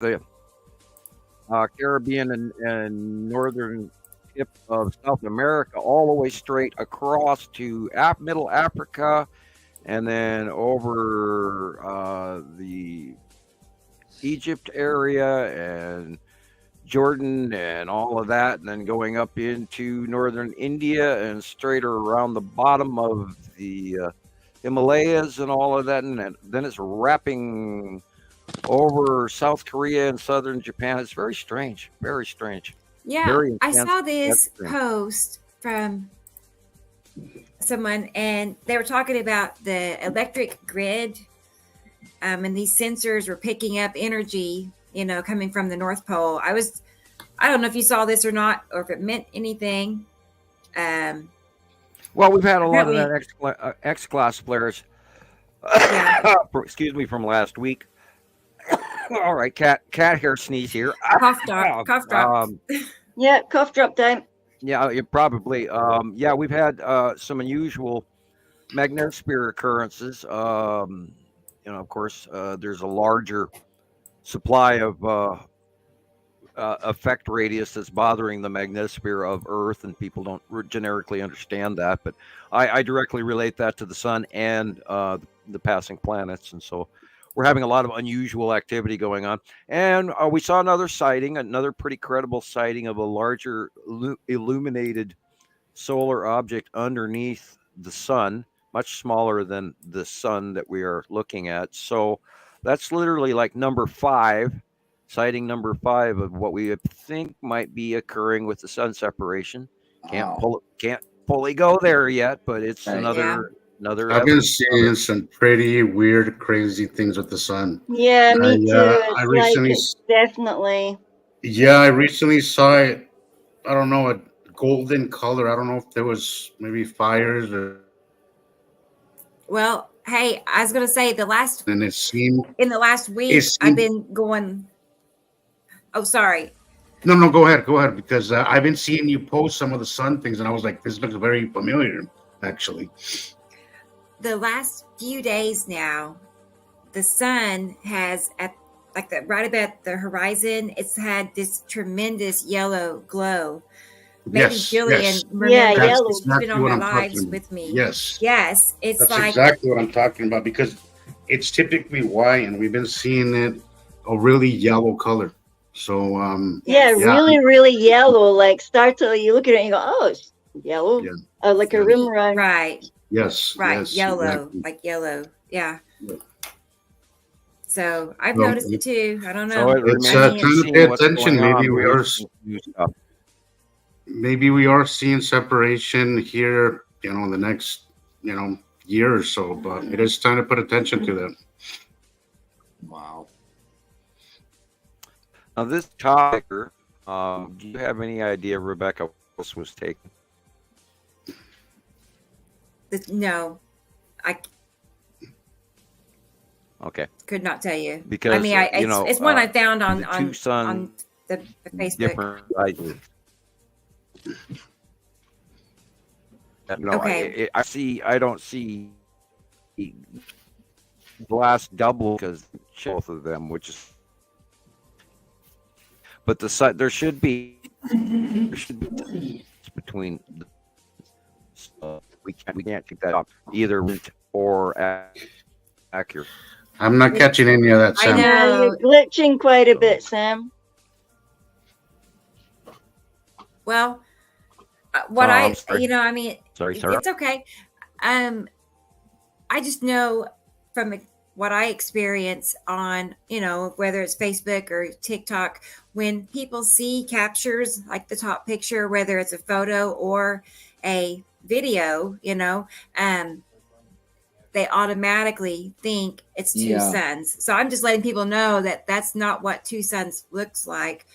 the Caribbean and northern tip of South America, all the way straight across to Middle Africa, and then over the Egypt area and Jordan and all of that, and then going up into northern India and straight around the bottom of the Himalayas and all of that, and then it's wrapping over South Korea and southern Japan. It's very strange, very strange. Yeah, Very I intense. saw this That's- post from someone, and they were talking about the electric grid, and these sensors were picking up energy, coming from the North Pole. I don't know if you saw this or not, or if it meant anything. Well, we've had a lot of Apparently- that X-class flares. Yeah. Excuse me, from last week. All right, cat hair sneeze here. Cough drop. Yeah, cough drop time. Yeah, you probably. Yeah, we've had some unusual magnetosphere occurrences. Of course, there's a larger supply of effect radius that's bothering the magnetosphere of Earth, and people don't generically understand that. But I directly relate that to the sun and the passing planets, and so we're having a lot of unusual activity going on. And we saw another pretty credible sighting of a larger illuminated solar object underneath the sun, much smaller than the sun that we are looking at. So that's literally like sighting number 5 of what we think might be occurring with the sun separation. Can't fully go there yet, but it's another I've been seeing some pretty weird, crazy things with the sun. Yeah, me too. I recently, it's definitely. yeah, I recently saw it. I don't know, a golden color. I don't know if there was maybe fires or. Well, hey, I was gonna say And it seemed. in the last week I've been going. Oh, sorry. No, go ahead, because I've been seeing you post some of the sun things, and I was like, this looks very familiar, actually. The last few days now, the sun has right about the horizon. It's had this tremendous yellow glow. Maybe Jillian remembers. Yeah, yellow. She's been on my lives with me. Yes, it's that's like exactly what I'm talking about, because it's typically white, and we've been seeing it a really yellow color. So really, really yellow. Like start to you look at it and you go, oh, it's yellow, like a rim run. Right. Yes. Right. Yellow, exactly. like yellow. Yeah. So I've noticed it too. I don't know. So it's trying to pay attention. Maybe we are seeing separation here, in the next, year or so. But it is time to put attention to that. Wow. Now this topic, do you have any idea, Rebecca, what this was taken? No, I Okay. could not tell you. Because I mean, it's one I found on the Facebook. Different ideas. Okay. I don't see glass double because both of them, which is. But there should be between. We can't take that off either or accurate. I'm not catching any of that, Sam. I know. You're glitching quite a bit, Sam. Well, I'm sorry. I mean, Sorry. it's okay. I just know from what I experience on, whether it's Facebook or TikTok, when people see captures like the top picture, whether it's a photo or a video, they automatically think it's two suns. So I'm just letting people know that that's not what two suns looks like.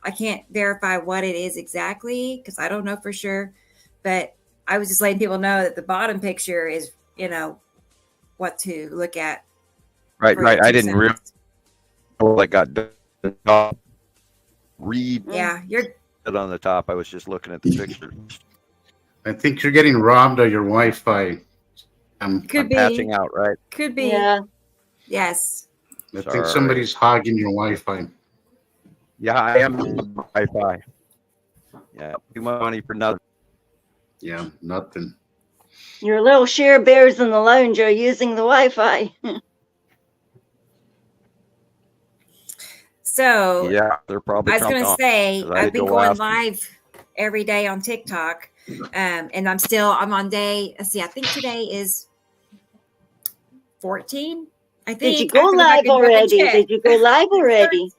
I can't verify what it is exactly because I don't know for sure, but I was just letting people know that the bottom picture is, what to look at. Right. I didn't realize I got read. Yeah, you're it on the top. I was just looking at the picture. I think you're getting robbed of your Wi-Fi. could I'm be patching out, right? could be. Yeah. Yes. I think somebody's hogging your Wi-Fi. Yeah, I am using Wi-Fi. Yeah, too much money for nothing. Yeah, nothing. Your little share bears in the lounge are using the Wi-Fi. So Yeah, they're probably I was going jumped to on. say, 'Cause I I've did been go going last week. live every day on TikTok. And I'm on day, let's see, I think today is 14. I think. Did you I go have to back live and already? check. Did you go live already?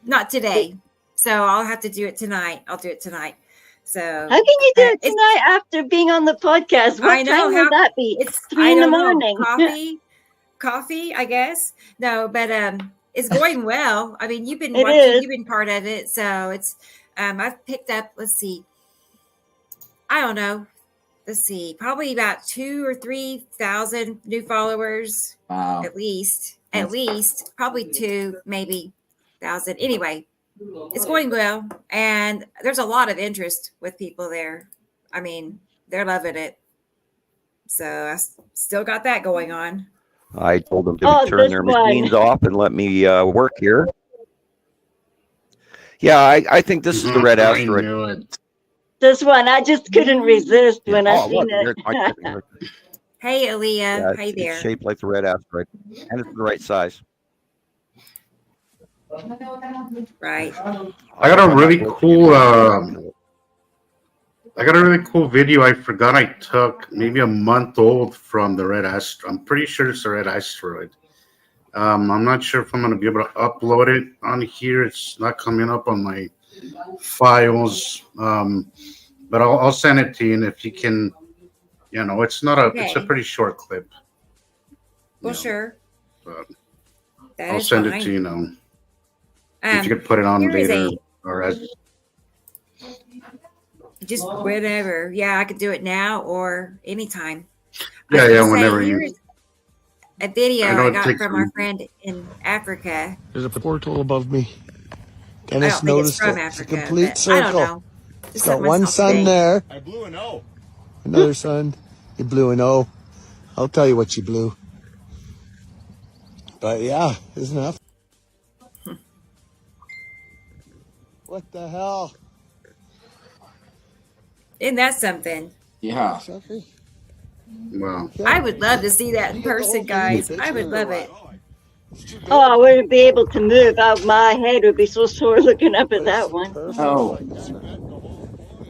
Not today. So I'll have to do it tonight. I'll do it tonight. So How can you do it it's- tonight after being on the podcast? What I know time will that be? it's 3 I in the don't know. morning. Coffee, I guess. No, but it's going well. I mean, you've been It watching, is. you've been part of it. So it's I've picked up, let's see, I don't know. Let's see, probably about 2,000 or 3,000 new followers Wow. at least. That's- At least, probably 2, maybe 1,000. Anyway, it's going well, and there's a lot of interest with people there. I mean, they're loving it. So I still got that going on. I told them to Oh, turn this their one. machines off and let me work here. Yeah, I think this is the red I asteroid. knew it. This one, I just couldn't resist when I Oh, seen look, it. Hey, Aaliyah. yeah, Hey there. it's shaped like the red asteroid, and it's the right size. Right. I got a really cool. I got a really cool video I forgot I took, maybe a month old, from the red asteroid. I'm pretty sure it's the red asteroid. I'm not sure if I'm going to be able to upload it on here. It's not coming up on my files. But I'll send it to you, and if you can, it's not a. It's a Okay. pretty short clip. Well, you know, sure. but That I'll is send fine. it to you now. If you Um, could put it on here is later, or as just whenever. Yeah, I could do it now or anytime. I yeah, was yeah, gonna say, whenever you. here's a video I know I it got takes from some- our friend in Africa. There's a portal above me. I Dennis don't think it's noticed from it. It's a Africa. complete But I don't circle. know. It's Just got let one myself sun think. there, I blew an O. another sun. You blew an O. I'll tell you what you blew. But yeah, isn't that? What the hell? Isn't that something? Yeah. Sucker? Wow. I would love to see that in person, guys. I would love it. Oh, I wouldn't be able to move. My head would be so sore looking up at that one. Oh.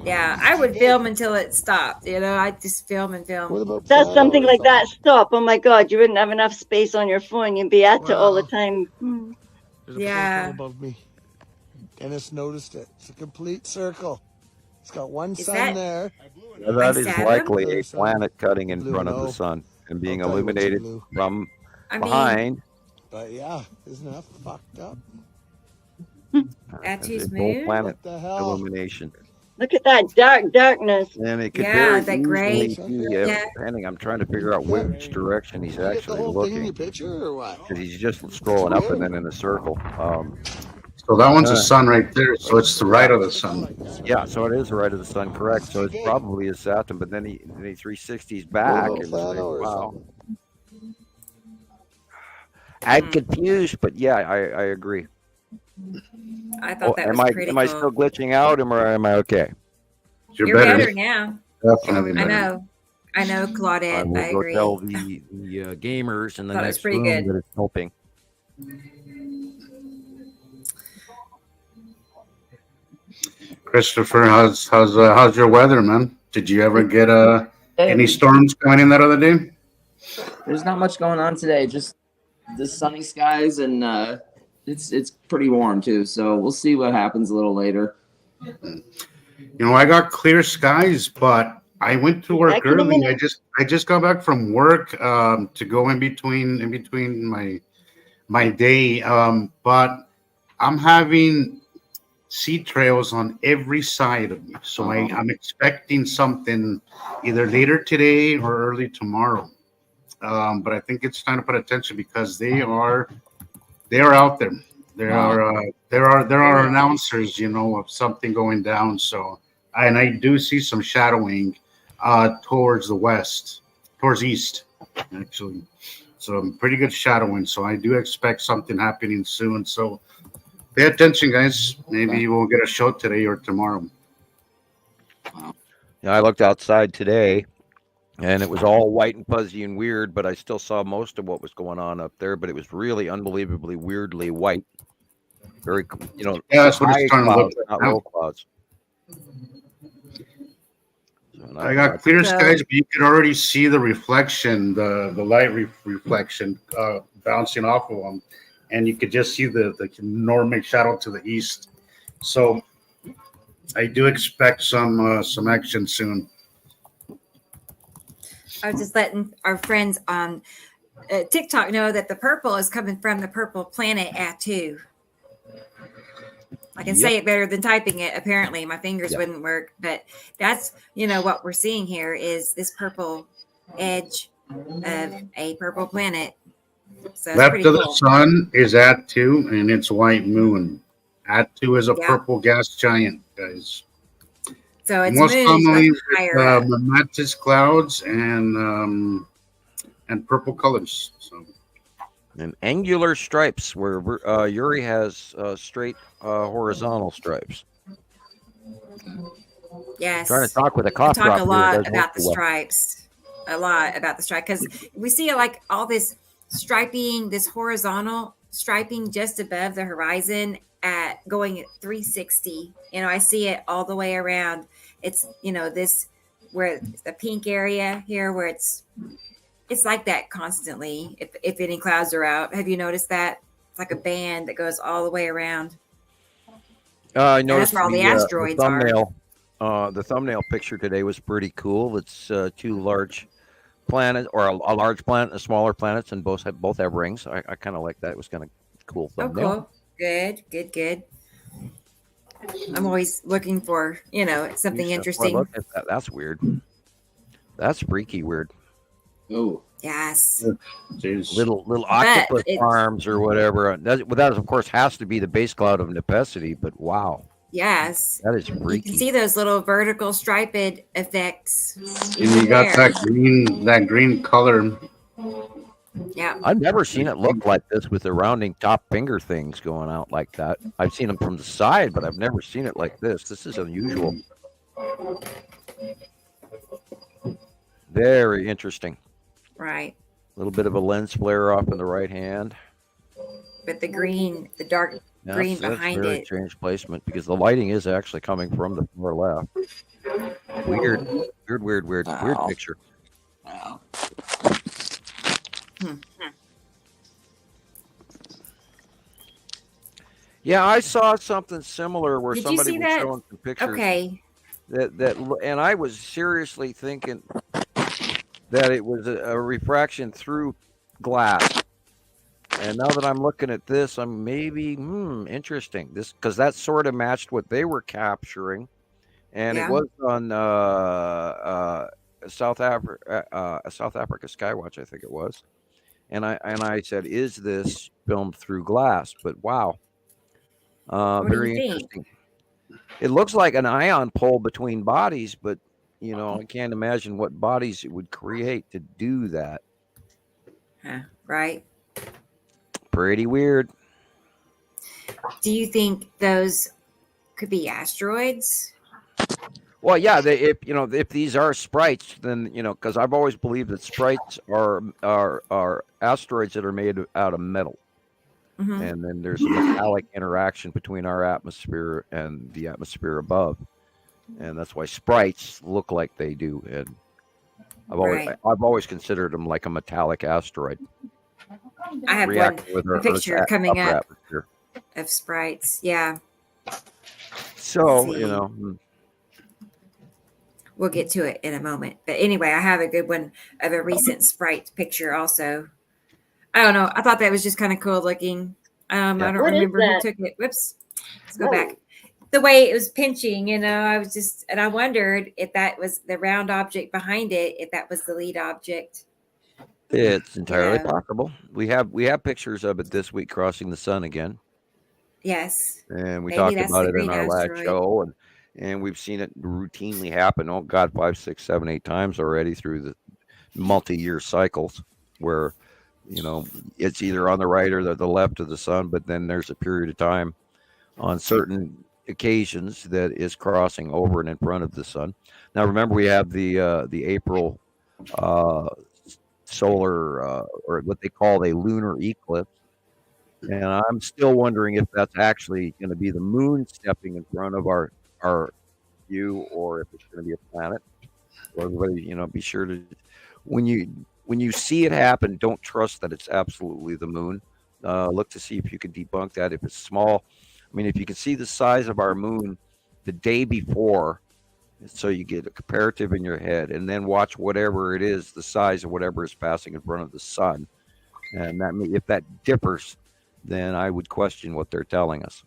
Yeah, I would film until it stopped. I'd just film and What film. about That's something like Plato? that. Stop. Oh my God, you wouldn't have enough space on your phone. You'd be at it all the time. There's a Yeah. portal above me. Dennis noticed it. It's a complete circle. It's got one Is sun that- there. Yeah, that is Saturn? likely a Another sun. planet cutting in Blue front of the no. sun and being I'll tell you what you illuminated blew. from I mean, behind. But yeah, isn't that fucked up? That's It's whose a full moon? planet What the hell? illumination. Look at that darkness. And it could Yeah, very that easily gray- be, Yeah. depending. I'm trying to figure out which direction he's Did you get the actually whole thing in looking, your picture or what? because he's just scrolling up and then in a circle. So that one's the sun right there. So it's the right of the sun. Yeah, so it is right of the sun, correct. So it's probably a Saturn, but then he 360s back. What And about it's like, Plato or wow. something? I'm confused, but yeah, I agree. I thought that was pretty am I cool. still glitching out, or am I okay? You're, You're better. better now. Definitely I better. know, Claudette. I will go agree. tell the gamers in the Thought it was next pretty room good. that it's helping. Christopher, how's your weather, man? Did you ever get any storms coming in that other day? There's not much going on today. Just the sunny skies, and it's pretty warm too. So we'll see what happens a little later. I got clear skies, but I went to work Back in a early. minute. I just got back from work to go in between my day. But I'm having sea trails on every side of me, so I'm expecting something either later today or early tomorrow. But I think it's time to put attention because they are out there. There are announcers, of something going down. So, and I do see some shadowing towards the west, towards east, actually. So pretty good shadowing. So I do expect something happening soon. So pay attention, guys. Maybe we'll get a show today or tomorrow. Yeah, I looked outside today, and it was all white and fuzzy and weird, but I still saw most of what was going on up there. But it was really unbelievably weirdly white. Very, Yeah, that's what high it's starting to look clouds, like not now. low clouds. So I got clear So- skies, but you could already see the reflection, the light reflection bouncing off of them, and you could just see the enormous shadow to the east. So I do expect some action soon. I was just letting our friends on TikTok know that the purple is coming from the purple planet Atu. I can say it better than typing it. Apparently, my fingers wouldn't work, but that's what we're seeing here is this purple edge of a purple planet. So it's Left pretty of the cool. sun is Atu, and it's white moon. Atu is a Yeah. purple gas giant, guys. So it's Most moon commonly much higher up. mammatus clouds and purple colors. So And angular stripes, where Uri has straight horizontal stripes. Yes. Trying to talk with a We cough talk drop a here lot doesn't about work the too well. stripes. A lot about the stripe because we see like all this striping, this horizontal striping just above the horizon at going at 360. I see it all the way around. It's this where the pink area here where it's like that constantly. If any clouds are out, have you noticed that? It's like a band that goes all the way around. I And noticed that's where all the asteroids are. thumbnail. The thumbnail picture today was pretty cool. It's two large planets, or a large planet and a smaller planets, and both have rings. I kind of like that. It was kind of cool Oh, thumbnail. cool. Good. I'm always looking for, something Well, interesting. look at that. That's weird. That's freaky weird. Oh, Yes. jeez. Little octopus it's- arms or whatever. That of course has to be the base cloud of Nepenthe. But wow, Yes. that is You can freaky. see those little vertical striped effects. And you got there. that green color. Yeah. I've never seen it look like this with the rounding top finger things going out like that. I've seen them from the side, but I've never seen it like this. This is unusual. Very interesting. Right. A little bit of a lens flare off in the right hand. But the dark green That's behind very it. strange placement because the lighting is actually coming from the far left. Weird Wow. picture. wow. Yeah, I saw something similar where Did you somebody see was that? showing some pictures. Okay. And I was seriously thinking that it was a refraction through glass. And now that I'm looking at this, I'm maybe interesting. This because that sort of matched what they were capturing, and Yeah. it was on South Africa Skywatch, I think it was. And I said, "Is this filmed through glass?" But wow, What do you very think? interesting. It looks like an ion pole between bodies, but I can't imagine what bodies it would create to do that. Huh, right. Pretty weird. Do you think those could be asteroids? Well, yeah, if these are sprites, then because I've always believed that sprites are asteroids that are made out of metal, Mhm. and then there's a metallic interaction between our atmosphere and the atmosphere above, and that's why sprites look like they do. And Right. I've always considered them like a metallic asteroid. I have one reacting with our picture Earth's coming upper up. atmosphere. of sprites. Yeah. So See. We'll get to it in a moment. But anyway, I have a good one of a recent sprite picture also. I don't know. I thought that was just kind of cool looking. I don't What is remember who that? took it. Whoops. Let's go Oh. back. The way it was pinching, and I wondered if that was the round object behind it, if that was the lead object. it's entirely Yeah. possible. We have pictures of it this week crossing the sun again. Yes. And we Maybe talked that's about the it in green our last asteroid. show, and we've seen it routinely happen. Oh God, 5, 6, 7, 8 times already through the multi-year cycles, where it's either on the right or the left of the sun, but then there's a period of time on certain occasions that is crossing over and in front of the sun. Now, remember, we have the April uh, solar or what they call a lunar eclipse, and I'm still wondering if that's actually going to be the moon stepping in front of our view, or if it's going to be a planet. So everybody, be sure to when you see it happen, don't trust that it's absolutely the moon. Look to see if you can debunk that. If it's small, I mean, if you can see the size of our moon the day before, so you get a comparative in your head, and then watch whatever it is, the size of whatever is passing in front of the sun, and if that differs, then I would question what they're telling us.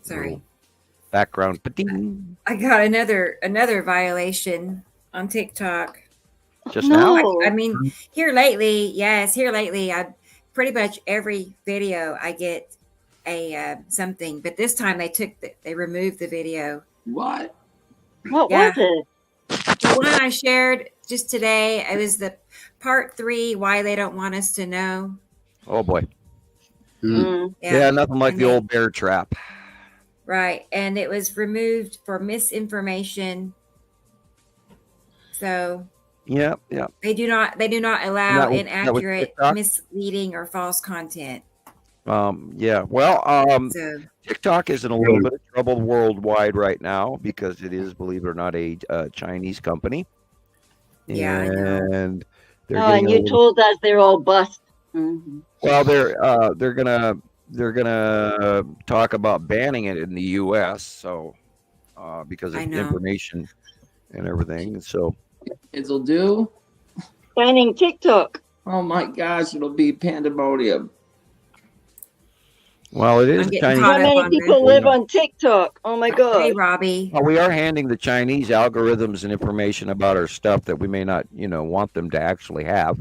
Sorry. Background. Ba-ding. I got another violation on TikTok. Just now? I mean, here lately, I pretty much every video I get a something, but this time they removed the video. What? What Yeah. was it? The one I shared just today, it was the part 3, why they don't want us to know. Oh boy. Mm. Yeah, nothing like And the they- old bear trap. Right. And it was removed for misinformation. So Yeah. they do not allow And that was inaccurate, TikTok? misleading, or false content. Yeah. Well, So TikTok is in a little bit of trouble worldwide right now because it is, believe it or not, a Chinese company. Yeah, I know. And they're Oh, getting and a you little- told us they're all bust. Mhm. well, they're gonna talk about banning it in the U.S. So because of I know. information and everything. So It'll do. Banning TikTok. Oh my gosh, it'll be pandemonium. well, it is I'm a getting Chinese. caught How up many on people this. live on TikTok? Oh my Hey, God. Robbie. Well, we are handing the Chinese algorithms and information about our stuff that we may not, want them to actually have.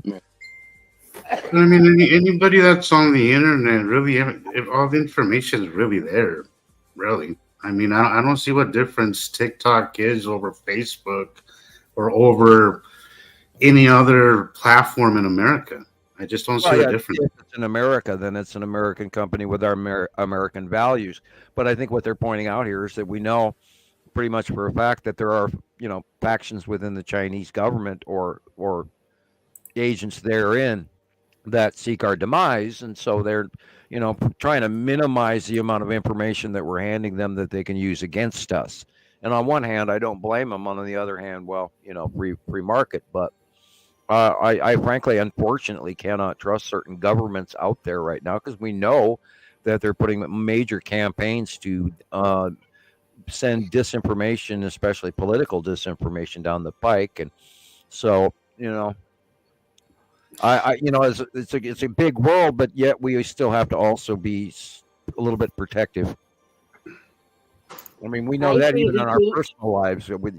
I mean, anybody that's on the internet really, if all the information is really there, really. I mean, I don't see what difference TikTok is over Facebook or over any other platform in America. I just don't see Well, a yeah, difference. if it's in America, then it's an American company with our American values. But I think what they're pointing out here is that we know pretty much for a fact that there are, factions within the Chinese government or agents therein that seek our demise, and so they're, trying to minimize the amount of information that we're handing them that they can use against us. And on one hand, I don't blame them. On the other hand, well, free market, but. I frankly, unfortunately, cannot trust certain governments out there right now because we know that they're putting major campaigns to send disinformation, especially political disinformation, down the pike. And so, it's a big world, but yet we still have to also be a little bit protective. I mean, we know I that agree even in with our you. personal lives, with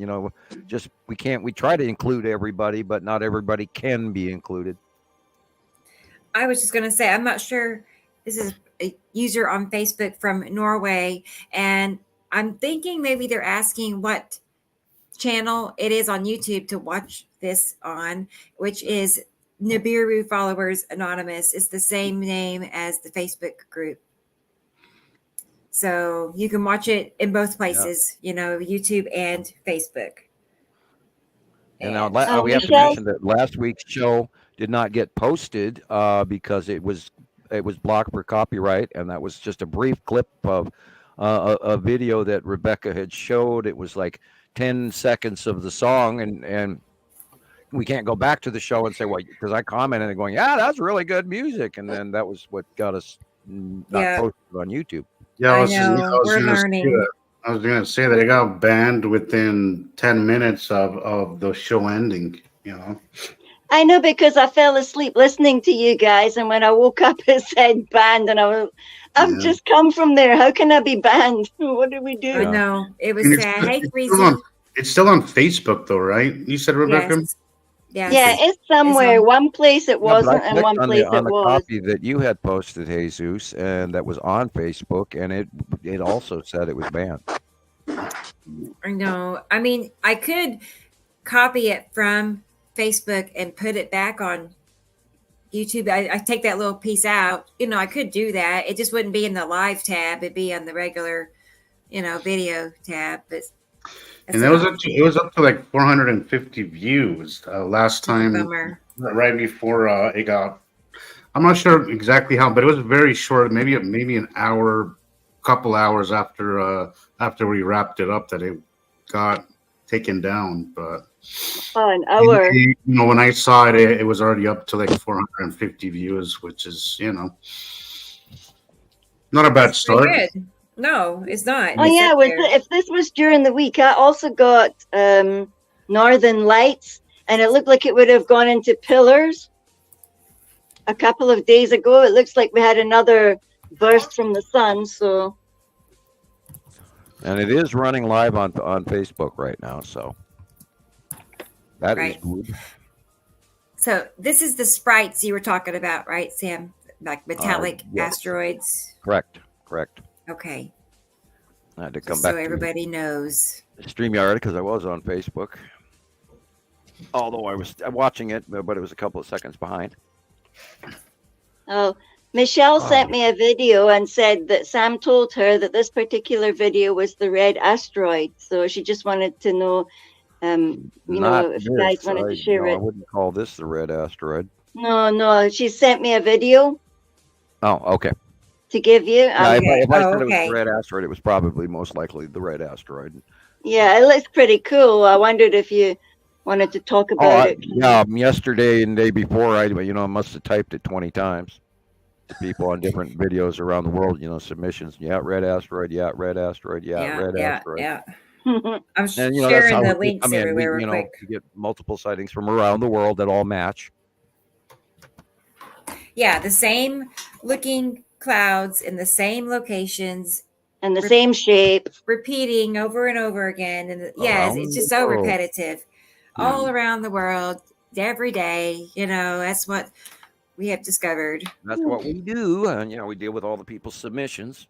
we try to include everybody, but not everybody can be included. I was just going to say, I'm not sure. This is a user on Facebook from Norway, and I'm thinking maybe they're asking what channel it is on YouTube to watch this on, which is Nibiru Followers Anonymous. It's the same name as the Facebook group. So you can watch it in both places, YouTube and Facebook. And now And- we have to Michelle? mention that last week's show did not get posted because it was blocked for copyright, and that was just a brief clip of a video that Rebecca had showed. It was like 10 seconds of the song, and we can't go back to the show and say, well, because I commented and going, yeah, that's really good music, and then that was what got us not Yeah. posted on YouTube. Yeah, I know, we're learning. I was gonna say that it got banned within 10 minutes of the show ending. I know because I fell asleep listening to you guys, and when I woke up, it said banned, and I've Yeah. just come from there. How can I be banned? What did we I do? Yeah. know. It was And it's- sad. Hey, it's Freezy. still on- It's still on Facebook, though, right? You said, Rebecca. Yes. Yes. Yeah, it's somewhere. on- One place it Yeah, but I wasn't, and clicked one on place on it the was. copy that you had posted, Jesus, and that was on Facebook, and it also said it was banned. I know. I mean, I could copy it from Facebook and put it back on YouTube, I take that little piece out. I could do that. It just wouldn't be in the live tab. It'd be on the regular, video tab. But And it was up to like 450 views last time, bummer. right before it got. I'm not sure exactly how, but it was very short. Maybe an hour, couple hours after we wrapped it up, that it got taken down. But an hour. when I saw it, it was already up to like 450 views, which is not a bad start. Good. No, it's not. Oh yeah, if this was during the week, I also got Northern Lights, and it looked like it would have gone into pillars a couple of days ago. It looks like we had another burst from the sun. So, And it is running live on Facebook right now, so that is good. So this is the sprites you were talking about, right, Sam? Like metallic yes. asteroids. Correct. Okay. I had to Just come back so to everybody knows. StreamYard because I was on Facebook. Although I was watching it, but it was a couple of seconds behind. oh, Michelle sent me a video and said that Sam told her that this particular video was the red asteroid. So she just wanted to know, if you guys wanted to share it. I wouldn't call this the red asteroid. No, she sent me a video Oh, okay. to give you. Yeah, if I said it was okay. the red asteroid, it was probably most likely the red asteroid. Yeah, it looks pretty cool. I wondered if you wanted to talk about it. Yeah, yesterday and the day before, I must have typed it 20 times to people on different videos around the world, submissions. Yeah, red asteroid. Yeah, red asteroid. Yeah, red asteroid. Yeah. I'm And, sharing the links everywhere real quick. You get multiple sightings from around the world that all match. Yeah, the same looking clouds in the same locations, And the same shape. repeating over and over again. And Around it's just the so world. repetitive, all around the world, every day. That's what we have discovered. That's what we do. And, we deal with all the people's submissions.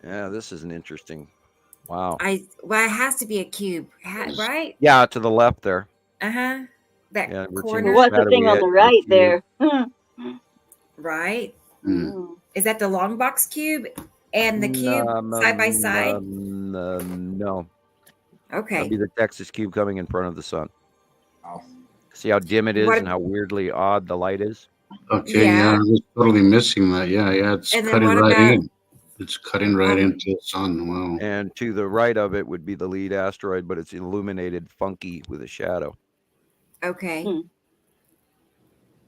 Yeah, this is an interesting. Wow. It has to be a cube, right? Yeah, to the left there. That Yeah, we're corner, What's the Shadowy thing on edge the of the right cube. there? right? Mm. Is that the long box cube and the cube side by side? No. Okay. That'd be the Texas cube coming in front of the sun. Wow. See how dim it is What- and how weirdly odd the light is? Okay, Yeah. I was totally missing that. Yeah, it's And then cutting what right about- in. It's cutting right into the sun. Wow. And to the right of it would be the lead asteroid, but it's illuminated funky with a shadow. Okay.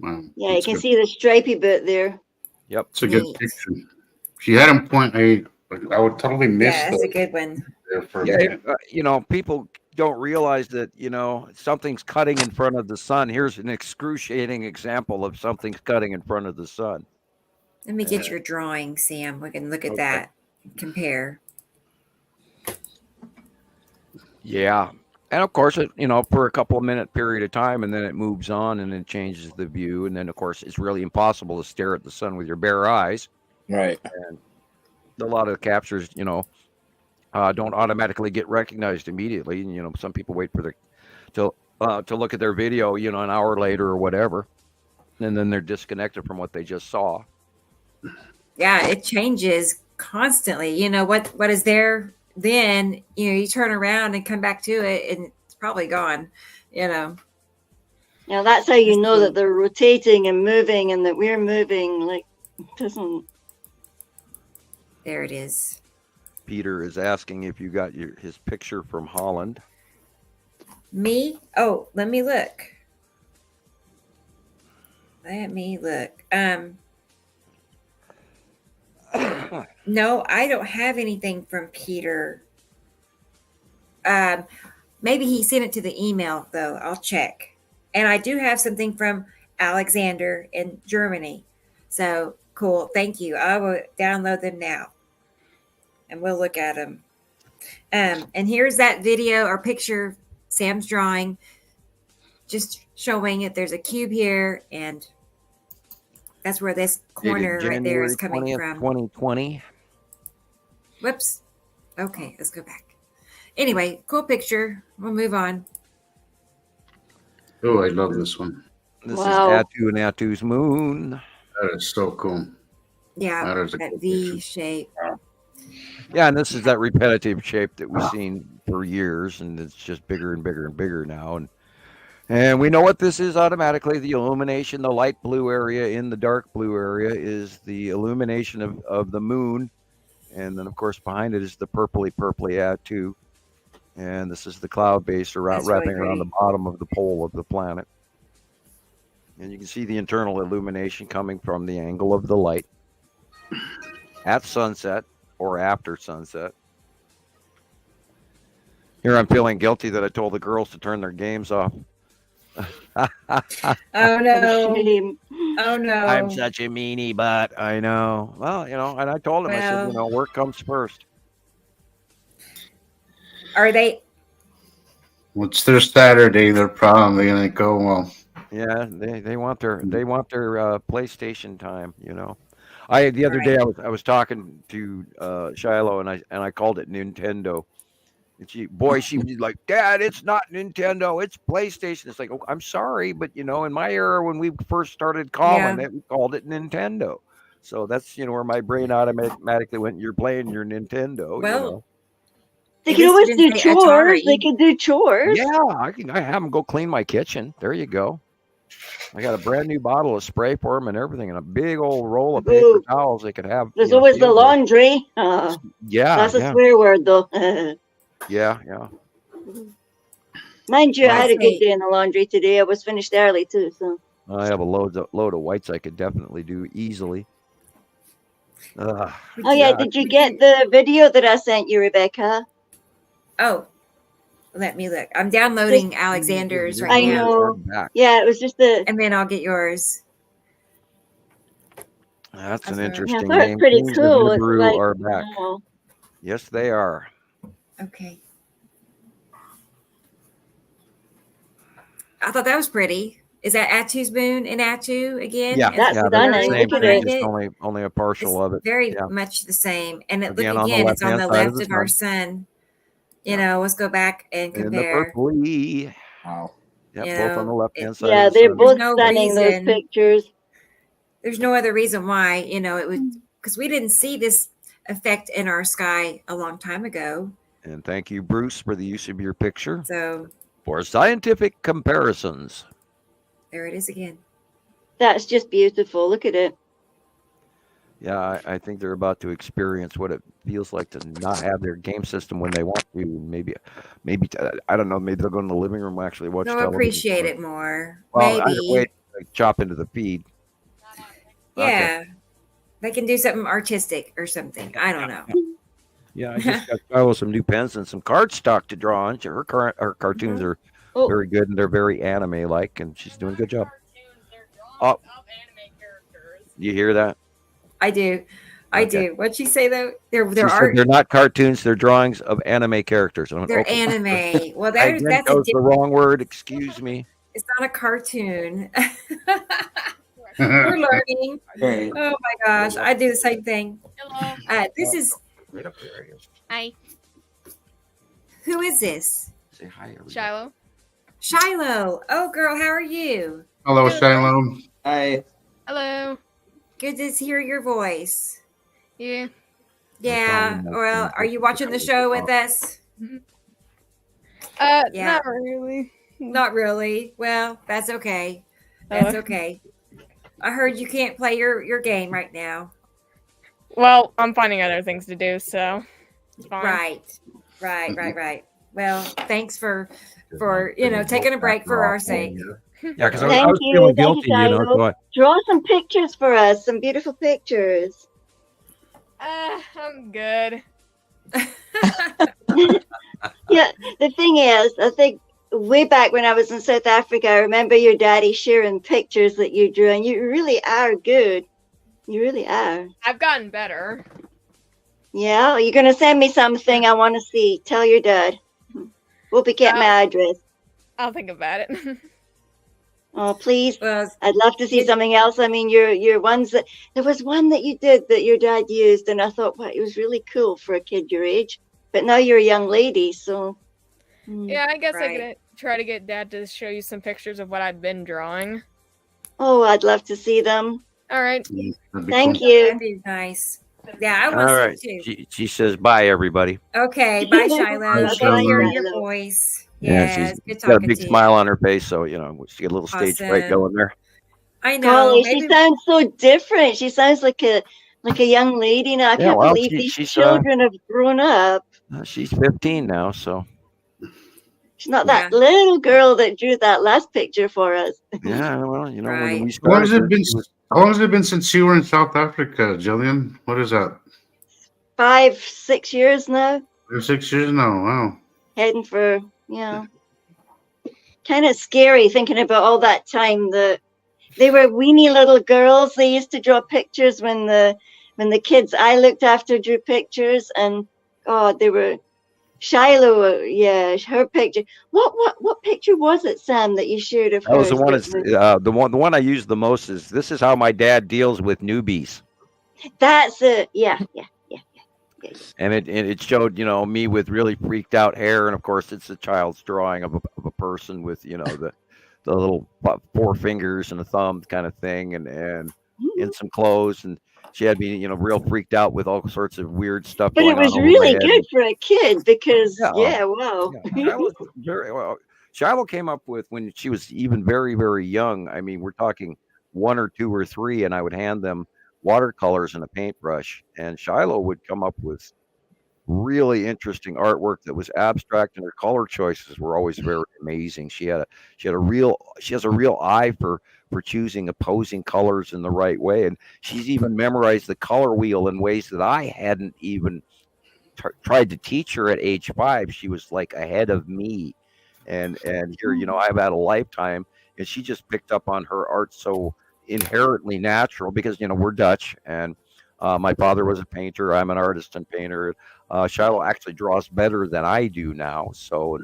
Wow. Yeah, you It's can good. see the stripy bit there. Yep. It's a good Neat. picture. If you had him point, I would totally miss Yeah, that's a that good one. there for a Yeah, minute. people don't realize that, something's cutting in front of the sun. Here's an excruciating example of something's cutting in front of the sun. Let me get your drawing, Sam. We can look at Okay. that. Compare. Yeah. And of course, it, for a couple of minute period of time, and then it moves on and it changes the view. And then, of course, it's really impossible to stare at the sun with your bare eyes. Right. A lot of captures, don't automatically get recognized immediately. And, some people wait for to look at their video, an hour later or whatever. And then they're disconnected from what they just saw. Yeah, it changes constantly. What is there then, you turn around and come back to it and it's probably gone, Now that's how you know that they're rotating and moving and that we're moving. Like, it doesn't. There it is. Peter is asking if you got his picture from Holland. Me? Oh, let me look. No, I don't have anything from Peter. Maybe he sent it to the email though. I'll check. And I do have something from Alexander in Germany. So cool. Thank you. I will download them now and we'll look at them. And here's that video or picture Sam's drawing, just showing it. There's a cube here, and that's where this corner right there is coming January 20th, from. 2020. Whoops. Okay, let's go back. Anyway, cool picture. We'll move on. Oh, I love this one. This Wow. is Atu and Atu's moon. That is so cool. Yeah, That is a that cool V picture. shape. Yeah, and this is that repetitive shape that we've seen for years, and it's just bigger and bigger and bigger now. And we know what this is automatically. The illumination, the light blue area in the dark blue area is the illumination of the moon. And then, of course, behind it is the purpley Atu. And this is the cloud base around, That's really wrapping around the pretty. bottom of the pole of the planet. And you can see the internal illumination coming from the angle of the light at sunset or after sunset. Here I'm feeling guilty that I told the girls to turn their games off. Oh What a no! shame. Oh no! I'm such a meanie, but I know. Well, and I told them, I said, Well, work comes first. are they? It's their Saturday. They're probably gonna go. Well, Yeah, they want their PlayStation time. The other day Right. I was talking to Shiloh and I called it Nintendo. And she was like, Dad, it's not Nintendo, it's PlayStation. It's like, oh, I'm sorry, but in my era when we first started calling Yeah. it, we called it Nintendo. So that's where my brain automatically went. You're playing your Nintendo. Well, They at can least always you do didn't say chores. They Atari. can do chores. Yeah, I have them go clean my kitchen. There you go. I got a brand new bottle of spray for them and everything, and a big old roll of paper Ooh, towels they could have. there's always the field day. laundry. Yeah, That's a yeah, swear word, though. yeah. Mind you, I Well, had a good say, day in the laundry today. I was finished early too. So I have a load of whites I could definitely do easily. Ugh, would oh you? yeah, yeah, did you Would get you? the video that I sent you, Rebecca? Oh, let me look. I'm Just downloading Alexander's right I now, know. back. Yeah, it was just a. and then I'll get yours. That's That's an all right. Yeah, I interesting thought it's name. pretty Kings of cool. It's Nibiru like, are back. wow. Yes, they are. Okay. I thought that was pretty. Is that Atu's moon in Atu again? Yeah, That's yeah, they're the stunning. same Look at thing, it. just It's only a partial of it. very Yeah. much the same. And look Again, on the again, it's on left-hand the side of left the of our sun. sun. Let's go back and And the compare. purpley. Wow. Yep, You both on the know, left-hand it, side Yeah, of the they're sun. there's both no stunning. Those reason. pictures. There's no other reason why. It would, because we didn't see this effect in our sky a long time ago. And thank you, Bruce, for the use of your picture So for scientific comparisons. there it is again. That's just beautiful. Look at it. Yeah, I think they're about to experience what it feels like to not have their game system when they want to. Maybe I don't know. Maybe they'll go in the living room and actually watch They'll television. appreciate it more. Well, either Maybe. way, like, chop into the feed. Okay. Yeah. They can do something artistic or something. I don't know. Yeah, I just got Carla some new pens and some cardstock to draw on. Her cartoons are Oh, very good and they're very anime-like, and she's doing a good job. Oh, you hear that? I do. I Okay. do. What'd she say though? They're She said art. they're not cartoons; they're drawings of anime characters. I went, They're okay. anime. Well, I that's again a chose the wrong word. Excuse me. it's not a cartoon. We're learning. Great. Oh my gosh, I do the same thing. Hello. This is Right up there. Hi, who is this? Say hi, everybody. Shiloh. Shiloh. Oh, girl, how are you? hello, Shiloh. Hi. Hello. Good to hear your voice. Yeah. Yeah. problem, Well, are you watching the show with us? Yeah. Not really. Not really. Well, that's okay. That's Oh. okay. I heard you can't play your game right now. Well, I'm finding other things to do, so it's fine. Right. Well, thanks for taking a break for our sake. Yeah, because I Thank was you. feeling Thank you, guilty, So Shiloh. Draw some pictures for us. Some beautiful pictures. I'm good. Yeah, the thing is, I think way back when I was in South Africa, I remember your daddy sharing pictures that you drew, and you really are good. You really are. I've gotten better. Yeah, you're gonna send me something I want to see. Tell your dad. We'll be getting my address. I'll think about it. Oh, please. Well, I'd love to see something else. I mean, your ones that there was one that you did that your dad used, and I thought, wow, it was really cool for a kid your age. But now you're a young lady, so Yeah, I guess I Right. could try to get Dad to show you some pictures of what I've been drawing. Oh, I'd love to see them. All right. That'd be Thank cool. you. That'd be nice. Yeah, I All want right. some too. She says bye, everybody. Okay, bye, Shiloh. Bye, Good to hear Shiloh. your voice. Yeah, Yes, she's good got a talking big to smile you. on her face, so she get a little stage fright Awesome. going there. I know. Golly, she Maybe sounds so different. She sounds like a young lady now. I Yeah, can't well, believe these she's children have grown up. she's 15 now, so She's not that little girl that drew that last picture for us. yeah. Well, when Right. we How long has started, it been? How long has it been since you were in South Africa, Jillian? What is that? 5, 6 years now. 6 years now. Wow. Heading for, kind of scary thinking about all that time that they were weeny little girls. They used to draw pictures when the kids I looked after drew pictures, and they were Shiloh. Yeah, her picture. What picture was it, Sam, that you shared of that was hers? the one. The one I use the most is this is how my dad deals with newbies, That's it. Yeah. and it showed me with really freaked out hair, and of course it's a child's drawing of a person with the little 4 fingers and a thumb kind of thing, and in some clothes, and she had me real freaked out with all sorts of weird stuff But going it was on over my really head. good for a kid because, Yeah. wow. Shiloh came up with when she was even very, very young. I mean, we're talking 1 or 2 or 3, and I would hand them watercolors and a paintbrush, and Shiloh would come up with really interesting artwork that was abstract, and her color choices were always very amazing. She has a real eye for choosing opposing colors in the right way, and she's even memorized the color wheel in ways that I hadn't even tried to teach her at age 5. She was like ahead of me, and here I've had a lifetime, and she just picked up on her art so inherently natural because we're Dutch, and my father was a painter. I'm an artist and painter. Shiloh actually draws better than I do now, so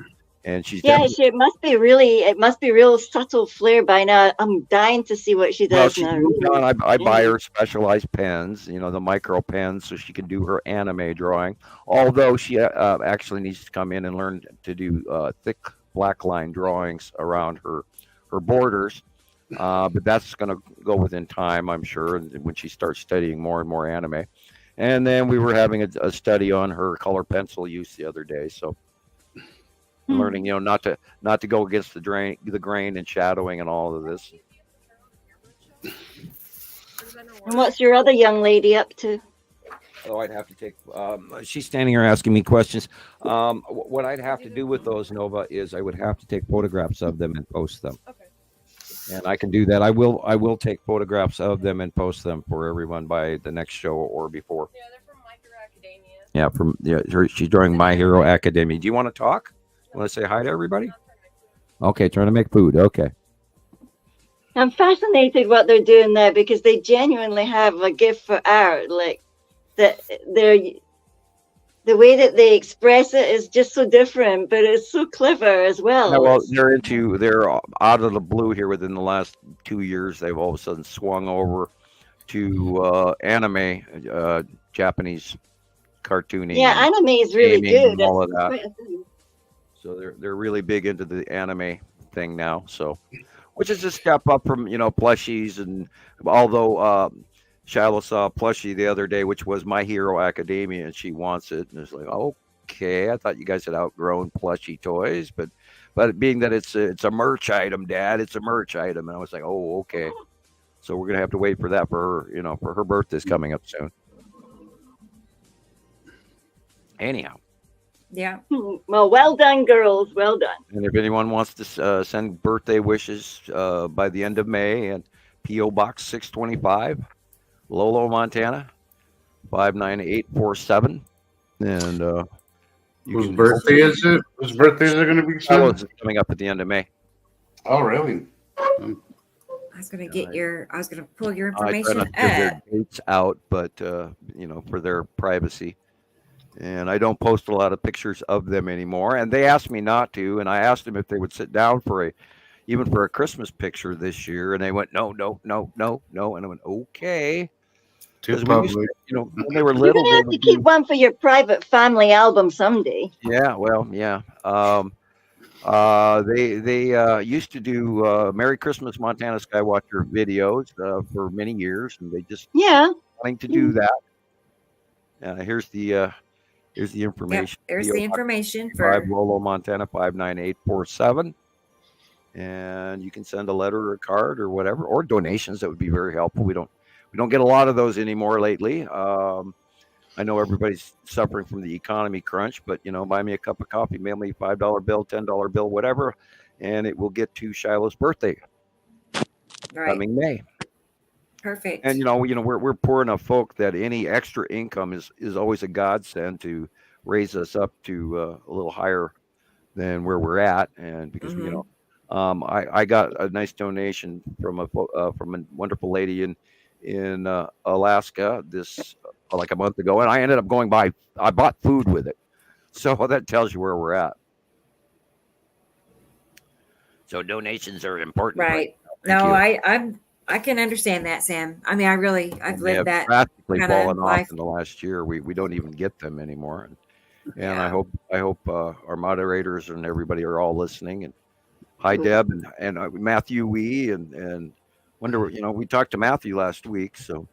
and she's It must be real subtle flair by now. I'm dying to see what she well, does she now. moved on. I buy Yeah. her specialized pens, the micro pens, so she can do her anime drawing. Although she actually needs to come in and learn to do thick black line drawings around her borders. But that's going to go within time, I'm sure, when she starts studying more and more anime. And then we were having a study on her color pencil use the other day, so learning, not to go against the grain and shadowing and all of this. And what's your other young lady up to? Oh, I'd have to take. She's standing here asking me questions. What I'd have to do with those, Nova, is I would have to take photographs of them and post them. Okay. And I can do that. I will take photographs of them and post them for everyone by the next show or before. Yeah, they're from My Hero Academia. Yeah, she's drawing My Hero Academia. Do you want to talk? Want to say hi to everybody? Okay, trying to make food. Okay. I'm fascinated what they're doing there because they genuinely have a gift for art. Like that, the way that they express it is just so different, but it's so clever as well. Yeah, well, they're out of the blue here within the last 2 years. They've all of a sudden swung over to anime, Japanese cartooning. Yeah, anime is really gaming good. and all of That's that. quite a thing. So they're really big into the anime thing now. So, which is a step up from plushies, and although Shiloh saw a plushie the other day, which was My Hero Academia, and she wants it, and it's like, okay, I thought you guys had outgrown plushie toys, but being that it's a merch item, Dad, it's a merch item, and I was like, oh, okay. So we're gonna have to wait for that for her, for her birthday's coming up soon. Anyhow. Yeah. Well done, girls. Well done. And if anyone wants to send birthday wishes by the end of May, and P.O. Box 625, Lolo, Montana, 59847. And whose birthday is it? Whose birthdays are going to be soon? It's coming up at the end of May. Oh, really? I was gonna pull your I try information not to give their up. dates out, but for their privacy. And I don't post a lot of pictures of them anymore. And they asked me not to, and I asked them if they would sit down even for a Christmas picture this year, and they went, no. And I went, okay. Too 'Cause we used public. to, when they were You're little, gonna they have to would keep one for your private family album someday. yeah, well, yeah. They used to do Merry Christmas Montana Skywatcher videos for many years, and they just Yeah. wanting to do that. Here's the Yep, information. there's the information 5 for. Lolo, Montana 59847, and you can send a letter or a card or whatever, or donations. That would be very helpful. We don't get a lot of those anymore lately. I know everybody's suffering from the economy crunch, but buy me a cup of coffee, mail me $5 bill, $10 bill, whatever, and it will get to Shiloh's birthday Right. coming May. Perfect. And we're poor enough folk that any extra income is always a godsend to raise us up to a little higher than where we're at. And because I got a nice donation from a wonderful lady in Alaska this like a month ago, and I ended up I bought food with it, so that tells you where we're at. So donations are important, Right. now. No, Thank I can understand that, Sam. I mean, I've they lived have that drastically kinda fallen life. off in the last year. We don't even get them anymore, and Yeah. I hope our moderators and everybody are all listening. And hi, Deb and Matthew Wee and wonder we talked to Matthew last week, so.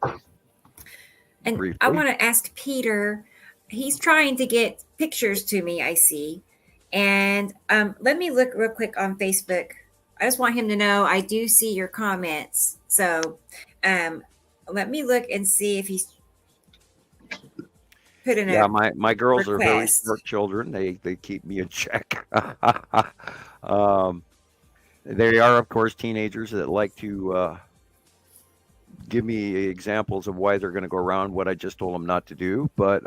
And Briefly. I want to ask Peter. He's trying to get pictures to me, I see. And let me look real quick on Facebook. I just want him to know I do see your comments. So let me look and see if he's put in Yeah, a my girls are very request. smart children. They keep me in check. They are, of course, teenagers that like to give me examples of why they're going to go around what I just told them not to do. But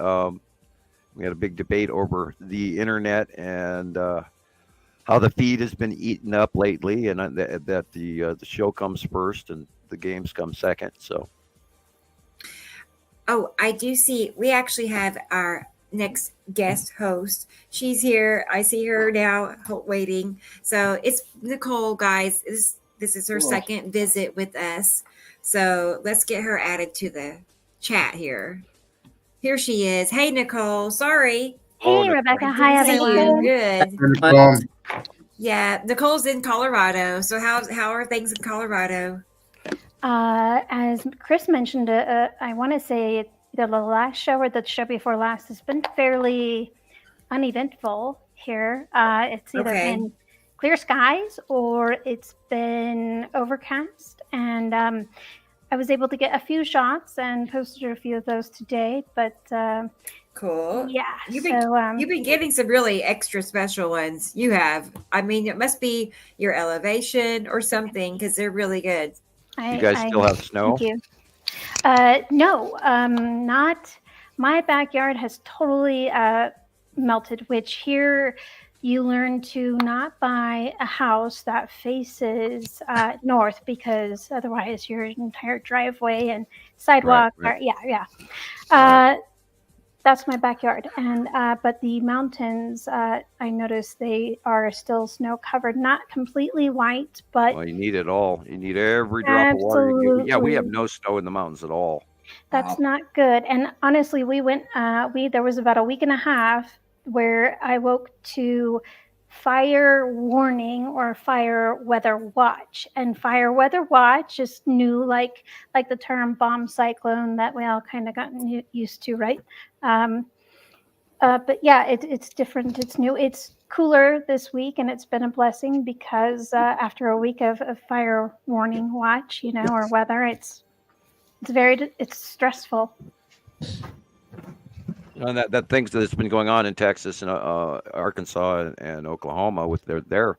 we had a big debate over the internet and how the feed has been eaten up lately, and that the show comes first and the games come second. So. Oh, I do see. We actually have our next guest host. She's here. I see her now waiting. So it's Nicole, guys. This is her Cool. second visit with us. So let's get her added to the chat here. Here she is. Hey, Nicole. Sorry. Hey, Rebecca. Hi, Didn't see everyone. you. Good. Um, Yeah, Nicole's in Colorado. So how are things in Colorado? As Chris mentioned, I want to say either the last show or the show before last has been fairly uneventful here. It's either Okay. been clear skies or it's been overcast. And I was able to get a few shots and posted a few of those today. But Cool. yeah, You've been getting some really extra special ones. You have. I mean, it must be your elevation or something because they're really good. You guys still have snow? Thank you. No, not. My backyard has totally melted, which here you learn to not buy a house that faces north because otherwise your entire driveway and sidewalk Right. are, that's my backyard. And but the mountains, I noticed they are still snow covered, not completely white, but Well, you need it all. You need every drop of water. Yeah, we have Absolutely. no snow in the mountains at all. that's Wow. not good. And honestly, we went. There was about a week and a half where I woke to fire warning or fire weather watch, and fire weather watch is new, like the term bomb cyclone that we all kind of gotten used to, right? But yeah, it's different. It's new. It's cooler this week, and it's been a blessing because after a week of fire warning watch, or weather, it's stressful. And that things that's been going on in Texas and Arkansas and Oklahoma with their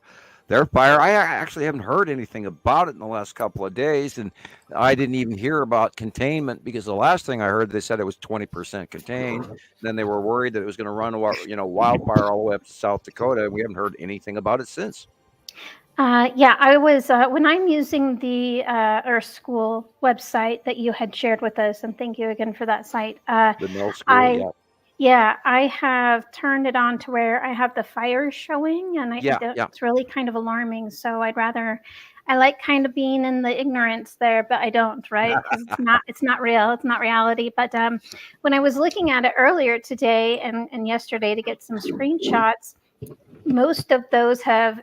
fire. I actually haven't heard anything about it in the last couple of days, and I didn't even hear about containment because the last thing I heard, they said it was 20% contained. Then they were worried that it was going to run wildfire all the way up to South Dakota, and we haven't heard anything about it since. Yeah, I was when I'm using the Earth School website that you had shared with us, and thank you again for that site. The middle school, Yeah, I have turned it on to where I have the fires showing, and I think it's really kind of alarming. So I like kind of being in the ignorance there, but I don't, right? 'Cause it's not real. It's not reality. But when I was looking at it earlier today and yesterday to get some screenshots, most of those have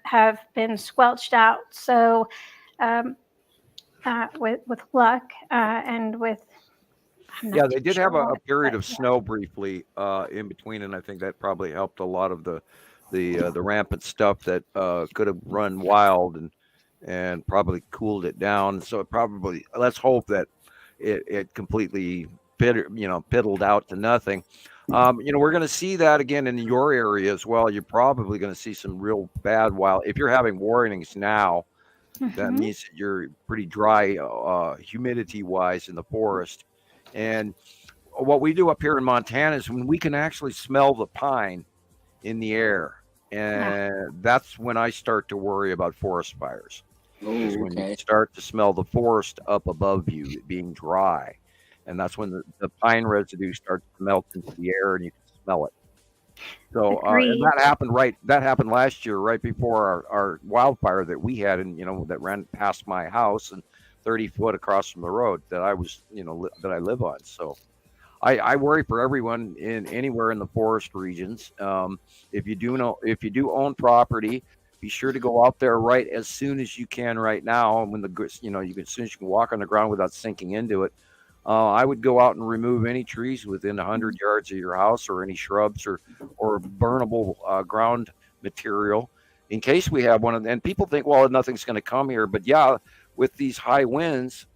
been squelched out. So with luck and with I'm not Yeah, they too did sure have a what, period but of yeah. snow briefly in between, and I think that probably helped a lot of the rampant stuff that could have run wild and probably cooled it down. So it probably, let's hope that it completely piddled out to nothing. We're going to see that again in your area as well. You're probably going to see some real bad wild. If you're having warnings now, that Mhm. means that you're pretty dry, humidity wise in the forest. And what we do up here in Montana is when we can actually smell the pine in the air. And that's when I start to worry about forest fires. Is Oh, when you okay. start to smell the forest up above you being dry. And that's when the pine residue starts to melt into the air and you can smell it. So, and Agreed. that happened last year, right before our wildfire that we had, and that ran past my house and 30 foot across from the road that I was, that I live on. So, I worry for everyone in anywhere in the forest regions. If you do own property, be sure to go out there right as soon as you can right now. And when as soon as you can walk on the ground without sinking into it. I would go out and remove any trees within 100 yards of your house, or any shrubs or burnable ground material, in case we have one. And people think, well, nothing's going to come here, but yeah, with these high winds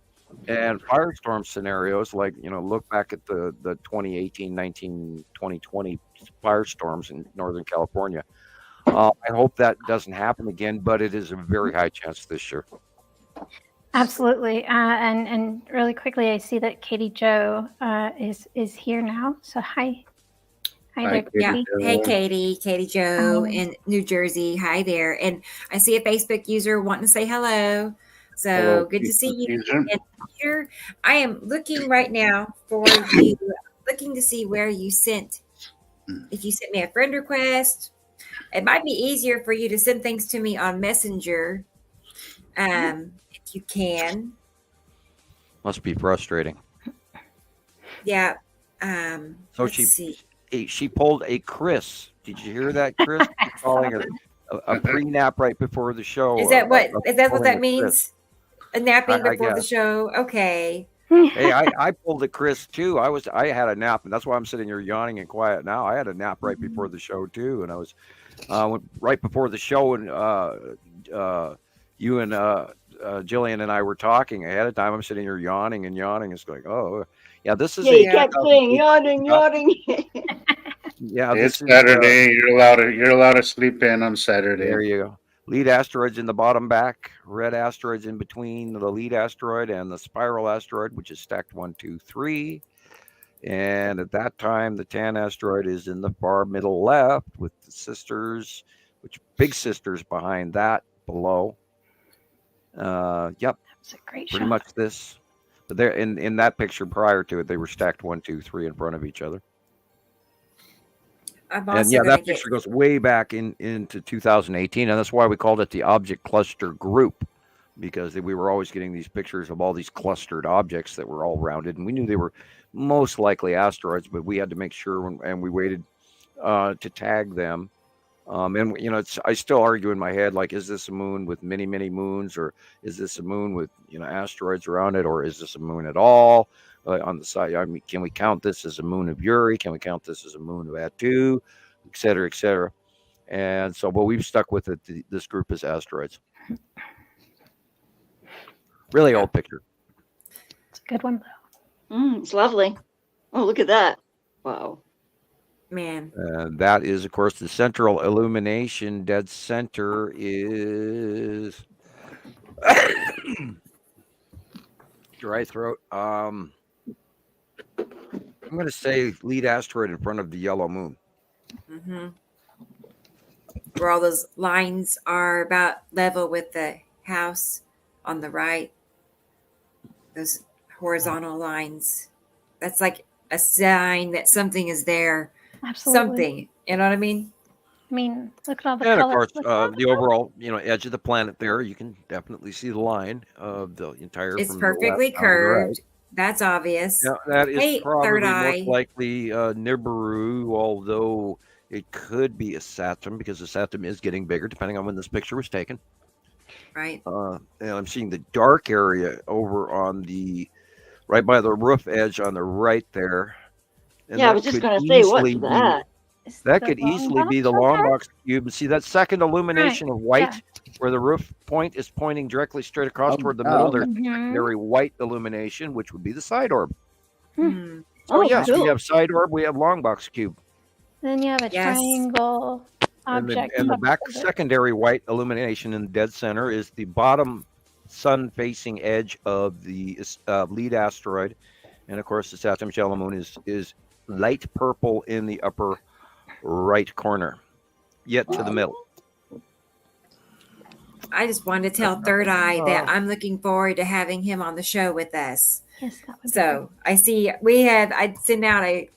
and firestorm scenarios, like look back at the 2018, 19, 2020 firestorms in Northern California. I hope that doesn't happen again, but it is a very high chance this year. Absolutely. And really quickly, I see that Katie Joe is here now. So hi Hi, there, Katie Yeah. Katie. Joe. Hey, Katie Joe Um, in New Jersey. Hi there. And I see a Facebook user wanting to say hello. So Hello, good to see you. user. And here I am looking right now for you, looking to see where you sent. If you sent me a friend request, it might be easier for you to send things to me on Messenger. If you can. Must be frustrating. Yeah. So Let's see. she pulled a Chris. Did you hear that, Chris? She's calling a pre-nap right before the show. Is that what pulling that a Chris. means? A napping I before the guess. show. Okay. Hey, I pulled a Chris too. I had a nap, and that's why I'm sitting here yawning and quiet now. I had a nap right before the show too, and I was right before the show, and you and Jillian and I were talking ahead of time. I'm sitting here yawning and yawning. It's like, oh yeah, this is Yeah, a you kept saying yawning, yawning. yeah. It's This is Saturday. You're allowed to sleep in on Saturday. there you go. Lead asteroids in the bottom back, red asteroids in between the lead asteroid and the spiral asteroid, which is stacked 1, 2, 3. And at that time, the tan asteroid is in the far middle left with the sisters, which big sisters behind that below. Yep, That's a great pretty shot. much this. But there in that picture prior to it, they were stacked 1, 2, 3 in front of each other. I'm And also yeah, going that to get. picture goes way back into 2018, and that's why we called it the object cluster group, because we were always getting these pictures of all these clustered objects that were all rounded, and we knew they were most likely asteroids, but we had to make sure, and we waited to tag them. And I still argue in my head, like, is this a moon with many moons, or is this a moon with asteroids around it, or is this a moon at all? On the side, I mean, can we count this as a moon of Uri? Can we count this as a moon of Atu, et cetera, et cetera? And so, but we've stuck with it. This group is asteroids. Really old picture. It's a good one, though. It's lovely. Oh, look at that. Wow. Man. That is, of course, the central illumination. Dead center is dry throat. I'm going to say lead asteroid in front of the yellow moon. Mm-hmm. Where all those lines are about level with the house on the right. Those horizontal lines. That's like a sign that something is there. Absolutely. Something. You know what I mean? I mean, look at all the And of colors. course, the overall, edge of the planet there, you can definitely see the line of the entire. It's from the left perfectly down to the right. curved. That's obvious. Yeah, that is Hey, probably third eye. most likely Nibiru, although It could be a Saturn because the Saturn is getting bigger depending on when this picture was taken. Right. And I'm seeing the dark area over on the right by the roof edge on the right there. And Yeah, I that was just could going to say, easily what's be- that? Is That the could long easily be box the on long there? box cube. And see that second illumination of white yeah. where the roof point is pointing directly straight across Oh, toward the oh, middle. okay. There's Mhm. very white illumination, which would be the side orb. Hmm. So Oh, yes, cool. we have side orb, we have long box cube. Then you have a Yes. triangle object. And the up back above it. secondary white illumination in the dead center is the bottom sun facing edge of the lead asteroid. And of course, the Saturn shallow moon is light purple in the upper right corner, yet to the middle. I just wanted to tell Third Eye that I'm looking forward to having him on the show with us. Yes, that would be So I see I sent out a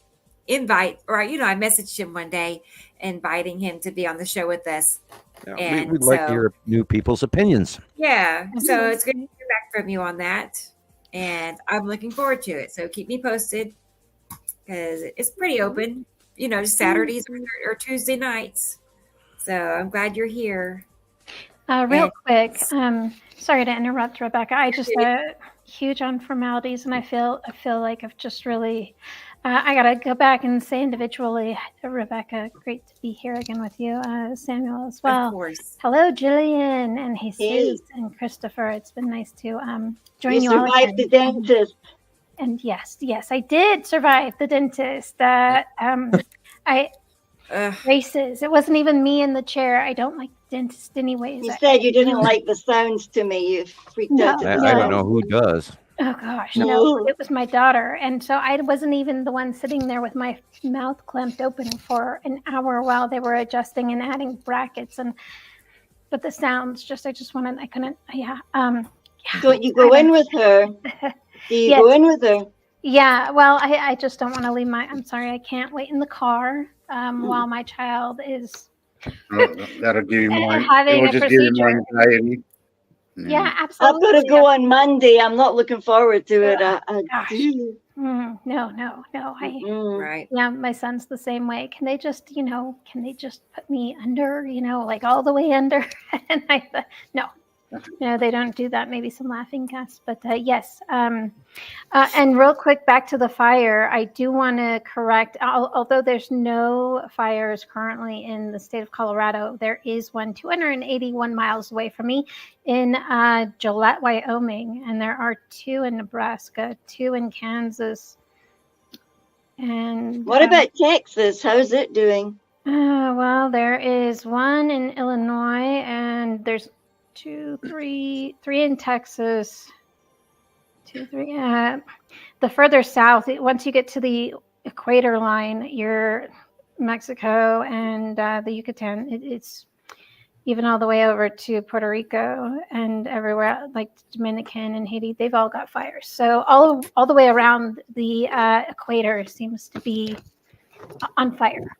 invite, or I messaged him one day inviting him to be on the show with us. Yeah, And we'd like to so- hear new people's opinions. Yeah. good. So it's good to hear back from you on that. And I'm looking forward to it. So keep me posted because it's pretty open, just Saturdays or Tuesday nights. So I'm glad you're here. Real quick, sorry to interrupt, Rebecca. I just huge on formalities, and I feel like I've just really, I gotta go back and say individually, Rebecca, great to be here again with you, Samuel as Of well. course. Hello, Jillian and Jesus Hey. and Christopher. It's been nice to join You you all survived the again. dentist. And yes, I did survive the dentist. Races. It wasn't even me in the chair. I don't like the dentist anyways. You said you didn't like the sounds to me. You freaked No. out. at the I don't sound. know who does. Oh gosh, No. no, it was my daughter. And so I wasn't even the one sitting there with my mouth clamped open for an hour while they were adjusting and adding brackets. But the sounds I couldn't, yeah. Don't you go in with her? Do you Yes. go in with her? Yeah, well, I just don't want to leave I'm sorry, I can't wait in the car while my child is, That'll give you more. Having It will a just give you more procedure. anxiety. yeah, I've absolutely. got to go on Monday. I'm not looking forward to it. I Gosh. do. No. Right. Yeah, my son's the same way. Can they just put me under, like all the way under? And I thought, no, they don't do that. Maybe some laughing gas, but yes. And real quick, back to the fire. I do want to correct, although there's no fires currently in the state of Colorado, there is one 281 miles away from me in Gillette, Wyoming, and there are 2 in Nebraska, 2 in Kansas. And What about Texas? How's it doing? well, there is 1 in Illinois, and there's 3 in Texas. 2, 3. The further south, once you get to the equator line, you're Mexico and the Yucatan. It's even all the way over to Puerto Rico and everywhere, like Dominican and Haiti. They've all got fires. So all the way around the equator seems to be on fire.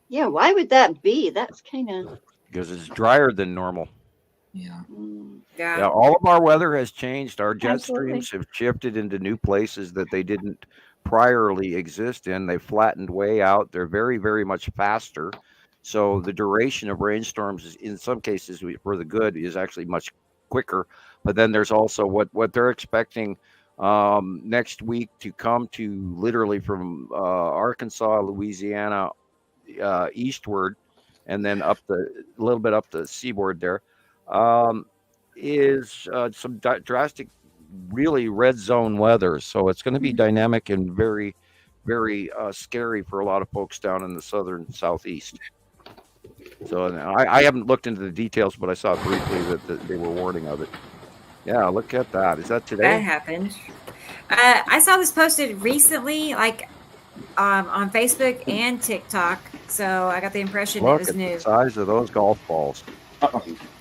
Yeah, why would that be? That's kind of. Because it's drier than normal. Yeah. Yeah. Yeah, all of our weather has changed. Our jet Absolutely. streams have shifted into new places that they didn't priorly exist in. They flattened way out. They're very, very much faster. So the duration of rainstorms is, in some cases, for the good, is actually much quicker. But then there's also what they're expecting next week to come to literally from Arkansas, Louisiana, eastward, and then a little bit up the seaboard there. Is some drastic, really red zone weather. So it's going to be dynamic and very, very scary for a lot of folks down in the southern southeast. So I haven't looked into the details, but I saw briefly that they were warning of it. Yeah, look at that. Is that That today? happened. I saw this posted recently, like on Facebook and TikTok. So I got the impression it Look was at new. the size of those golf balls.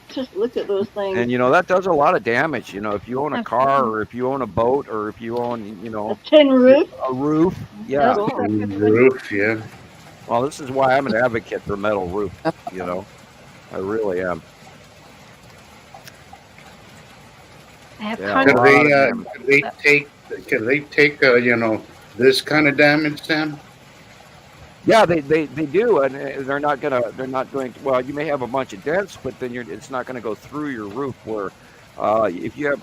Just look at those things. And that does a lot of damage. If you own a car or if you own a boat or if you own, A tin roof. a roof. Yeah. Oh. Roof, yeah. Well, this is why I'm an advocate for metal roof. I really am. I have Yeah. hundreds. Could they take this kind of damage, Sam? Yeah, they do, and they're not going. Well, you may have a bunch of dents, but then it's not going to go through your roof. Where if you have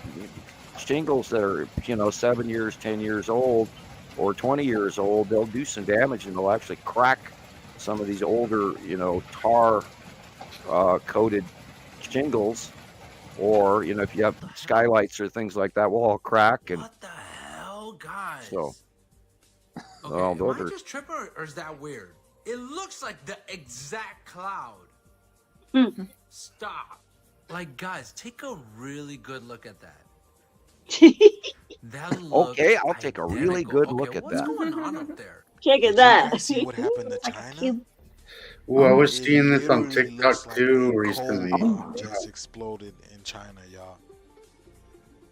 shingles that are 7 years, 10 years old, or 20 years old, they'll do some damage, and they'll actually crack some of these older tar coated shingles, or if you have skylights or things like that, will all crack. And What the hell, guys? so. Okay, Well, am those I are- just tripping or is that weird? It looks like the exact cloud. Hmm. Stop. Like, guys, take a really good look at that. That looks Okay, I'll take a really identical. good Okay, look at what's that. going on up there? Check Did at you that. guys see what happened to Like a China? cube. Well, I was It seeing this on literally TikTok looks like too a coal recently. bomb just exploded in China, y'all.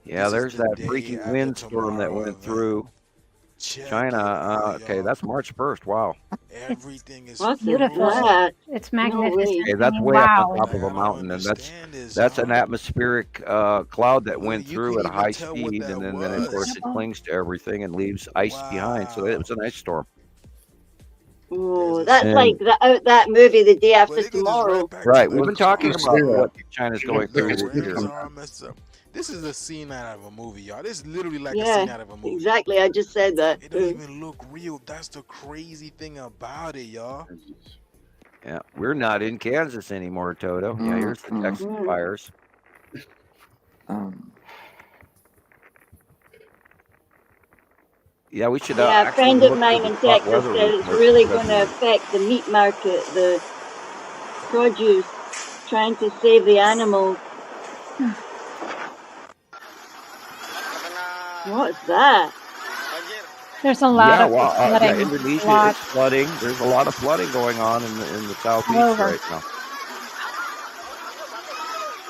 Yeah, This is there's the that day freaking after windstorm that tomorrow, went man. through Check China. it out, Okay, y'all. that's March 1st. Wow. Everything is What's Beautiful. that? It's No magnificent. way. Okay, that's I mean, way up wow. on top of a I don't mountain, and understand this, that's an y'all. atmospheric cloud that Well, went you through couldn't at even high tell what speed, that and then of course it was. clings to everything and leaves ice behind. So it Wow. was an ice storm. Oh, There's a that's And- like that movie, The Day But After it goes Tomorrow. right back Right, to we've been talking Let's about see that. what China's going the through Look at this this year. rims one. are all messed up. This is a scene out of a movie, y'all. This is literally like a Yeah, scene out of a movie. exactly. I just said that. It don't even look real. That's the crazy thing about it, y'all. Yeah, we're not in Kansas anymore, Toto. Yeah, here's the Texas Mm. fires. Um, Yeah, we should. Yeah, a actually friend of look mine for in the hot Texas weather said it's report really because going to affect the meat market, the produce, trying to save the animals. What's that? There's a lot Yeah, of well, flooding. yeah, Indonesia lot is flooding. There's a lot of flooding going on in the southeast over. right now.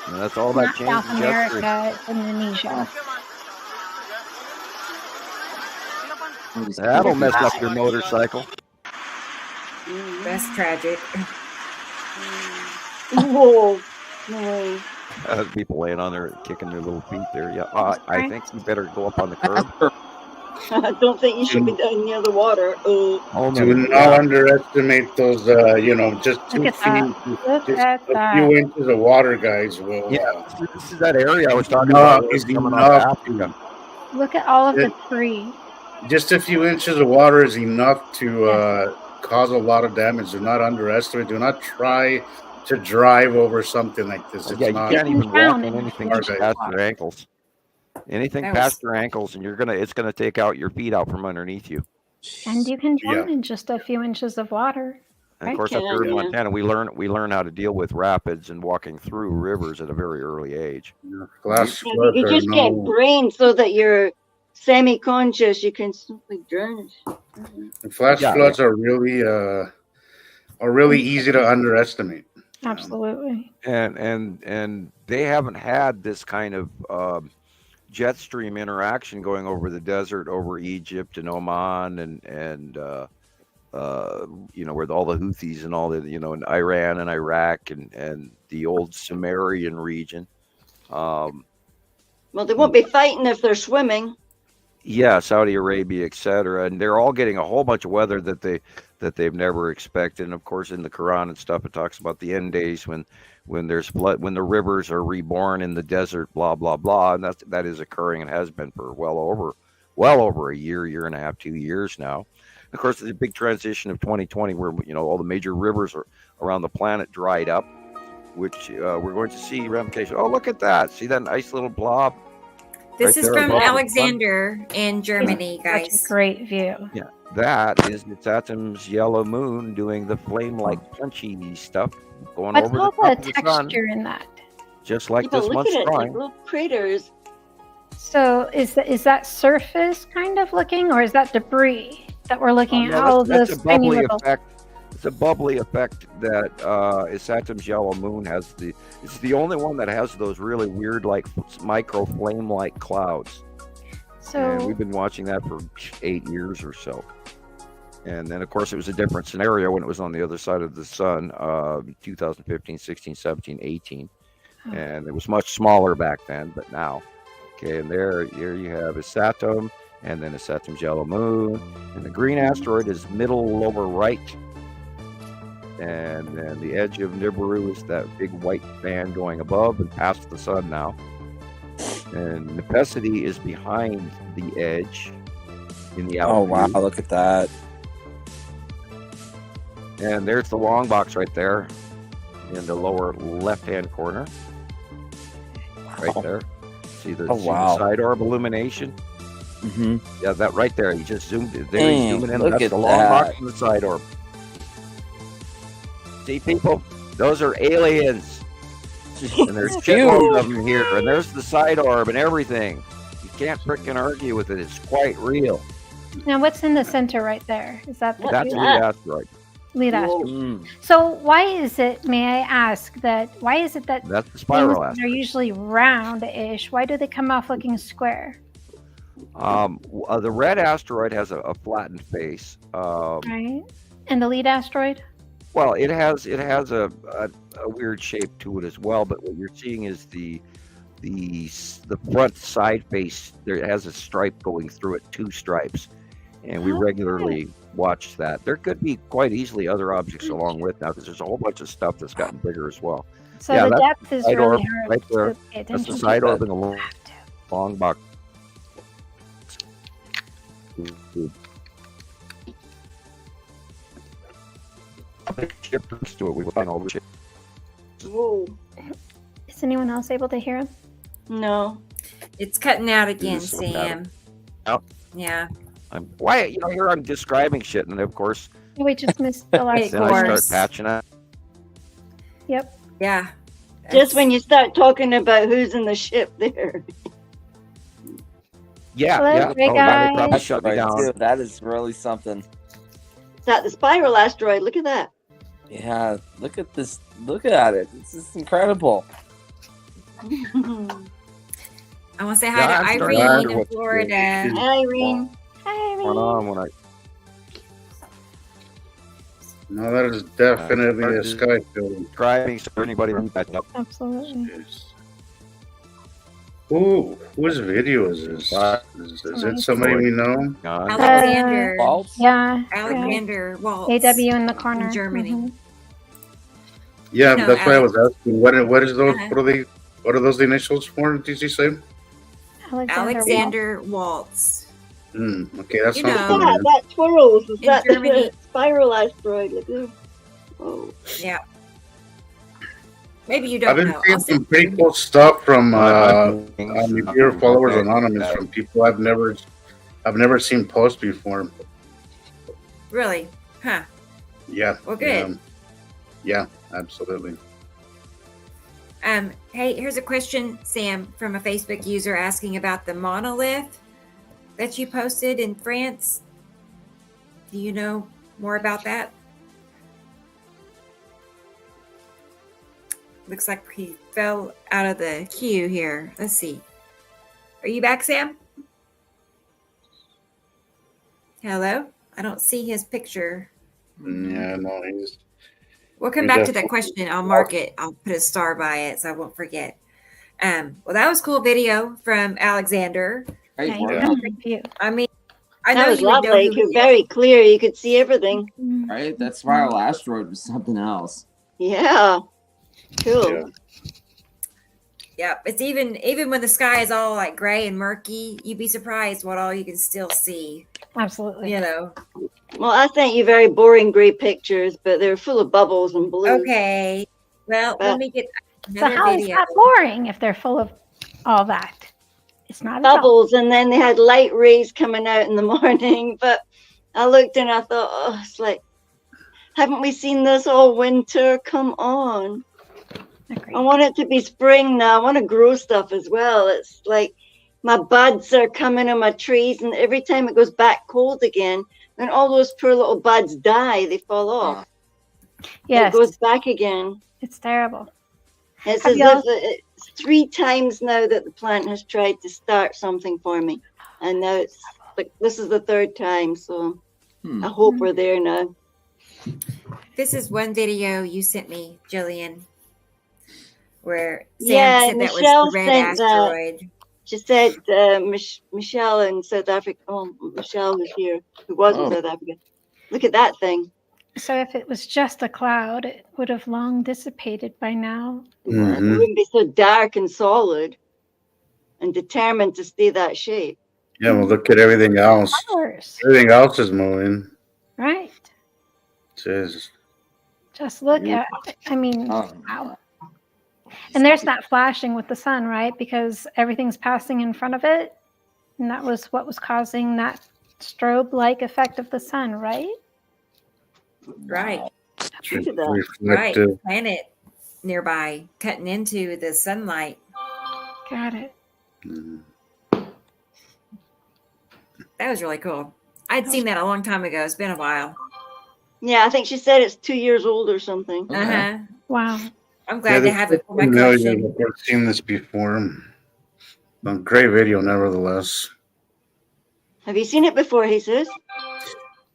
And that's all Not that change South in jet stream. America, it's Indonesia. I'm just That'll kidding. mess up your motorcycle. That's tragic. Whoa. No way. People laying on there, kicking their little feet there. Yeah, I Right. think you better go up on the curb. I don't think you should be down near the water. Oh Do no! not underestimate those. Just Look 2 at that. feet, Look just at a that. few inches of water, guys. Will Yeah, this is that area I was talking No, about. Where it's it's coming off enough. Africa. Look at all of the It- trees. just a few inches of water is enough to cause a lot of damage. Do not underestimate. Do not try to drive over something like this. It's Yeah, you not. can't You even can drown walk in in anything it. just past your ankles. Anything That past was- your ankles, and it's gonna take out your feet out from underneath you. And you can drown Yeah. in just a few inches of water. And Right. of course, up Yeah, here in yeah. Montana, we learn how to deal with rapids and walking through rivers at a very early age. Flash Yeah, floods you are just get no. brain so that you're semi-conscious. You can simply drown. Flash Yeah. floods are really easy to underestimate. Absolutely. And they haven't had this kind of jet stream interaction going over the desert, over Egypt and Oman and where all the Houthis and all the in Iran and Iraq and the old Sumerian region. Well, they won't be fighting if they're swimming. Yeah, Saudi Arabia, etc., and they're all getting a whole bunch of weather that they've never expected. And of course, in the Quran and stuff, it talks about the end days when there's flood, when the rivers are reborn in the desert, blah blah blah, and that is occurring and has been for well over a year and a half, 2 years now. Of course, there's a big transition of 2020 where all the major rivers around the planet dried up, which we're going to see ramifications. Oh, look at that! See that nice little blob? This Right is there from above the sun. Alexander in Germany, Such guys. a great view. Yeah, that is the Saturn's yellow moon doing the flame-like punchy stuff going What's over the all top the of the sun, texture in that? just like Yeah, but this look month's at it, it's like drawing. little craters. So is that surface kind of looking, or is that debris that we're looking at? No, All that's those a tiny bubbly little. effect. It's a bubbly effect that Saturn's yellow moon has. It's the only one that has those really weird, like micro flame-like clouds. And So we've been watching that for 8 years or so. And then, of course, it was a different scenario when it was on the other side of the sun, 2015, 16, 17, 18. Oh. And it was much smaller back then, but now. Okay, and here you have a Saturn, and then a Saturn's yellow moon. And the green asteroid is middle lower right. And then the edge of Nibiru is that big white band going above and past the sun now. And Nepesity is behind the edge in the outer Oh wow, view. look at that. And there's the long box right there in the lower left-hand corner. Right there. See the, Oh, see the wow. side orb illumination? Mm-hmm. Yeah, that right there. He just zoomed it. There Dang, he's zooming in. look That's at the long that. box and the side orb. See, people? Those are aliens. And there's shitloads of them here. And there's the side orb and everything. You can't frickin' argue with it. It's quite real. Now, what's in the center right there? Is that the That's lead, the asteroid. lead asteroid? Mm. So why is it, may I ask, that That's the things spiral that are asteroid. usually round-ish, why do they come off looking square? The red asteroid has a flattened face. Right? And the lead asteroid? Well, it has a weird shape to it as well. But what you're seeing is the front side face. There has a stripe going through it, 2 stripes, and we regularly watch that. There could be quite easily other objects along with now because there's a whole bunch of stuff that's gotten bigger as well. So Yeah, the that's depth is side really orb hard right there. to pay That's the attention side to. orb in the long box. Shippers to it. We find all the shit. Whoa. Is anyone else able to hear him? No. It's cutting out again, It's so bad. Sam. Out. Yeah. Why? Here I'm describing shit, and of course, We just missed the last then I start course. patching it. Yep. Yeah. Just when you start talking about who's in the ship there. Yeah, Hello, yeah. Grey Oh, Guy. they probably shut me Right, down. too. That is really something. Is that the spiral asteroid? Look at that. Yeah, look at this. Look at it. This is incredible. I want to say Yeah, hi I'm to starting to Irene wonder in what's Florida. Irene. Hi, going on when I No, that is definitely a sky film. driving. So anybody who's patching up. Absolutely. Whose video is this? Is it somebody we know? Alexander. False? Yeah. Alexander Waltz. AW in the corner. in Germany. Mhm. Yeah, No, that's why I was Alex. asking. What is those? Uh-huh. What are those initials for? Did you say? Alexander Waltz. Okay, that You sounds know. familiar. That twirls. Is In that the Germany. spiral asteroid? Look at that. Oh. Yeah. Maybe you I've don't been know. seeing I'll some send pretty you. cool stuff from your followers Okay. anonymous from people I've never seen post before. Really? Huh. Yeah. Well, good. Yeah, absolutely. Hey, here's a question, Sam, from a Facebook user asking about the monolith that you posted in France. Do you know more about that? Looks like he fell out of the queue here. Let's see. Are you back, Sam? Hello? I don't see his picture. Yeah, no, he's. We'll come You're back to that definitely- question. I'll mark it. I'll put a star by it so I won't forget. Well, that was cool video from Alexander. Great Yeah, you work. got a great view. I mean, I That know was you would know lovely. who he is. Very clear. You could see everything. Right? That spiral asteroid was something else. Yeah. Cool. Yeah. Yeah, it's even when the sky is all like gray and murky, you'd be surprised what all you can still see. Absolutely. You know. Well, I sent you very boring gray pictures, but they're full of bubbles and blue. Okay. Well, let me get So another how is video. that boring if they're full of all that? It's not at all. Bubbles, and then they had light rays coming out in the morning. But I looked and I thought, oh, it's like, haven't we seen this all winter? Come on. Agreed. I want it to be spring now. I want to grow stuff as well. It's like my buds are coming on my trees, and every time it goes back cold again, then all those poor little buds die. They fall off. Yes, It goes back again. it's terrible. It's Have as y'all- if it's 3 times now that the plant has tried to start something for me. And now it's like this is the 3rd time. So I hope we're there now. This is one video you sent me, Jillian, where Sam Yeah, said that Michelle was the red sent that. asteroid. She said Michelle in South Africa. Oh, Michelle was here, who was in Oh. South Africa. Look at that thing. So if it was just a cloud, it would have long dissipated by now. It Mhm. wouldn't be so dark and solid and determined to stay that shape. Yeah, well, look at everything else. Flowers, Everything else is moving. right? Says Just look at, I mean, Oh, wow. And there's that flashing with the sun, right? Because everything's passing in front of it. And that was what was causing that strobe-like effect of the sun, right? Right. Look at that. Right. reflective. Planet nearby cutting into the sunlight. Got it. Mhm. That was really cool. I'd seen that a long time ago. It's been a while. Yeah, I think she said it's 2 years old or something. Okay. Uh-huh. Wow. I'm glad to this have it for my is familiar, collection. but I've seen this before. A great video, nevertheless. Have you seen it before, Jesus?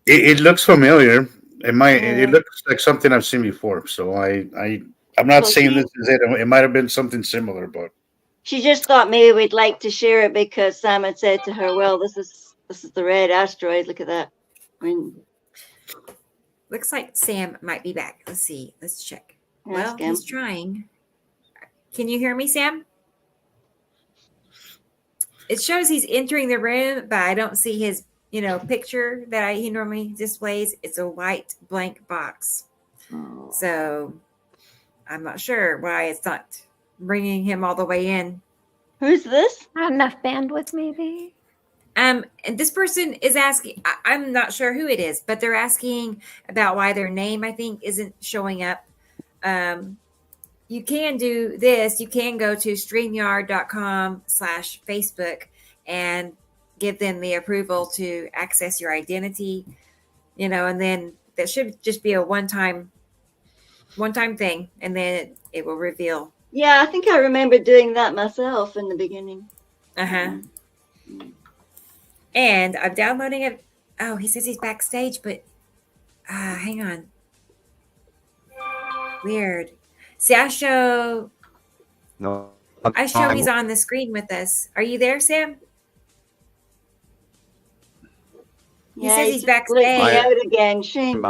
It looks familiar. It might. Yeah. It looks like something I've seen before. So I'm not Well, saying she- this is it. It might have been something similar, but She just thought maybe we'd like to share it because Sam had said to her, "Well, this is the red asteroid. Look at that." I mean, Looks like Sam might be back. Let's see. Let's check. Well, ask him. he's trying. Can you hear me, Sam? It shows he's entering the room, but I don't see his, picture that he normally displays. It's a white blank box. Oh. So I'm not sure why it's not bringing him all the way in. Who's this? Not enough bandwidth, maybe. And this person is asking, I'm not sure who it is, but they're asking about why their name, I think, isn't showing up. You can do this. You can go to StreamYard.com/Facebook and give them the approval to access your identity, and then that should just be a one-time thing, and then it will reveal. Yeah, I think I remember doing that myself in the beginning. Uh-huh. And I'm downloading it. Oh, he says he's backstage, but hang on. Weird. See, I show No. he's on the screen with us. Are you there, Sam? He says he's just glitched me backstage. out again. Shame.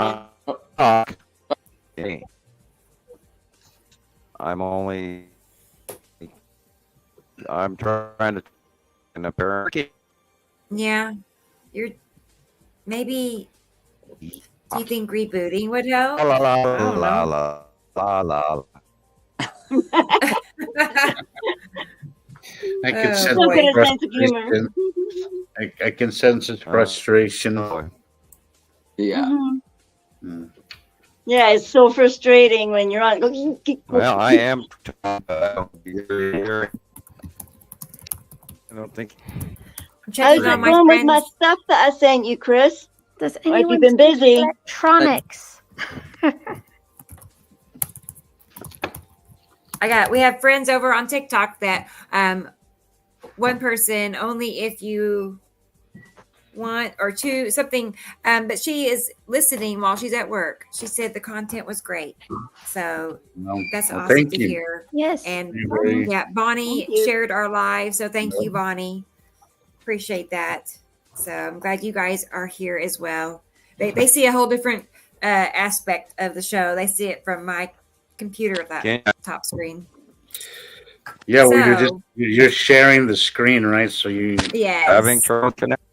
Okay. I'm trying to, and apparently, Yeah. You're maybe, do you think rebooting would help? la la I don't la know. la la la. I can Oh, sense boy. Look at his his sense of humor. frustration. I can sense his frustration. Boy. Yeah. Mhm. Mm. Yeah, it's so frustrating when you're on. Well, I am. I don't think. I'm How's checking it on my going with my friends. stuff that I sent you, Chris? Does Or have you anyone been busy? electronics? We have friends over on TikTok that one person only if you want, or two something, but she is listening while she's at work. She said the content was great, so Well, that's well, awesome thank to you. hear. Yes. And Very- yeah, Bonnie Thank you. shared our live, so thank you, Bonnie. Appreciate that. So I'm glad you guys are here as well. They see a whole different aspect of the show. They see it from my computer, that Can't- top screen. Yeah, well, So- you're sharing the screen, right? So you Yes. Having trouble connecting.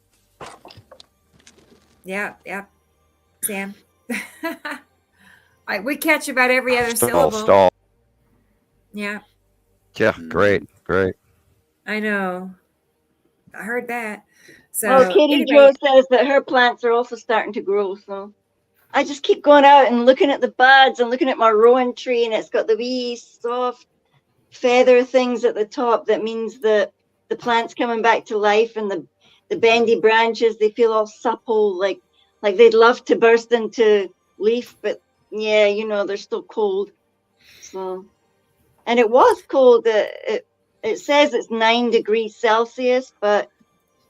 Yeah. Sam. We catch about every other Stall, syllable. stall. Yeah, Yeah, great. I know. I heard that. So Oh, Katie anyway, Jo says that her plants are also starting to grow. So I just keep going out and looking at the buds and looking at my rowan tree, and it's got the wee soft feather things at the top. That means that the plant's coming back to life, and the bendy branches, they feel all supple, like they'd love to burst into leaf, but yeah, they're still cold. So, and it was cold. It says it's 9 degrees Celsius, but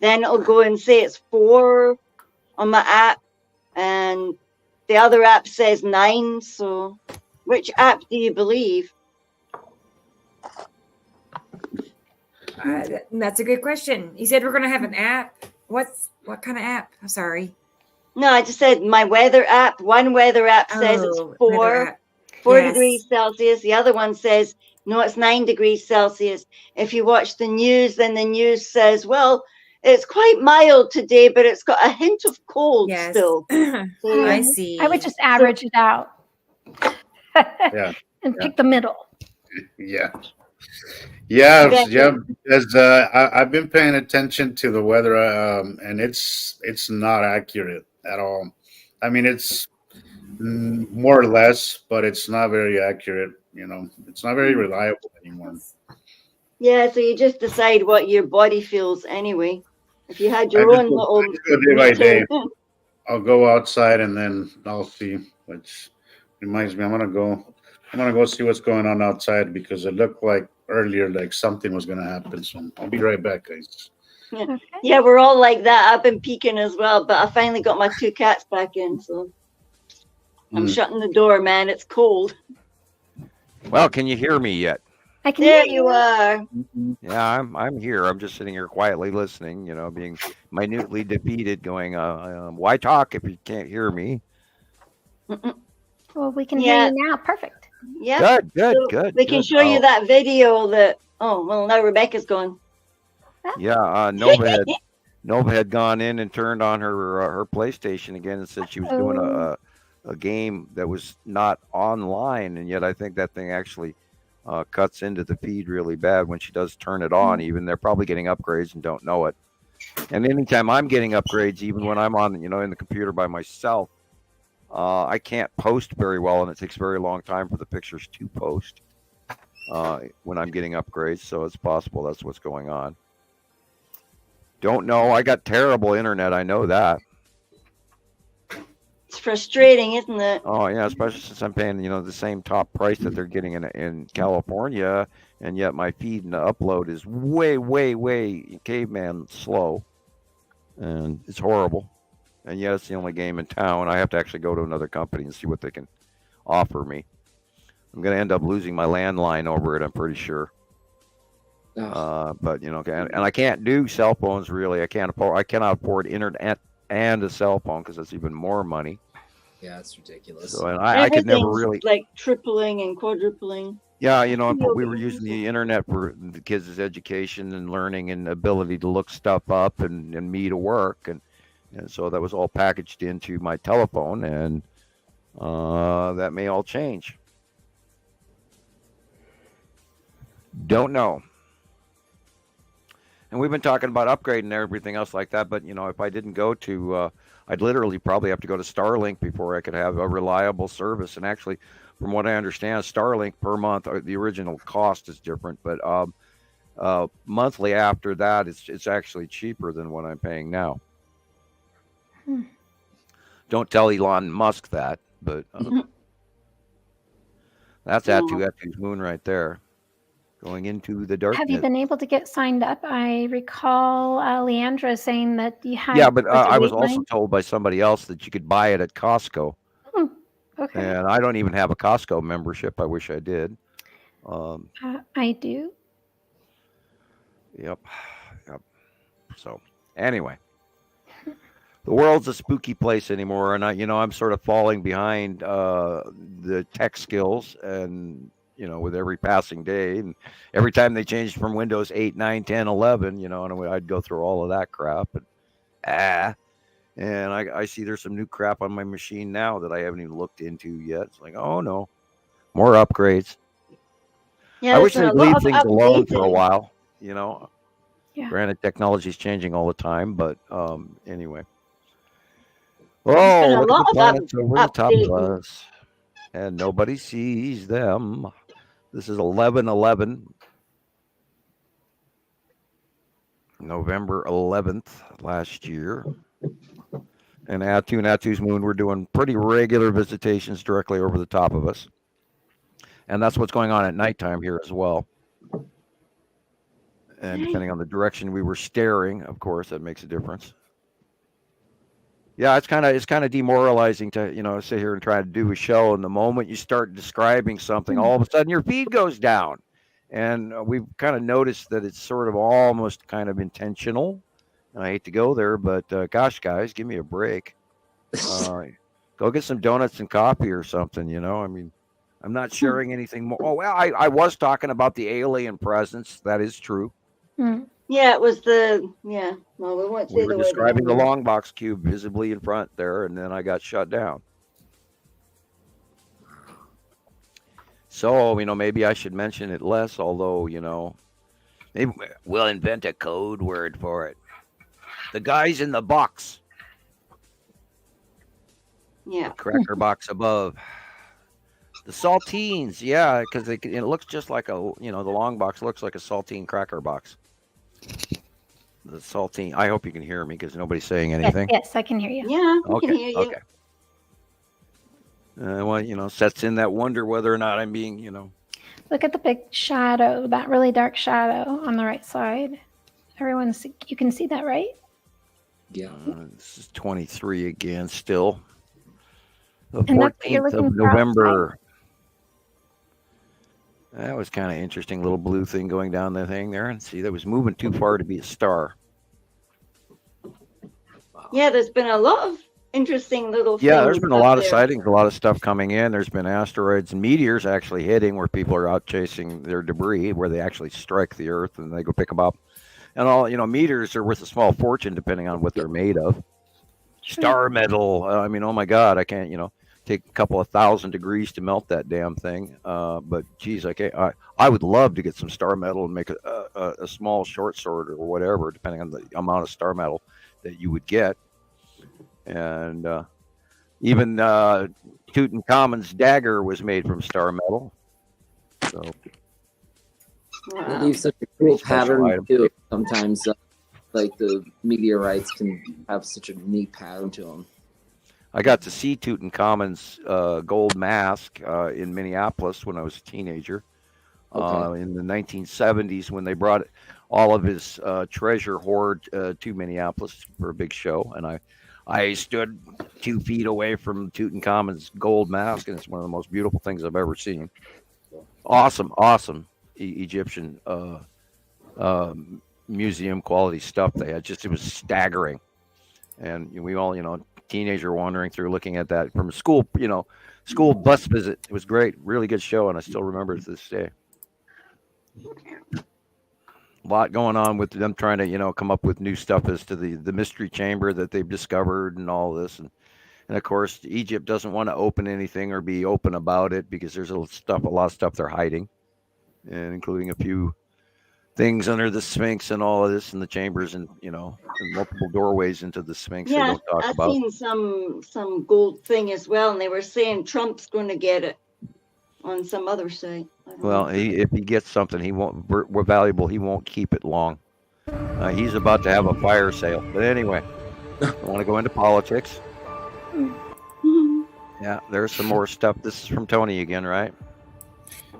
then it'll go and say it's 4 on my app, and the other app says 9. So, which app do you believe? that's a good question. You said we're going to have an app. What kind of app? I'm sorry. No, I just said my weather app. One weather app says it's Oh, weather four app. 4 Yes. degrees Celsius. The other one says, no, it's 9 degrees Celsius. If you watch the news, then the news says, well, it's quite mild today, but it's got a hint of cold Yes. still. So, I see. I would just average it out. Yeah. And pick the middle. Yeah. Yeah, Becky. yeah, because I've been paying attention to the weather, and it's not accurate at all. I mean, it's more or less, but it's not very accurate. You know, it's not very reliable anymore. Yeah, so you just decide what your body feels anyway. If you had I your just own go, little I just go day by day. meter. I'll go outside and then I'll see. Which reminds me, I'm gonna go see what's going on outside because it looked like earlier like something was gonna happen. So I'll be right back, guys. Okay. Yeah, we're all like that. I've been peeking as well, but I finally got my 2 cats back in, so I'm shutting the door, man. It's cold. Well, can you hear me yet? I can There hear you are. Yeah, I'm here. I'm just sitting here quietly listening, you know, being minutely defeated, going, why talk if you can't hear me? Well, we can Yeah. hear you now. Perfect. Yeah. Good, So good. we can good. show you that video that, oh, well, now Rebecca's gone. Yeah, Nova had gone in and turned on her PlayStation again and said she was doing a game that was not online, and yet I think that thing actually cuts into the feed really bad when she does turn it on. Even they're probably getting upgrades and don't know it. And anytime I'm getting upgrades, even when I'm on, you know, in the computer by myself, I can't post very well, and it takes a very long time for the pictures to post when I'm getting upgrades. So it's possible that's what's going on. Don't know. I got terrible internet. I know that. It's frustrating, isn't it? Oh yeah, especially since I'm paying, you know, the same top price that they're getting in California, and yet my feed and the upload is way caveman slow, and it's horrible. And yet it's the only game in town. I have to actually go to another company and see what they can offer me. I'm going to end up losing my landline over it, I'm pretty sure. But you know, and I can't do cell phones really. I cannot afford internet and a cell phone because it's even more money. Yeah, it's ridiculous. So, and I could never Everything's really. like tripling and quadrupling. Yeah, you know, we were using the internet for the kids' education and learning and ability to look stuff up and me to work, and so that was all packaged into my telephone, and that may all change. Don't know. And we've been talking about upgrading and everything else like that, but you know, if I didn't go to, I'd literally probably have to go to Starlink before I could have a reliable service. And actually, from what I understand, Starlink per month, the original cost is different, but monthly after that, it's actually cheaper than what I'm paying now. Don't tell Elon Musk that, but that's Atu's moon right there. Going into the darkness. Have you been able to get signed up? I recall Leandra saying that you had. Yeah, but like a I was wait also line. told by somebody else that you could buy it at Costco. Okay. And I don't even have a Costco membership. I wish I did. I do. Yep. So anyway, the world's a spooky place anymore, and I'm sort of falling behind the tech skills, and with every passing day, and every time they changed from Windows 8, 9, 10, 11, and I'd go through all of that crap, and I see there's some new crap on my machine now that I haven't even looked into yet. It's like, oh no, more upgrades. Yeah, I wish they'd leave things alone for a updating. while, Yeah. Granted, technology is changing all the time, but anyway. been Oh, a look lot at the of planets over the top of updating. us, and nobody sees them. This is 11/11, November 11th last year. And Atu and Atu's moon, we're doing pretty regular visitations directly over the top of us. And that's what's going on at nighttime here as well. And depending on the direction we were staring, of course, that makes a difference. Yeah, it's kind of demoralizing to, sit here and try to do a show. And the moment you start describing something, all of a sudden your feed goes down. And we've kind of noticed that it's sort of almost kind of intentional. And I hate to go there, but gosh, guys, give me a break. Go get some donuts and coffee or something. I mean, I'm not sharing anything more. Oh, well, I was talking about the alien presence. That is true. Yeah, it was yeah. Well, we won't say We were the word describing the anymore. long box cube visibly in front there, and then I got shut down. So, maybe I should mention it less, although, maybe we'll invent a code word for it. The guys in the box. Yeah. The cracker box above. The saltines, yeah, because it looks just like the long box looks like a saltine cracker box. The saltine. I hope you can hear me because nobody's saying anything. Yes, I can hear you. Yeah, we Okay. can hear you. Okay. Well, sets in that wonder whether or not I'm being, Look at the big shadow, that really dark shadow on the right side. You can see that, right? Yeah. This is 23 again, still. The And that's what you're 14th looking of for outside? November. That was kind of interesting, little blue thing going down the thing there. And see, that was moving too far to be a star. Yeah, there's been a lot of interesting little Yeah, things there's been a up lot of there. sightings, a lot of stuff coming in. There's been asteroids and meteors actually hitting where people are out chasing their debris, where they actually strike the Earth and they go pick them up. And all, meteors are worth a small fortune depending on what they're made of. Star metal. I mean, oh my God, I can't, take a couple of 1,000 degrees to melt that damn thing. But geez, I would love to get some star metal and make a small short sword or whatever, depending on the amount of star metal that you would get. And even Tutankhamun's dagger was made from star metal. So It leaves such a cool Special pattern item. too. Sometimes, like the meteorites can have such a neat pattern to them. I got to see Tutankhamun's gold mask in Minneapolis when I was a teenager. Okay. In the 1970s, when they brought all of his treasure hoard to Minneapolis for a big show, and I stood 2 feet away from Tutankhamun's gold mask, and it's one of the most beautiful things I've ever seen. Awesome Egyptian museum quality stuff they had. It was staggering, and we all, teenager wandering through looking at that from a school bus visit. It was great, really good show, and I still remember it to this day. A lot going on with them trying to come up with new stuff as to the mystery chamber that they've discovered and all this, and of course Egypt doesn't want to open anything or be open about it because there's a lot of stuff they're hiding, and including a few things under the Sphinx and all of this, and the chambers, and and multiple doorways into the Sphinx they Yeah, don't talk I've about. seen some gold thing as well, and they were saying Trump's going to get it on some other site. I don't Well, know. if he gets something, he won't. We're valuable. He won't keep it long. He's about to have a fire sale. But anyway, I want to go into politics. Yeah, there's some more stuff. This is from Tony again, right?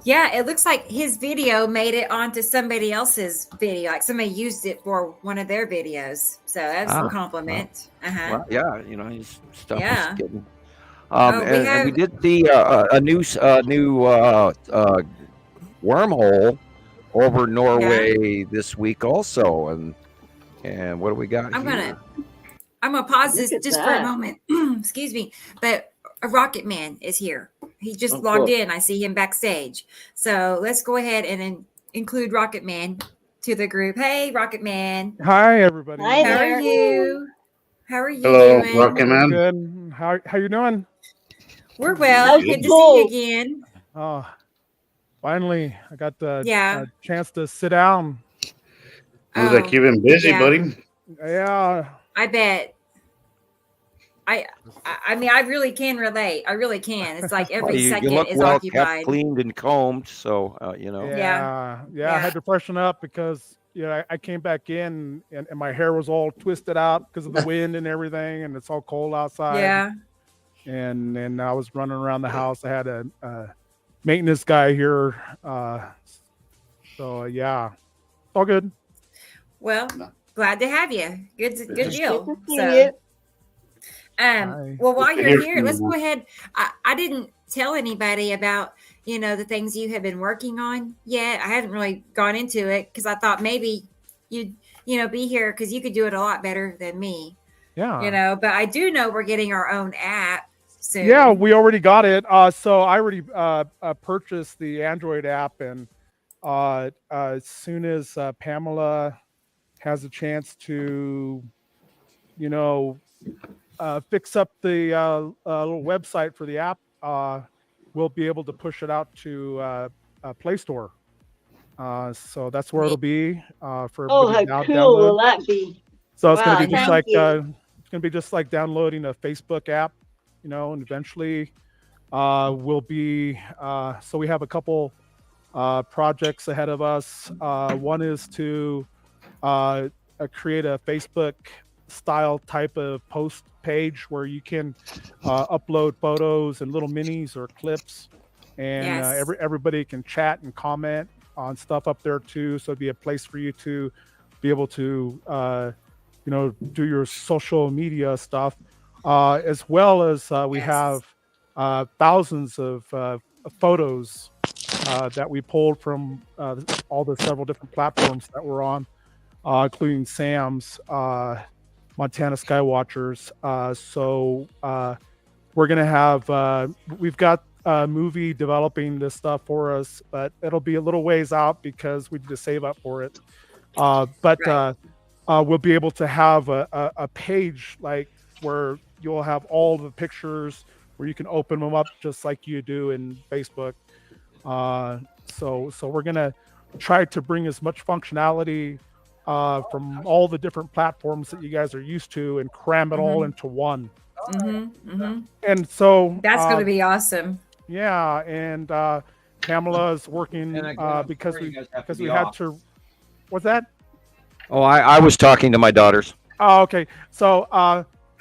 Yeah, it looks like his video made it onto somebody else's video. Like somebody used it for one of their videos. So that's a compliment. Well, yeah, his stuff Yeah. is getting. We and we did see a new wormhole over Norway this week also, and what do we got? I'm here? gonna pause this Look at just for a that. moment. Excuse me, but a Rocket Man is here. He just Oh, logged cool. in. I see him backstage. So let's go ahead and include Rocket Man to the group. Hey, Rocket Man, Hi, everybody. Hi how there. are you? How are you Hello, doing? Rocket Man. Good. How you doing? We're well. How's Good the to see cold? you again. Oh, finally, I got the Yeah. chance to sit down. Seems like you've been busy, yeah. buddy. Yeah, I bet. I mean, I really can relate. I really can. It's like every you second look is well occupied. kept, cleaned, and combed. So yeah. I had to freshen up because I came back in and my hair was all twisted out because of the wind and everything, and it's all cold outside. Yeah. And I was running around the house. I had a maintenance guy here. So yeah, it's all good. Well, glad to have you. Good deal. Good to see So, you. Hi. well, while Good to you're hear here, from let's you. go ahead. I didn't tell anybody about, the things you have been working on yet. I haven't really gone into it because I thought maybe you'd, be here because you could do it a lot better than me. Yeah. You know, but I do know we're getting our own app soon. Yeah, we already got it. So I already purchased the Android app, and as soon as Pamela has a chance to, you know, fix up the little website for the app, we'll be able to push it out to Play Store. So that's where it'll be for Oh, everybody how to cool will download. that be? So it's Wow, gonna be just thank like you. it's gonna be just like downloading a Facebook app, you know, and eventually we'll be so we have a couple projects ahead of us. One is to create a Facebook style type of post page where you can upload photos and little minis or clips, and Yes. everybody can chat and comment on stuff up there too. So it'd be a place for you to be able to you know, do your social media stuff, as well as we have thousands of photos that we pulled from all the several different platforms that we're on, including Sam's, Montana Skywatchers. So we're gonna have we've got a movie developing this stuff for us, but it'll be a little ways out because we need to save up for it. But we'll be able to have a page like where you'll have all the pictures where you can open them up just like you do in Facebook. So we're gonna try to bring as much functionality from all the different platforms that you guys are used to and cram it all into one. And so That's going to be awesome. yeah, and Pamela is working And again, because sorry, we you guys have to because be we had off. to. What's that? Oh, I was talking to my daughters. Oh, okay. So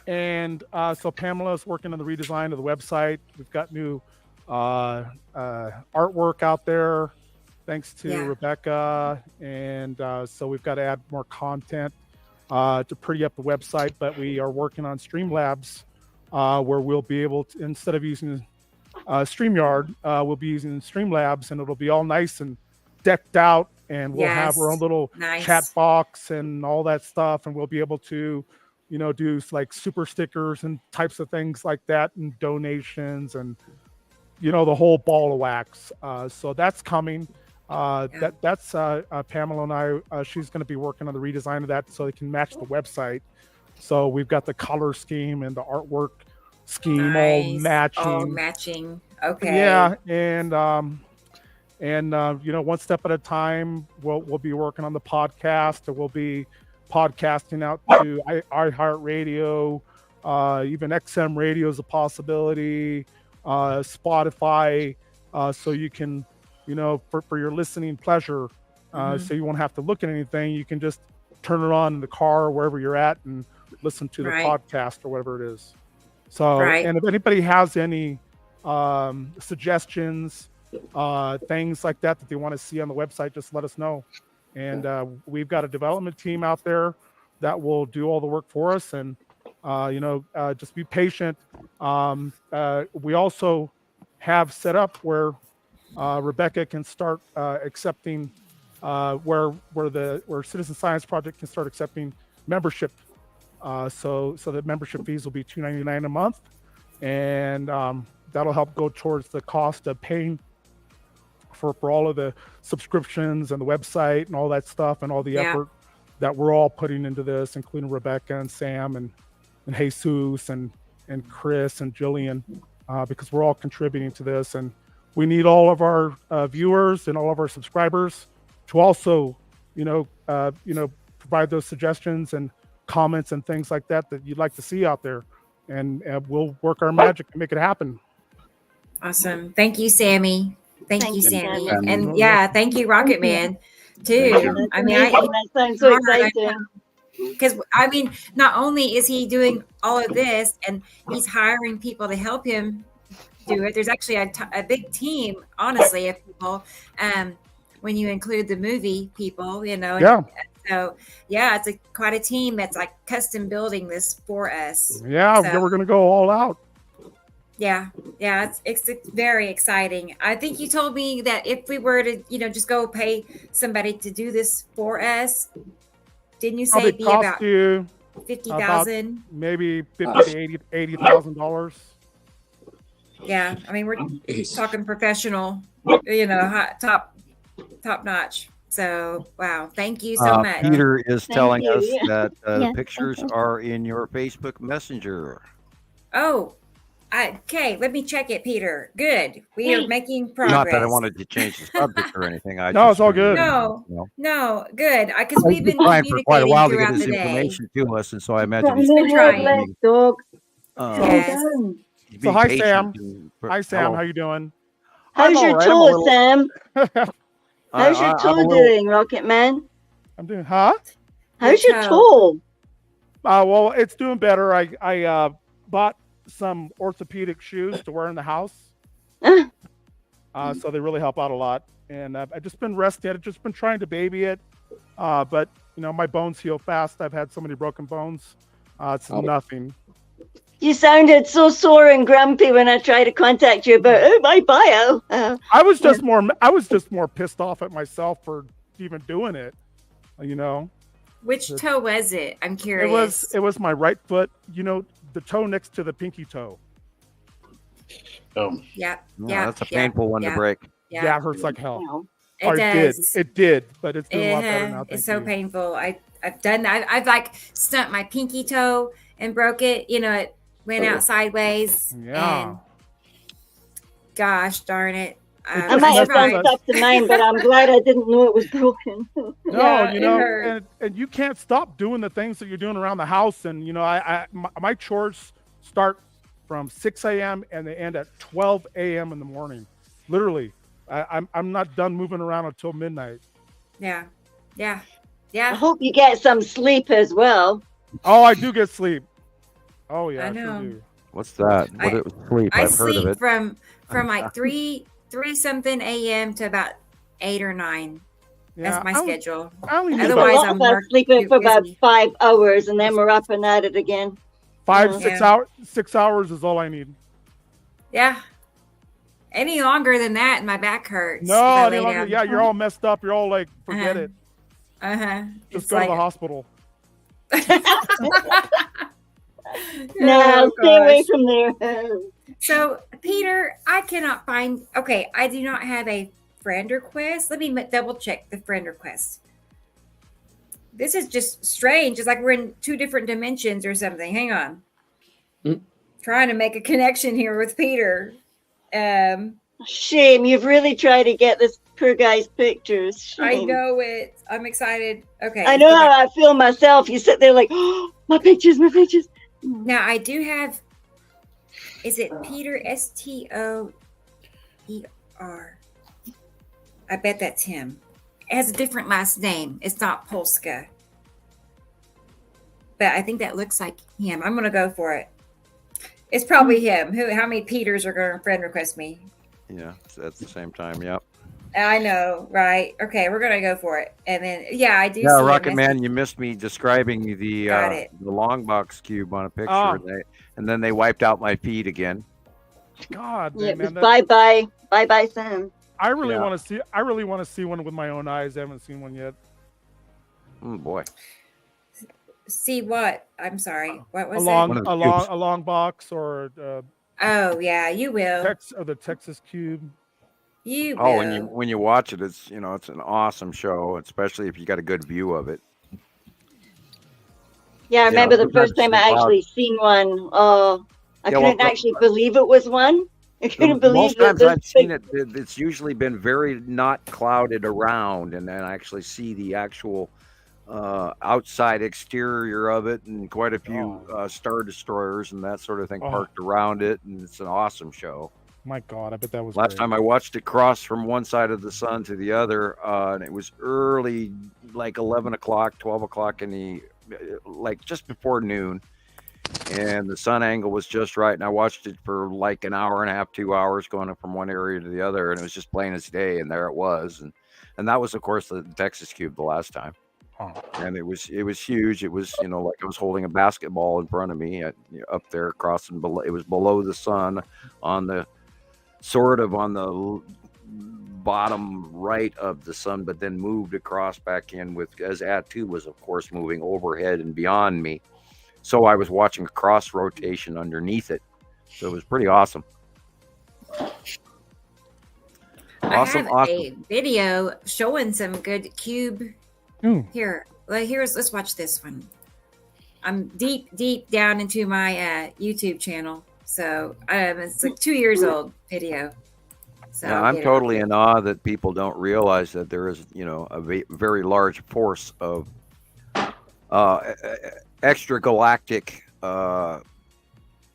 so Pamela's working on the redesign of the website. We've got new artwork out there, thanks to Rebecca, and so we've got to add more content to pretty up the website. But we are working on Streamlabs, where we'll be able to, instead of using StreamYard, we'll be using Streamlabs, and it'll be all nice and decked out, and we'll have our own little chat box and all that stuff, and we'll be able to, you know, do like super stickers and types of things like that, and donations, and you know, the whole ball of wax. So that's coming. That's Pamela and I. She's going to be working on the redesign of that so it can match the website. So we've got the color scheme and the artwork scheme all matching. All matching. Okay. Yeah, and you know, one step at a time. We'll be working on the podcast, and we'll be podcasting out to iHeartRadio, even XM Radio is a possibility, Spotify, so you can, you know, for your listening pleasure, so you won't have to look at anything. You can just turn it on in the car or wherever you're at and listen to the podcast or whatever it is. So, and if anybody has any suggestions, things like that they want to see on the website, just let us know. And we've got a development team out there that will do all the work for us. And you know, just be patient. We also have set up where Rebecca can start accepting where Citizen Science Project can start accepting membership. So the membership fees will be $2.99 a month, and that'll help go towards the cost of paying for all of the subscriptions and the website and all that stuff, and all the effort that we're all putting into this, including Rebecca and Sam and Jesus and Chris and Jillian, because we're all contributing to this, and we need all of our viewers and all of our subscribers to also, provide those suggestions and comments and things like that you'd like to see out there, and we'll work our magic to make it happen. Awesome. Thank you, Sammy. Thank you, Sammy. And thank you, Rocket Man, too. I mean, that sounds so exciting. Because I mean, not only is he doing all of this, and he's hiring people to help him do it. There's actually a big team, honestly, of people. When you include the movie people, So it's quite a team that's like custom building this for us. We're gonna go all out. It's very exciting. I think you told me that if we were to, just go pay somebody to do this for us, didn't you say Probably cost you 50,000. maybe $50,000 to $80,000. Yeah, I mean we're talking professional, top notch. So wow, thank you so much. Peter is Thank telling you, us yeah. that Yeah, the thank pictures you. are in your Facebook Messenger. Oh, okay. Let me check it, Peter. Good. We are Hey. making progress. Not that I wanted to change the subject or anything. I No, just it's all figured, good. No, you know, no, good. Because we've he's been been trying for quite a communicating while to get throughout his the day. information to us, and so I imagine Got he's no been head trying. left, dog. uh, Calm Yes. down. he's So being hi, patient. Sam. and- Hi, Sam. hello. How you doing? How's I'm your all right. I'm a toe, little. Sam? How's your I'm a toe little. doing, Rocket Man? I'm doing, huh? How's Your your toe. toe? Well, it's doing better. I bought some orthopedic shoes to wear in the house. So they really help out a lot. And I've just been resting. I've just been trying to baby it. But, my bones heal fast. I've had so many broken bones. It's nothing. You sounded so sore and grumpy when I tried to contact you about my bio. I was just more pissed off at myself for even doing it. Which toe was it? I'm curious. It was my right foot, the toe next to the pinky toe. Oh. Yeah. Yeah, that's a painful one to break. Yeah, it hurts like hell. It Or does. It did, but it's doing a lot better now. It's Thank so you. painful. I've done that. I've like stumped my pinky toe and broke it. It went out sideways. Yeah. And gosh darn it. I might have done stuff to mine, but I'm glad I didn't know it was broken. No, Yeah, it hurt. and you can't stop doing the things that you're doing around the house. And my chores start from 6 a.m. and they end at 12 a.m. in the morning. Literally, I'm not done moving around until midnight. Yeah. Yeah. I Yeah. hope you get some sleep as well. Oh, I do get sleep. Oh yeah, I I sure know. do. What's that? What it sleep? I I've heard of sleep it. from like 3 something a.m. to about 8 or 9. Yeah, That's my schedule. I only need Otherwise, a lot I'm of us sleeping too for about busy. 5 hours, and then we're up and at it again. 6 Yeah. hours. 6 hours is all I need. Yeah. Any longer than that, and my back hurts. No, if I any lay longer. down. Yeah, you're all messed up. You're all like, forget Uh-huh. it. It's Just go to the hospital. No, Oh, stay away gosh. from there. So, Peter, I cannot find. Okay, I do not have a friend request. Let me double check the friend request. This is just strange. It's like we're in 2 different dimensions or something. Hang on. Trying to make a connection here with Peter. Shame, you've really tried to get this poor guy's pictures. Shame. I know it. I'm excited. Okay. I know how I feel myself. You sit there like, oh, my pictures, my pictures. Now I do have. Is it Peter Stoer? I bet that's him. It has a different last name. It's not Polska. But I think that looks like him. I'm gonna go for it. It's probably him. How many Peters are gonna friend request me? Yeah, so at the same time. Yep. I know, right? Okay, we're gonna go for it. And then I do Yeah, see a Rocket message. Man, you missed me describing the Got it. long box cube on a picture, Ah. and then they wiped out my feed again. God, Yeah, it was man. bye-bye, Sam. I really Yeah. want to see. I really want to see one with my own eyes. I haven't seen one yet. Oh boy. See what? I'm sorry. What was A long, One of the a long, cubes. a long box or Oh yeah, you will. the Texas cube. You will. Oh, when you watch it, it's it's an awesome show, especially if you got a good view of it. Yeah, I remember the sometimes first time I it's actually seen one. Oh, I Yeah, well, couldn't actually believe it was one. I couldn't believe Most that times this I've seen big- it, it's usually been very not clouded around, and then I actually see the actual outside exterior of it, and quite a few Star Destroyers and that sort of thing Oh. parked around it, and it's an awesome show. My God, I bet that was Last great. time I watched it cross from one side of the sun to the other, and it was early, like 11 o'clock, 12 o'clock in the, like just before noon. And the sun angle was just right. And I watched it for like an hour and a half, 2 hours going from one area to the other. And it was just plain as day. And there it was. And that was, of course, the Texas Cube the last time. Oh. And it was huge. It was, like I was holding a basketball in front of me up there crossing below. It was below the sun on the sort of on the bottom right of the sun, but then moved across back in with as Atu was of course moving overhead and beyond me. so I was watching a cross rotation underneath it. So it was pretty awesome. I have a video showing some good cube. Here, let's watch this one. I'm deep down into my YouTube channel, so it's like 2 years old video. So yeah, I'm totally in awe that people don't realize that there is, a very large force of extragalactic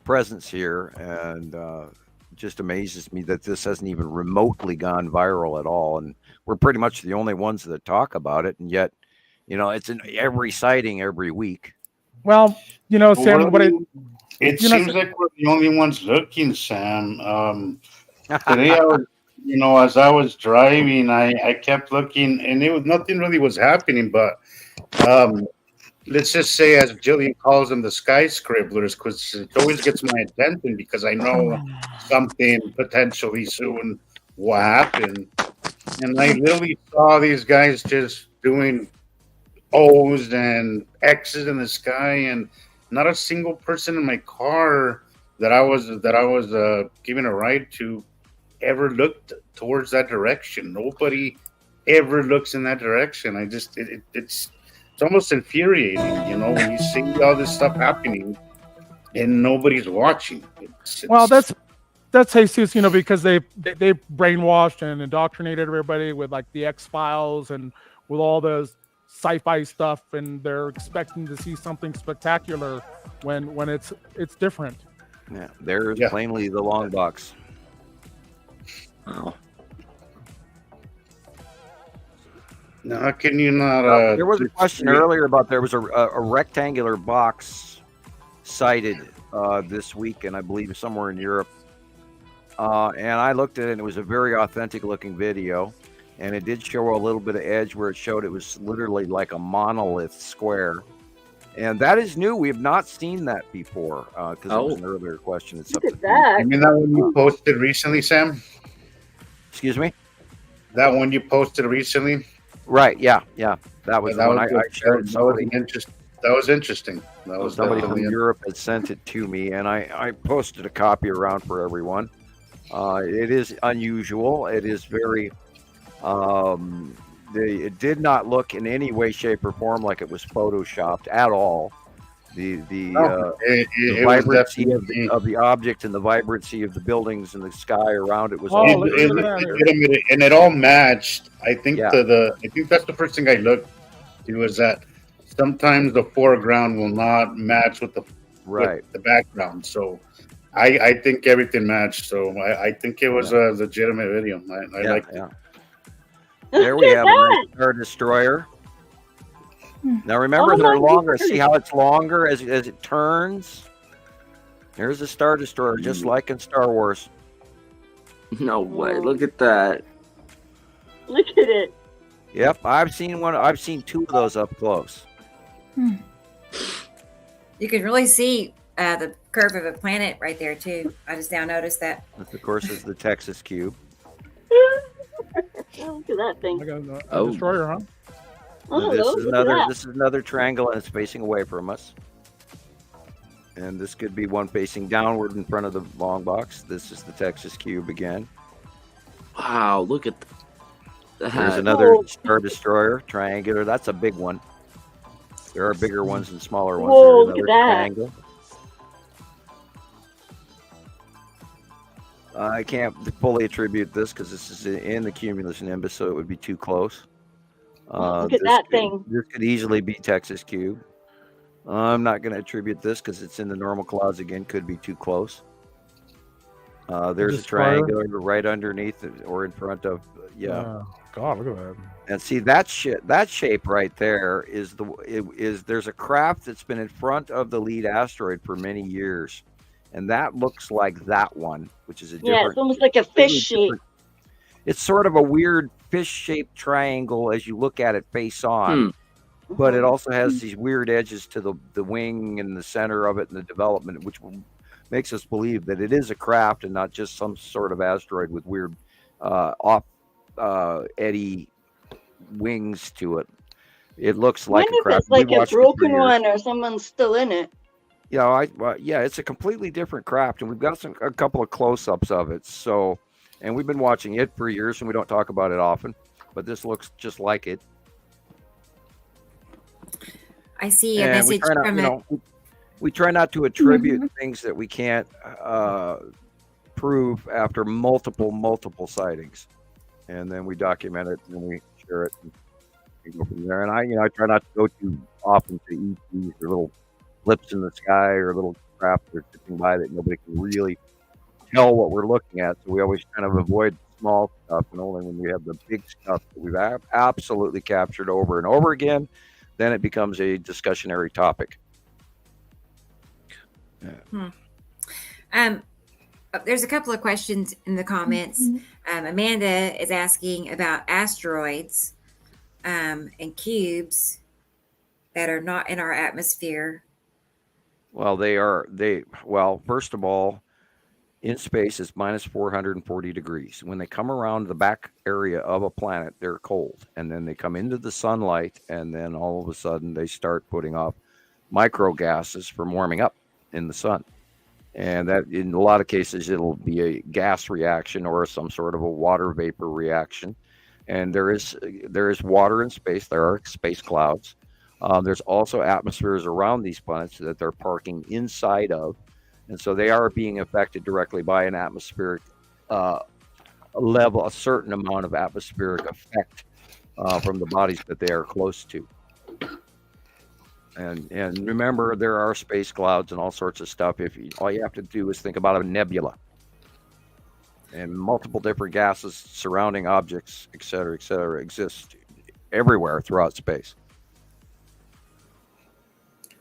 presence here, and just amazes me that this hasn't even remotely gone viral at all. And we're pretty much the only ones that talk about it, and yet, it's in every sighting every week. Well, Sam, it seems like we're the only ones looking, Sam. Today, as I was driving, I kept looking, and nothing really was happening. But let's just say, as Jillian calls them, the sky scribblers, because it always gets my attention because I know something potentially soon will happen. And I literally saw these guys just doing O's and X's in the sky, and not a single person in my car that I was giving a ride to ever looked towards that direction. Nobody ever looks in that direction. It's almost infuriating, when you see all this stuff happening and nobody's watching. Well, that's Jesus, because they brainwashed and indoctrinated everybody with like the X-Files and with all those sci-fi stuff, and they're expecting to see something spectacular when it's different. Yeah, there's plainly the long box. Wow. Now, how can you not? There was a question earlier about there was a rectangular box sighted this week, and I believe somewhere in Europe. And I looked at it, and it was a very authentic looking video. And it did show a little bit of edge where it showed it was literally like a monolith square. And that is new. We have not seen that before, because it was an earlier question. Look at that. You mean that one you posted recently, Sam? Excuse me? That one you posted recently? Right, yeah. That was the one I showed. That was interesting. That was somebody from Europe had sent it to me, and I posted a copy around for everyone. It is unusual. It is very... it did not look in any way, shape, or form like it was photoshopped at all. The vibrancy of the object and the vibrancy of the buildings and the sky around it was all legitimate, and it all matched. I think I think that's the first thing I looked to, is that sometimes the foreground will not match with the background. So I think everything matched. So I think it was a legitimate video. I liked it. There we have a Star Destroyer. Now remember, they're longer. See how it's longer as it turns? There's a Star Destroyer, just like in Star Wars. No way! Look at that. Look at it. Yep, I've seen one. I've seen two of those up close. You can really see the curve of a planet right there too. I just now noticed that. This, of course, is the Texas Cube. Look at that thing. A destroyer, huh? Oh, this is another triangle, and it's facing away from us. And this could be one facing downward in front of the long box. This is the Texas Cube again. Wow, look at that. There's another Star Destroyer, triangular. That's a big one. There are bigger ones and smaller ones. Whoa, There's look another at that. triangle. I can't fully attribute this because this is in the cumulus nimbus, so it would be too close. Look at that thing. This could easily be Texas Cube. I'm not going to attribute this because it's in the normal clouds again. Could be too close. There's a triangle right underneath it or in front of. God, look at that. And see that shape right there is there's a craft that's been in front of the lead asteroid for many years. And that looks like that one, which is a different... Yeah, it's almost like a fish shape. It's sort of a weird fish-shaped triangle as you look at it face on. But it also has these weird edges to the wing and the center of it and the development, which makes us believe that it is a craft and not just some sort of asteroid with weird eddy wings to it. It looks like a craft. It's like a broken one or someone's still in it. Yeah, it's a completely different craft, and we've got a couple of close-ups of it. So, and we've been watching it for years, and we don't talk about it often, but this looks just like it. I see a And message from it. we try not to attribute things that we can't prove after multiple sightings, and then we document it and we share it and we go from there. And I try not to go too often to ETs or little blips in the sky or little craft that are sitting by that nobody can really tell what we're looking at. So we always kind of avoid small stuff, and only when we have the big stuff that we've absolutely captured over and over again, then it becomes a discussionary topic. There's a couple of questions in the comments. Amanda is asking about asteroids and cubes that are not in our atmosphere. Well, well, first of all, in space it's minus 440 degrees. When they come around the back area of a planet, they're cold, and then they come into the sunlight, and then all of a sudden they start putting off micro gases from warming up in the sun. And that, in a lot of cases, it'll be a gas reaction or some sort of a water vapor reaction. And there is water in space. There are space clouds. There's also atmospheres around these planets that they're parking inside of. And so they are being affected directly by an atmospheric level, a certain amount of atmospheric effect from the bodies that they are close to. And remember, there are space clouds and all sorts of stuff. All you have to do is think about a nebula and multiple different gases surrounding objects, et cetera, exist everywhere throughout space.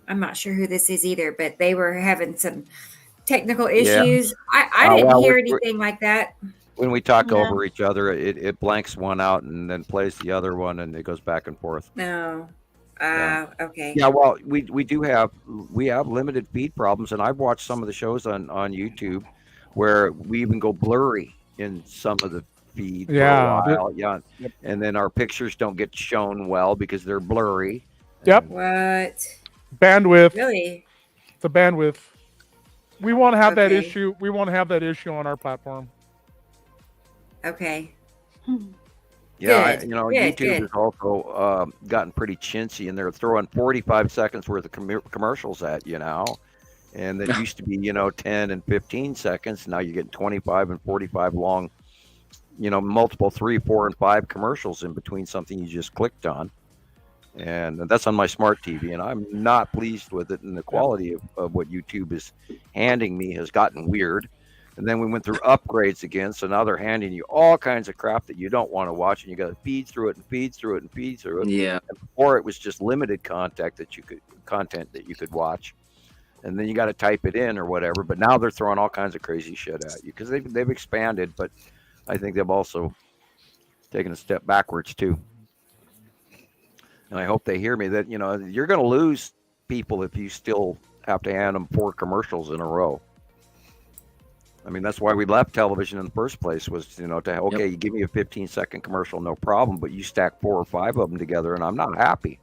I'm not sure who this is either, but they were having some technical issues. I didn't hear anything like that. When we talk over each other, it blanks one out and then plays the other one, and it goes back and forth. No. Okay. Yeah, well, we have limited feed problems, and I've watched some of the shows on YouTube where we even go blurry in some of the feed for a while. Yeah. Yep. And then our pictures don't get shown well because they're blurry. Yep. What? Bandwidth. Really? The bandwidth. We won't have that issue. We won't have that issue on our platform. Okay. Yeah, YouTube has also gotten pretty chintzy, and they're throwing 45 seconds worth of commercials at you now. And that used to be, 10 and 15 seconds. Now you're getting 25 and 45 long, multiple 3, 4, and 5 commercials in between something you just clicked on. And that's on my smart TV, and I'm not pleased with it. And the quality of what YouTube is handing me has gotten weird. And then we went through upgrades again, so now they're handing you all kinds of crap that you don't want to watch, and you got to feed through it and feed through it and feed through it. Yeah. And before it was just limited content that you could watch, and then you got to type it in or whatever. But now they're throwing all kinds of crazy shit at you because they've expanded, but I think they've also taken a step backwards too. And I hope they hear me that you're going to lose people if you still have to hand them 4 commercials in a row. I mean, that's why we left television in the first place was, you give me a 15-second commercial, no problem, but you stack 4 or 5 of them together, and I'm not happy.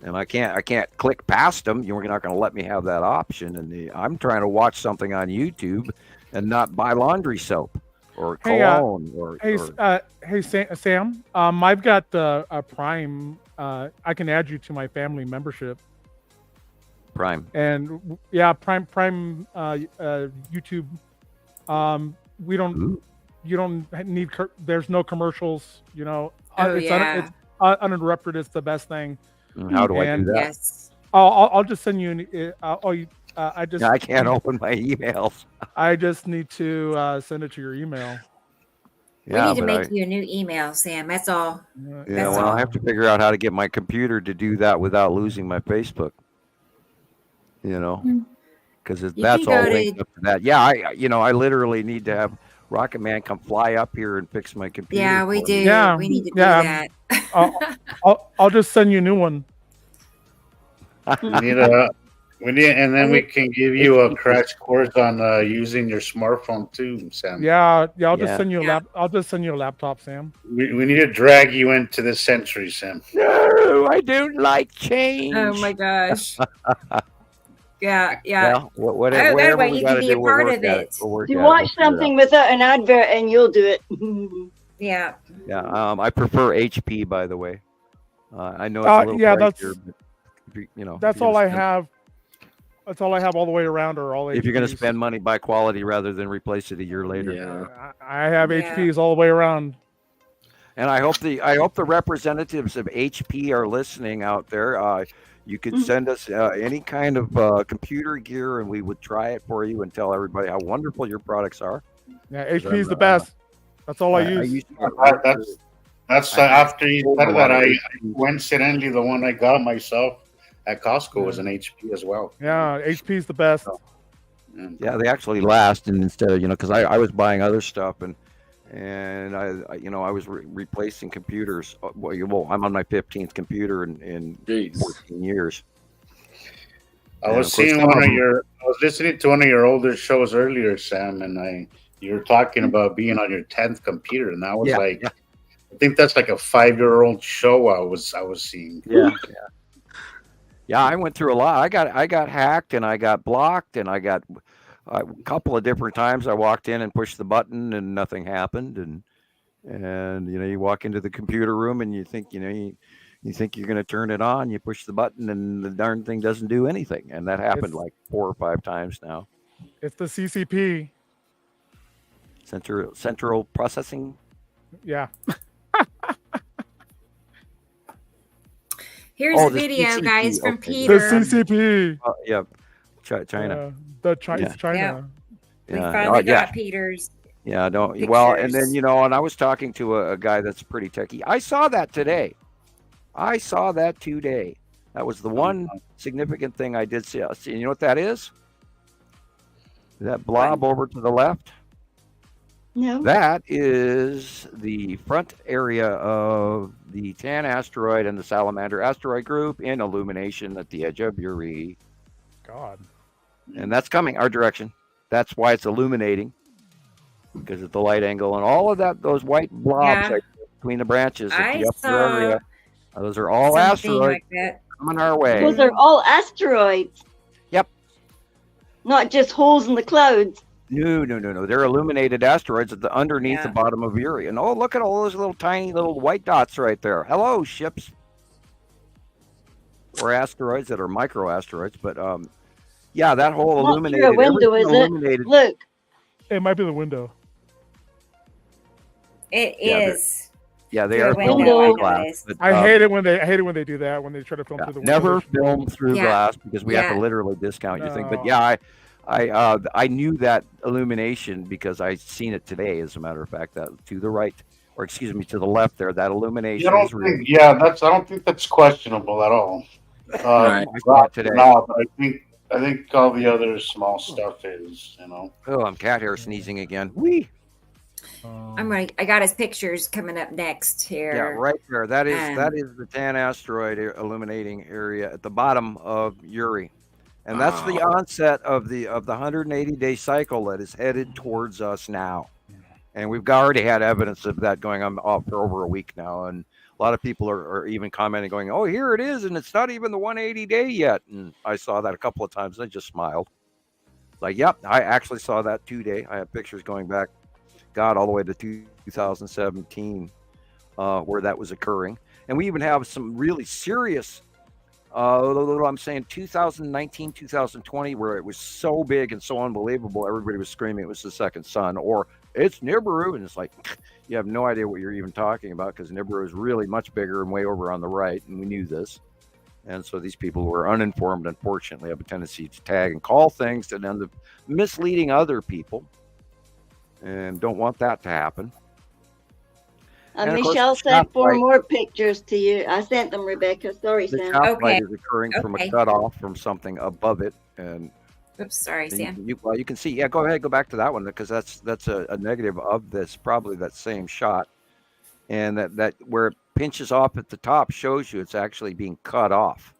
And I can't click past them. You're not going to let me have that option. And I'm trying to watch something on YouTube and not buy laundry soap or cologne. Hey, Sam. I've got a Prime. I can add you to my family membership. Prime. And Prime YouTube. You don't need. There's no commercials. It's uninterrupted. It's the best thing. How do I do that? Yes. I'll just send you. I can't open my emails. I just need to send it to your email. We need to make you a new email, Sam. That's all. I have to figure out how to get my computer to do that without losing my Facebook. Because that's all linked up to that. Yeah, I literally need to have Rocket Man come fly up here and fix my computer. Yeah, we do. Yeah, we need to do that. I'll just send you a new one. We can give you a crash course on using your smartphone too, Sam. Yeah. I'll just send you a laptop, Sam. We need to drag you into this century, Sam. No, I don't like change. Oh my gosh. Yeah. Well, whatever, That whatever way we you got can to be a do, we'll part work of at it. We'll work You at it. We'll watch figure it out. something without an advert and you'll do it. Yeah. Yeah, I prefer HP, by the way. I know it's a little Yeah, pricier, but if you know, that's if you're all gonna I spend- have. That's all I have all the way around are all If you're going to HPs. spend money, buy quality rather than replace it a year later. Yeah. I have Yeah. HPs all the way around. And I hope the representatives of HP are listening out there. You could send us any kind of computer gear, and we would try it for you and tell everybody how wonderful your products are. Yeah, HP is the best. That's all I use. used to- That's I- after you sold said a that. lot of I HPs. coincidentally the one I got myself at Costco was an HP as well. Yeah, HP is the best. Yeah, they actually last, and instead of because I was buying other stuff and I was replacing computers. Well, I'm on my 15th computer in Jeez. 14 years. I And was of course, seeing some one of of them- your. I was listening to one of your older shows earlier, Sam, and you were talking about being on your 10th computer, and I was Yeah, like, I think that's like a 5-year-old show I was seeing. Yeah. I went through a lot. I got hacked and I got blocked and I got a couple of different times. I walked in and pushed the button and nothing happened. And you walk into the computer room and you think you think you're going to turn it on. You push the button and the darn thing doesn't do anything. And that happened like 4 or 5 times now. It's the CCP. Central processing. Yeah. Here's Oh, a the video, CCP, guys, from okay. The Peter. CCP. Yeah, China. It's China. Yeah. We Yeah. finally Oh, yeah. got Peter's. Yeah, don't. Well, and then Pictures. and I was talking to a guy that's pretty techie. I saw that today. That was the one significant thing I did see. You know what that is? That blob over to the left? No. That is the front area of the Tan asteroid and the Salamander asteroid group in illumination at the edge of Uri. God. And that's coming our direction. That's why it's illuminating, because of the light angle and all of that. Those white blobs Yeah. right between the branches of I the upper saw area. Those are all something asteroids like that. coming our way. Those are all asteroids. Yep. Not just holes in the clouds. No. They're illuminated asteroids at the underneath the Yeah. bottom of Uri. And look at all those little tiny little white dots right there. Hello, ships. Or asteroids that are micro asteroids, but yeah, that whole Not illuminated. through a window, is everything it? illuminated. Look. It might be the window. It Yeah, is. Yeah, they Through are a filmed window, I through know glass. it is. but, I hate it when they do that, when they try to film through the window. never film through Yeah. glass because we have to Yeah. literally discount your thing. But No. yeah, I knew that illumination because I seen it today. As a matter of fact, that to the right, or excuse me, to the left there, that illumination is real. I don't think that's questionable at all. Right. I saw it today. No, but I think all the other small stuff is, Oh, I'm cat hair sneezing again. Wee. I got his pictures coming up next here. Yeah, right there. That Um, is the Tan asteroid illuminating area at the bottom of Uri, and that's the onset of the 180-day cycle that is headed towards us now. And we've already had evidence of that going on for over a week now, and a lot of people are even commenting, going, "Oh, here it is, and it's not even the 180-day yet." And I saw that a couple of times, and I just smiled. Like, yep, I actually saw that today. I have pictures going back, God, all the way to 2017, where that was occurring. And we even have some really serious, I'm saying 2019, 2020, where it was so big and so unbelievable, everybody was screaming it was the second sun, or it's Nibiru. And it's like, you have no idea what you're even talking about, because Nibiru is really much bigger and way over on the right, and we knew this. And so these people who are uninformed, unfortunately, have a tendency to tag and call things that end up misleading other people, and don't want that to happen. And of course, Michelle the sent 4 stoplight- more pictures to you. I sent them, Rebecca. Sorry, The Sam. stoplight Okay. is occurring from a Okay. cutoff from something above it, and Oops, sorry, Sam. you can see. Yeah, go ahead, go back to that one, because that's a negative of this, probably that same shot, and that where it pinches off at the top shows you it's actually being cut off.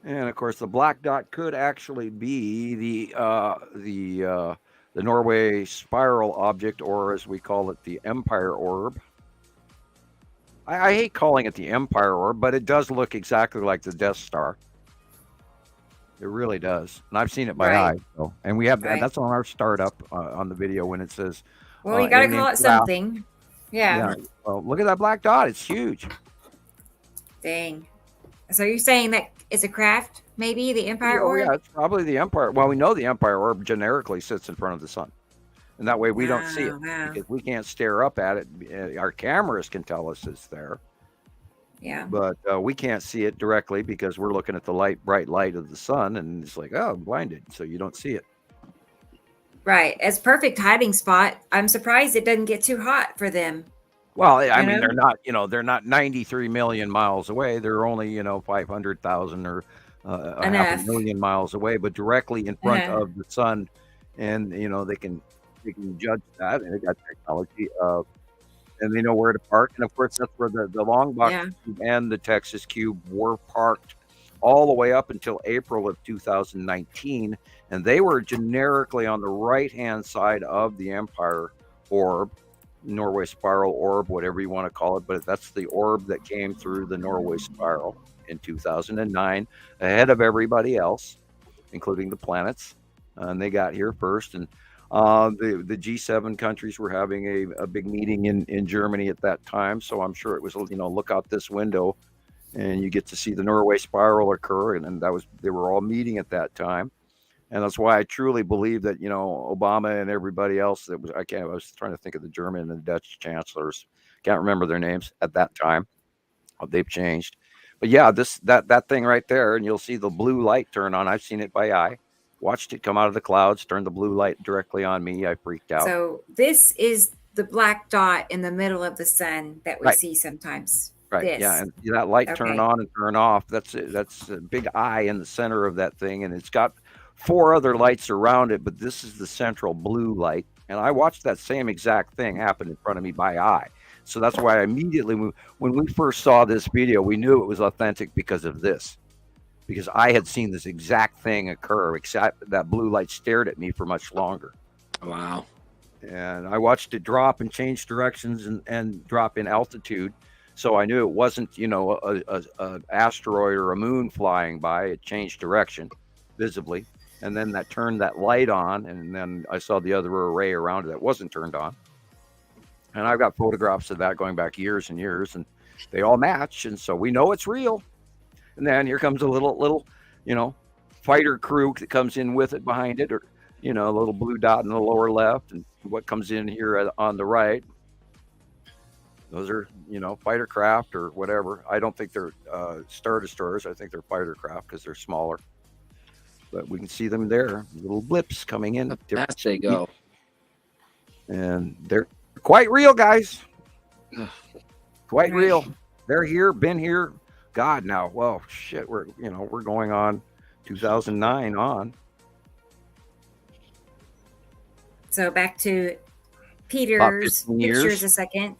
And of course, the black dot could actually be the Norway spiral object, or as we call it, the Empire Orb. I hate calling it the Empire Orb, but it does look exactly like the Death Star. It really does, and I've seen it by Right. eye. So, and we have Right. that's on our startup on the video when it says. Well, you got to alien call it craft. something. Yeah. Yeah. Well, look at that black dot. It's huge. Dang. So you're saying that it's a craft, maybe the Empire Oh, Orb? yeah, it's probably the Empire. Well, we know the Empire Orb generically sits in front of the sun, and that way we don't see it Wow. because we can't stare up at it. Our cameras can tell us it's there, Yeah. but we can't see it directly because we're looking at the bright light of the sun, and it's like, oh, I'm blinded, so you don't see it. Right. It's perfect hiding spot. I'm surprised it doesn't get too hot for them. Well, I You mean, know? they're not 93 million miles away. They're only 500,000 or a half Enough. a million miles away, but directly in front Uh-huh. of the sun, and they can judge that, and they got technology, and they know where to park, and of course that's where the long box Yeah. cube and the Texas Cube were parked all the way up until April of 2019, and they were generically on the right hand side of the Empire Orb. Norway Spiral Orb, whatever you want to call it, but that's the orb that came through the Norway Spiral in 2009, ahead of everybody else, including the planets, and they got here first. And the G7 countries were having a big meeting in Germany at that time, so I'm sure it was look out this window, and you get to see the Norway Spiral occur, and they were all meeting at that time. And that's why I truly believe that, Obama and everybody else I was trying to think of the German and Dutch chancellors. Can't remember their names at that time. They've changed. But yeah, that thing right there, and you'll see the blue light turn on. I've seen it by eye. Watched it come out of the clouds, turn the blue light directly on me. I freaked out. So this is the black dot in the middle of the sun that we Right. see sometimes. Right. This. Yeah. And that light turn Okay. on and turn off. That's a big eye in the center of that thing. And it's got 4 other lights around it, but this is the central blue light. And I watched that same exact thing happen in front of me by eye. So that's why I immediately, when we first saw this video, we knew it was authentic because of this. Because I had seen this exact thing occur, except that blue light stared at me for much longer. Wow. And I watched it drop and change directions and drop in altitude. So I knew it wasn't, a asteroid or a moon flying by. It changed direction visibly. And then that turned that light on. And then I saw the other array around it that wasn't turned on. And I've got photographs of that going back years and years, and they all match. And so we know it's real. And then here comes a little, fighter crew that comes in with it behind it, or, a little blue dot in the lower left, and what comes in here on the right. Those are, fighter craft or whatever. I don't think they're Star Destroyers. I think they're fighter craft because they're smaller. But we can see them there, little blips coming in. Fast they go. And they're quite real, guys. Quite real. They're here, been here. God, now, well, shit, we're going on 2009 on. So back to Peter's 15 years. pictures a second.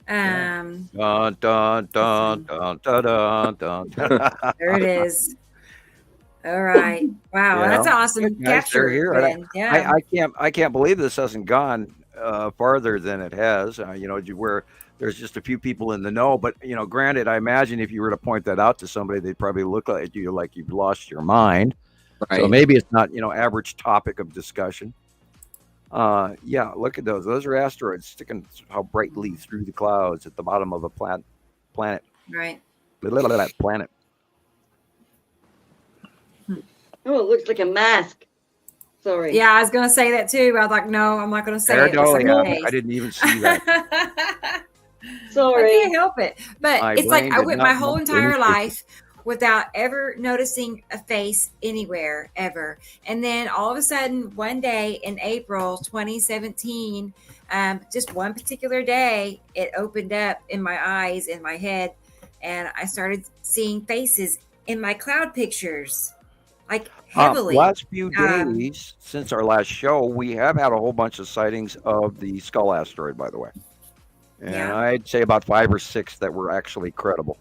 Dun, dun, dun, dun, dun, dun, dun. There it is. All right. Wow, that's an awesome Guys, they're capture. here. Ben. Yeah. I can't believe this hasn't gone farther than it has. Where there's just a few people in the know. But granted, I imagine if you were to point that out to somebody, they'd probably look at you like you've lost your mind. Right. So maybe it's not average topic of discussion. Yeah, look at those. Those are asteroids sticking how brightly through the clouds at the bottom of a planet. Right. That planet. Oh, it looks like a mask. Sorry. Yeah, I was gonna say that too. I was like, no, I'm not gonna say it. It's like a face. I didn't even see that. Sorry. I can't help it. But My it's like brain I did went not my whole know entire anything. life without ever noticing a face anywhere ever. And then all of a sudden, one day in April 2017, just one particular day, it opened up in my eyes, in my head, and I started seeing faces in my cloud pictures, like heavily. Last few days since our last show, we have had a whole bunch of sightings of the Skull asteroid, by the way. And Yeah. I'd say about 5 or 6 that were actually credible.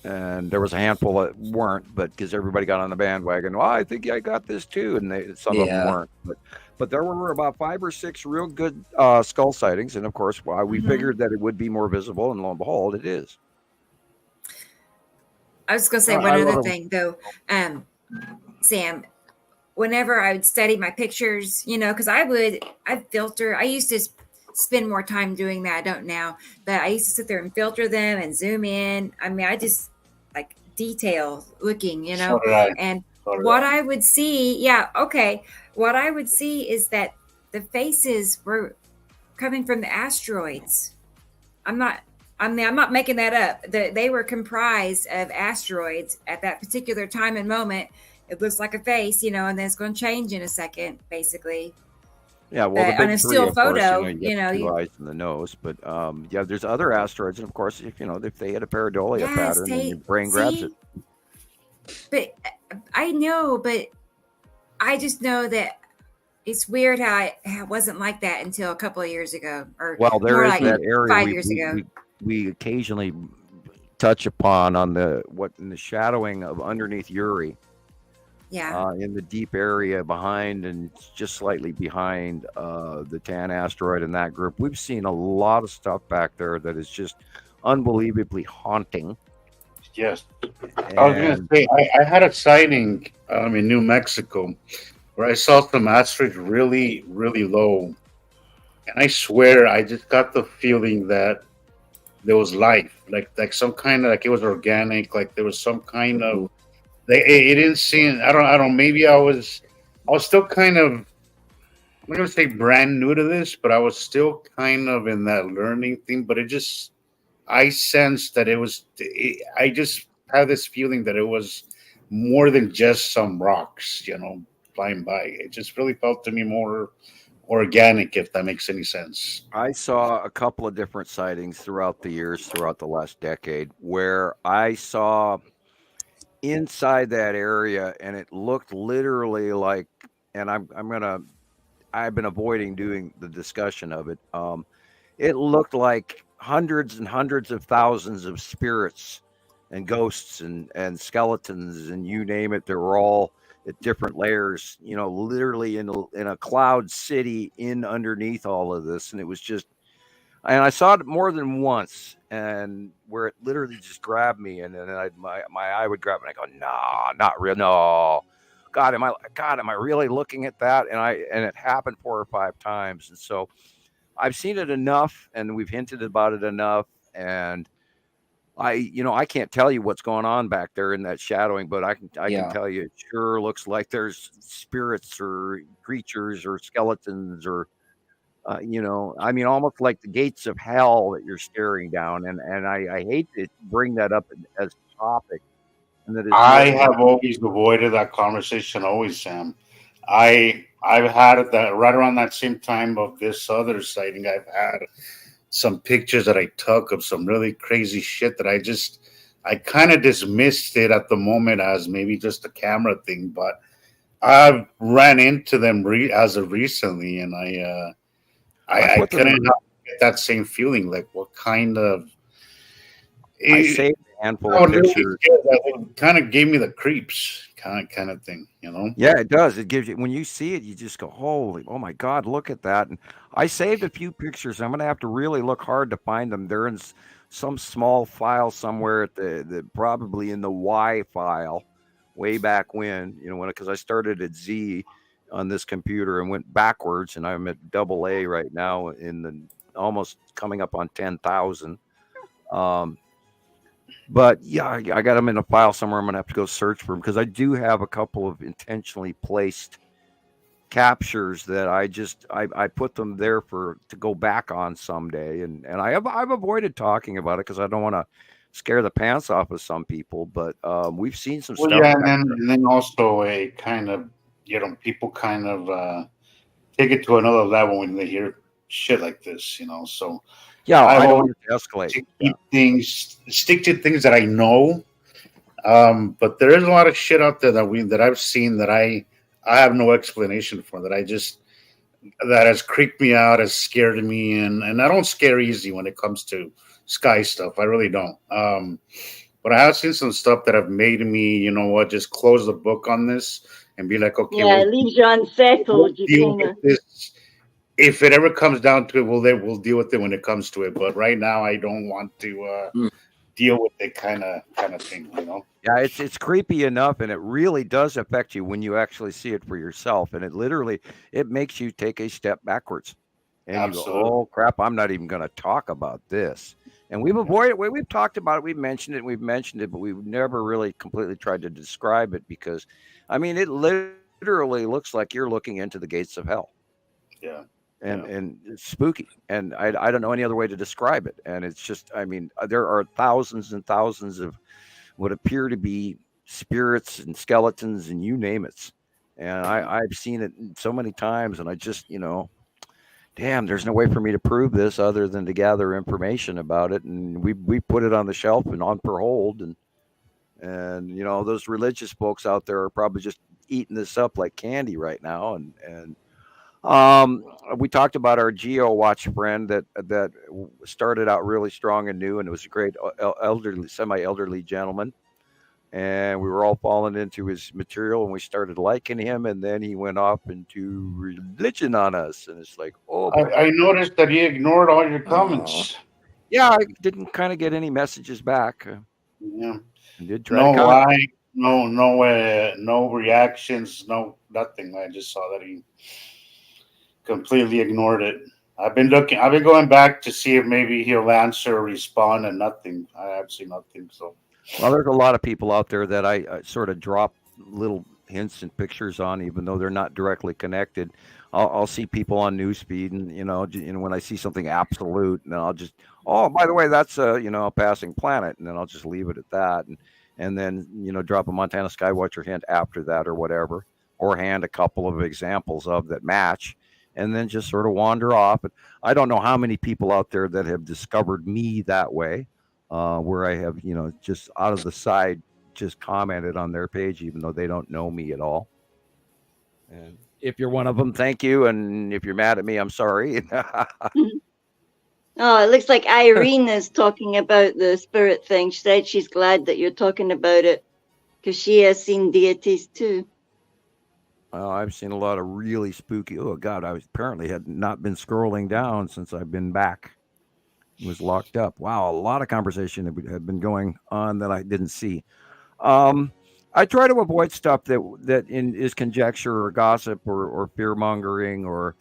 And there was a handful that weren't, but because everybody got on the bandwagon, well, I think I got this too. And some of them Yeah. weren't. But But there were about 5 or 6 real good skull sightings, and of course, why we figured that it would be more visible, and lo and behold, it is. I was going to say I one other love- thing though, Sam. Whenever I would study my pictures, because I'd filter. I used to spend more time doing that. I don't now, but I used to sit there and filter them and zoom in. I mean, I just like detail looking, So did I. and So did what I. I would see, what I would see is that the faces were coming from the asteroids. I'm not making that up. They were comprised of asteroids at that particular time and moment. It looks like a face, and then it's going to change in a second, basically. Yeah, well, the on big a three, still of course, photo, you get the 2 eyes and the nose, but there's other asteroids, and of course, if they hit a pareidolia Yes, pattern, then your brain grabs it. But I know, but I just know that it's weird how it wasn't like that until a couple of years ago, or Well, there more is like that area 5 years ago. we occasionally touch upon in the shadowing of underneath Uri. Yeah. In the deep area behind and just slightly behind the Tan asteroid and that group. We've seen a lot of stuff back there that is just unbelievably haunting. Yes. I was going to say, I had a sighting in New Mexico where I saw some asteroids really, really low. And I swear, I just got the feeling that there was life, like some kind of, like it was organic, like there was some kind of, it didn't seem, I don't, maybe I was still kind of, I'm not going to say brand new to this, but I was still kind of in that learning thing, but I sensed that I just had this feeling that it was more than just some rocks, flying by. It just really felt to me more organic, if that makes any sense. I saw a couple of different sightings throughout the last decade, where I saw inside that area, and it looked literally like, and I've been avoiding doing the discussion of it. It looked like hundreds and hundreds of thousands of spirits and ghosts and skeletons, and you name it. They were all at different layers, literally in a cloud city underneath all of this. And it was just, and I saw it more than once, and where it literally just grabbed me, and then my eye would grab me, and I go, nah, not real, no. God, am I really looking at that? And it happened 4 or 5 times. And so I've seen it enough, and we've hinted about it enough, and I can't tell you what's going on back there in that shadowing, but I can tell you it sure looks like there's spirits or creatures or skeletons or almost like the gates of hell that you're staring down. And I hate to bring that up as a topic. And that I have always avoided that conversation, always, Sam. I've had that right around that same time of this other sighting. I've had some pictures that I took of some really crazy shit that I kind of dismissed it at the moment as maybe just a camera thing, but I've ran into them as of recently, and I couldn't get that same feeling. Like, what kind of? I saved a handful of pictures. It kind of gave me the creeps, kind of thing, Yeah, it does. It gives you, when you see it, you just go, oh my God, look at that. And I saved a few pictures. I'm going to have to really look hard to find them. They're in some small file somewhere at the probably in the Y file way back when, because I started at Z on this computer and went backwards, and I'm at AA right now in the almost coming up on 10,000. But yeah, I got them in a file somewhere. I'm going to have to go search for them, because I do have a couple of intentionally placed captures that I put them there to go back on someday. And I've avoided talking about it because I don't want to scare the pants off of some people, but we've seen some stuff. Yeah, and then also a kind of, people kind of take it to another level when they hear shit like this, so. Yeah, I don't want it to escalate. Stick to things that I know, but there is a lot of shit out there that I've seen that I have no explanation for, that has creeped me out, has scared me, and I don't scare easy when it comes to sky stuff. I really don't. But I have seen some stuff that have made me, just close the book on this and be like, okay, Yeah, it leaves you we'll unsettled. You deal kind with of. this. If it ever comes down to it, we'll deal with it when it comes to it. But right now, I don't want to deal with it kind of thing, you know. Yeah, it's creepy enough, and it really does affect you when you actually see it for yourself, and it makes you take a step backwards, and you go, Absolutely. "Oh crap, I'm not even going to talk about this." And we've avoided, we've talked about it, we've mentioned it, but we've never really completely tried to describe it because, I mean, it literally looks like you're looking into the gates of hell. Yeah. And it's spooky, and I don't know any other way to describe it. And it's just, I mean, there are thousands and thousands of what appear to be spirits and skeletons and you name it. And I've seen it so many times, and I just, damn, there's no way for me to prove this other than to gather information about it. And we put it on the shelf and on for hold, and those religious folks out there are probably just eating this up like candy right now. And we talked about our Geo Watch friend that started out really strong and new, and it was a great semi-elderly gentleman, and we were all falling into his material, and we started liking him, and then he went off into religion on us, and it's like, oh boy. I noticed that he ignored all your comments. Yeah, I didn't kind of get any messages back. Yeah. I did try No to comment. like, no reactions, no nothing. I just saw that he completely ignored it. I've been going back to see if maybe he'll answer or respond, and nothing. I have seen nothing. So, well, there's a lot of people out there that I sort of drop little hints and pictures on, even though they're not directly connected. I'll see people on newsfeed, and when I see something absolute, and then I'll just, oh, by the way, that's a passing planet, and then I'll just leave it at that, and then drop a Montana Skywatcher hint after that or whatever, or hand a couple of examples of that match, and then just sort of wander off. And I don't know how many people out there that have discovered me that way, where I have just out of the side just commented on their page, even though they don't know me at all. And if you're one of them, thank you. And if you're mad at me, I'm sorry. Oh, it looks like Irene is talking about the spirit thing. She said she's glad that you're talking about it because she has seen deities too. Well, I've seen a lot of really spooky. Oh God, apparently had not been scrolling down since I've been back. It was locked up. Wow, a lot of conversation had been going on that I didn't see. I try to avoid stuff that is conjecture or gossip or fear mongering or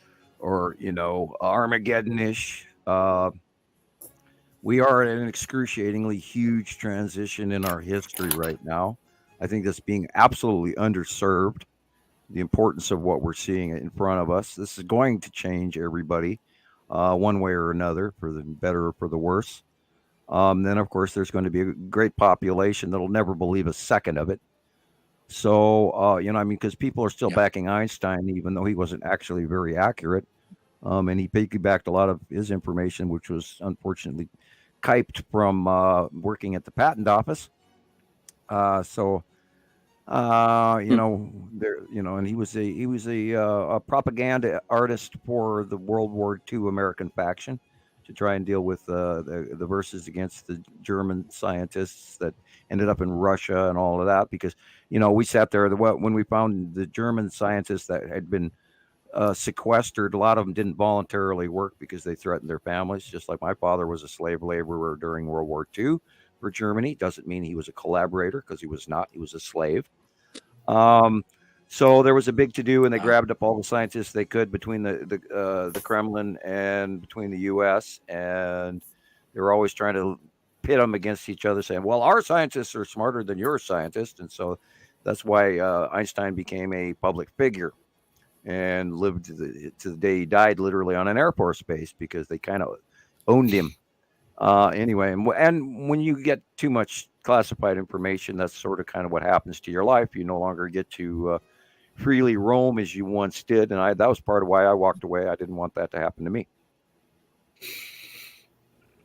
Armageddon-ish. We are at an excruciatingly huge transition in our history right now. I think that's being absolutely underserved. The importance of what we're seeing in front of us. This is going to change everybody, one way or another, for the better or for the worse. Then, of course, there's going to be a great population that'll never believe a second of it. So, because people are still backing Einstein, even though he wasn't actually very accurate. And he piggybacked a lot of his information, which was unfortunately kiped from working at the patent office. And he was a propaganda artist for the World War II American faction to try and deal with the verses against the German scientists that ended up in Russia and all of that. Because, we sat there when we found the German scientists that had been sequestered, a lot of them didn't voluntarily work because they threatened their families. Just like my father was a slave laborer during World War II for Germany. Doesn't mean he was a collaborator, because he was not. He was a slave. So there was a big to-do, and they grabbed up all the scientists they could between the Kremlin and between the U.S., and they were always trying to pit them against each other, saying, well, our scientists are smarter than your scientists. And so that's why Einstein became a public figure and lived to the day he died, literally on an Air Force base, because they kind of owned him. Anyway, and when you get too much classified information, that's sort of kind of what happens to your life. You no longer get to freely roam as you once did, and that was part of why I walked away. I didn't want that to happen to me.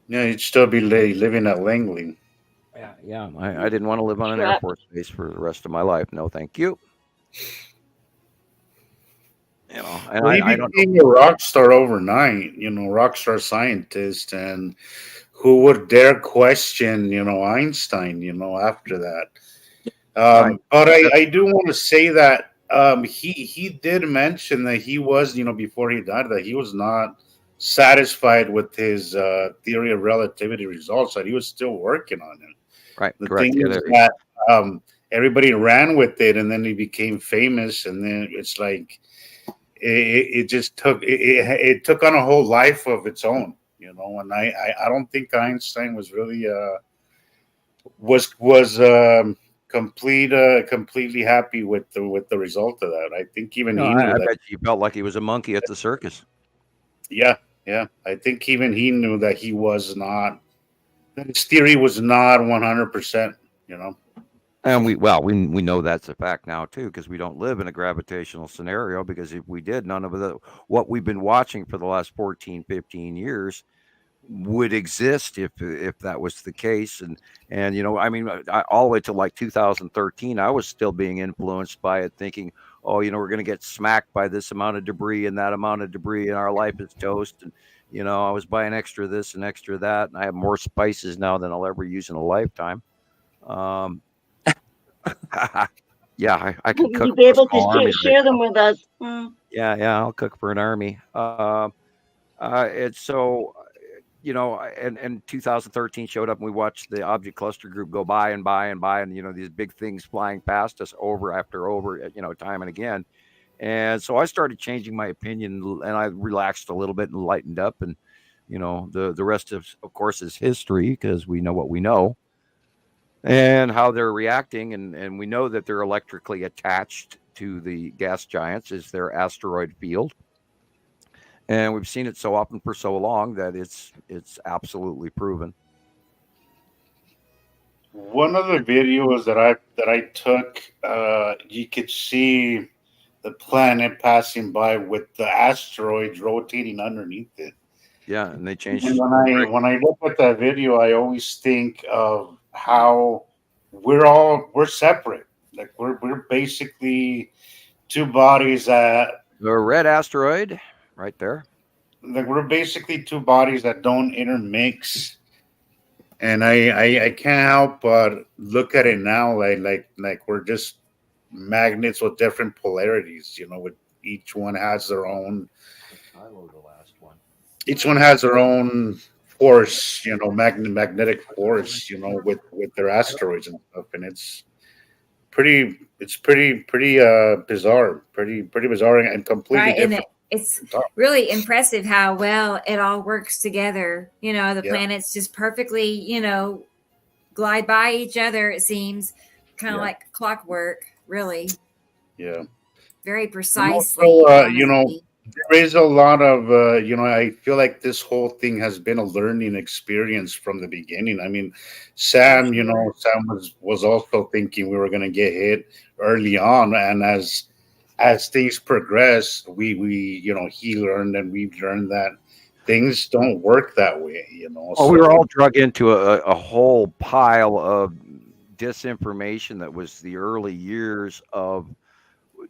Yeah, you'd still be living at Langley. Yeah. I didn't want to live on an Air Force base for the rest of my life. No, thank you. And he became a rock star overnight. Rock star scientist, and who would dare question, Einstein? After that. Right. But I do want to say that he did mention that he was, before he died, that he was not satisfied with his theory of relativity results, that he was still working on it. Right. The Correct. thing Yeah, is that everybody ran with it, and then he became famous, and then it's like it just it took on a whole life of its own, And I don't think Einstein was really was completely happy with the result of that. I think even No, he knew I that. bet you felt like he was a monkey at the circus. Yeah, I think even he knew that he was not. That his theory was not 100%. And we know that's a fact now too, because we don't live in a gravitational scenario, because if we did, none of what we've been watching for the last 14, 15 years would exist if that was the case. And I mean, all the way to like 2013, I was still being influenced by it, thinking, oh, we're going to get smacked by this amount of debris and that amount of debris, and our life is toast. And I was buying extra this and extra that, and I have more spices now than I'll ever use in a lifetime. Yeah, I could cook. You'll be able for a small to army share right them now. with us. Mm. Yeah, I'll cook for an army. It's so, and 2013 showed up, and we watched the object cluster group go by and by and by, and these big things flying past us over after over, time and again. And so I started changing my opinion, and I relaxed a little bit and lightened up, and the rest of course is history, because we know what we know and how they're reacting, and we know that they're electrically attached to the gas giants is their asteroid field. And we've seen it so often for so long that it's absolutely proven. One of the videos that I took, you could see the planet passing by with the asteroids rotating underneath it. Yeah, and they changed. And when I look at that video, I always think of how we're separate. Like we're basically two bodies that The red asteroid right there. like we're basically two bodies that don't intermix. And I can't help but look at it now like we're just magnets with different polarities, with each one has their own. Each one has their own force, magnetic force, with their asteroids and stuff, and it's pretty bizarre, pretty bizarre and completely Right, and different. it's really impressive how well it all works together. The planets just perfectly, glide by each other. It seems kind of like clockwork, really. Yeah. Very And precisely. also, honestly. there is a lot of, I feel like this whole thing has been a learning experience from the beginning. I mean, Sam, Sam was also thinking we were going to get hit early on, and as things progress, we he learned and we've learned that things don't work that way. Oh, we were all drug into a whole pile of disinformation that was the early years of.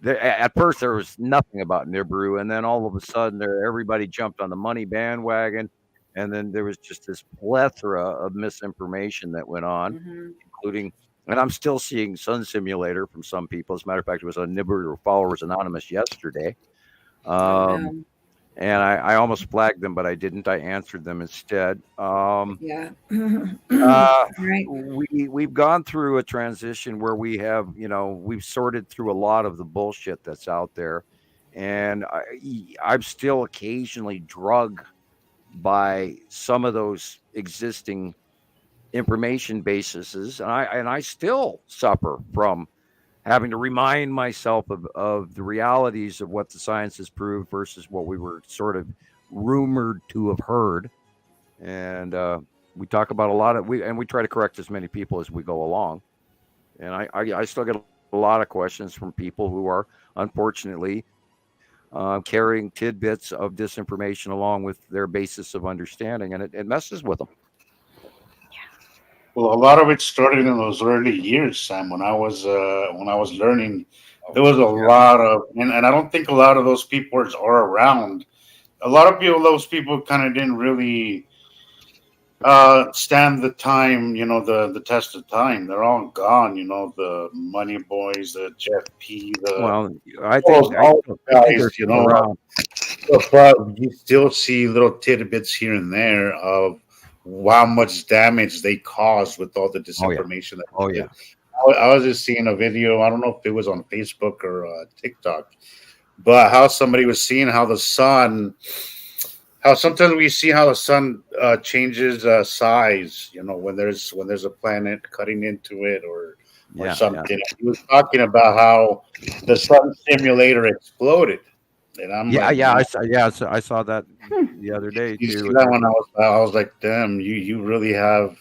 At first, there was nothing about Nibiru, and then all of a sudden, everybody jumped on the money bandwagon, and then there was just this plethora of misinformation that went on, including, and I'm still seeing Sun Simulator from some people. As a matter of fact, it was on Nibiru Followers Anonymous yesterday. And I almost flagged them, but I didn't. I answered them instead. Yeah. Right. We've gone through a transition where we have, we've sorted through a lot of the bullshit that's out there, and I'm still occasionally drugged by some of those existing information bases, and I still suffer from having to remind myself of the realities of what the science has proved versus what we were sort of rumored to have heard. And we talk about a lot of we try to correct as many people as we go along. And I still get a lot of questions from people who are unfortunately carrying tidbits of disinformation along with their basis of understanding, and it messes with them. Well, a lot of it started in those early years, Sam. When I was learning, there was a lot of, and I don't think a lot of those people are around. A lot of people, those people kind of didn't really stand the time, the test of time. They're all gone, the Money Boys, the Jeff P, Well, I all, think all the I think they're guys, still around. but you still see little tidbits here and there of how much damage they caused with all the Oh yeah. disinformation. That Oh they did. yeah. I was just seeing a video. I don't know if it was on Facebook or TikTok, but how somebody was seeing how the sun, how sometimes we see how the sun changes size. When there's a planet cutting into it or Yeah. something. He was talking about how the sun simulator exploded, and I'm Yeah. like, Yeah. "Man, I saw that the other day you too. see that when I was like, damn, you really have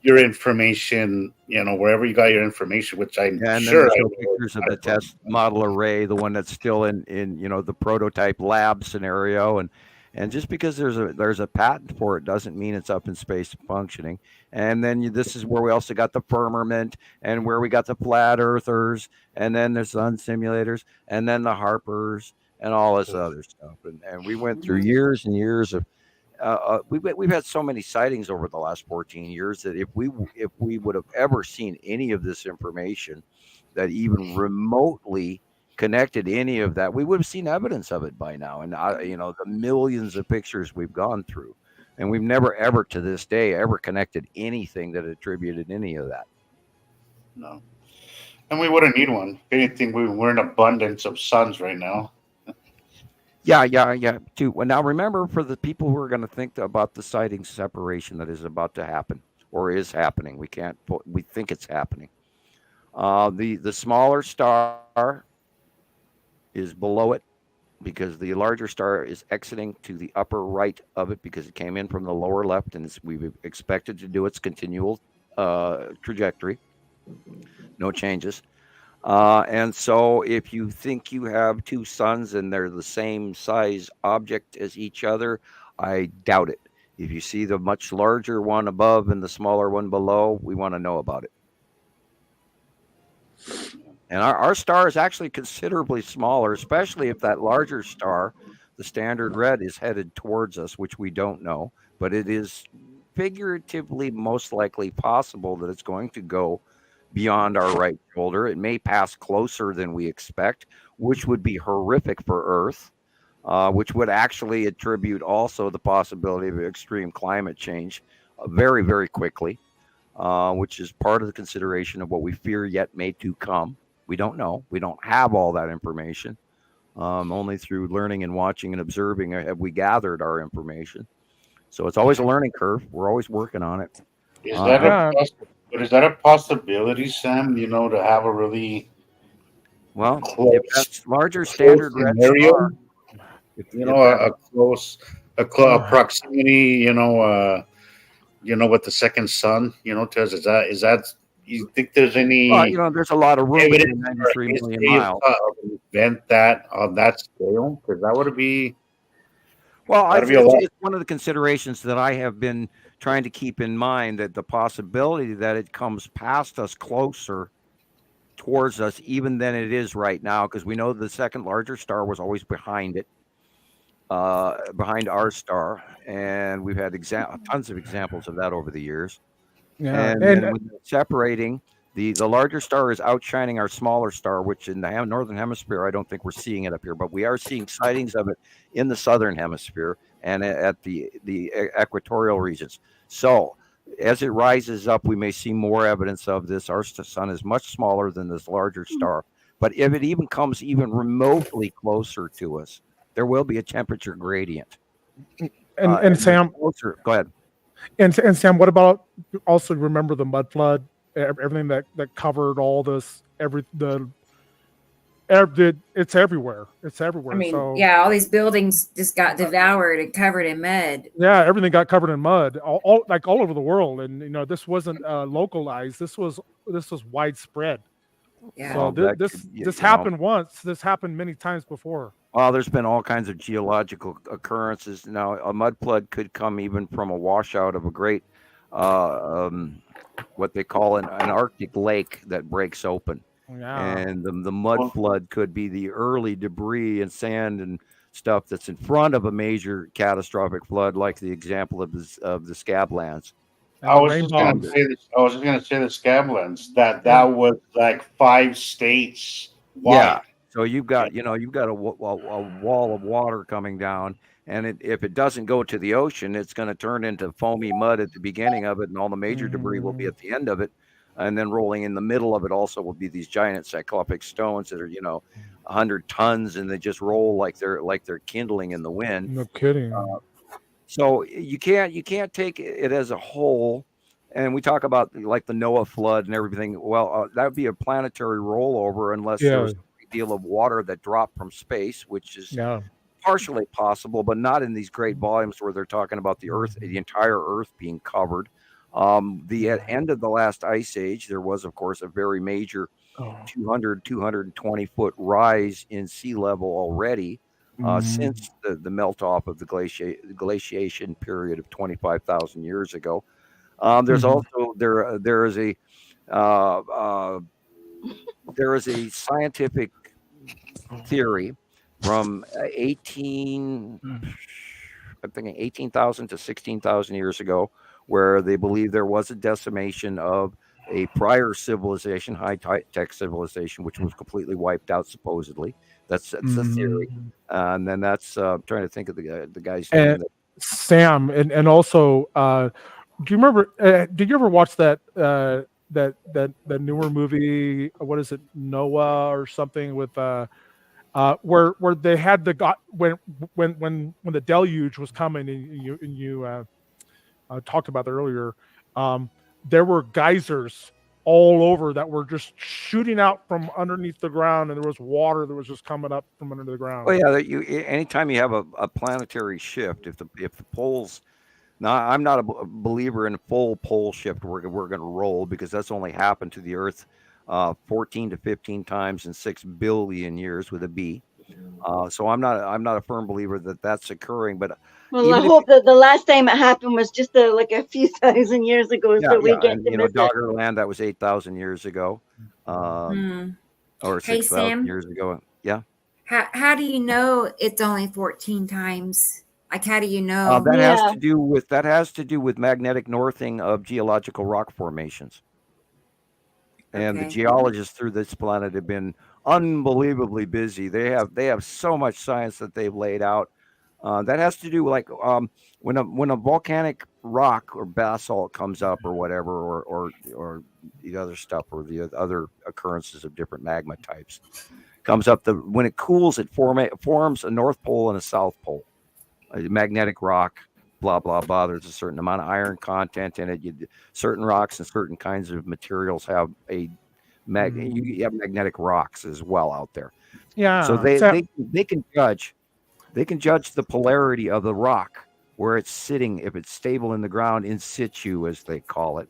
your information, wherever you got your information, which I'm Yeah, and then sure they I show know. pictures of the test model array, the one that's still in the prototype lab scenario, and just because there's a patent for it doesn't mean it's up in space functioning. And then this is where we also got the firmament, and where we got the flat earthers, and then the sun simulators, and then the Harpers, and all this other stuff. And we went through years and years of we've had so many sightings over the last 14 years that if we would have ever seen any of this information that even remotely connected any of that, we would have seen evidence of it by now. And the millions of pictures we've gone through, and we've never ever to this day ever connected anything that attributed any of that. No, and we wouldn't need one. If anything, we're in abundance of suns right now. Yeah. Too. Well, now remember, for the people who are going to think about the sighting separation that is about to happen or is happening, we think it's happening. The smaller star is below it because the larger star is exiting to the upper right of it because it came in from the lower left, and we've expected to do its continual trajectory. No changes. And so if you think you have two suns and they're the same size object as each other, I doubt it. If you see the much larger one above and the smaller one below, we want to know about it. And our star is actually considerably smaller, especially if that larger star, the standard red, is headed towards us, which we don't know. But it is figuratively most likely possible that it's going to go beyond our right shoulder. It may pass closer than we expect, which would be horrific for Earth, which would actually attribute also the possibility of extreme climate change very, very quickly, which is part of the consideration of what we fear yet may to come. We don't know. We don't have all that information. Only through learning and watching and observing have we gathered our information. So it's always a learning curve. We're always working on it. Is that a possibility, Sam? To have a really if that's larger standard red star, a close proximity, with the second sun, to us, is that you think there's any? There's a lot of room in evidence 93 million miles. of an event that on that scale, because that would be. Well, it's one of the considerations that I have been trying to keep in mind, that the possibility that it comes past us closer towards us even than it is right now, because we know the second larger star was always behind it, behind our star, and we've had tons of examples of that over the years. Yeah. And when separating, the larger star is outshining our smaller star, which in the northern hemisphere, I don't think we're seeing it up here, but we are seeing sightings of it in the southern hemisphere and at the equatorial regions. So as it rises up, we may see more evidence of this. Our sun is much smaller than this larger star, but if it even comes even remotely closer to us, there will be a temperature gradient. And Sam, closer. Go ahead. And Sam, what about also remember the mud flood? Everything that covered all this, it's everywhere. It's everywhere. I mean, so, all these buildings just got devoured and covered in mud. Yeah, everything got covered in mud, all over the world. And this wasn't localized. This was widespread. Yeah. So this happened once. This happened many times before. Well, there's been all kinds of geological occurrences. Now, a mud flood could come even from a washout of a great, what they call an Arctic lake that breaks open. Yeah. And the mud flood could be the early debris and sand and stuff that's in front of a major catastrophic flood, like the example of the Scablands. I was just gonna say this. I was just gonna say the Scablands. That was like 5 states wide. Yeah. So you've got a wall of water coming down, and if it doesn't go to the ocean, it's going to turn into foamy mud at the beginning of it, and all the major debris will be at the end of it, and then rolling in the middle of it also will be these giant cyclopic stones that are 100 tons, and they just roll like they're kindling in the wind. No kidding. So you can't take it as a whole. And we talk about like the Noah flood and everything. Well, that would be a planetary rollover unless there's a great deal of water that dropped from space, which is partially possible, but not in these great volumes where they're talking about the Earth, the entire Earth being covered. The end of the last ice age, there was, of course, a very major 220 foot rise in sea level already since the melt off of the glaciation period of 25,000 years ago. There's also there is a scientific theory from 18,000 to 16,000 years ago, where they believe there was a decimation of a prior civilization, high-tech civilization, which was completely wiped out supposedly. That's the theory, and then that's I'm trying to think of the guy's name. Sam, and also. Do you remember? Did you ever watch that newer movie? What is it, Noah or something? With where they had when the deluge was coming, and you talked about that earlier. There were geysers all over that were just shooting out from underneath the ground, and there was water that was just coming up from under the ground. Oh yeah, anytime you have a planetary shift, if the poles. Now, I'm not a believer in full pole shift. We're going to roll because that's only happened to the Earth 14 to 15 times in 6 billion years with a B. So I'm not a firm believer that that's occurring. But I hope that the last time it happened was just like a few thousand years ago. Yeah, so we get and, to miss it. Doggerland, that was 8,000 years ago, or 6,000 years ago. Yeah. How do you know it's only 14 times? Like, how do you know? That has to do with magnetic northing of geological rock formations. And the geologists through this planet have been unbelievably busy. They have so much science that they've laid out. That has to do with when a volcanic rock or basalt comes up or whatever, or the other stuff, or the other occurrences of different magma types comes up. When it cools, it forms a north pole and a south pole. A magnetic rock, blah blah blah. There's a certain amount of iron content in it. Certain rocks and certain kinds of materials have you have magnetic rocks as well out there. Yeah. So they can judge the polarity of the rock, where it's sitting, if it's stable in the ground in situ, as they call it,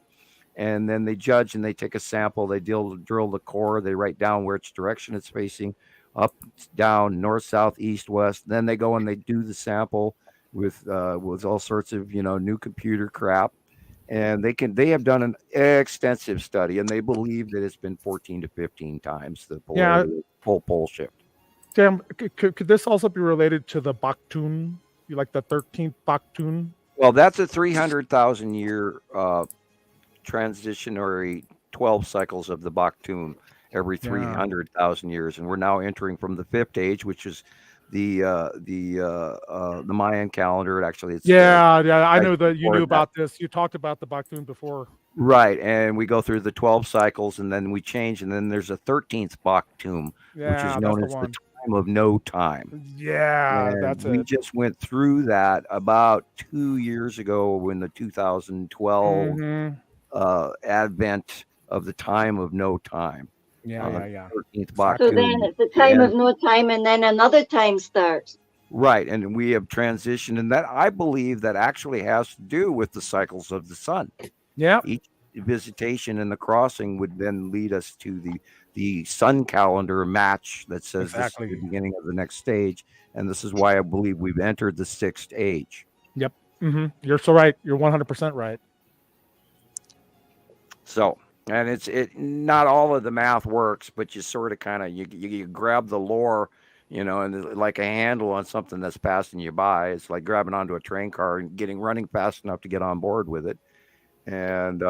and then they judge and they take a sample. They drill the core. They write down which direction it's facing. Up, down, north, south, east, west. Then they go and they do the sample with all sorts of new computer crap, and they have done an extensive study, and they believe that it's been 14 to 15 times the full pole shift. Sam, could this also be related to the Baktun? You like the 13th Baktun? Well, that's a 300,000 year transitionary 12 cycles of the Baktun. Every 300,000 years, and we're now entering from the 5th age, which is the Mayan calendar. Actually, it's I know that you knew about this. You talked about the Baktun before, right? And we go through the 12 cycles, and then we change, and then there's a 13th Baktun, which is known as the time of no time. Yeah, and we just went through that about 2 years ago when the 2012 advent of the time of no time. Yeah. 13th Baktun. So then it's the time of no time, and then another time starts. Right, and we have transitioned, and that I believe that actually has to do with the cycles of the sun. Yeah. Each visitation and the crossing would then lead us to the sun calendar match that says this is the beginning of the next stage, and this is why I believe we've entered the 6th age. Yep. You're so right. You're 100% right. So. And it's not all of the math works, but you sort of kind of you grab the lore, and like a handle on something that's passing you by. It's like grabbing onto a train car and getting running fast enough to get on board with it. And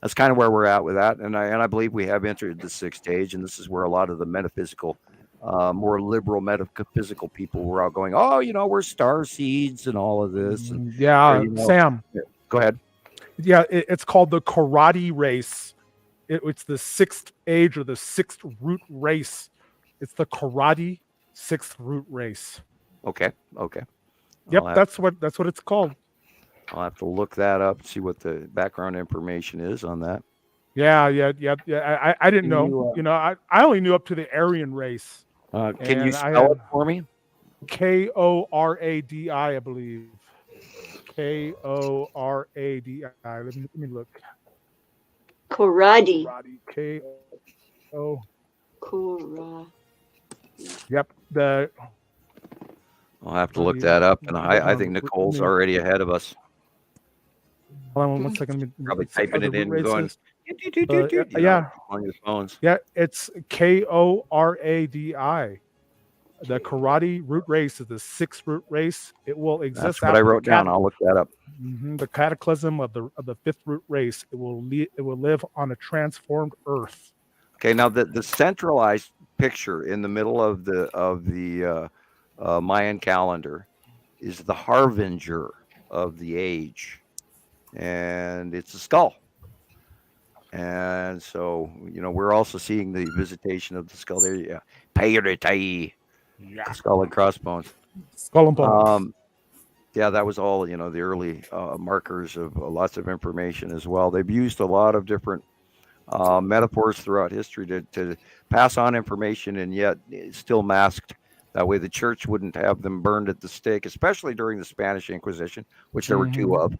that's kind of where we're at with that. And I believe we have entered the sixth stage, and this is where a lot of the metaphysical, more liberal metaphysical people were out going, oh, we're star seeds and all of this. And, Yeah, Sam. Go ahead. Yeah, it's called the karate race. It's the sixth age or the sixth root race. It's the karate sixth root race. Okay. Yep, that's what it's called. I'll have to look that up, see what the background information is on that. Yeah. I didn't know. I only knew up to the Aryan race. Can you spell it for me? Koradi, I believe. Koradi. Let me look. Karate. K-O. Karate. Yep. I'll have to look that up, and I think Nicole's already ahead of us. Hold on 1 second. Probably typing it in and going. Yeah. On your phones. Yeah, it's Koradi. The karate root race is the sixth root race. It will exist. That's what I wrote down. I'll look that up. The cataclysm of the fifth root race. It will live on a transformed Earth. Okay, now the centralized picture in the middle of the Mayan calendar is the harbinger of the age, and it's a skull. And so, we're also seeing the visitation of the skull there. Yeah, Pairetai. Yeah. Skull and crossbones. Skull and bones. Yeah, that was all, the early markers of lots of information as well. They've used a lot of different metaphors throughout history to pass on information, and yet it's still masked. That way the church wouldn't have them burned at the stake, especially during the Spanish Inquisition, which there were two of.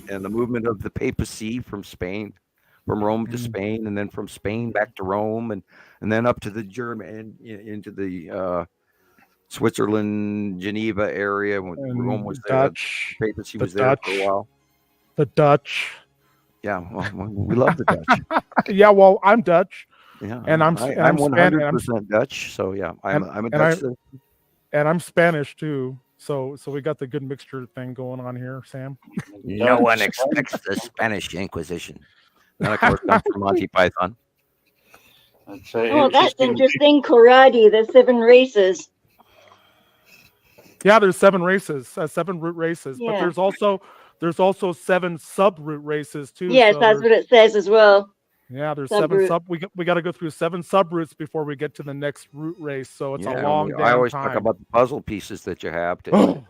And the movement of the papacy from Spain, from Rome to Spain, and then from Spain back to Rome, and then up to the German, into the Switzerland, Geneva area when Rome was there. Dutch, the papacy was there for a while. The Dutch. Yeah, well, we love the Dutch. Yeah, well, I'm Dutch. Yeah, and I'm 100% Dutch. So yeah, I'm a Dutch. And I'm Spanish too. So we got the good mixture thing going on here, Sam. No one expects the Spanish Inquisition. And of course, comes from Monty Python. Oh, that's interesting. Karate, the 7 races. Yeah, there's 7 races, 7 root races, Yeah. but there's also 7 sub root races too. Yes, so that's what it says as well. Yeah, there's Sub-root. 7 we got to go through 7 subroots before we get to the next root race. So it's a long damn I always time. talk about the puzzle pieces that you have for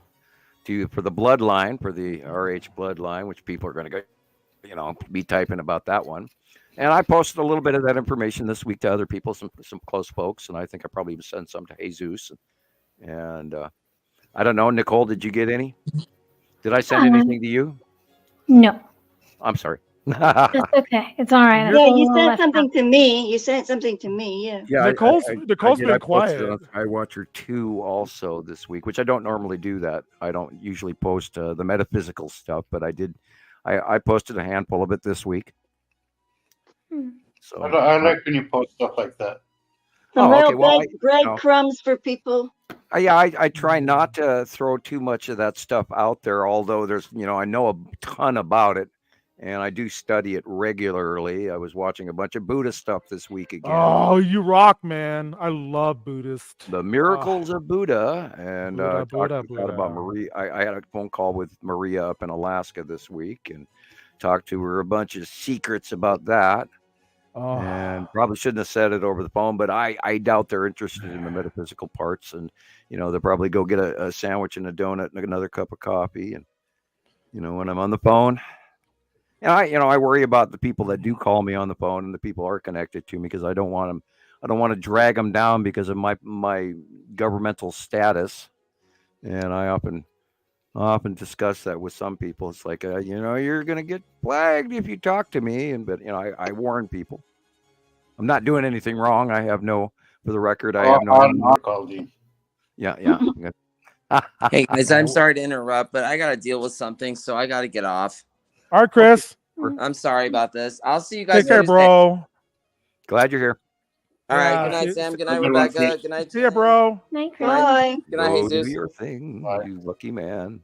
the bloodline, for the RH bloodline, which people are going to go, be typing about that one. And I posted a little bit of that information this week to other people, some close folks, and I think I probably even sent some to Jesus. And I don't know, Nicole, did you get any? Did I send anything to you? No. I'm sorry. It's okay. It's all right. Yeah, you sent something to me. You sent something to me. Yeah. Yeah, Nicole's I been posted quiet. on iWatcher 2 also this week, which I don't normally do that. I don't usually post the metaphysical stuff, but I did. I posted a handful of it this week. So I like when you post stuff like that. Some okay, little well, breadcrumbs for people. I try not to throw too much of that stuff out there, although there's, I know a ton about it, and I do study it regularly. I was watching a bunch of Buddhist stuff this week again. Oh, you rock, man. I love Buddhist. The Miracles of Buddha, and Buddha. talked about Maria. I had a phone call with Maria up in Alaska this week and talked to her a bunch of secrets about that. Oh. And probably shouldn't have said it over the phone, but I doubt they're interested in the metaphysical parts. And, they'll probably go get a sandwich and a donut and another cup of coffee. And, when I'm on the phone, and I worry about the people that do call me on the phone and the people are connected to me, because I don't want to drag them down because of my governmental status. And I often discuss that with some people. It's like, you're going to get flagged if you talk to me. But I warn people. I'm not doing anything wrong. I have for the record, I have no. Yeah. Hey guys, I'm sorry to interrupt, but I got to deal with something, so I got to get off. All right, Chris. I'm sorry about this. I'll see you guys. Take care, Tuesday. bro. Glad you're here. All right. Yeah, Good night, see- Sam. Good Have night, a good one, Rebecca. Chris. Good night. See ya, bro. Night, Chris. Bye. Good night, Go do Jesus. your thing, Bye. you lucky man.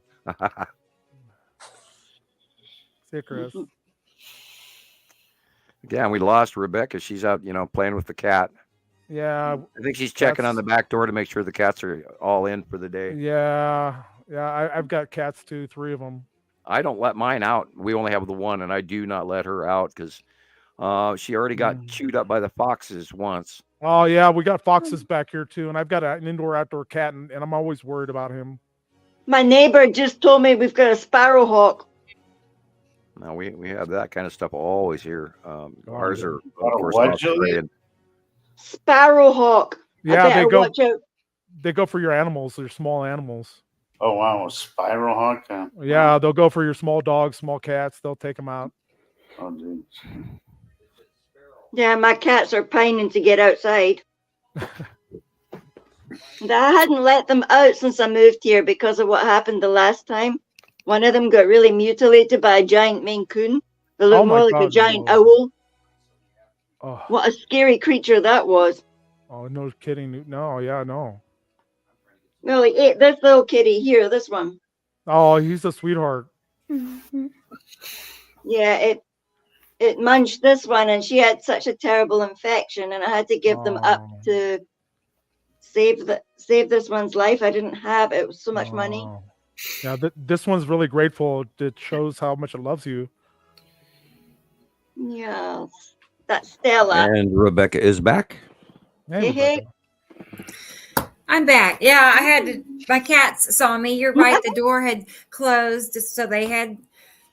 See ya, Chris. Yeah, and we lost Rebecca. She's out, playing with the cat. Yeah, I think she's checking on Cats. the back door to make sure the cats are all in for the day. yeah. I've got cats too, 3 of them. I don't let mine out. We only have the one, and I do not let her out because she already got chewed up by the foxes once. Oh yeah, we got foxes back here too, and I've got an indoor-outdoor cat, and I'm always worried about him. My neighbor just told me we've got a sparrowhawk. Now we have that kind of stuff always here. Ours are, of Oh, course, what, Australian. Sparrowhawk. Yeah, I better watch out. They go for your animals, your small animals. Oh wow, a spiral hawk. Yeah, they'll go for your small dogs, small cats. They'll take them out. Oh, dude. Yeah, my cats are pining to get outside. And I hadn't let them out since I moved here because of what happened the last time. One of them got really mutilated by a giant Maine Coon. They looked Oh my more like a God, giant no. owl. Oh, What a scary creature that was. oh, no kidding. No, yeah, no. No, he ate this little kitty here, this one. Oh, he's a sweetheart. Yeah, it munched this one, and she had such a terrible infection, and I had to give them up Oh. to save this one's life. I didn't have it was so much money. Oh. Yeah, this one's really grateful. It shows how much it loves you. Yeah, that's Stella. And Rebecca is back. Hey, Hey, Rebecca. I'm back. Yeah, I had to. My cats saw me. You're right. The door had closed, so they had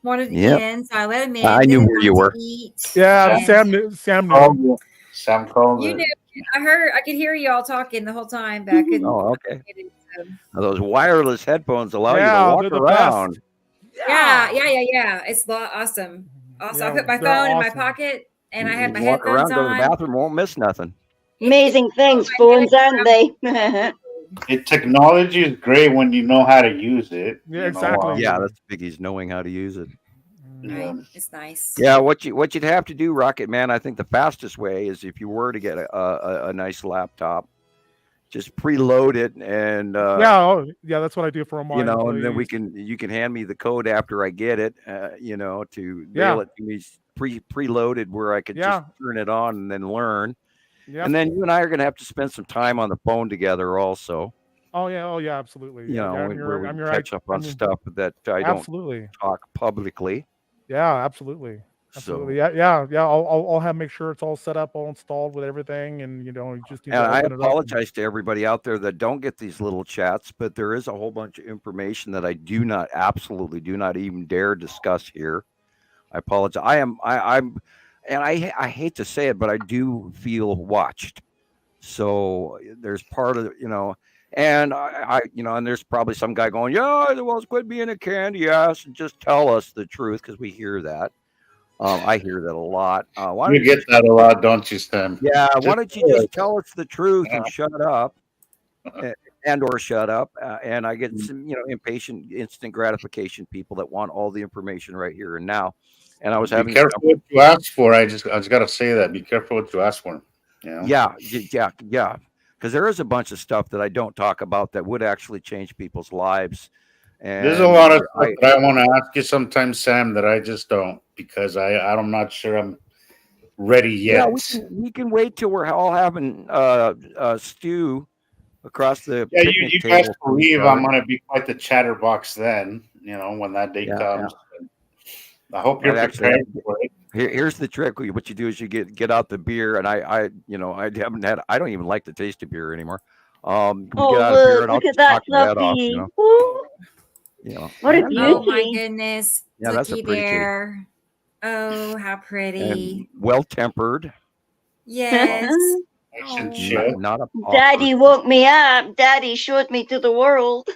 wanted Yep. in. So I let them in. I knew Then where they you wanted were. to eat. Yeah, And Sam knew. Sam knew. Oh, Sam called You it. knew. I could hear you all talking the whole time, but I couldn't. Oh, okay. get it, so. Now, those wireless headphones allow Yeah, you they're to the walk best. around. Yeah. It's awesome. Also, I Yeah, put my they're phone in my awesome. pocket, and I You had my can walk headphones around, go to the on. bathroom, won't miss nothing. amazing things, phones, aren't they? Technology is great when you know how to use it. Yeah, you know, exactly. Yeah, that's Biggie's knowing how to use it. yeah. It's nice. Yeah, what you'd have to do, Rocket Man, I think the fastest way is if you were to get a nice laptop, just preload it and yeah, that's what I do for all my and then employees. you can hand me the code after I get it, to Yeah. mail it to me preloaded where I could Yeah. just turn it on and then learn. Yep. And then you and I are going to have to spend some time on the phone together also. Oh yeah, absolutely. Yeah, Where we I'm can your catch up on stuff that I don't absolutely. talk publicly. Yeah, absolutely. So, Absolutely. Yeah. I'll have make sure it's all set up, all installed with everything, and you just need and to I open it up. apologize to everybody out there that don't get these little chats, but there is a whole bunch of information that I absolutely do not even dare discuss here. I apologize. I'm, and I hate to say it, but I do feel watched. So there's part of and and there's probably some guy going, yeah, well, quit being a candy ass and just tell us the truth, because we hear that. I hear that a lot. Why You don't get that a lot, don't you, Stan? Yeah, why Just don't you do just it. tell us the truth and shut up, or shut up? And I get some, impatient, instant gratification people that want all the information right here and now. And I was Be having careful what you ask for. I just gotta say that. Be careful what you ask for. yeah, because there is a bunch of stuff that I don't talk about that would actually change people's lives. And There's a lot of stuff that I want to ask you sometimes, Sam, that I just don't, because I'm not sure I'm ready yet. Yeah, we can wait till we're all having stew across the Yeah, picnic you guys table. believe I'm gonna be quite the chatterbox then, when that day comes. I hope you're prepared for it. Here's the trick. What you do is you get out the beer, and I don't even like the taste of beer anymore. We get out of beer, and I'll look just at that knock your head off, fluffy. Oh What a my beauty. goodness. Yeah, that's a Looky pretty kitty. there. Oh, how pretty. And well tempered. Yes. Nice and Oh. chill. Not a Daddy woke me up. Daddy showed me to the world.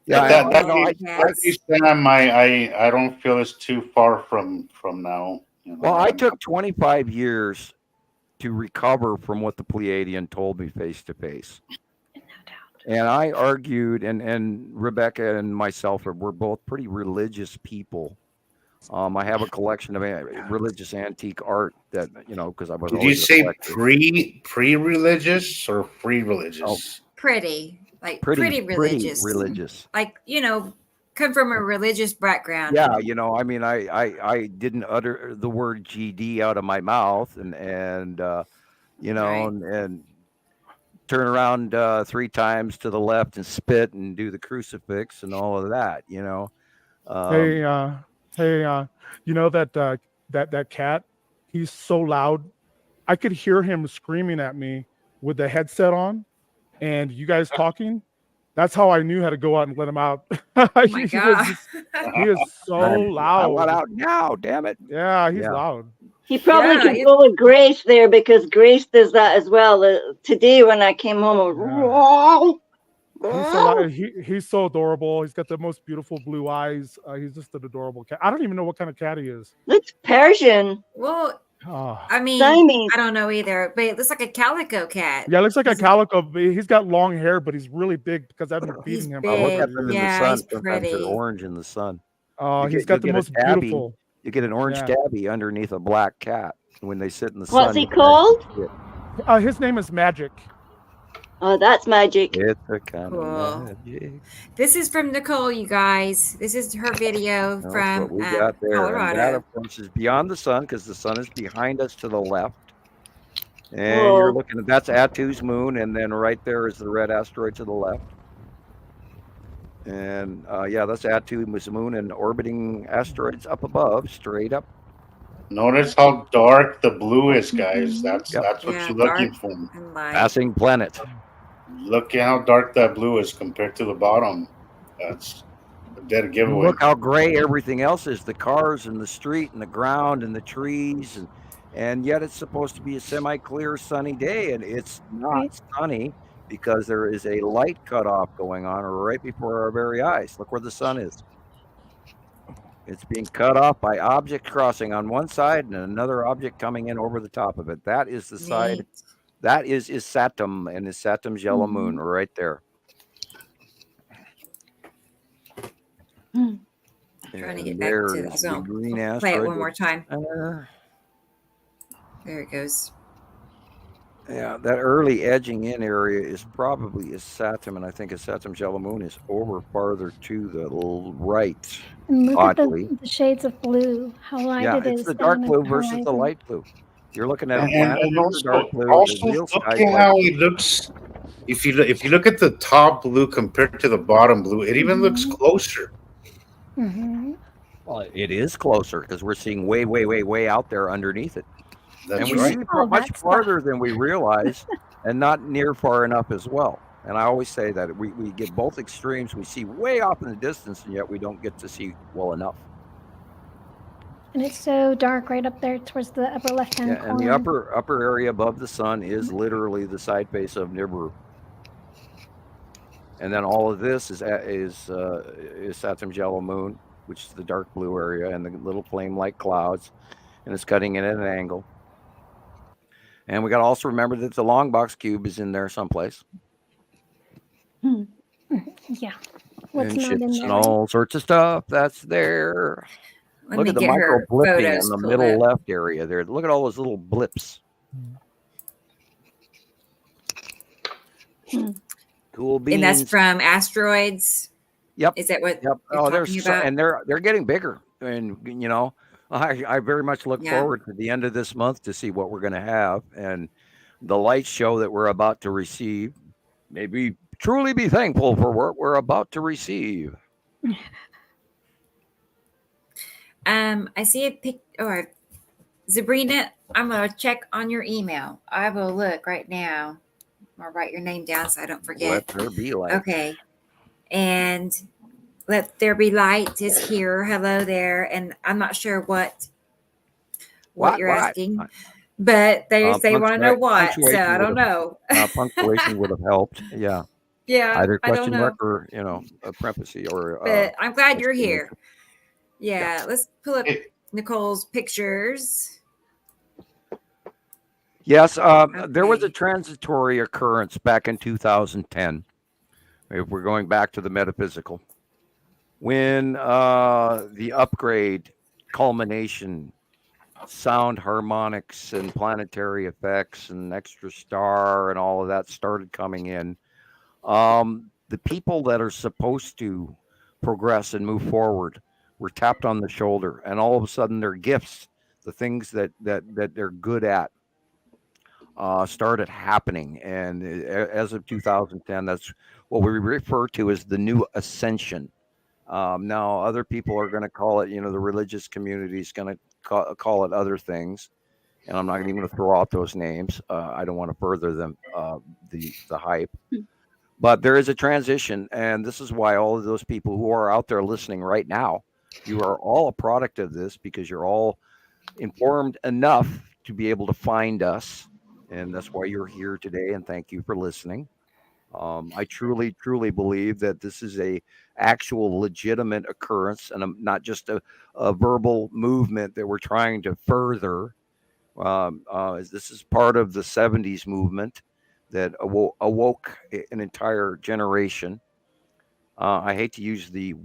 Yeah, That piece, Sam, I don't feel it's too far from now. Well, I took 25 years to recover from what the Pleiadian told me face to face. And I argued, and Rebecca and myself we're both pretty religious people. I have a collection of religious antique art that, because I was Did you always a say collector. pre-religious or free religious? Pretty, like Pretty religious. religious. Like, come from a religious background. Yeah, I mean, I didn't utter the word GD out of my mouth, and Right. and turn around 3 times to the left and spit and do the crucifix and all of that. Hey, you know that cat? He's so loud. I could hear him screaming at me with the headset on, and you guys talking. That's how I knew how to go out and let him out. Oh my he God. is so I loud. want out now, damn it. Yeah, he's Yeah. loud. He probably Yeah, could go with Grace there because Grace does that as well. Today when I came home, I was, He's so loud. He's so adorable. He's got the most beautiful blue eyes. He's just an adorable cat. I don't even know what kind of cat he is. looks Persian. Well, Oh. I mean, Siamese. I don't know either, but it looks like a calico cat. Yeah, it looks like a calico. But he's got long hair, but he's really big because I've been He's feeding him. I look at big. them in Yeah, the sun. he's Sometimes pretty. they're orange in the sun. Oh, You he's get- got you the get a most tabby. beautiful. You get an orange Yeah. tabby underneath a black cat when they sit in the sun. What's he you can called? actually see it. His name is Magic. Oh, that's magic. It's a kind Cool. of magic. This is from Nicole, you guys. This is her video That's from what we got there. And that, Colorado. of course, is beyond the sun because the sun is behind us to the left. And Whoa. you're looking at that's Attu's moon, and then right there is the red asteroid to the left. And yeah, that's Attu's moon and orbiting asteroids up above, straight up. Notice how dark the blue is, guys. That's Yep. that's what Yeah, you're looking dark. for. And light. Passing planet. Look at how dark that blue is compared to the bottom. That's a dead giveaway. Look how gray everything else is, the cars and the street and the ground and the trees, and yet it's supposed to be a semi-clear sunny day, and it's not Right. sunny because there is a light cutoff going on right before our very eyes. Look where the sun is. It's being cut off by object crossing on one side and another object coming in over the top of it. That is the side. Neat. That is Saturn, and is Saturn's yellow moon right there. Trying to And get back to there's the the zone. green Play it asteroid. one more time. Uh, There it goes. Yeah, that early edging in area is probably Saturn, and I think Saturn's yellow moon is over farther to the right. And look at Oddly. the shades of blue. How light Yeah, it is. it's the down dark at blue the versus the horizon. light blue. You're looking at a And, planet and that's the dark blue. also the real look sky's at light how blue. it looks. If you look at the top blue compared to the bottom blue, it even looks closer. Mhm. Well, it is closer because we're seeing way, way, way, way out there underneath it. That's And we right. see Oh, much that's farther than we realize and not near far enough as well. And I always say that we get both extremes. We see way off in the distance, and yet we don't get to see well enough. And it's so dark right up there towards the upper left-hand Yeah, corner. and the upper area above the sun is literally the side face of Nibiru. And then all of this is Saturn's yellow moon, which is the dark blue area, and the little flame-like clouds, and it's cutting in at an angle. And we got to also remember that the long box cube is in there someplace, Yeah. What's and not ships in and there? all sorts of stuff that's there. Let Look me at the get micro her blipping in photos the pulled middle up. left area there. Look at all those little blips. Cool beans. And that's from asteroids. Yep. Is that what Yep. you're Oh, talking about? and they're getting bigger, and I very much look Yeah. forward to the end of this month to see what we're going to have, and the light show that we're about to receive. Maybe truly be thankful for what we're about to receive. I see a pic or Sabrina, I'm gonna check on your email. I will look right now. I'll write your name down so I don't forget. Let there be light. Okay. And Let There Be Light is here. Hello there. And I'm not sure what you're What? asking, but they want to know what. So punctuation I don't would have- know. Punctuation would have helped. Yeah. Yeah, Either I don't question know. mark or a parenthesis or. But I'm glad you're exclamation. here. Yeah, let's pull up Nicole's pictures. Yes, there was a transitory occurrence back in 2010. If we're going back to the metaphysical, when the upgrade culmination, sound harmonics and planetary effects and extra star and all of that started coming in. The people that are supposed to progress and move forward were tapped on the shoulder, and all of a sudden their gifts, the things that they're good at, started happening. And as of 2010, that's what we refer to as the new ascension. Now, other people are going to call it, the religious community is going to call it other things, and I'm not even going to throw out those names. I don't want to further them the hype. But there is a transition, and this is why all of those people who are out there listening right now, you are all a product of this, because you're all informed enough to be able to find us, and that's why you're here today. And thank you for listening. I truly believe that this is a actual legitimate occurrence, and not just a verbal movement that we're trying to further. This is part of the 70s movement that awoke an entire generation. I hate to use the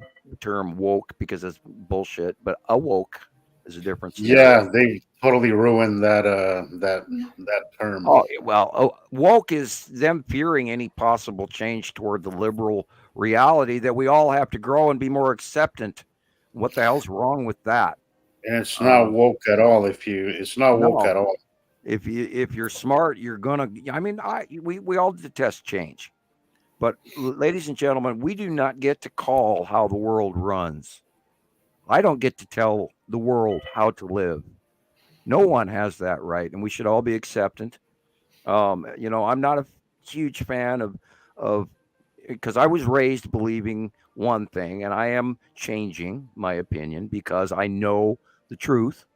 term woke because it's bullshit, but awoke is a difference. Yeah, they totally ruined that term. Oh, well, woke is them fearing any possible change toward the liberal reality that we all have to grow and be more acceptant. What the hell's wrong with that? And it's not woke at all. It's not woke at all. If you're smart, you're gonna. I mean, we all detest change, but ladies and gentlemen, we do not get to call how the world runs. I don't get to tell the world how to live. No one has that right, and we should all be acceptant. I'm not a huge fan of because I was raised believing one thing, and I am changing my opinion because I know the truth.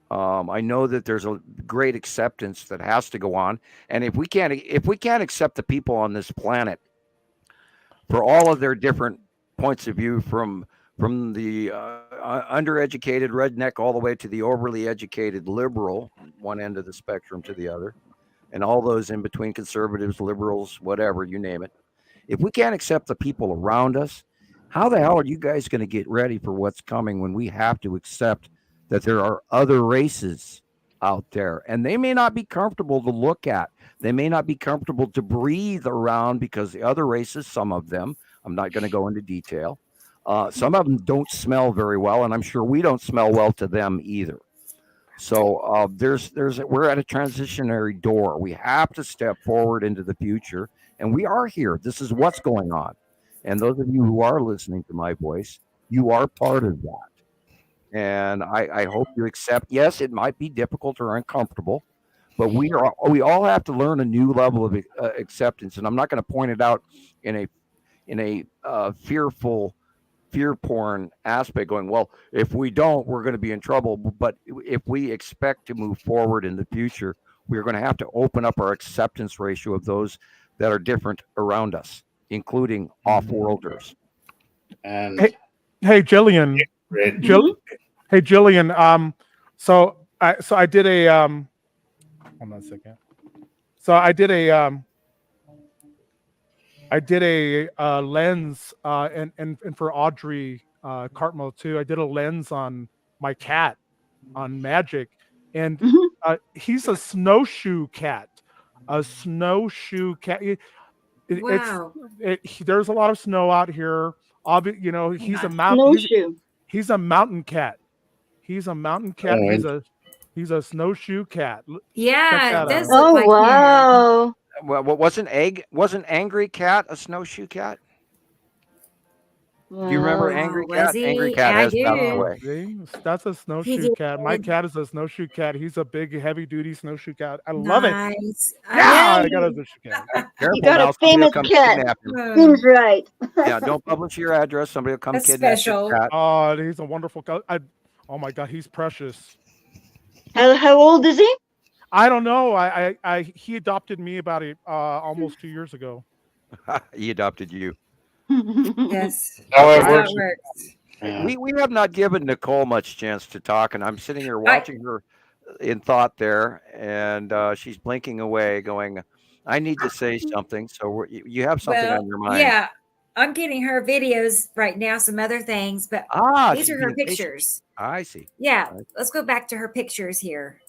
I know that there's a great acceptance that has to go on, and if we can't accept the people on this planet for all of their different points of view, from the undereducated redneck all the way to the overly educated liberal, one end of the spectrum to the other, and all those in between, conservatives, liberals, whatever, you name it. If we can't accept the people around us, how the hell are you guys going to get ready for what's coming when we have to accept that there are other races out there, and they may not be comfortable to look at. They may not be comfortable to breathe around, because the other races, some of them, I'm not going to go into detail, some of them don't smell very well, and I'm sure we don't smell well to them either. So we're at a transitionary door. We have to step forward into the future, and we are here. This is what's going on. And those of you who are listening to my voice, you are part of that. And I hope you accept. Yes, it might be difficult or uncomfortable, but we all have to learn a new level of acceptance. And I'm not going to point it out in a fearful, fear porn aspect, going, well, if we don't, we're going to be in trouble. But if we expect to move forward in the future, we're going to have to open up our acceptance ratio of those that are different around us, including off-worlders. And hey, Jillian. Hey, Jillian. So I did a hold on a second. So I did a lens and for Audrey Cartmel too. I did a lens on my cat on Magic, and he's a snowshoe cat. A snowshoe cat. Wow. There's a lot of snow out here. He's a mountain. Snowshoe. He's a mountain cat. He's a mountain cat. He's a snowshoe cat. Yeah, it does Oh, look like wow. Well, wasn't Angry Cat a snowshoe cat? Do you remember Angry was Cat? he? Angry Cat I has passed do. away. See? That's a He snowshoe did. cat. My cat is a snowshoe cat. He's a big, heavy-duty snowshoe cat. I love it. Nice. Yeah, I got a snowshoe cat. Careful You got now, a somebody will famous come cat. kidnap him. Seems right. Yeah, don't publish your address. Somebody will come That's kidnap special. your cat. Oh, he's a wonderful cat. Oh my God, he's precious. How old is he? I don't know. He adopted me about almost 2 years ago. He adopted you. Yes. How it That's how works. it works. Yeah. We have not given Nicole much chance to talk, and I'm sitting here watching her in thought there, and she's blinking away, going, "I need to say something." So you have something on your mind. Yeah. I'm getting her videos right now, some other things, but these she's are her being patient. pictures. I see. Yeah, Right. let's go back to her pictures here.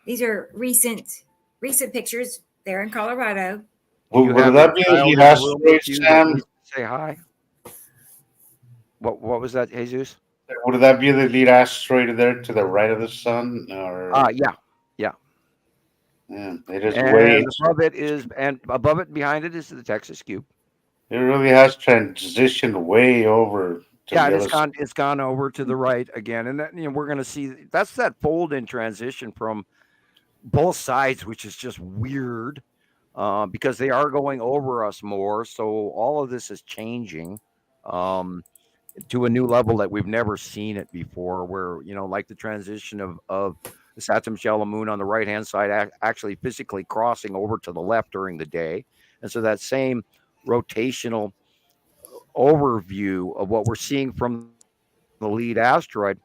These are recent pictures. They're in Colorado. You Would have that a be child the in the room asteroid, with you that Sam? needs to say hi. What was that, Jesus? Would that be the lead asteroid there to the right of the sun? Or Yeah. yeah, it is And way. above it is, and above it, behind it is the Texas Cube. It really has transitioned way over to Yeah, the and other side. it's gone over to the right again, and that, we're going to see that's that fold in transition from both sides, which is just weird, because they are going over us more. So all of this is changing to a new level that we've never seen it before. Where like the transition of the Saturn's yellow moon on the right hand side actually physically crossing over to the left during the day, and so that same rotational overview of what we're seeing from the lead asteroid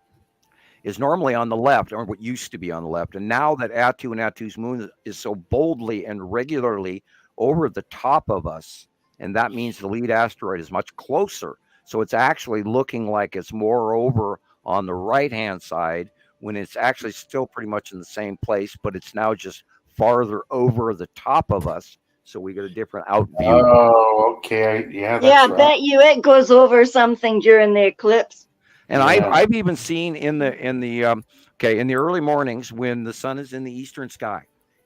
is normally on the left, or what used to be on the left. And now that Attu and Attu's moon is so boldly and regularly over the top of us, and that means the lead asteroid is much closer. So it's actually looking like it's more over on the right-hand side when it's actually still pretty much in the same place, but it's now just farther over the top of us. So we get a different out view. Oh, okay. Yeah, that's Yeah, I right. bet you it goes over something during the eclipse. And Yeah. I've even seen in the early mornings when the sun is in the eastern sky,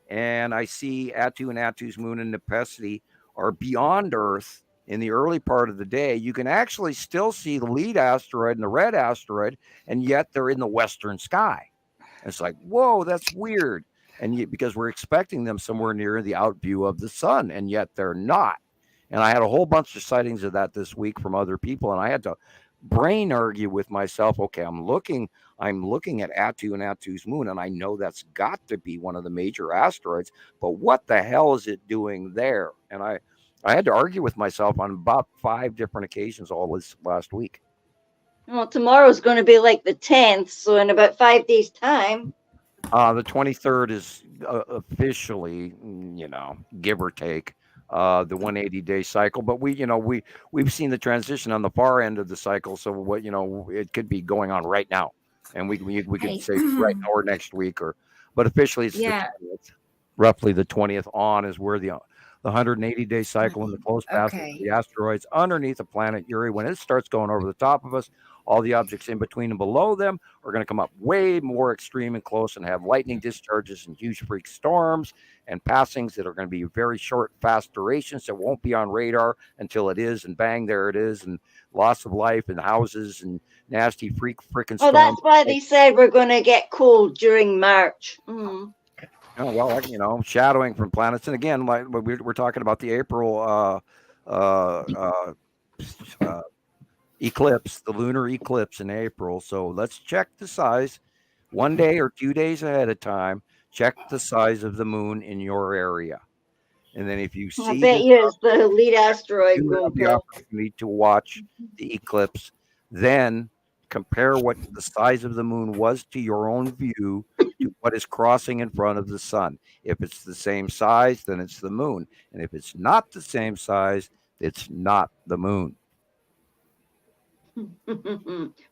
and I see Attu and Attu's moon and Nepesi are beyond Earth in the early part of the day. You can actually still see the lead asteroid and the red asteroid, and yet they're in the western sky. And it's like, whoa, that's weird. And yet, because we're expecting them somewhere near the out view of the sun, and yet they're not. And I had a whole bunch of sightings of that this week from other people, and I had to brain argue with myself. Okay, I'm looking at Attu and Attu's moon, and I know that's got to be one of the major asteroids, but what the hell is it doing there? And I had to argue with myself on about 5 different occasions all this last week. Well, tomorrow's going to be like the 10th, so in about 5 days' time. The 23rd is officially, give or take, the 180-day cycle. But we've seen the transition on the far end of the cycle, so what it could be going on right now, and we could say right now or next week, but officially it's the 20th, roughly the 20th on is where the 180-day cycle in the close path of the asteroids underneath the planet Uri, when it starts going over the top of us, all the objects in between and below them are going to come up way more extreme and close and have lightning discharges and huge freak storms and passings that are going to be very short, fast durations that won't be on radar until it is, and bang, there it is, and loss of life and houses and nasty frickin' storms. Oh, that's why they said we're going to get cold during March. Mm. Oh, well, shadowing from planets, and again, like we're talking about the April eclipse, the lunar eclipse in April. So let's check the size 1 day or 2 days ahead of time. Check the size of the moon in your area, and then if you see, I bet you it's the lead asteroid you going have the to. opportunity to watch the eclipse, then compare what the size of the moon was to your own view to what is crossing in front of the sun. If it's the same size, then it's the moon. And if it's not the same size, it's not the moon.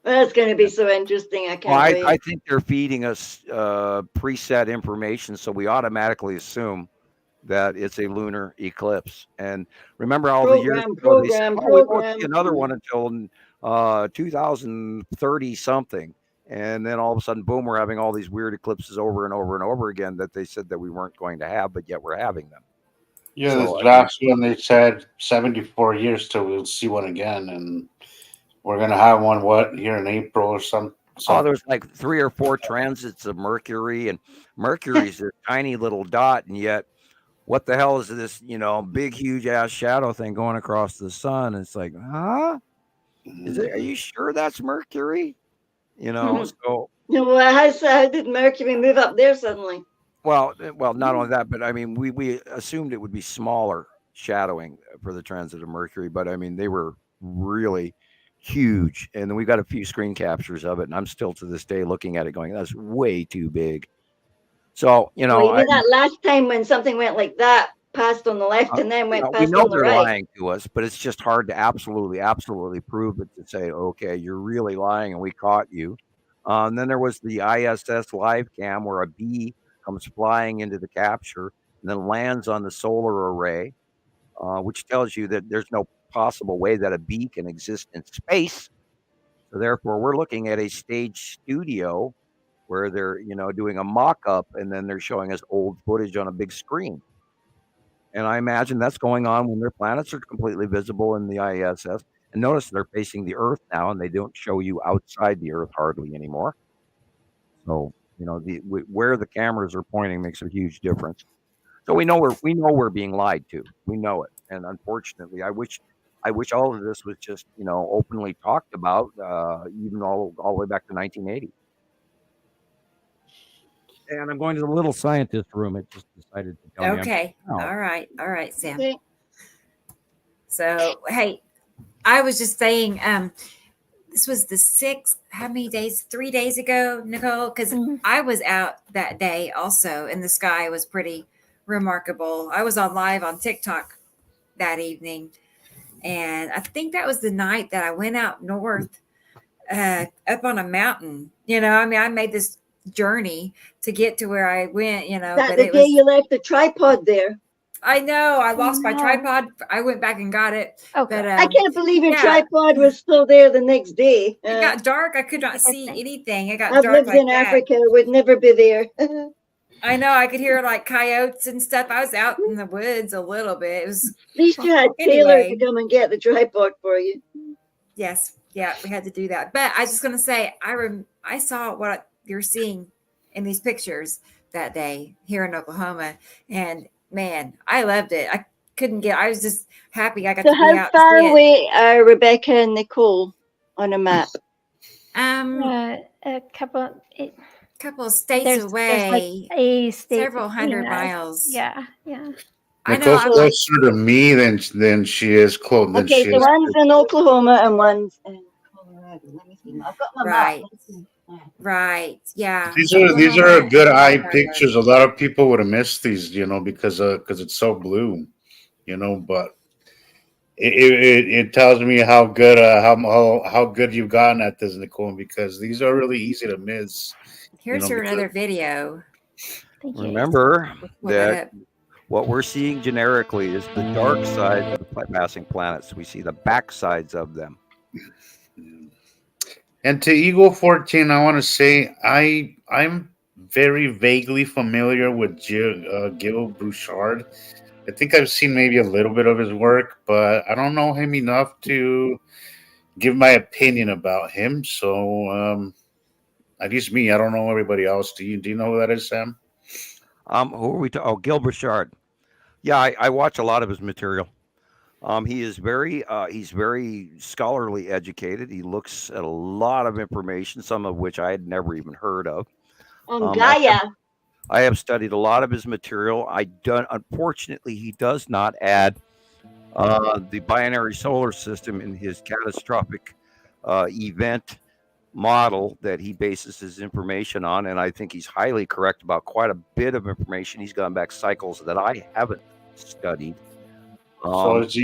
That's going to be so interesting. I can't wait. I think they're feeding us preset information, so we automatically assume that it's a lunar eclipse. And remember all the years ago, they said, we won't see another one until 2030 something, and then all of a sudden, boom, we're having all these weird eclipses over and over and over again that they said that we weren't going to have, but yet we're having them. Yeah, So, this last one they said 74 years till we'll see one again, and we're gonna have one here in April or some. Oh, there's like 3 or 4 transits of Mercury, and Mercury's a tiny little dot, and yet what the hell is this, big, huge ass shadow thing going across the sun? And it's like, huh? Are you sure that's Mercury? So. Well, how did Mercury move up there suddenly? Well, not only that, but I mean, we assumed it would be smaller shadowing for the transit of Mercury, but I mean, they were really huge. And then we got a few screen captures of it, and I'm still to this day looking at it going, that's way too big. So, Well, that last time when something went like that, passed on the left and then You went know, we past know on the they're right. lying to us, but it's just hard to absolutely prove it to say, okay, you're really lying and we caught you. And then there was the ISS live cam where a bee comes flying into the capture and then lands on the solar array, which tells you that there's no possible way that a bee can exist in space. So therefore, we're looking at a stage studio where they're, you know, doing a mock-up and then they're showing us old footage on a big screen. And I imagine that's going on when their planets are completely visible in the ISS. And notice they're facing the Earth now, and they don't show you outside the Earth hardly anymore. So you know where the cameras are pointing makes a huge difference. So we know we're being lied to. We know it, and unfortunately, I wish all of this was just, you know, openly talked about, even all the way back to 1980. And I'm going to the little scientist room. It just decided to tell me. Okay. Oh. All right, Sam. Okay. So, hey, I was just saying, this was the 6th, how many days? 3 days ago, Nicole? Because I was out that day also, and the sky was pretty remarkable. I was on live on TikTok that evening, and I think that was the night that I went out north, up on a mountain. You know, I mean, I made this journey to get to where I went, you know. That But the it day was, you left the tripod there. I know, I lost my no. tripod. I went back and got it. Okay. But I can't believe your yeah. tripod was still there the next day. It got dark. I could not see anything. It got I've dark lived like in that. Africa. It would never be there. I know. I could hear like coyotes and stuff. I was out in the woods a little bit. It was At least you had Taylor anyway. to come and get the tripod for you. Yes, yeah, we had to do that. But I was just gonna say, I saw what you're seeing in these pictures that day here in Oklahoma, and man, I loved it. I couldn't get. I was just happy I got So to be how out. far To see it. away are Rebecca and Nicole on a map? A couple. Couple of states There's away, like a state several hundred between us. miles. Yeah, yeah. I know. Nicole's closer to me than she is close. Than Okay, she so is. one's in Oklahoma and one's in Colorado. Let me see. I've got my Right. map. Let's see. Right. Yeah. These are Oklahoma good and eye Colorado. pictures. A lot of people would have missed these, you know, because it's so blue, you know. But it tells me how good how good you've gotten at this, Nicole, because these are really easy to miss. Here's you know, another video. Remember Pull that up. what we're seeing generically is the dark side of the passing planets. We see the back sides of them. And to Eagle 14, I want to say I'm very vaguely familiar with Gil Bouchard. I think I've seen maybe a little bit of his work, but I don't know him enough to give my opinion about him. So at least me, I don't know everybody else. Do you know who that is, Sam? Who are we talking? Oh, Gil Bouchard. Yeah, I watch a lot of his material. He is he's very scholarly educated. He looks at a lot of information, some of which I had never even heard of. On Gaia. I have studied a lot of his material. Unfortunately, he does not add the binary solar system in his catastrophic event model that he bases his information on, and I think he's highly correct about quite a bit of information. He's gone back cycles that I haven't studied. So is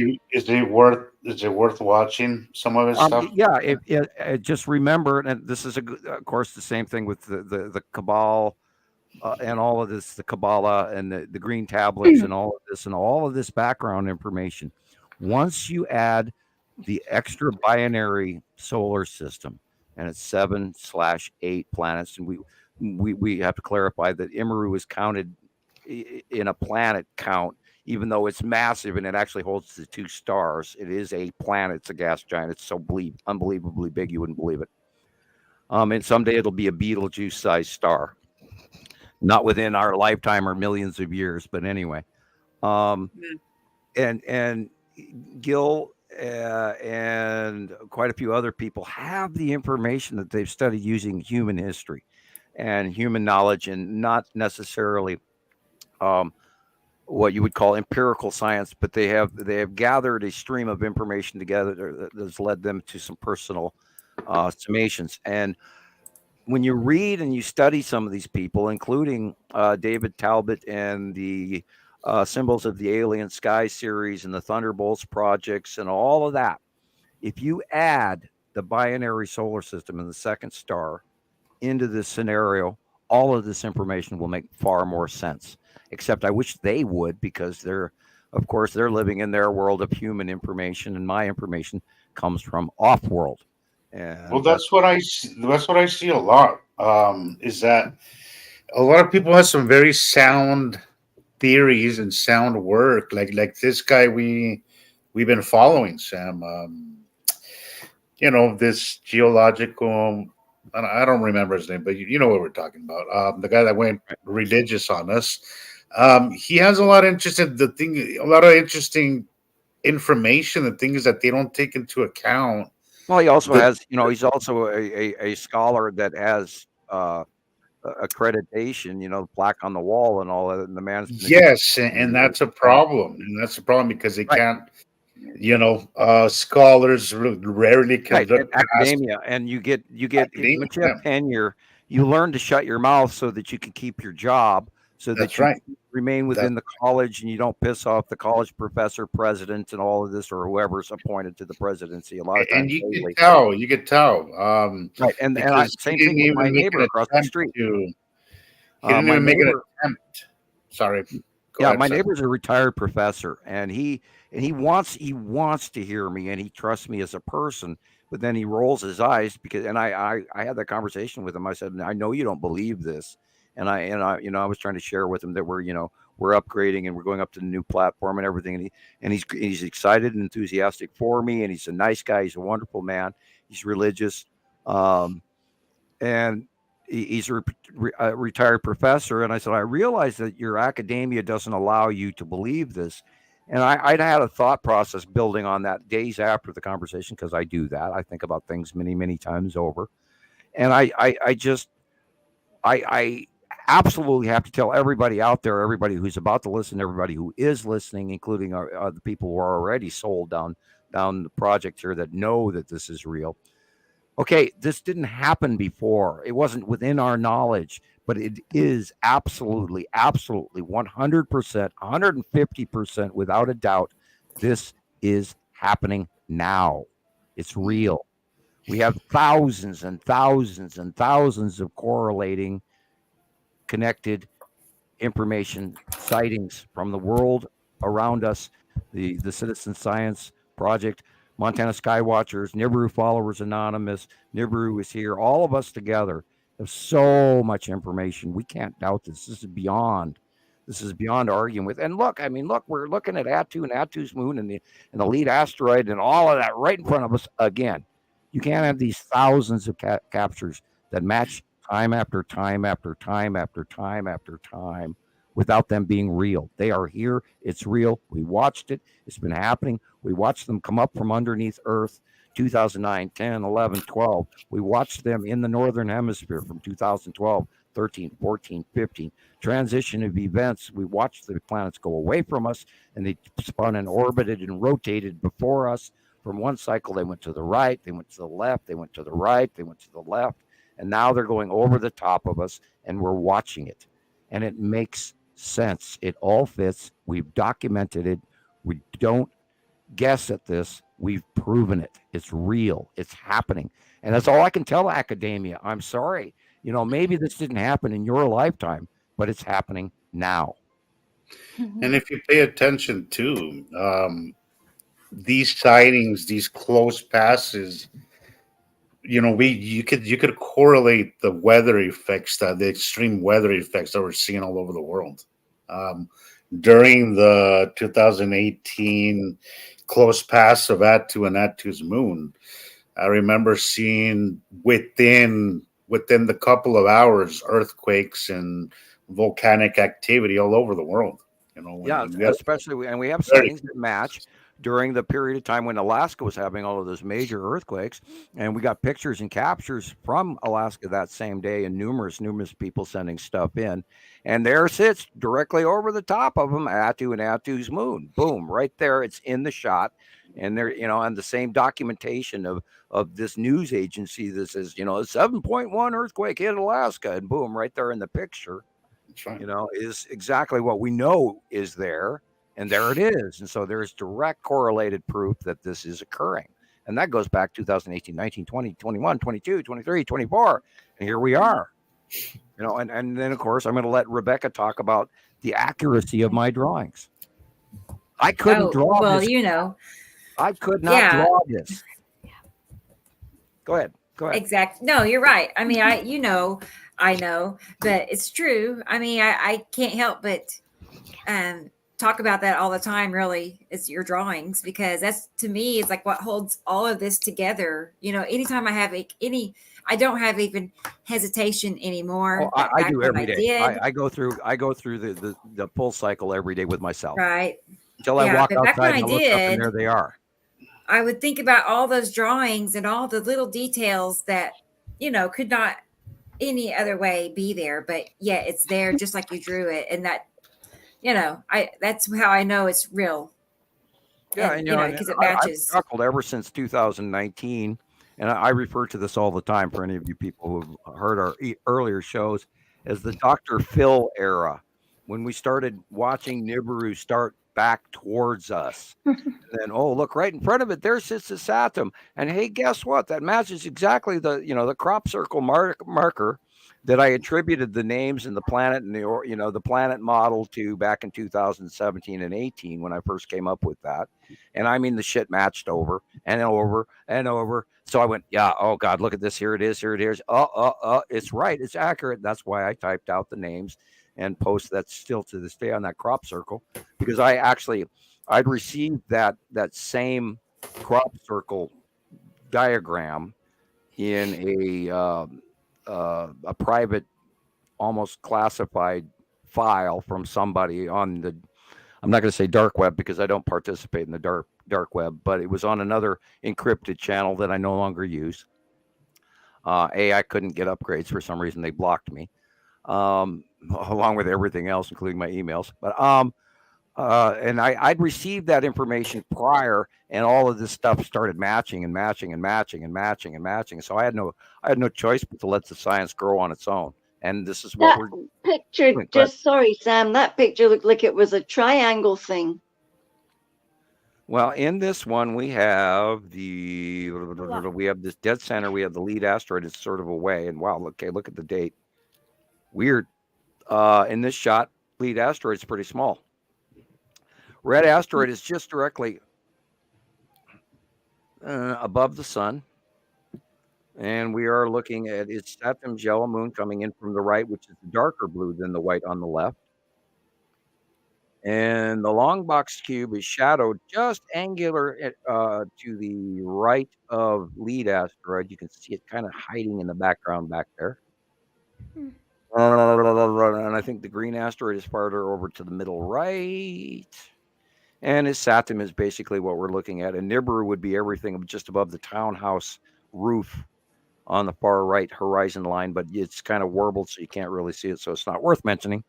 it worth watching some of his stuff? Yeah, just remember, and this is of course the same thing with the Cabal and all of this, the Kabbalah and the green tablets and all of this background information. Once you add the extra binary solar system, and it's 7/8 planets, and we have to clarify that Imru is counted in a planet count, even though it's massive and it actually holds the 2 stars. It is a planet. It's a gas giant. It's so unbelievably big you wouldn't believe it. And someday it'll be a Betelgeuse-sized star. Not within our lifetime or millions of years, but anyway. And Gil and quite a few other people have the information that they've studied using human history and human knowledge, and not necessarily what you would call empirical science, but they have gathered a stream of information together that has led them to some personal summations. And when you read and you study some of these people, including David Talbot and the symbols of the Alien Sky series and the Thunderbolts projects and all of that. If you add the binary solar system and the second star into this scenario, all of this information will make far more sense. Except I wish they would, because of course, they're living in their world of human information, and my information comes from off-world. And Well, that's what I see a lot. Is that a lot of people have some very sound theories and sound work, like this guy we've been following, Sam. This geological. I don't remember his name, but you know what we're talking about. The guy that went religious on us. He has a lot of interesting information, the things that they don't take into account. Well, he also has, he's also a scholar that has accreditation, plaque on the wall and all that. And the man's yes, and that's a problem. And that's a problem because they can't. Scholars rarely conduct academia, and you get once you have tenure, you learn to shut your mouth so that you can keep your job, so that you remain within the college and you don't piss off the college professor, president, and all of this, or whoever's appointed to the presidency. A lot of times, you could tell. Right, and same thing with my neighbor across the street. He didn't even make an attempt. Sorry. My neighbor's a retired professor, and he wants to hear me, and he trusts me as a person, but then he rolls his eyes I had that conversation with him. I said, I know you don't believe this. And I was trying to share with him that we're upgrading and we're going up to the new platform and everything. And he's excited and enthusiastic for me. And he's a nice guy. He's a wonderful man. He's religious. And he's a retired professor. And I said, I realize that your academia doesn't allow you to believe this. And I'd had a thought process building on that days after the conversation, because I do that. I think about things many, many times over. And I absolutely have to tell everybody out there, everybody who's about to listen, everybody who is listening, including the people who are already sold down the project here that know that this is real. Okay, this didn't happen before. It wasn't within our knowledge, but it is absolutely, 100%, 150%, without a doubt, this is happening now. It's real. We have thousands and thousands and thousands of correlating, connected information sightings from the world around us. The Citizen Science Project, Montana Skywatchers, Nibiru Followers Anonymous, Nibiru is here. All of us together have so much information. We can't doubt this. This is beyond arguing with. And look, we're looking at Attu and Attu's moon and the lead asteroid and all of that right in front of us again. You can't have these thousands of captures that match time after time after time after time after time without them being real. They are here. It's real. We watched it. It's been happening. We watched them come up from underneath Earth, 2009, 10, 11, 12. We watched them in the Northern Hemisphere from 2012, 13, 14, 15. Transition of events. We watched the planets go away from us, and they spun and orbited and rotated before us. From one cycle, they went to the right, they went to the left, they went to the right, they went to the left, and now they're going over the top of us, and we're watching it. And it makes sense. It all fits. We've documented it. We don't guess at this. We've proven it. It's real. It's happening. And that's all I can tell academia. I'm sorry. Maybe this didn't happen in your lifetime, but it's happening now. And if you pay attention to these sightings, these close passes, you could correlate the weather effects, the extreme weather effects that we're seeing all over the world. During the 2018 close pass of Attu and Attu's moon, I remember seeing within the couple of hours earthquakes and volcanic activity all over the world. Especially, we have sightings that match during the period of time when Alaska was having all of those major earthquakes, and we got pictures and captures from Alaska that same day, and numerous people sending stuff in, and there sits directly over the top of them Attu and Attu's moon. Boom, right there, it's in the shot, and there, and the same documentation of this news agency that says, a 7.1 earthquake hit Alaska, and boom, right there in the picture. That's right. is exactly what we know is there, and there it is. And so there's direct correlated proof that this is occurring. And that goes back 2018, 19, 20, 21, 22, 23, 24. And here we are. And then, of course, I'm going to let Rebecca talk about the accuracy of my drawings. I couldn't draw well, this. I could not Yeah. draw this. Go ahead. Exactly. No, you're right. I mean, I know, but it's true. I mean, I can't help but talk about that all the time. Really, it's your drawings, because that's, to me, is like what holds all of this together. Anytime I have I don't have even hesitation anymore. Oh, I do when every day. did. I go through the full cycle every day with myself. Right. Until I walk but back outside when and I I look up and did, there they are. I would think about all those drawings and all the little details that, could not any other way be there, but yeah, it's there just like you drew it. And that, that's how I know it's real. Yeah. And, and, because it I've matches. struggled ever since 2019. And I refer to this all the time for any of you people who've heard our earlier shows as the Dr. Phil era, when we started watching Nibiru start back towards us. Then, look, right in front of it, there sits the Saturn. And hey, guess what? That matches exactly the crop circle marker that I attributed the names and the planet and the planet model to back in 2017 and 18 when I first came up with that. And I mean, the shit matched over and over and over. So I went, yeah, oh God, look at this. Here it is. It's right. It's accurate. That's why I typed out the names and post that still to this day on that crop circle, because I'd received that same crop circle diagram in a private, almost classified file from somebody on the, I'm not going to say dark web because I don't participate in the dark web, but it was on another encrypted channel that I no longer use. I couldn't get upgrades for some reason. They blocked me. Along with everything else, including my emails. But and I'd received that information prior, and all of this stuff started matching. So I had no choice but to let the science grow on its own. And this is what we're picture. doing. Sorry, Sam. That picture looked like it was a triangle thing. Well, in this one, we have this dead center. We have the lead asteroid. It's sort of away, and wow, look at the date. Weird. In this shot, lead asteroid is pretty small. Red asteroid is just directly above the sun. And we are looking at its Saturn yellow moon coming in from the right, which is darker blue than the white on the left. And the long box cube is shadowed just angular to the right of lead asteroid. You can see it kind of hiding in the background back there. And I think the green asteroid is farther over to the middle right. And his Saturn is basically what we're looking at. And Nibiru would be everything just above the townhouse roof on the far right horizon line, but it's kind of warbled, so you can't really see it, so it's not worth mentioning.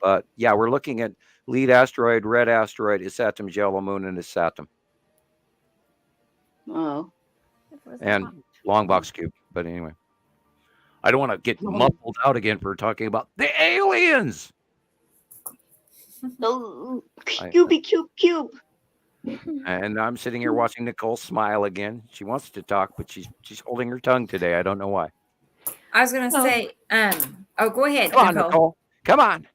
But yeah, we're looking at lead asteroid, red asteroid, his Saturn, yellow moon, and his Saturn. Oh. And long box cube. But anyway, I don't want to get muffled out again for talking about the aliens. The cube. And I'm sitting here watching Nicole smile again. She wants to talk, but she's holding her tongue today. I don't know why. I was going to say, go ahead. Come on, Nicole. Come on.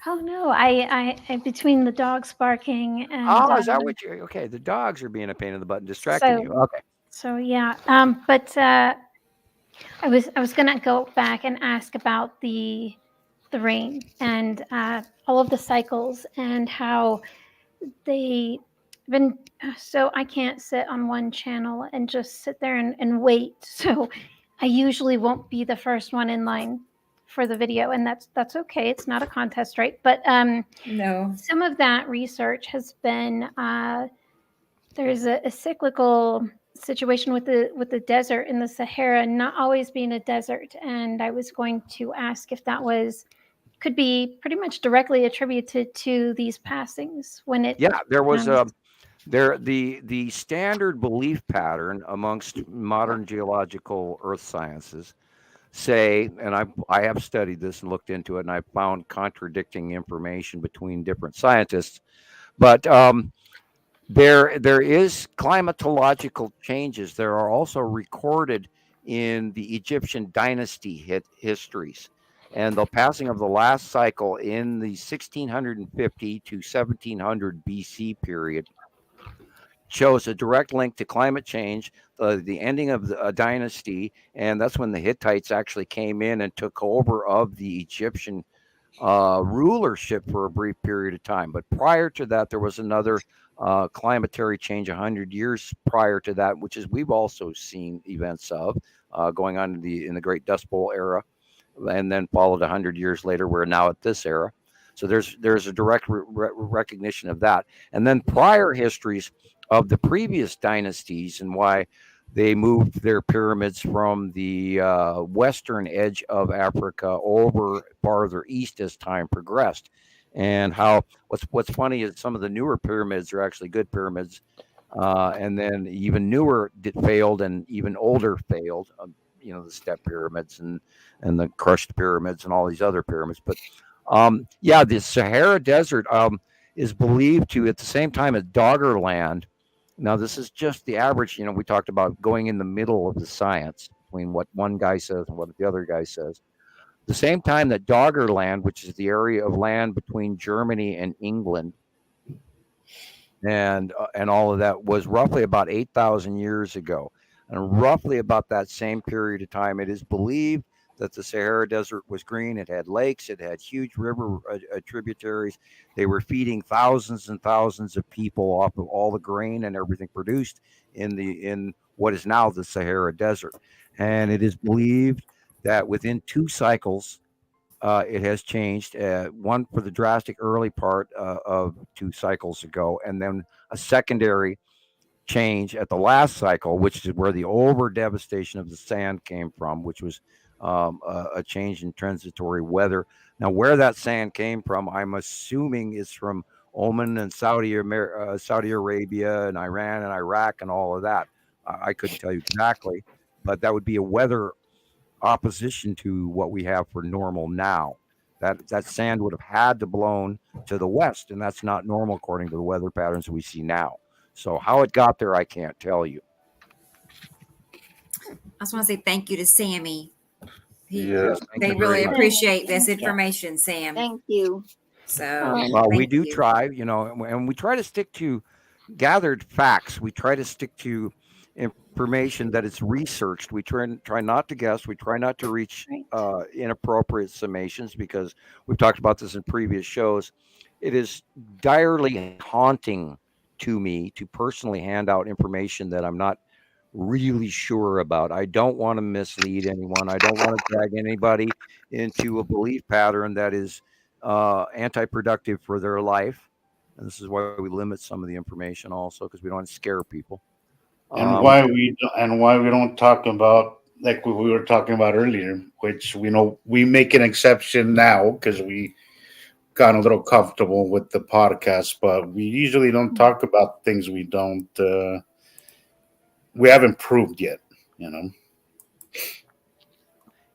Oh no, I between the dogs barking and is that what you're okay? The dogs are being a pain in the butt and distracting you. Okay. So yeah, but I was gonna go back and ask about the rain and all of the cycles and how they been. So I can't sit on one channel and just sit there and wait. So I usually won't be the first one in line for the video, and that's okay. It's not a contest, right? But no, some of that research has been there's a cyclical situation with the desert in the Sahara not always being a desert, and I was going to ask if that could be pretty much directly attributed to these passings when it. Yeah, there was the standard belief pattern amongst modern geological earth sciences say, and I have studied this and looked into it, and I found contradicting information between different scientists. But there is climatological changes. There are also recorded in the Egyptian dynasty histories, and the passing of the last cycle in the 1650 to 1700 BC period shows a direct link to climate change, the ending of a dynasty, and that's when the Hittites actually came in and took over of the Egyptian rulership for a brief period of time. But prior to that, there was another climatary change 100 years prior to that, which is we've also seen events of going on in the Great Dust Bowl era, and then followed 100 years later. We're now at this era. So there's a direct recognition of that. And then prior histories of the previous dynasties and why they moved their pyramids from the western edge of Africa over farther east as time progressed. And how what's funny is some of the newer pyramids are actually good pyramids, and then even newer failed, and even older failed. The step pyramids and the crushed pyramids and all these other pyramids. But yeah, the Sahara Desert is believed to, at the same time as Doggerland. Now, this is just the average. We talked about going in the middle of the science between what one guy says and what the other guy says. The same time that Doggerland, which is the area of land between Germany and England, and all of that, was roughly about 8,000 years ago. And roughly about that same period of time, it is believed that the Sahara Desert was green. It had lakes. It had huge river tributaries. They were feeding thousands and thousands of people off of all the grain and everything produced in what is now the Sahara Desert. And it is believed that within 2 cycles, it has changed. One for the drastic early part of 2 cycles ago, and then a secondary change at the last cycle, which is where the over devastation of the sand came from, which was a change in transitory weather. Now, where that sand came from, I'm assuming is from Oman and Saudi Arabia and Iran and Iraq and all of that. I couldn't tell you exactly, but that would be a weather opposition to what we have for normal now. That sand would have had to blown to the west, and that's not normal according to the weather patterns we see now. So how it got there, I can't tell you. I just want to say thank you to Sammy. Yes, They really appreciate this information, Sam. Thank you. So well, we thank do you. try, and we try to stick to gathered facts. We try to stick to information that is researched. We try not to guess. We try not to reach inappropriate summations, because we've talked about this in previous shows. It is direly haunting to me to personally hand out information that I'm not really sure about. I don't want to mislead anyone. I don't want to drag anybody into a belief pattern that is anti-productive for their life. And this is why we limit some of the information also, because we don't want to scare people. And why we don't talk about, like we were talking about earlier, which we make an exception now because we got a little comfortable with the podcast, but we usually don't talk about things we haven't proved yet,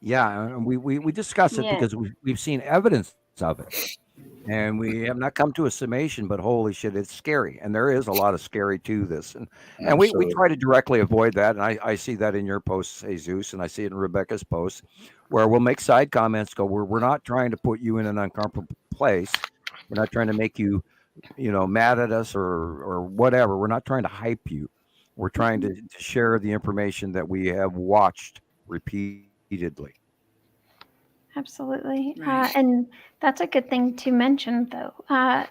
Yeah, and we discuss it because we've seen evidence of it, and we have not come to a summation. But holy shit, it's scary, and there is a lot of scary to this, and we try to directly avoid that. And I see that in your posts, Jesus, and I see it in Rebecca's posts, where we'll make side comments. We're not trying to put you in an uncomfortable place. We're not trying to make you, mad at us or whatever. We're not trying to hype you. We're trying to share the information that we have watched repeatedly. Absolutely. And that's a good thing to mention, though.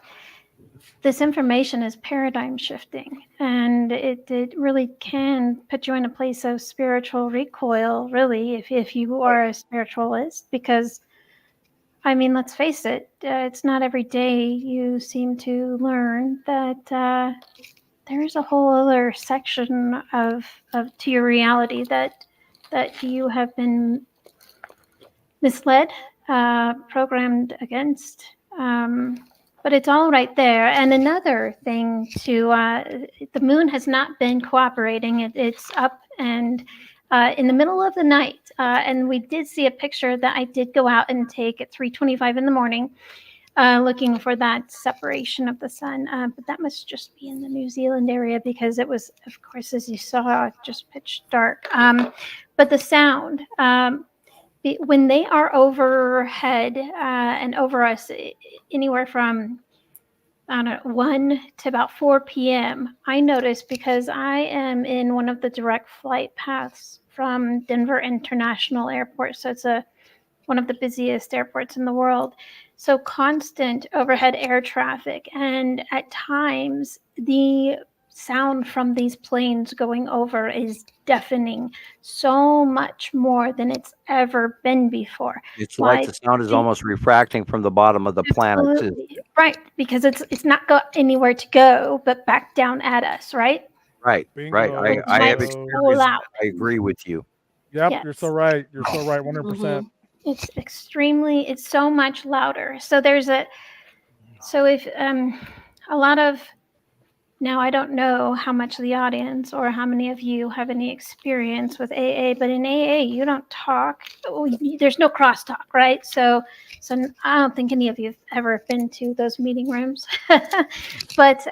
This information is paradigm shifting, and it really can put you in a place of spiritual recoil, really, if you are a spiritualist, because, let's face it, it's not every day you seem to learn that there's a whole other section of to your reality that you have been misled, programmed against, but it's all right there. And another thing too, the moon has not been cooperating. It's up and in the middle of the night. And we did see a picture that I did go out and take at 3:25 in the morning, looking for that separation of the sun. But that must just be in the New Zealand area because it was, of course, as you saw, just pitch dark. But the sound, when they are overhead and over us, anywhere from, I don't know, 1 to about 4 p.m., I noticed because I am in one of the direct flight paths from Denver International Airport. So it's one of the busiest airports in the world. So constant overhead air traffic. And at times, the sound from these planes going over is deafening, so much more than it's ever been before. It's like the sound is almost refracting from the bottom of the planet too. Absolutely. Right, because it's not got anywhere to go but back down at us, right? Right, right. I have It's so experienced loud. I agree with you. Yep, Yes. you're so right. You're so right, 100%. It's it's so much louder. So if a lot of, now I don't know how much of the audience or how many of you have any experience with AA, but in AA you don't talk. There's no crosstalk, right? So I don't think any of you have ever been to those meeting rooms. But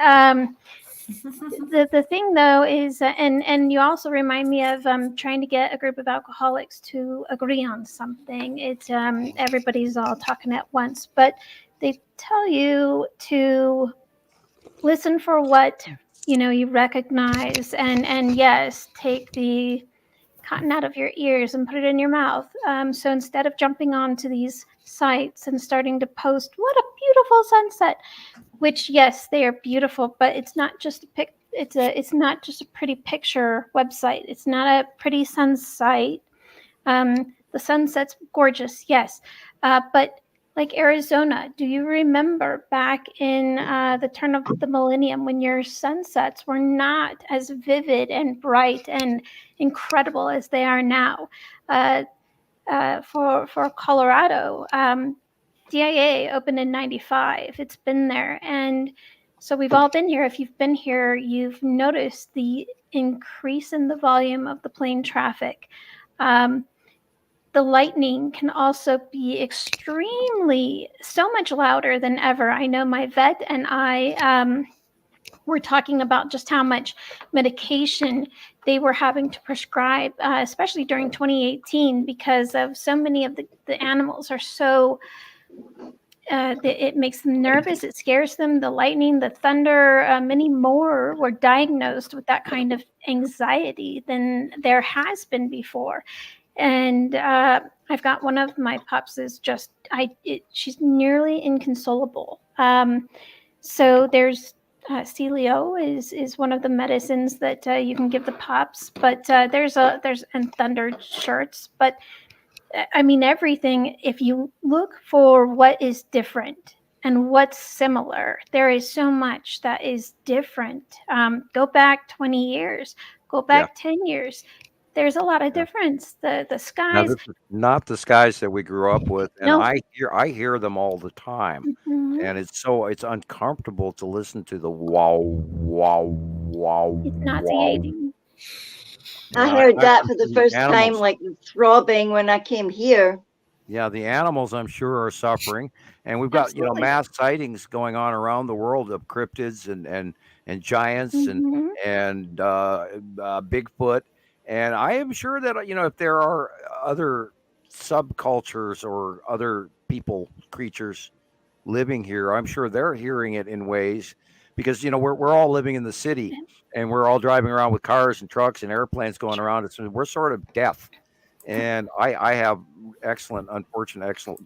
the thing though is, and you also remind me of trying to get a group of alcoholics to agree on something. It's everybody's all talking at once, but they tell you to listen for what you recognize, and yes, take the cotton out of your ears and put it in your mouth. So instead of jumping onto these sites and starting to post, what a beautiful sunset, which yes, they are beautiful, but it's not just it's not just a pretty picture website. It's not a pretty sun site. The sunset's gorgeous, yes, but like Arizona, do you remember back in the turn of the millennium when your sunsets were not as vivid and bright and incredible as they are now? For Colorado, DIA opened in '95. It's been there, and so we've all been here. If you've been here, you've noticed the increase in the volume of the plane traffic. The lightning can also be so much louder than ever. I know my vet and I were talking about just how much medication they were having to prescribe, especially during 2018, because of so many of the animals are so, it makes them nervous, it scares them. The lightning, the thunder, many more were diagnosed with that kind of anxiety than there has been before. And I've got one of my pups is just, she's nearly inconsolable. So there's Celio is one of the medicines that you can give the pups, but there's and thunder shirts. But I mean, everything, if you look for what is different and what's similar, there is so much that is different. Go back 20 years, go back 10 years. There's a lot of difference. The skies. Now, this is not the skies that we grew up with, and No. I hear them all the time, Mhm. and it's uncomfortable to listen to the wow wow wow. It's wow. nauseating. I Yeah, heard that for the the first time, animals. like throbbing when I came here. Yeah, the animals, I'm sure, are suffering, and we've got Absolutely. mass sightings going on around the world of cryptids and giants Mhm. and Bigfoot, and I am sure that if there are other subcultures or other people, creatures living here, I'm sure they're hearing it in ways because we're all living in the city and we're all driving around with cars and trucks and airplanes going around. So we're sort of deaf. And I have excellent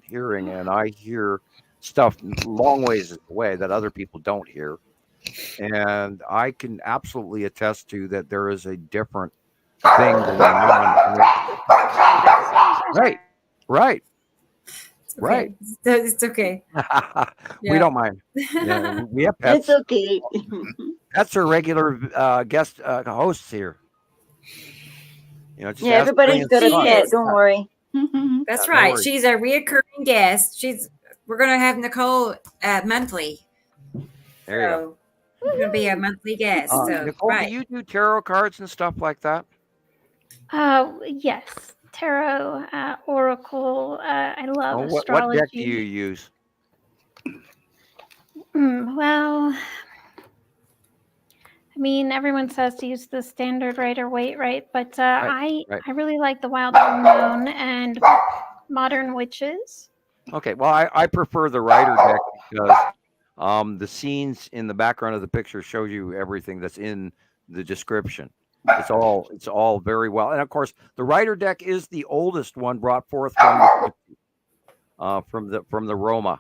hearing, and I hear stuff long ways away that other people don't hear. And I can absolutely attest to that there is a different thing going on. Right. Okay. It's okay. We Yeah. don't mind. Yeah, we have pets. It's okay. Pets are regular guest hosts here. Just Yeah, ask everybody's Brian got a Scott. pet. Don't worry. That's No right. worries. She's a reoccurring guest. We're gonna have Nicole monthly. There you go. So you're gonna be a monthly guest. So Nicole, right. do you do tarot cards and stuff like that? Yes, tarot, oracle. I love Oh, what deck do astrology. you use? Well, I mean, everyone says to use the standard Rider Waite, right? But Right. I really like the Wild Unknown and Modern Witches. Okay. Well, I prefer the Rider deck because the scenes in the background of the picture shows you everything that's in the description. It's all very well. And of course, the Rider deck is the oldest one brought forth from the Roma.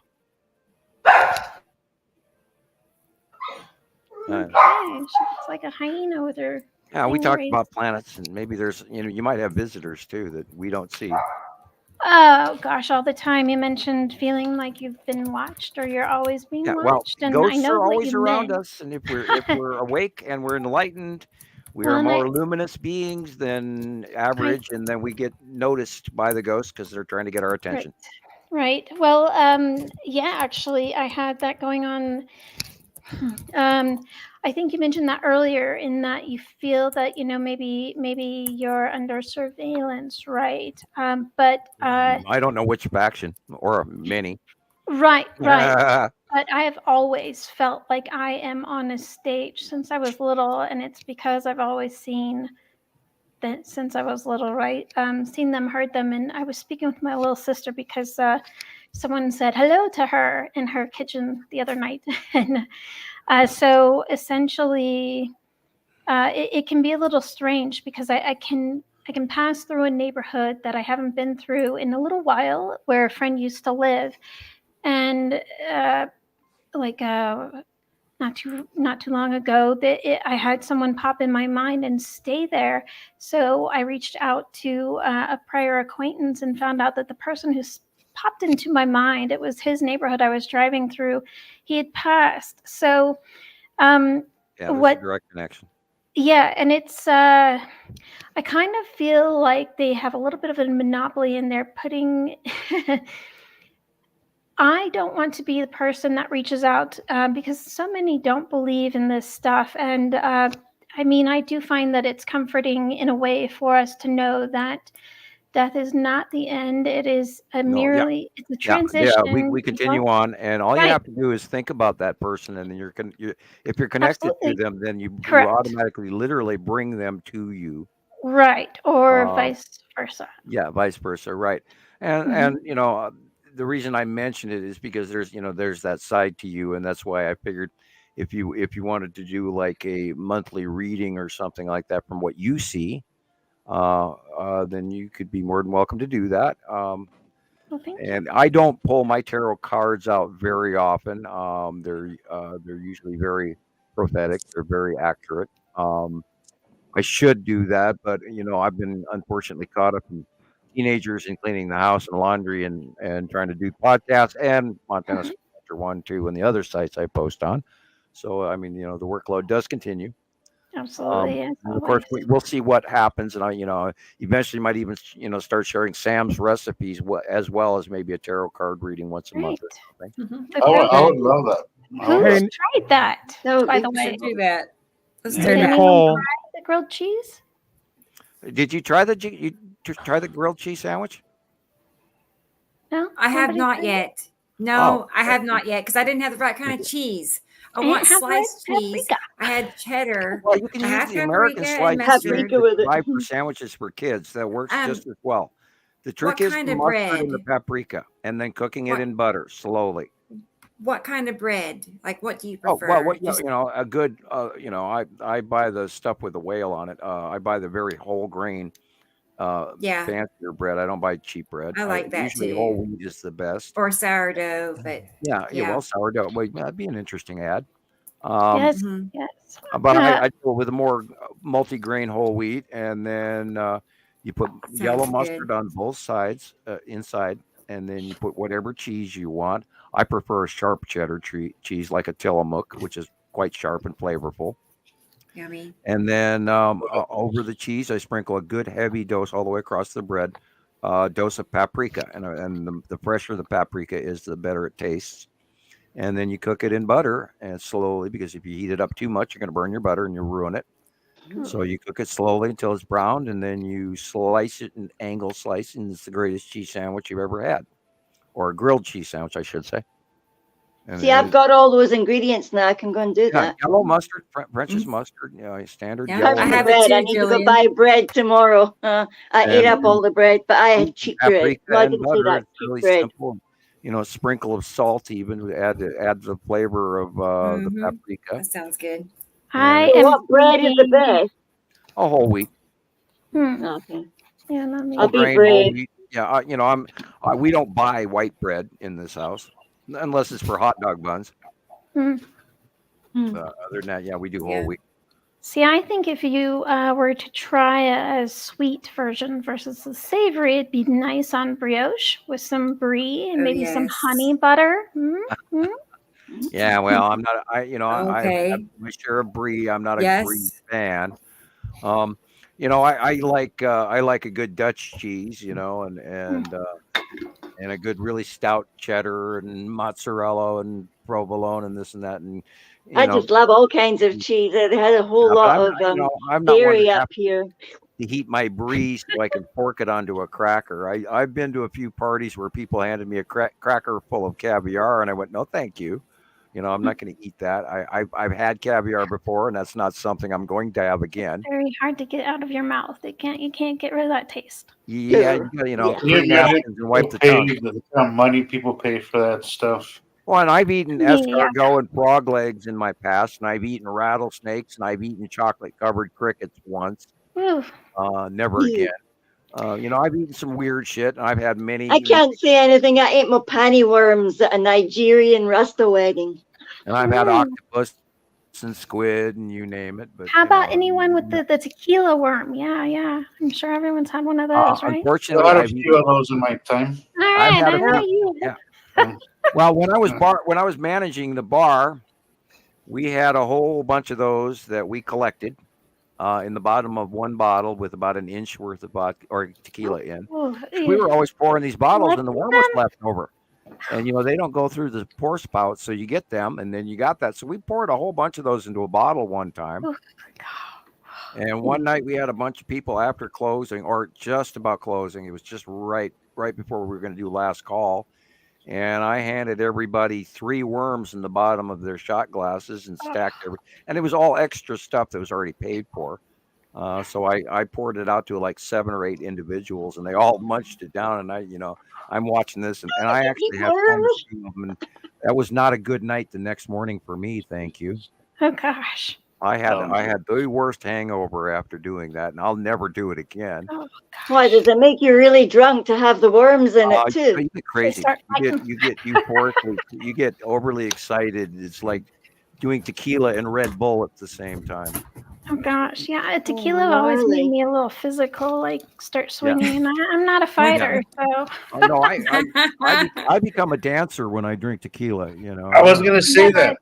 Okay, she looks like a hyena with her. Yeah, we thing talked raised. about planets, and maybe there's you might have visitors too that we don't see. Oh gosh, all the time. You mentioned feeling like you've been watched or you're always being Yeah, well, watched, and I ghosts know are what always you around meant. us, and if we're awake and we're enlightened, we Well, are and more luminous beings than average, and then we get noticed by the ghosts because they're trying to get our attention. Right. Well, yeah, actually, I had that going on. I think you mentioned that earlier in that you feel that, maybe you're under surveillance, right? But I don't know which faction or many. right. But I have always felt like I am on a stage since I was little, and it's because I've always seen that since I was little, right? Seen them, heard them, and I was speaking with my little sister because someone said hello to her in her kitchen the other night, and so essentially, it can be a little strange because I can pass through a neighborhood that I haven't been through in a little while, where a friend used to live, and not too long ago, I had someone pop in my mind and stay there. So I reached out to a prior acquaintance and found out that the person who popped into my mind, it was his neighborhood I was driving through. He had passed. So yeah, there's a direct connection. Yeah, and it's I kind of feel like they have a little bit of a monopoly and they're putting I don't want to be the person that reaches out because so many don't believe in this stuff. And I mean, I do find that it's comforting in a way for us to know that death is not the end. It is merely it's a transition. Yeah, we continue on, and all you have to do is think about that person, and then if you're connected to them, then you automatically, literally bring them to you. Right, or vice versa. Yeah, vice versa, right. And the reason I mentioned it is because there's that side to you, and that's why I figured if you wanted to do like a monthly reading or something like that from what you see, then you could be more than welcome to do that. And I don't pull my tarot cards out very often. They're usually very prophetic. They're very accurate. I should do that, but I've been unfortunately caught up in teenagers and cleaning the house and laundry and trying to do podcasts and Montana Scripture 1, 2, and the other sites I post on. So I mean, the workload does continue. Absolutely. And of course, we'll see what happens, and I eventually might even start sharing Sam's recipes as well as maybe a tarot card reading once a month or something. I would love that. Who's tried that? By the way, do that. Let's do Hey, that. Nicole. The grilled cheese. Did you try the grilled cheese sandwich? No, I have nobody not tried it? yet. No, I have not yet because I didn't have the right kind of cheese. I want sliced cheese. I had cheddar. Well, you can I use have the American paprika sliced and cheese mustard. with it. for sandwiches for kids. That works just as well. The trick What is kind the of mustard and the bread? paprika, and then cooking it in butter slowly. What kind of bread? Like, what do you Oh prefer? well, Just- a good. I buy the stuff with the whale on it. I buy the very whole grain. Yeah. Fancier bread. I don't buy cheap bread. I like that usually too. whole wheat is the best. or sourdough, but Yeah. Well, sourdough. Well, that'd be an interesting ad. Yes, Mhm. yes. But I go with a more multi-grain whole wheat, and then you put yellow Sounds mustard good. on both sides inside, and then you put whatever cheese you want. I prefer a sharp cheddar cheese like a Tillamook, which is quite sharp and flavorful. yummy. And then over the cheese, I sprinkle a good heavy dose all the way across the bread, dose of paprika, and the fresher the paprika is, the better it tastes. And then you cook it in butter and slowly, because if you heat it up too much, you're going to burn your butter and you'll ruin it. So you cook it slowly until it's browned, and then you slice it and angle slice, and it's the greatest cheese sandwich you've ever had, or a grilled cheese sandwich, I should say. And See, I've got all those ingredients now. I can go and do yeah, that. yellow mustard, French's mustard, standard Yeah, yellow. I have bread. it I too, need to go Julian. buy bread tomorrow. I ate up And all the bread, but I had cheap bread. paprika No, I and didn't say butter. that. It's Cheap really bread. simple. A sprinkle of salt even to add the flavor of the Mhm. paprika. That sounds good. I So am what bread is the thinking- best? A whole wheat, Okay. Yeah, not me. I'll whole be grain, whole brave. wheat. Yeah, we don't buy white bread in this house unless it's for hot dog buns. Hmm. Other than that, yeah, we do whole Yeah. wheat. See, I think if you were to try a sweet version versus the savory, it'd be nice on brioche with some brie and Oh, maybe some yes. honey butter. Yeah, well, I'm not. I've Okay. had my share of brie. I'm not a brie Yes. fan. I like a good Dutch cheese, and a good really stout cheddar and mozzarella and provolone and this and that, and I just love all kinds of cheese. It has a whole but lot I'm of not, I'm not one dairy to up have here. to heat my brie so I can fork it onto a cracker. I've been to a few parties where people handed me a cracker full of caviar, and I went, no, thank you. I'm not going to eat that. I've had caviar before, and that's not something I'm going to have again. Very hard to get out of your mouth. You can't get rid of that taste. Yeah, Can you clean imagine napkins and wipe the tongue. the kind of money people pay for that stuff? Well, and I've eaten Yeah. escargot and frog legs in my past, and I've eaten rattlesnakes, and I've eaten chocolate-covered crickets once. Ooh. Never again. I've eaten some weird shit, and I've had many. I can't say anything. I ate mopani worms at a Nigerian Rasta wedding. And I've had octopus and squid, and you name it. But How about anyone with the tequila worm? Yeah. I'm sure everyone's had one of those, right? A Unfortunately, lot of I've few of those in my time. All I've right, had I a know few. you. Yeah. Well, when I was managing the bar, we had a whole bunch of those that we collected in the bottom of one bottle with about an inch worth of vodka or tequila in. Ooh, We were always pouring these bottles, What and the is worm was left over. And they don't go through the pour spout, so you get them, and then you got that. So we poured a whole bunch of those into a bottle one time. Oh, And one night we had a bunch of people after closing, or just about closing. It was just right before we were going to do last call. And I handed everybody 3 worms in the bottom of their shot glasses and stacked and it was all extra stuff that was already paid for. So I poured it out to like 7 or 8 individuals, and they all munched it down. And I'm watching this, and I actually had fun with some of them, and that was not a good night the next morning for me. Thank you. Oh gosh. I had the worst hangover after doing that, and I'll never do it again. Oh, Why does it make you really drunk to have the worms in it too? You get crazy. You get euphoric. You get overly excited. It's like doing tequila and Red Bull at the same time. Oh gosh, yeah. Tequila always made me a little physical, like start swinging. And I'm not a fighter, so. Oh, no, I become a dancer when I drink tequila. I was gonna say that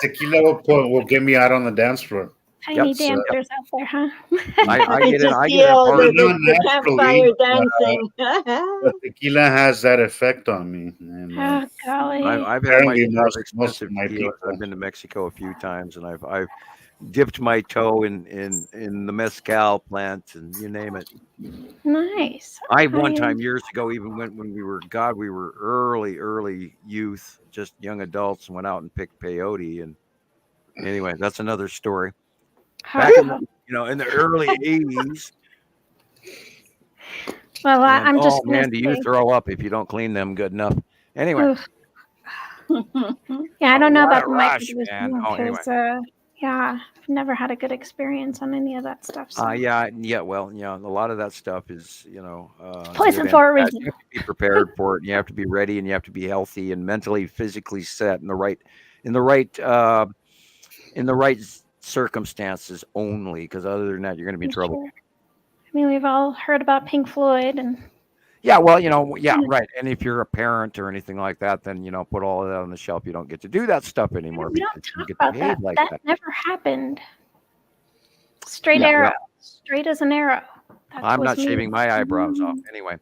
tequila will get me out on the dance floor. Tiny dancers out there, huh? I get it. I See get all it. the campfire dancing. But tequila has that effect on me. And, Oh golly. I've had my apparently most most of expensive my tequilas. people. I've been to Mexico a few times, and I've dipped my toe in the mezcal plant, and you name it. Nice. I one time years ago even went when we were early youth, just young adults, and went out and picked peyote. And anyway, that's another story. Back in the early 80s. Well, I'm just. Oh man, do you throw up if you don't clean them good enough? Anyway. Yeah, I don't know about the rush, microdose man. thing, Oh, anyway. 'cause, yeah, I've never had a good experience on any of that stuff. So. Well, a lot of that stuff is, Poison good for a and bad. reason. You have to be prepared for it, and you have to be ready, and you have to be healthy and mentally, physically set in the right circumstances only. Because other than that, you're going to be in trouble. Sure. I mean, we've all heard about Pink Floyd and. Yeah, well, right. And if you're a parent or anything like that, then put all of that on the shelf. You don't get to do that stuff anymore We don't because you talk get to about behave that. like That that. never happened. Straight Yeah, arrow, well, straight as an arrow. That I'm was not me. shaving my eyebrows off anyway.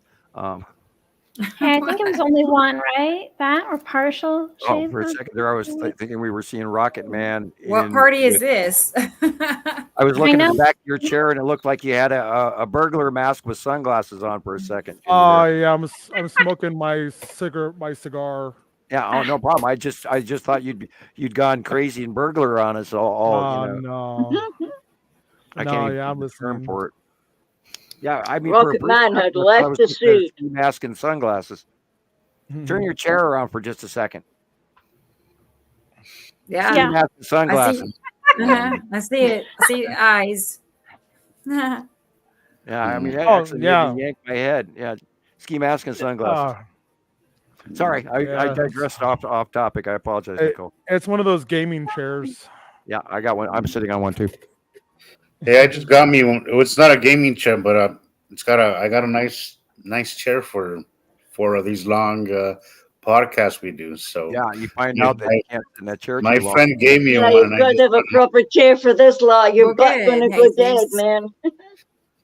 Hey, I think it was only one, right? That or partial Oh, shave? for a of second there, I was the week? thinking we were seeing Rocket Man. What party is this? I was I looking at know. the back of your chair, and it looked like you had a burglar mask with sunglasses on for a second. Oh yeah, I'm smoking my cigar. Yeah, oh, no problem. I just thought you'd gone crazy and burglar on us all. You know, No. I No, can't even yeah, I'm think of the term listening. for it. Yeah, I mean, for a Rocket brief Man second, had I thought I left was the looking at a suit. ski mask and sunglasses. Turn your chair around for just a second. Yeah. Ski mask and I see. sunglasses. I see it. I see eyes. Yeah, I mean, that Oh, actually yeah. made me yank my head. Yeah, ski mask and sunglasses. Uh, Sorry, I yeah. digressed off topic. I apologize, It- Nicole. It's one of those gaming chairs. Yeah, I got one. I'm sitting on one too. Yeah, I just got me one. It's not a gaming chair, but I got a nice chair for these long podcasts we do. So Yeah, you find Yeah, out that you can't sit in that chair my too long. friend gave me Yeah, one, you've and I got to just have a proper chair for this lot. Your Well, butt's good, going to go dead, Jesus. man.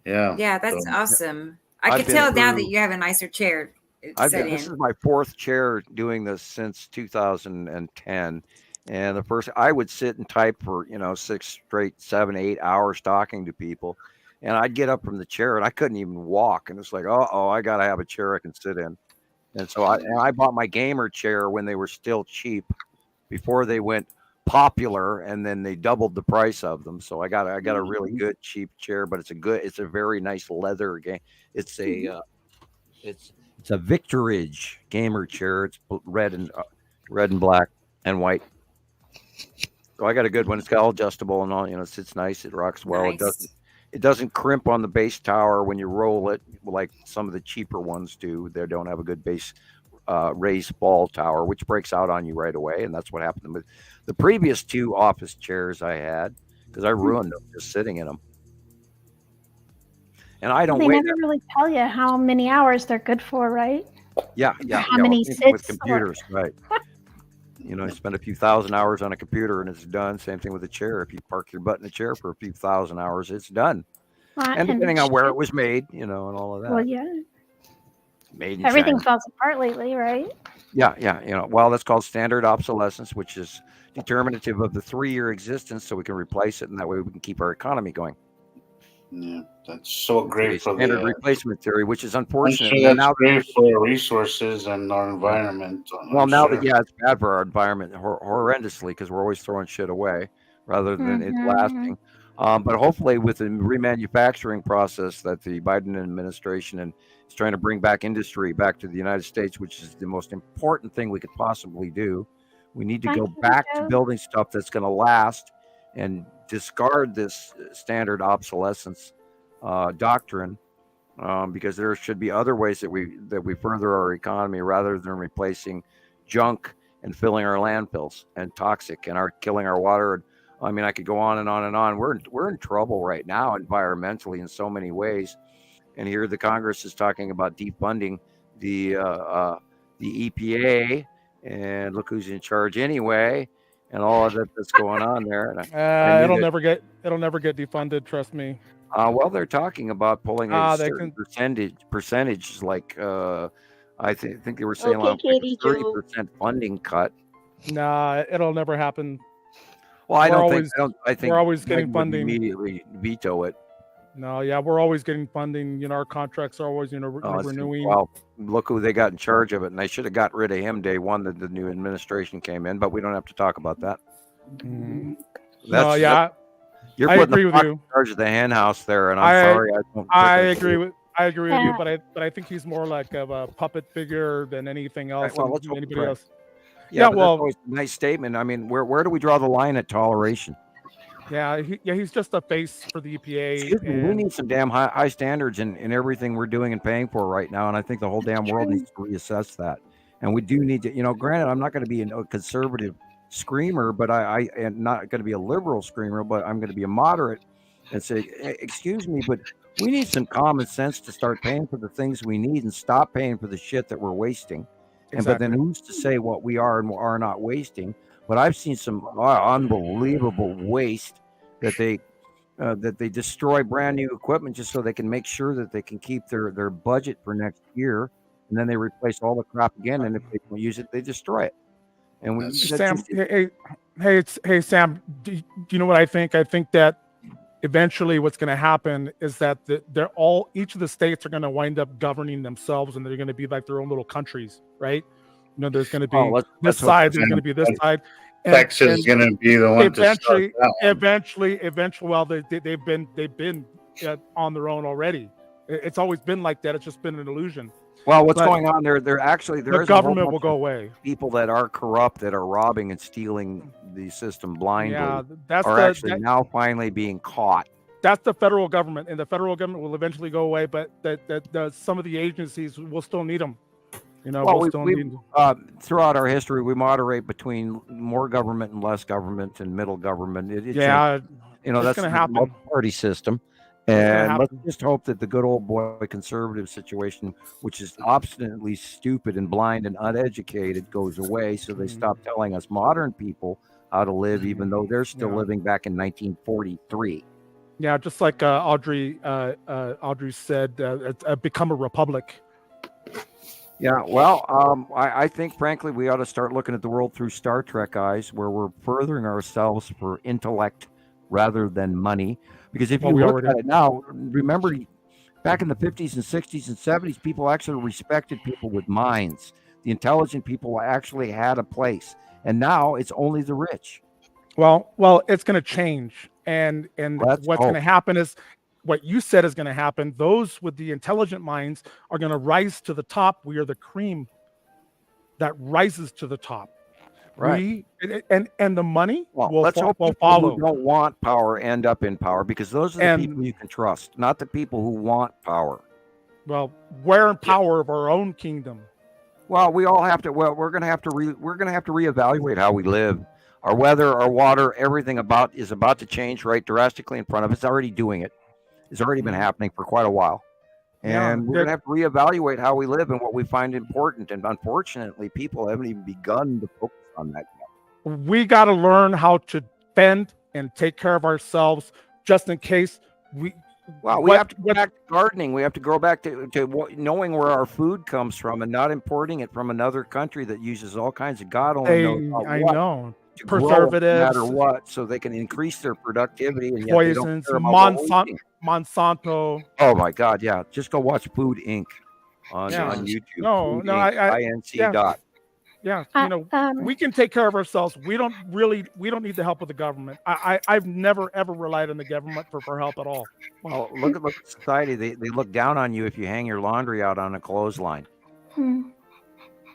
yeah. Yeah, that's So, awesome. I I've can been tell now that through- you have a nicer chair to sit This is in. my fourth chair doing this since 2010. And the first, I would sit and type for, 6 straight, 7, 8 hours talking to people. And I'd get up from the chair and I couldn't even walk. And it's like, oh, I got to have a chair I can sit in. And so I bought my gamer chair when they were still cheap before they went popular, and then they doubled the price of them. So I got a really good cheap chair, but it's a very nice leather game. It's a it's a Victoridge gamer chair. It's red and black and white. So I got a good one. It's got all adjustable and all. It sits nice. It rocks well. Nice. It doesn't crimp on the base tower when you roll it like some of the cheaper ones do. They don't have a good base raised ball tower, which breaks out on you right away. And that's what happened with the previous 2 office chairs I had, because I ruined them just sitting in them. And I don't They weigh never that. really tell you how many hours they're good for, right? Yeah. How many same thing with sits or- computers, right? You spend a few thousand hours on a computer and it's done. Same thing with a chair. If you park your butt in a chair for a few thousand hours, it's done. And depending on where it was made, and all of that. Well, yeah. Made in Everything China. falls apart lately, right? Yeah. Well, that's called standard obsolescence, which is determinative of the 3-year existence, so we can replace it, and that way we can keep our economy going. yeah, that's so great for Standard the. replacement theory, which is I'm unfortunate. sure And that's now, great for our resources and our environment. well, I'm now sure. that it's bad for our environment horrendously because we're always throwing shit away rather than it Mhm. lasting. But hopefully, with the remanufacturing process that the Biden administration is trying to bring back industry back to the United States, which is the most important thing we could possibly do, we need to I go think back to so. building stuff that's going to last and discard this standard obsolescence doctrine, because there should be other ways that we further our economy rather than replacing junk and filling our landfills and toxic and killing our water. I mean, I could go on and on and on. We're in trouble right now environmentally in so many ways, and here the Congress is talking about defunding the EPA, and look who's in charge anyway, and all of that that's going on there. And I knew It'll that- never get defunded. Trust me. well, they're talking about pulling a They certain can. percentage, like I think they were saying Okay, like Katie a Joe. 30% funding cut. Nah, it'll never happen. Well, I We're don't always- think I think we're always Biden getting would funding. immediately veto it. No, yeah, we're always getting funding. Our contracts are always, renewing. Well, look who they got in charge of it, and they should have got rid of him day one that the new administration came in. But we don't have to talk about that. Mhm. That's, No, yeah, you're I putting agree the with fox you. in charge of the hen house there, and I'm I- sorry, I don't. I particularly- agree with you, Yeah. but I think he's more like of a puppet figure than anything else. well, than let's hope anybody right. else. Yeah, Yeah, but well- that's always a nice statement. I mean, where do we draw the line at toleration? Yeah, he's just a face for the EPA. Excuse me, we and- need some damn high standards in everything we're doing and paying for right now, and I think the whole damn world needs to reassess that. And we do need to, granted, I'm not going to be a conservative screamer, but I am not going to be a liberal screamer, but I'm going to be a moderate and say, excuse me, but we need some common sense to start paying for the things we need and stop paying for the shit that we're wasting. But then who's to say what we are and are not wasting? But I've seen some unbelievable waste that they destroy brand new equipment just so they can make sure that they can keep their budget for next year. and then they replace all the crap again. And if they don't use it, they destroy it. And we Sam, hey, Sam, do you know what I think? I think that eventually what's going to happen is that each of the states are going to wind up governing themselves, and they're going to be like their own little countries, right? You know, there's going to be this side, there's going to be this side. Texas is going to be the one eventually, to start eventually. Well, they've been on their own already. It's always been like that. It's just been an illusion. Well, what's going on there? The government will go away. People that are corrupt, that are robbing and stealing the system blindly, that's now finally being caught. That's the federal government, and the federal government will eventually go away. But some of the agencies will still need them. You know, throughout our history, we moderate between more government and less government and middle government. That's going to happen. The multi-party system. And let's just hope that the good old boy conservative situation, which is obstinately stupid and blind and uneducated, goes away, so they stop telling us modern people how to live, even though they're still living back in 1943. Yeah, just like Audrey said, become a republic. Yeah, well, I think, frankly, we ought to start looking at the world through Star Trek eyes, where we're furthering ourselves for intellect rather than money. Because if you look at it now, remember, back in the 50s and 60s and 70s, people actually respected people with minds. The intelligent people actually had a place. And now it's only the rich. Well, it's going to change. And what's going to happen is what you said is going to happen. Those with the intelligent minds are going to rise to the top. We are the cream that rises to the top. Right. And the money will follow. Who don't want power end up in power, because those are the people you can trust, not the people who want power. Well, we're in power of our own kingdom. Well, we all have to. Well, we're going to have to reevaluate how we live. Our weather, our water, everything is about to change right drastically in front of us. It's already doing it. It's already been happening for quite a while. And we're going to have to reevaluate how we live and what we find important. And unfortunately, people haven't even begun to focus on that yet. We got to learn how to fend and take care of ourselves, just in case we have to go back to gardening. We have to go back to knowing where our food comes from and not importing it from another country that uses all kinds of God only knows preservatives, no matter what, so they can increase their productivity and poisons, Monsanto. Oh my God, yeah! Just go watch Food Inc. on YouTube. INC. We can take care of ourselves. We don't need the help of the government. I've never ever relied on the government for help at all. Well, look at society. They look down on you if you hang your laundry out on a clothesline.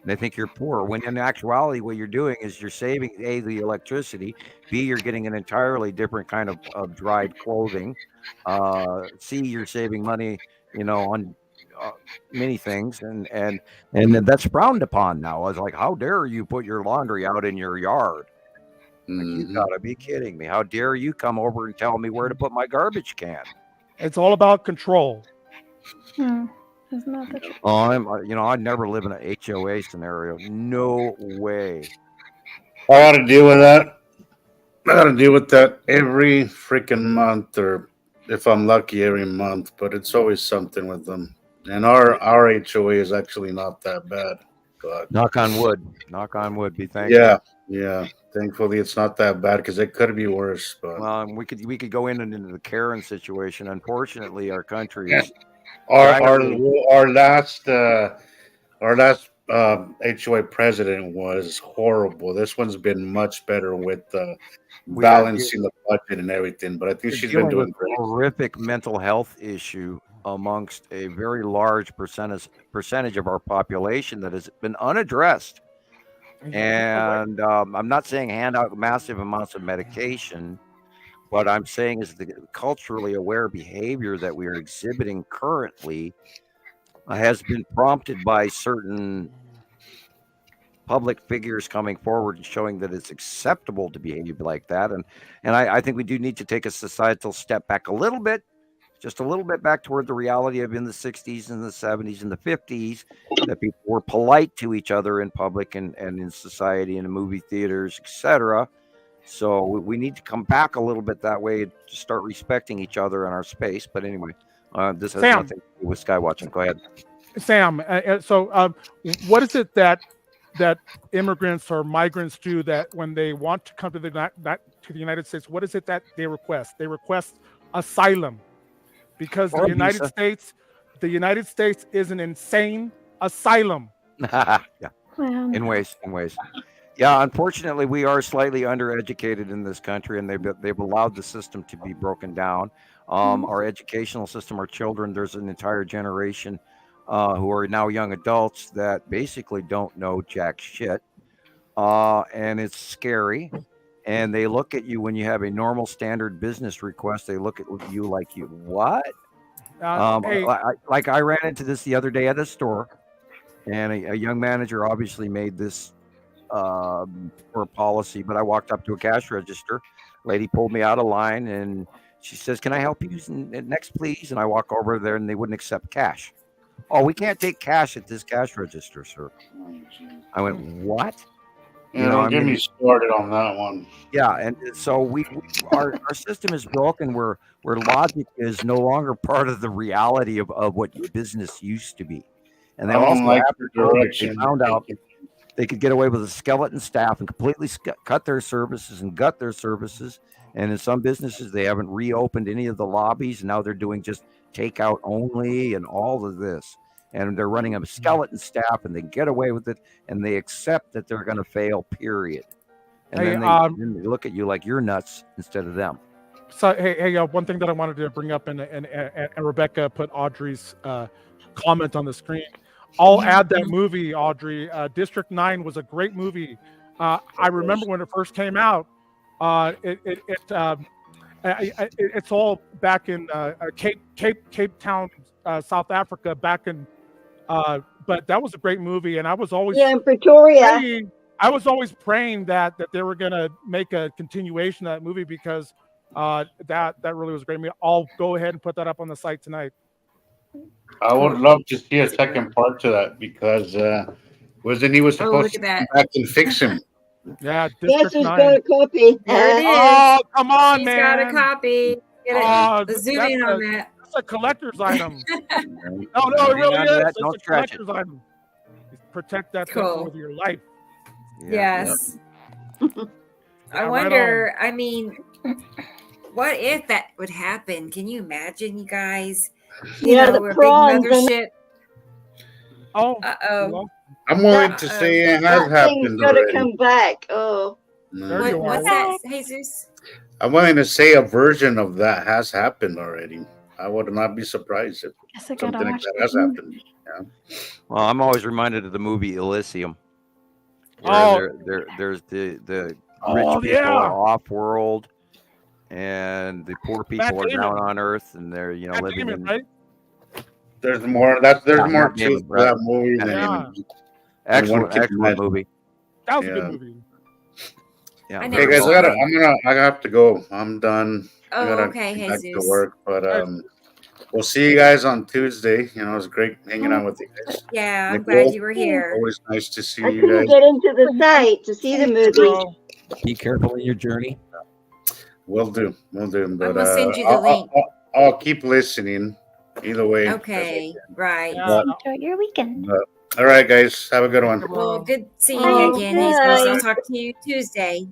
They think you're poor, when in actuality what you're doing is you're saving A, the electricity, B, you're getting an entirely different kind of dried clothing, C, you're saving money, on many things, and that's frowned upon now. I was like, how dare you put your laundry out in your yard? Like, you gotta be kidding me. How dare you come over and tell me where to put my garbage can? It's all about control. Isn't that the truth? I'd never live in an HOA scenario. No way. I got to deal with that. I got to deal with that every freaking month, or if I'm lucky, every month. But it's always something with them. And our HOA is actually not that bad. But knock on wood. Knock on wood. Be thankful. Yeah. Thankfully, it's not that bad, because it could be worse. But we could go into the Karen situation. Unfortunately, our country is. Our last HOA president was horrible. This one's been much better with balancing the budget and everything. But I think she's been doing great. Horrific mental health issue amongst a very large percentage of our population that has been unaddressed. And I'm not saying hand out massive amounts of medication. What I'm saying is the culturally aware behavior that we are exhibiting currently has been prompted by certain public figures coming forward and showing that it's acceptable to behave like that. And I think we do need to take a societal step back a little bit, just a little bit back toward the reality of in the 60s and the 70s and the 50s, that people were polite to each other in public and in society and in movie theaters, etc. So we need to come back a little bit that way to start respecting each other in our space. But anyway, this has nothing to do with Skywatching. Go ahead. Sam, what is it that immigrants or migrants do that when they want to come to the United States? What is it that they request? They request asylum, because Or the United States is an insane asylum. Yeah. Well, In ways. Yeah, unfortunately, we are slightly undereducated in this country, and they've allowed the system to be broken down. Our educational system, our children, there's an entire generation who are now young adults that basically don't know jack shit, and it's scary. And they look at you when you have a normal standard business request. They look at you like you what? Hey, I ran into this the other day at a store, and a young manager obviously made this for a policy, but I walked up to a cash register. Lady pulled me out of line and she says, "Can I help you? Next, please." And I walk over there and they wouldn't accept cash. "Oh, we can't take cash at this cash register, sir." I went, "What?" Don't get me started on that one. Yeah, and so our system is broken where logic is no longer part of the reality of what business used to be. And they I don't also like after the COVID, direction. they found out they could get away with a skeleton staff and completely cut their services and gut their services. And in some businesses, they haven't reopened any of the lobbies, and now they're doing just takeout only and all of this. And they're running a skeleton staff, and they get away with it, and they accept that they're going to fail, period. And Hey, then they look at you like you're nuts instead of them. So hey, one thing that I wanted to bring up, and Rebecca put Audrey's comment on the screen. I'll add that movie, Audrey. District 9 was a great movie. I remember when it first came out. It's all back in Cape Town, South Africa. But that was a great movie, and I was always in Pretoria. I was always praying that they were going to make a continuation of that movie, because that really was a great movie. I'll go ahead and put that up on the site tonight. I would love to see a second part to that, because wasn't he was supposed to come back and fix him? Yeah, Yes, District who's 9. got a copy? There it is. Oh, come on, He's man. got a copy. Get it. Zoom in on that. That's a collector's item. No, it Don't really do that. is. Don't It's a scratch it. collector's item. Protect that thing Cool. with your life. Yes. I Yeah, right wonder, I mean, what if that would happen? Can you imagine, you guys? Yeah, the we're a prawns big and- mothership. Oh, Uh-oh. I'm willing to say it has That thing's happened got to already. come back. Oh, there you What's are. that, Jesus? I'm willing to say a version of that has happened already. I would not be surprised if guess I gotta something like watch that that has movie. happened. Yeah. Well, I'm always reminded of the movie Elysium. Oh. Where there's the rich Oh, people yeah. are off world, and the poor people Matt are Damon. down on Earth, and they're Matt living Damon, in. right? There's more. There's Yeah, more Matt to Damon, that movie than Yeah. even. Excellent, can excellent imagine. movie. That was a Yeah. good movie. Yeah, I Hey never guys, saw I have to go. I'm done. I Oh, gotta okay, get back to Jesus. work, but we'll see you guys on Tuesday. You know, it's great hanging out with you guys. Yeah, I'm Nicole, glad you were here. Always nice to see I you couldn't guys. get into the site to see the movie. Bro, Be careful in your journey. We'll do. But gonna send you the link. I'll keep listening. Either way. Okay, right. yeah. Enjoy your weekend. All right, guys. Have a good one. Well, good seeing Oh, you again, Jesus. I'll bye. talk to you Tuesday.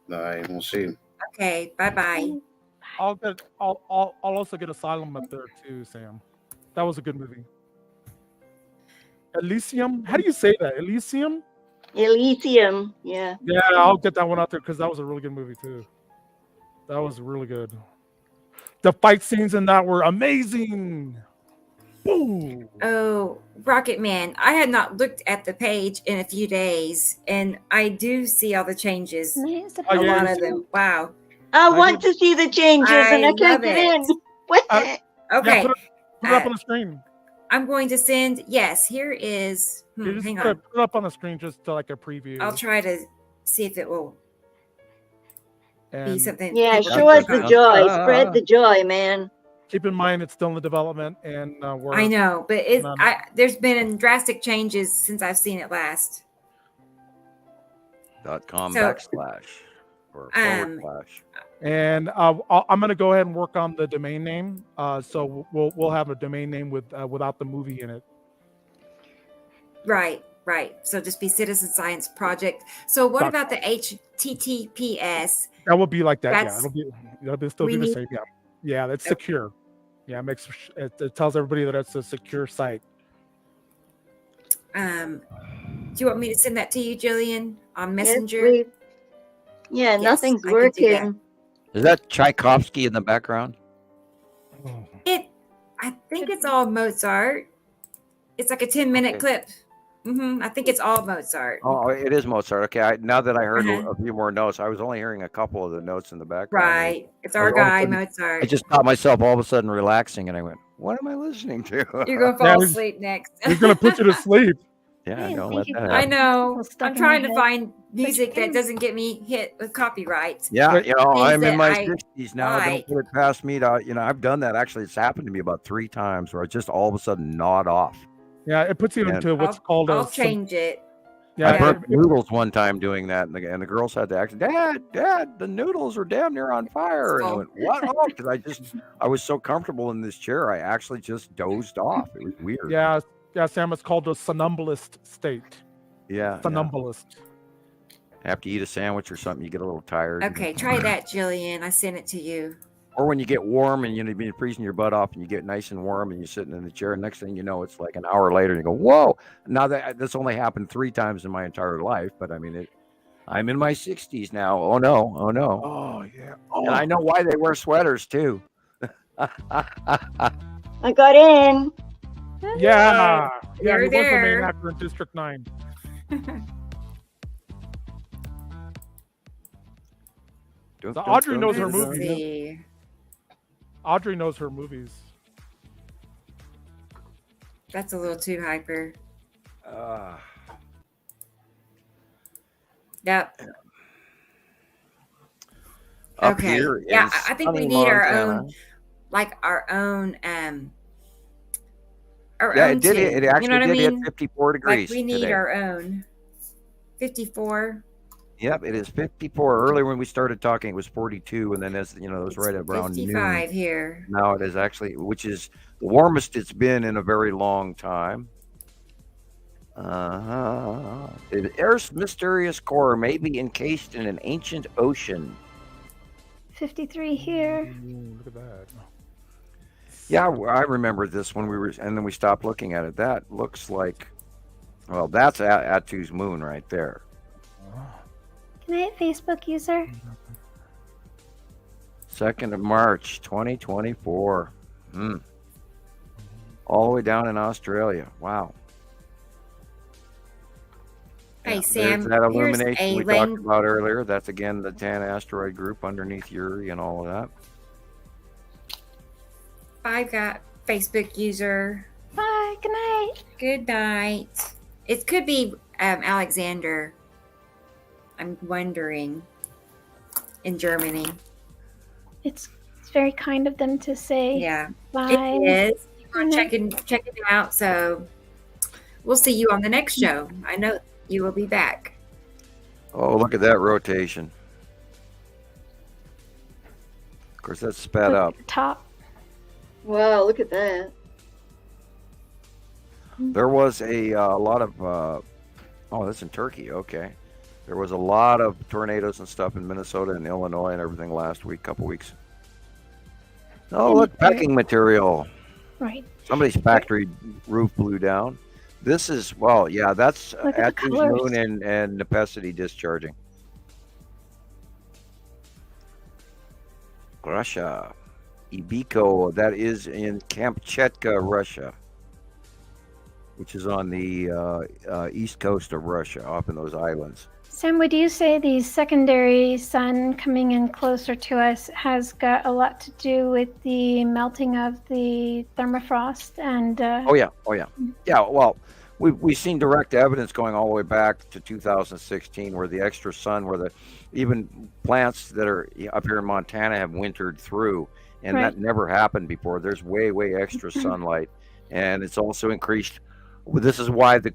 Bye. We'll see you. Okay, bye-bye. I'll also get Asylum up there too, Sam. That was a good movie. Elysium? How do you say that? Elysium? Elysium. Yeah. Yeah, I'll get that one out there, because that was a really good movie too. That was really good. The fight scenes in that were amazing. Boom. Oh, Rocket Man, I had not looked at the page in a few days, and I do see all the changes. Nice. Oh, A yeah, lot you of see them. Wow. I I want to see the changes and I love can't get it. in. What? Yeah, Okay. put it up on the screen. I'm going to send, yes, here is, You just hang put on. it up on the screen just to like a preview. I'll try to see if it will be And something. Yeah, people show can us the click on. joy. Spread the joy, man. keep in mind it's still in the development, and we're I know, but No, no. there's been drastic changes since I've seen it last. .com So, / or um, / And I'm going to go ahead and work on the domain name. So we'll have a domain name with without the movie in it. Right. So just be Citizen Science Project. So what Dot about the HTTPS? That will be like that. Yeah, That's it'll still we be the need. same. Yeah, yeah, that's Okay. secure. Yeah, it tells everybody that it's a secure site. Do you want me to send that to you, Jillian, on Yes, Messenger? please. Yeah, Yes, nothing's I can do that. working. Is that Tchaikovsky in the background? I think it's all Mozart. It's like a 10-minute Okay. clip. I think it's all Mozart. Oh, it is Mozart. Okay, now that I heard Uh-huh. a few more notes, I was only hearing a couple of the notes in the background. Right. It's I our was all of a guy, sudden- Mozart. I just caught myself all of a sudden relaxing, and I went, "What am I listening to?" You're going to Yeah, fall he's- asleep next. He's gonna put you to sleep. Yeah, Hey, don't thank let you that for I happen. know. People stuck I'm in trying my to head. find music that can. doesn't get me hit with copyright. Yeah, But- you know, Things I'm in that my I 60s now. like. Don't put it past me to, I've done that. Actually, it's happened to me about 3 times where I just all of a sudden nod off. Yeah, it puts you Yeah. into what's called I'll a change it. yeah. I burnt noodles one time doing that, and the girls had to act, Dad, the noodles are damn near on fire. And I went, what? Oh, because I was so comfortable in this chair, I actually just dozed off. It was weird. Yeah, Sam. It's called a somnambulist state. Yeah. Somnambulist. After you eat a sandwich or something, you get a little tired. Okay, try that, Jillian. I sent it to you. Or when you get warm and you've been freezing your butt off and you get nice and warm and you're sitting in the chair, and next thing you know, it's like an hour later and you go, whoa. Now that's only happened 3 times in my entire life, but I mean, I'm in my 60s now. Oh no. Oh yeah. And I know why they wear sweaters too. I got in. Yeah. Yeah, You're he was the main there. actor in District 9. So Audrey knows her Let's movies. see. Audrey knows her movies. That's a little too hyper. Yep. Up Okay. here Yeah, in I think we sunny need our Montana. own, like our own Yeah, own it did. too. It actually you know what did I mean? hit 54 degrees Like we need today. our own. 54. Yep, it is 54. Earlier when we started talking, it was 42, and then as it was right around 55 noon. here. Now it is actually, which is the warmest it's been in a very long time. The Earth's mysterious core may be encased in an ancient ocean. 53 here. Ooh, look at that. Yeah, I remember this when and then we stopped looking at it. That looks like, well, that's Attu's moon right there. Good night, Facebook user. 2nd of March, 2024. All the way down in Australia. Wow. Hey, There's Sam, that here's illumination a we lang- talked about earlier. That's again the Tan asteroid group underneath Uri and all of that. I've got Facebook user. Bye. Good night. Good night. It could be Alexander. I'm wondering. In Germany. It's very kind of them to say Yeah. bye. It is. Good night. Checking it out. So we'll see you on the next show. I know you will be back. Oh, look at that rotation. Of course, that's sped Look up. at the top. Wow, look at that. There was a lot of, oh, that's in Turkey. Okay. There was a lot of tornadoes and stuff in Minnesota and Illinois and everything last week, couple weeks. Oh, And look, packing material. Right. Somebody's factory roof blew down. This is, well, yeah, that's Look at the Attu's colors. moon and Nepesity discharging. Russia. Ibiko, that is in Kamchatka, Russia, which is on the east coast of Russia, up in those islands. Sam, would you say the secondary sun coming in closer to us has got a lot to do with the melting of the permafrost and? Oh yeah. Yeah. Well, we've seen direct evidence going all the way back to 2016, where the extra sun, where even plants that are up here in Montana have wintered through, and Right. that never happened before. There's way extra sunlight, and it's also increased. This is why the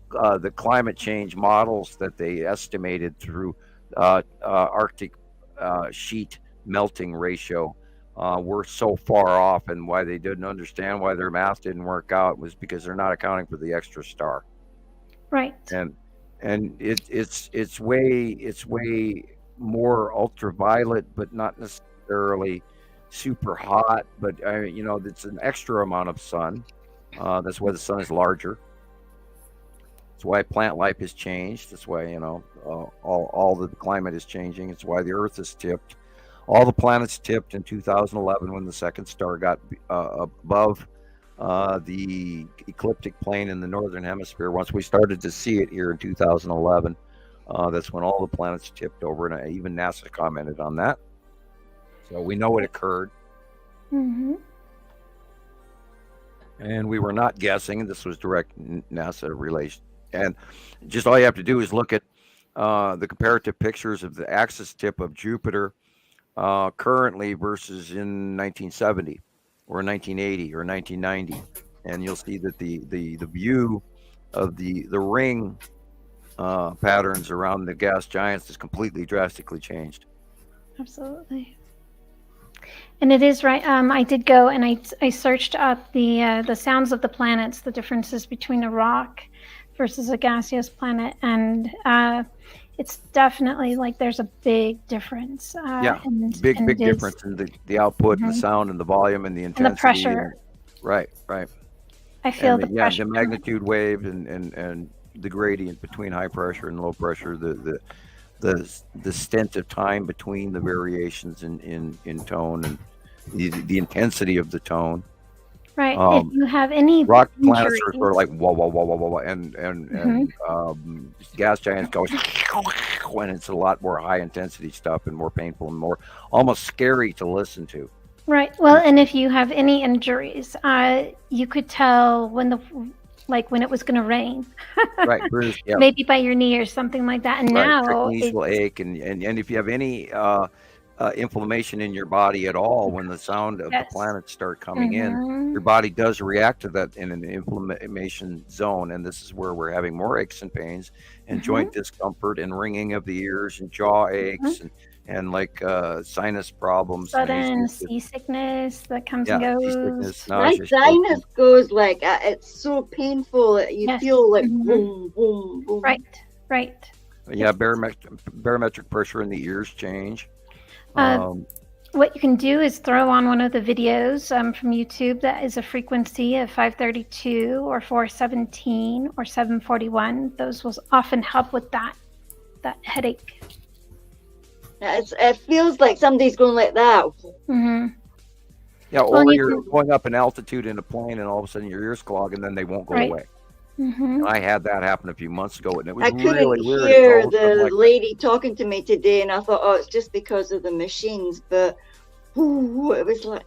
climate change models that they estimated through Arctic sheet melting ratio were so far off, and why they didn't understand why their math didn't work out was because they're not accounting for the extra star. Right. And it's way more ultraviolet, but not necessarily super hot. But it's an extra amount of sun. That's why the sun is larger. That's why plant life has changed. That's why all the climate is changing. It's why the Earth is tipped. All the planets tipped in 2011 when the second star got above the ecliptic plane in the northern hemisphere. Once we started to see it here in 2011, that's when all the planets tipped over, and even NASA commented on that. So we know it occurred. Mm-hmm. And we were not guessing. This was direct NASA relation. And just all you have to do is look at the comparative pictures of the axis tip of Jupiter currently versus in 1970 or 1980 or 1990. And you'll see that the view of the ring patterns around the gas giants is completely drastically changed. Absolutely. And it is right. I did go and I searched up the sounds of the planets, the differences between a rock versus a gaseous planet, and it's definitely like there's a big difference. Big difference in the output and the sound and the volume and the intensity and the pressure. Right. I feel and the pressure. The magnitude wave and the gradient between high pressure and low pressure, the stint of time between the variations in tone and the intensity of the tone. Right. If you have any rock planets are sort of like whoa, and gas giants go when it's a lot more high intensity stuff and more painful and more almost scary to listen to. Right. Well, and if you have any injuries, you could tell when it was going to rain. Right. Bruce, yeah. Maybe by your knee or something like that. And now knees will ache, and if you have any inflammation in your body at all, when the sound of the planets start coming in, your body does react to that in an inflammation zone, and this is where we're having more aches and pains and joint discomfort and ringing of the ears and jaw aches and like sinus problems, sudden seasickness that comes and goes. My sinus goes like it's so painful that you feel like boom, boom, boom. Right. Yeah, barometric pressure in the ears change. What you can do is throw on one of the videos from YouTube that is a frequency of 532 or 417 or 741. Those will often help with that headache. It feels like somebody's going like that. Mm-hmm. Yeah, or you're going up in altitude in a plane and all of a sudden your ears clog and then they won't go away. Mm-hmm. I had that happen a few months ago, and it was I couldn't really weird. hear the lady talking to me today, and I thought, oh, it's just because of the machines. But it was like,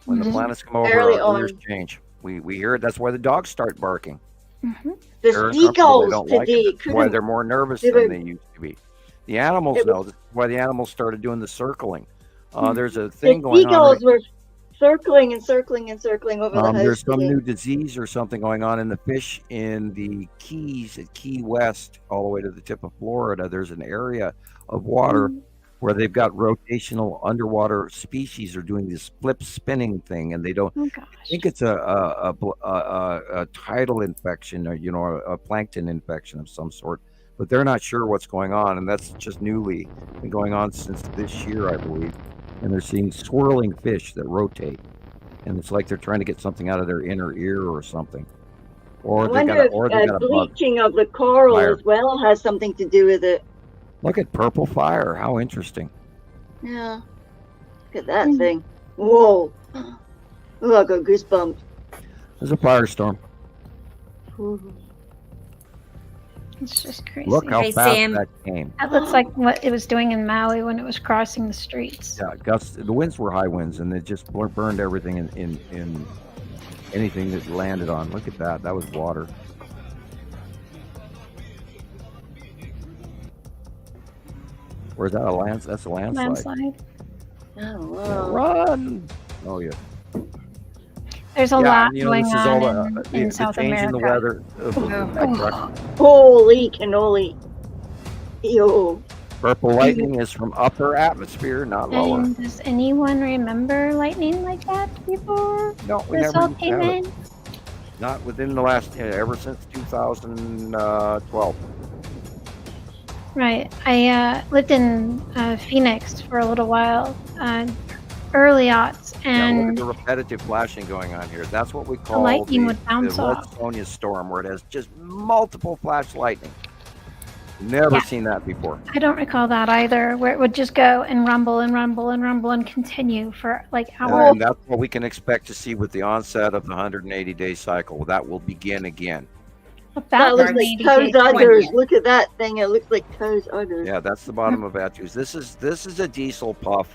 when the planets come over, our ears change. We hear it. That's why the dogs start barking. Mm-hmm. The seagulls today. That's why they're more nervous than they used to be. The animals know. That's why the animals started doing the circling. There's a thing going on. The seagulls were circling and circling and circling over the house. There's some new disease or something going on in the fish in the Keys at Key West, all the way to the tip of Florida. There's an area of water where they've got rotational underwater species are doing this flip spinning thing, and they don't. I think it's a tidal infection or a plankton infection of some sort, but they're not sure what's going on, and that's just newly been going on since this year, I believe. And they're seeing swirling fish that rotate, and it's like they're trying to get something out of their inner ear or something. Or I wonder if bleaching of the coral as well has something to do with it. Look at purple fire. How interesting. Yeah. Look at that thing. Whoa. Oh, I got goosebumps. There's a firestorm. It's just crazy. Look how fast that came. That looks like what it was doing in Maui when it was crossing the streets. Yeah, the winds were high winds, and they just burned everything in anything that landed on. Look at that. That was water. Where's that? That's a landslide. Oh, wow. Run! Oh, yeah. There's a lot going on in South change America. In the weather. Holy cannoli. Yo. Purple lightning is from upper atmosphere, not lower. And does anyone remember lightning like that before? No, we this never all came in? Not within the last, ever since 2012. Right. I lived in Phoenix for a little while, early aughts, Yeah, look at and the repetitive flashing going on here. That's what we the call lightning would bounce the off. Lithonia storm, where it has just multiple flash lightning. Never Yeah. seen that before. I don't recall that either, where it would just go and rumble and rumble and rumble and continue for like hours. And that's what we can expect to see with the onset of the 180-day cycle. That will begin again. About That looks like 180 Toes days. Udders. Look at that thing. It looks like Toes Udders. Yeah, that's the bottom of Atchus. This is a diesel puff.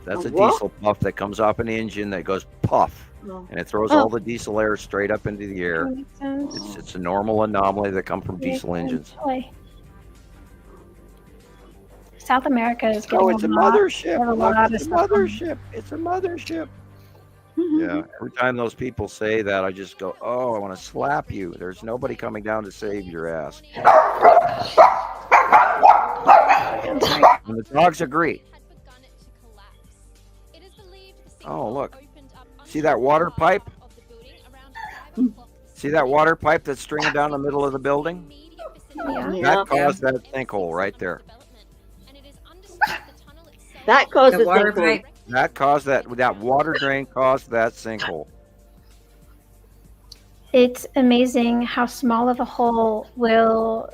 That's A a what? diesel puff that comes off an engine that goes puff, Oh. and it throws Oh. all the diesel air straight up into the air. Makes sense. It's a normal anomaly that come from Makes diesel sense. engines. Boy. South America is getting Oh, it's a lot- mothership. a Look, lot it's of a stuff on. mothership. It's a mothership. Yeah, every time those people say that, I just go, oh, I want to slap you. There's nobody coming down to save your ass. And the dogs agree. Oh, look. See that water pipe? See that water pipe that's stringing down the middle of the building? Yeah. Yeah. That caused that sinkhole right there. That caused The the water sinkhole. pipe. That caused that water drain caused that sinkhole. It's amazing how small of a hole will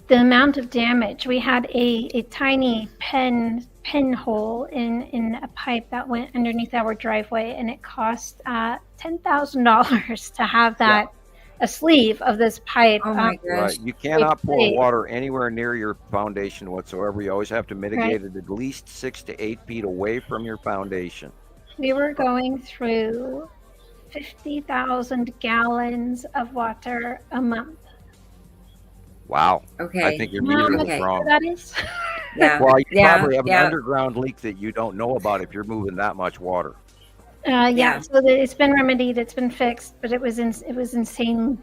the amount of damage. We had a tiny pinhole in a pipe that went underneath our driveway, and it cost $10,000 to have that a sleeve of this pipe. Oh my gosh. Right. You cannot pour Right. water anywhere near your foundation whatsoever. You always have to mitigate it at least 6 to 8 feet away from your foundation. We were going through 50,000 gallons of water a month. Wow. Okay. I think your You know how meter much was wrong. that is? Yeah. Well, you Yeah, probably have yeah. an underground leak that you don't know about if you're moving that much water. Yeah. So it's been remedied. It's been fixed, but it was insane. It was insane.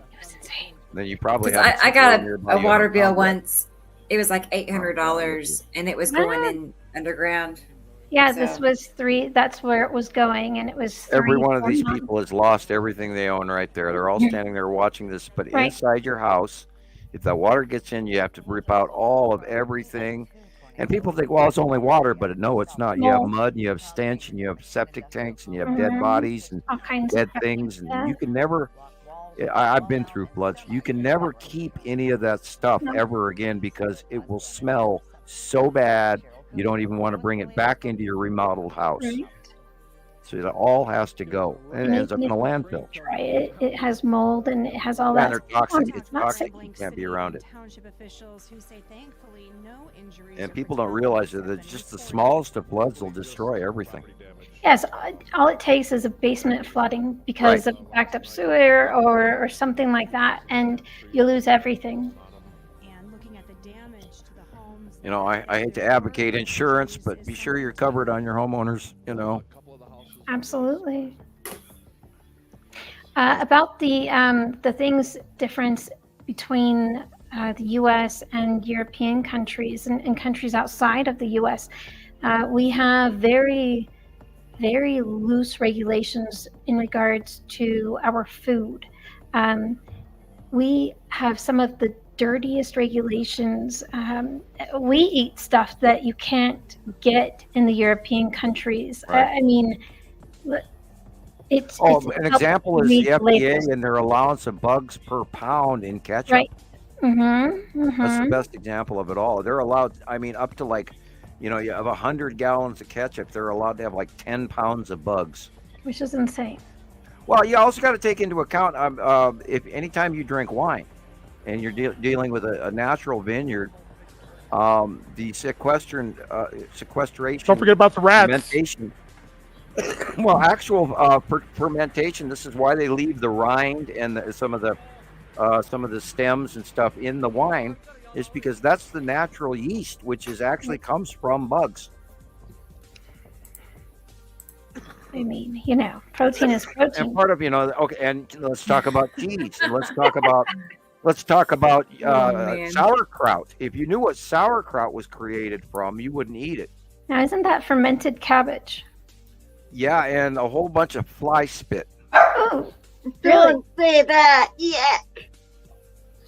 Then you probably 'Cause have. I got a water bill once. It was like $800, and it was going in underground. Yeah, this So- was three. That's where it was going, and it was Every 3, one of 4 these months. people has lost everything they own right there. They're all standing there watching this. But Right. inside your house, if that water gets in, you have to rip out all of everything. And people think, well, it's only water, but no, it's not. You have No. mud, and you have stench, and you have septic tanks, and you have dead Mhm. bodies and All kinds dead of things, and yeah. you can never. I've been through floods. You can never keep any of that stuff No. ever again because it will smell so bad. You don't even want to bring it back into your remodeled house. Right. So it all has to go, and it And ends up in a landfill. Try it. It has mold and it has all Yeah, that. and they're toxic. It's It's not toxic. safe. You can't be around it. Township officials who say thankfully no injuries. And people don't realize that just the smallest of floods will destroy everything. Yes, all it takes is a basement flooding because of backed up sewer or something like that, and you lose everything. And looking at the damage to the homes. You know, I hate to advocate insurance, but be sure you're covered on your homeowners. You know, Absolutely. About the things difference between the U.S. and European countries and countries outside of the U.S. We have very, very loose regulations in regards to our food. We have some of the dirtiest regulations. We eat stuff that you can't get in the European countries. Right. I mean, it's an example is the read labels. FDA and their allowance of bugs per pound in ketchup. Right. Mm-hmm. That's the best example of it all. They're allowed, I mean, up to like, you know, you have 100 gallons of ketchup. They're allowed to have like 10 pounds of bugs. Which is insane. Well, you also got to take into account if anytime you drink wine and you're dealing with a natural vineyard, the sequestration. Don't forget about the rats. Fermentation. Well, actual fermentation. This is why they leave the rind and some of the stems and stuff in the wine, is because that's the natural yeast, which actually comes from bugs. I mean, you know, protein is protein. And part of, you know, okay, and let's talk about cheese, and let's talk about man. sauerkraut. If you knew what sauerkraut was created from, you wouldn't eat it. Now, isn't that fermented cabbage? Yeah, and a whole bunch of fly spit. Oh, Don't say that. Yeah.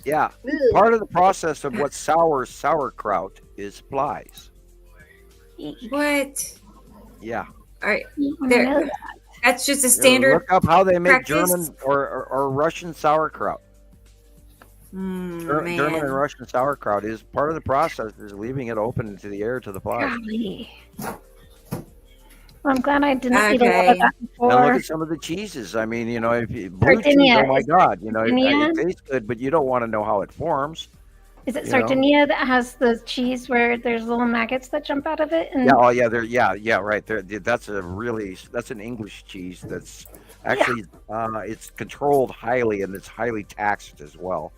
Yeah, part of the process of what sauerkraut is flies. What? Yeah. All right. I know There. that. That's just a You know, standard. look up how they make practice? German or Russian sauerkraut. German and Man. Russian sauerkraut is part of the process is leaving it open into the air to the flies. Golly. Well, I'm glad I didn't eat a lot Okay. of that And look before. at some of the cheeses. I mean, you know, if you, blue cheese, Sardinia. oh my Is God, you know, Sardinia? it tastes good, but you don't want to know how it forms. Is it you know? Sardinia that has the cheese where there's little maggots that jump out of it? And Yeah, oh yeah, right there. That's an English cheese that's actually it's controlled highly and it's highly taxed as well.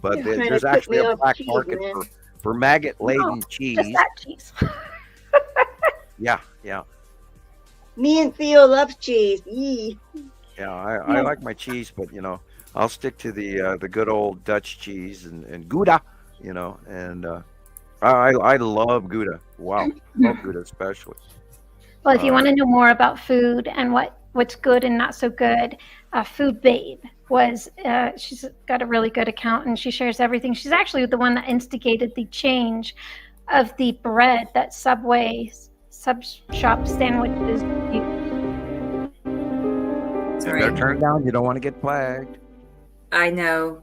But You're trying to there's put actually me a off black cheese, market man. for maggot laden just cheese. that cheese. Yeah. Me and Theo love cheese. Yee. Yeah, I like my cheese, but you know, I'll stick to the good old Dutch cheese and Gouda, you know, and I love Gouda. Wow, love Gouda especially. Well, if you want to know more about food and what's good and not so good, Food Babe was she's got a really good account and she shares everything. She's actually the one that instigated the change of the bread that Subway sub shop sandwiches use. You better turn it down. You don't want to get flagged. I know.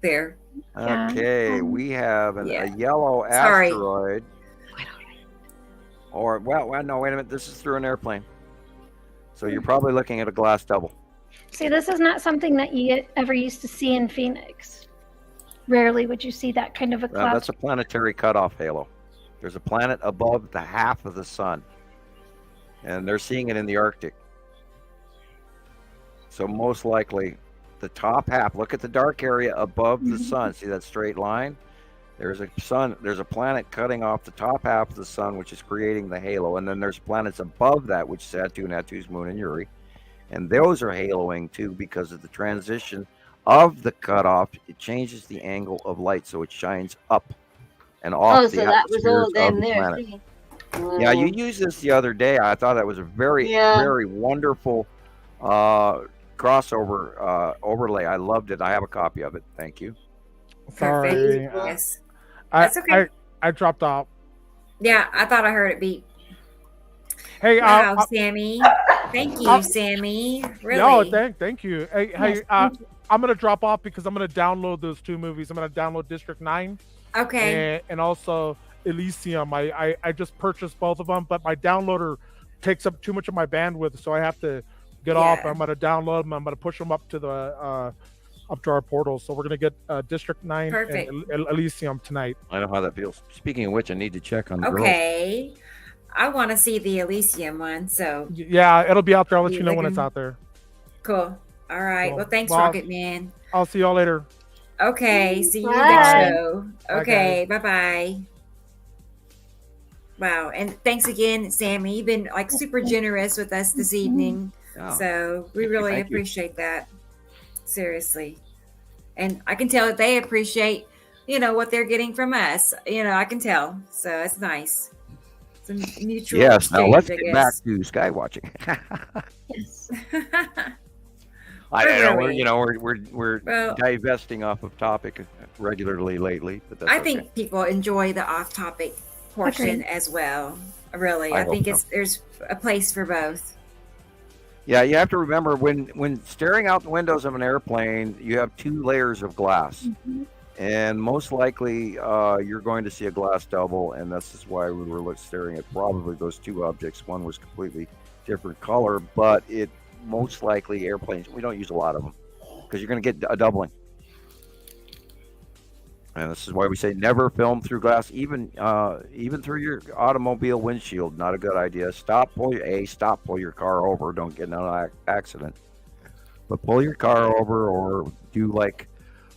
There. Yeah. Okay, we have a yellow Sorry. asteroid. Or no, wait a minute. This is through an airplane. So you're probably looking at a glass double. See, this is not something that you ever used to see in Phoenix. Rarely would you see that kind of a cloud. That's a planetary cutoff halo. There's a planet above the half of the sun, and they're seeing it in the Arctic. So most likely, the top half. Look at the dark area above the sun. See that straight line? There's a sun. There's a planet cutting off the top half of the sun, which is creating the halo, and then there's planets above that, which is Saturn, Neptune's moon, and Uri, and those are haloing too because of the transition of the cutoff. It changes the angle of light, so it shines up and off Oh, the so that was all atmospheres of them the there. planet. See? Yeah, you used this the other day. I thought that was a very, very wonderful crossover overlay. I loved it. I have a copy of it. Thank you. Sorry. Yes. I, That's okay. I dropped out. Yeah, I thought I heard it beep. Hey, Wow, Sammy. Thank you, Sammy. Really? No, thank you. Hey, I'm gonna drop off because I'm gonna download those two movies. I'm gonna download District 9. Okay. And also Elysium. I just purchased both of them, but my downloader takes up too much of my bandwidth, so I have to get off. I'm gonna download them. I'm gonna push them up to the up to our portal. So we're gonna get District 9 Perfect. and Elysium tonight. I know how that feels. Speaking of which, I need to check on the girls. Okay. I want to see the Elysium one, so Yeah, it'll be out there. I'll let You you know when it's looking- out there. cool. All right. Cool. Well, thanks, Well, Rocket Man. I'll see y'all later. Okay. See you Bye. next show. Bye, Okay. Bye-bye. Wow. And thanks again, Sammy. You've been like super generous with us this evening. Yeah. So we really Thank you. appreciate that. Seriously. And I can tell that they appreciate, what they're getting from us. I can tell. So it's nice. It's a mutual Yes. Now exchange, let's I get back guess. to sky watching. Yes. I know Really? we're Well- divesting off of topic regularly lately, but that's I okay. think people enjoy the off-topic portion Agreed. as well. Really, I I think hope so. there's a place for both. Yeah, you have to remember when staring out the windows of an airplane, you have two layers of glass, and most likely you're going to see a glass double, and this is why we were staring at probably those two objects. One was completely different color, but it most likely airplanes. We don't use a lot of them because you're going to get a doubling. And this is why we say never film through glass, even through your automobile windshield. Not a good idea. Pull your car over. Don't get in an accident. But pull your car over, or do like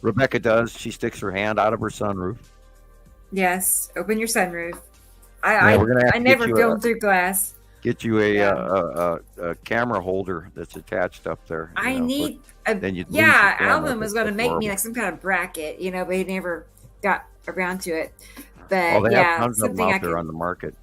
Rebecca does. She sticks her hand out of her sunroof. Yes, open your sunroof. Yeah, we're gonna have I to never get you film through glass. Get you a camera holder that's attached up there. I need a then you'd lose yeah. your camera. Alvin was going to That's make me horrible. like some kind of bracket, but he never got around to it. But Oh, they have yeah, tons of them something I out there could on the market.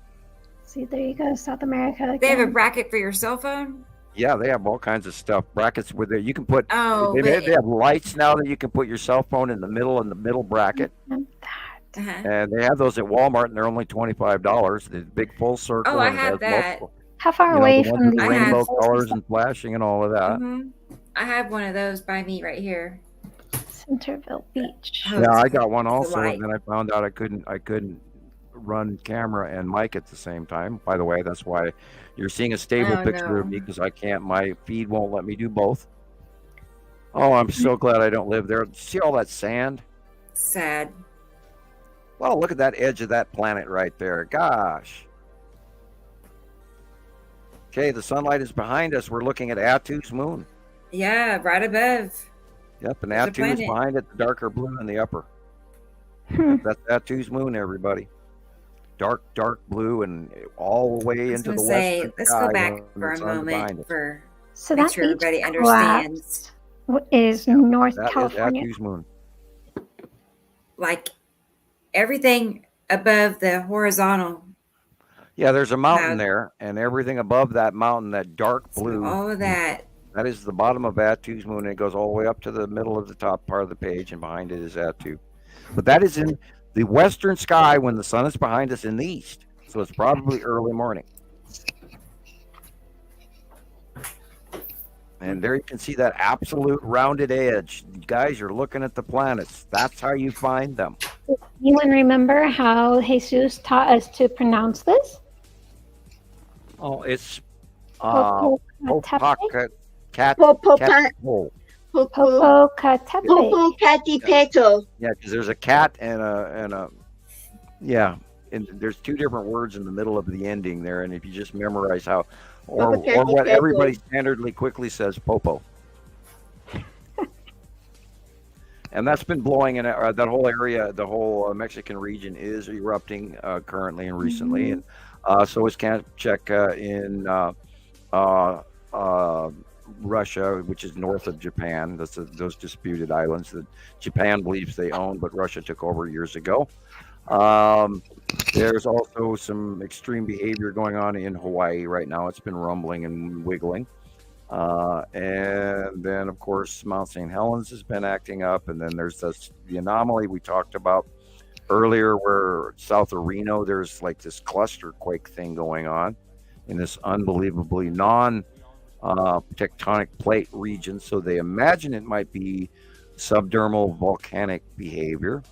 See, there you go, South America. They have a again. bracket for your cell phone. Yeah, they have all kinds of stuff. Brackets with it. You can put. Oh, They have lights now that you can put your cell phone in the middle bracket. Uh-huh. And they have those at Walmart, and they're only $25. The big full circle. Oh, I and it have has that. multiple- How far you know, away the ones from with the the I have- rainbow colors and flashing and all of that. Mhm. I have one of those by me right here. Centerville Beach? Oh, Yeah, I it's got one the also, light. and then I found out I couldn't run camera and mic at the same time. By the way, that's why you're seeing a stable Oh, picture of no. me, because I can't. My feed won't let me do both. Oh, I'm so glad I don't live there. See all that sand? Sad. Well, look at that edge of that planet right there. Gosh. Okay, the sunlight is behind us. We're looking at Attu's moon. Yeah, right above. Yep, and There's a Attu is planet. behind it, the darker blue in the upper. Hmm. That's Attu's moon, everybody. Dark blue, and all the way I was into the gonna say, western let's sky go back when for the a sun's behind moment us. for So make that sure beach everybody understands. collapse is North That is California. Attu's moon. Like everything above the horizontal, Yeah, there's a mountain Cloud. there, and everything above that mountain, that dark blue, all of that. that is the bottom of Attu's moon, and it goes all the way up to the middle of the top part of the page, and behind it is Attu. But that is in the western sky when the sun is behind us in the east, so it's probably early morning. And there you can see that absolute rounded edge. You guys, you're looking at the planets. That's how you find them. Anyone remember how Jesus taught us to pronounce this? Oh, it's Popocatépetl? Popocatépetl. Popocatépetl. Popocatépetl. Yeah, because there's a cat and a yeah, and there's two different words in the middle of the ending there, and if you just memorize how or what everybody standardly quickly says, popo. And that's been blowing in that whole area. The whole Mexican region is erupting currently and recently, and so is Kamchatka in Russia, which is north of Japan. That's those disputed islands that Japan believes they own, but Russia took over years ago. There's also some extreme behavior going on in Hawaii right now. It's been rumbling and wiggling. And then, of course, Mount St. Helens has been acting up. And then there's the anomaly we talked about earlier where south of Reno, there's like this cluster quake thing going on in this unbelievably tectonic plate region. So they imagine it might be subdermal volcanic behavior.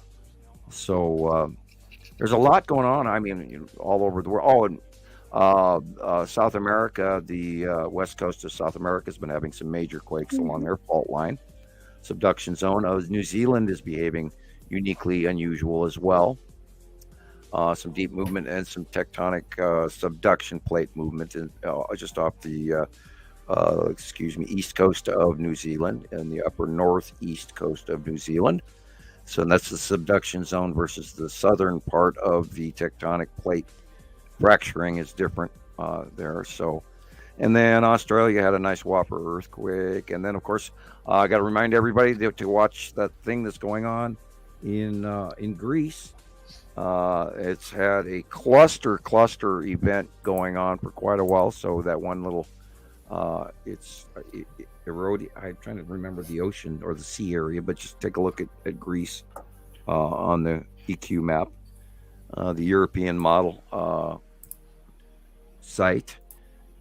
So there's a lot going on. I mean, all over the world. South America, the west coast of South America has been having some major quakes along their fault line. Subduction zone of New Zealand is behaving uniquely unusual as well. Some deep movement and some tectonic subduction plate movement just off the east coast of New Zealand and the upper northeast coast of New Zealand. So that's the subduction zone versus the southern part of the tectonic plate. Fracturing is different there. So, and then Australia had a nice whopper earthquake. And then, of course, I got to remind everybody to watch that thing that's going on in Greece. It's had a cluster event going on for quite a while. So that one little, it's eroding. I'm trying to remember the ocean or the sea area, but just take a look at Greece on the EQ map, the European model site,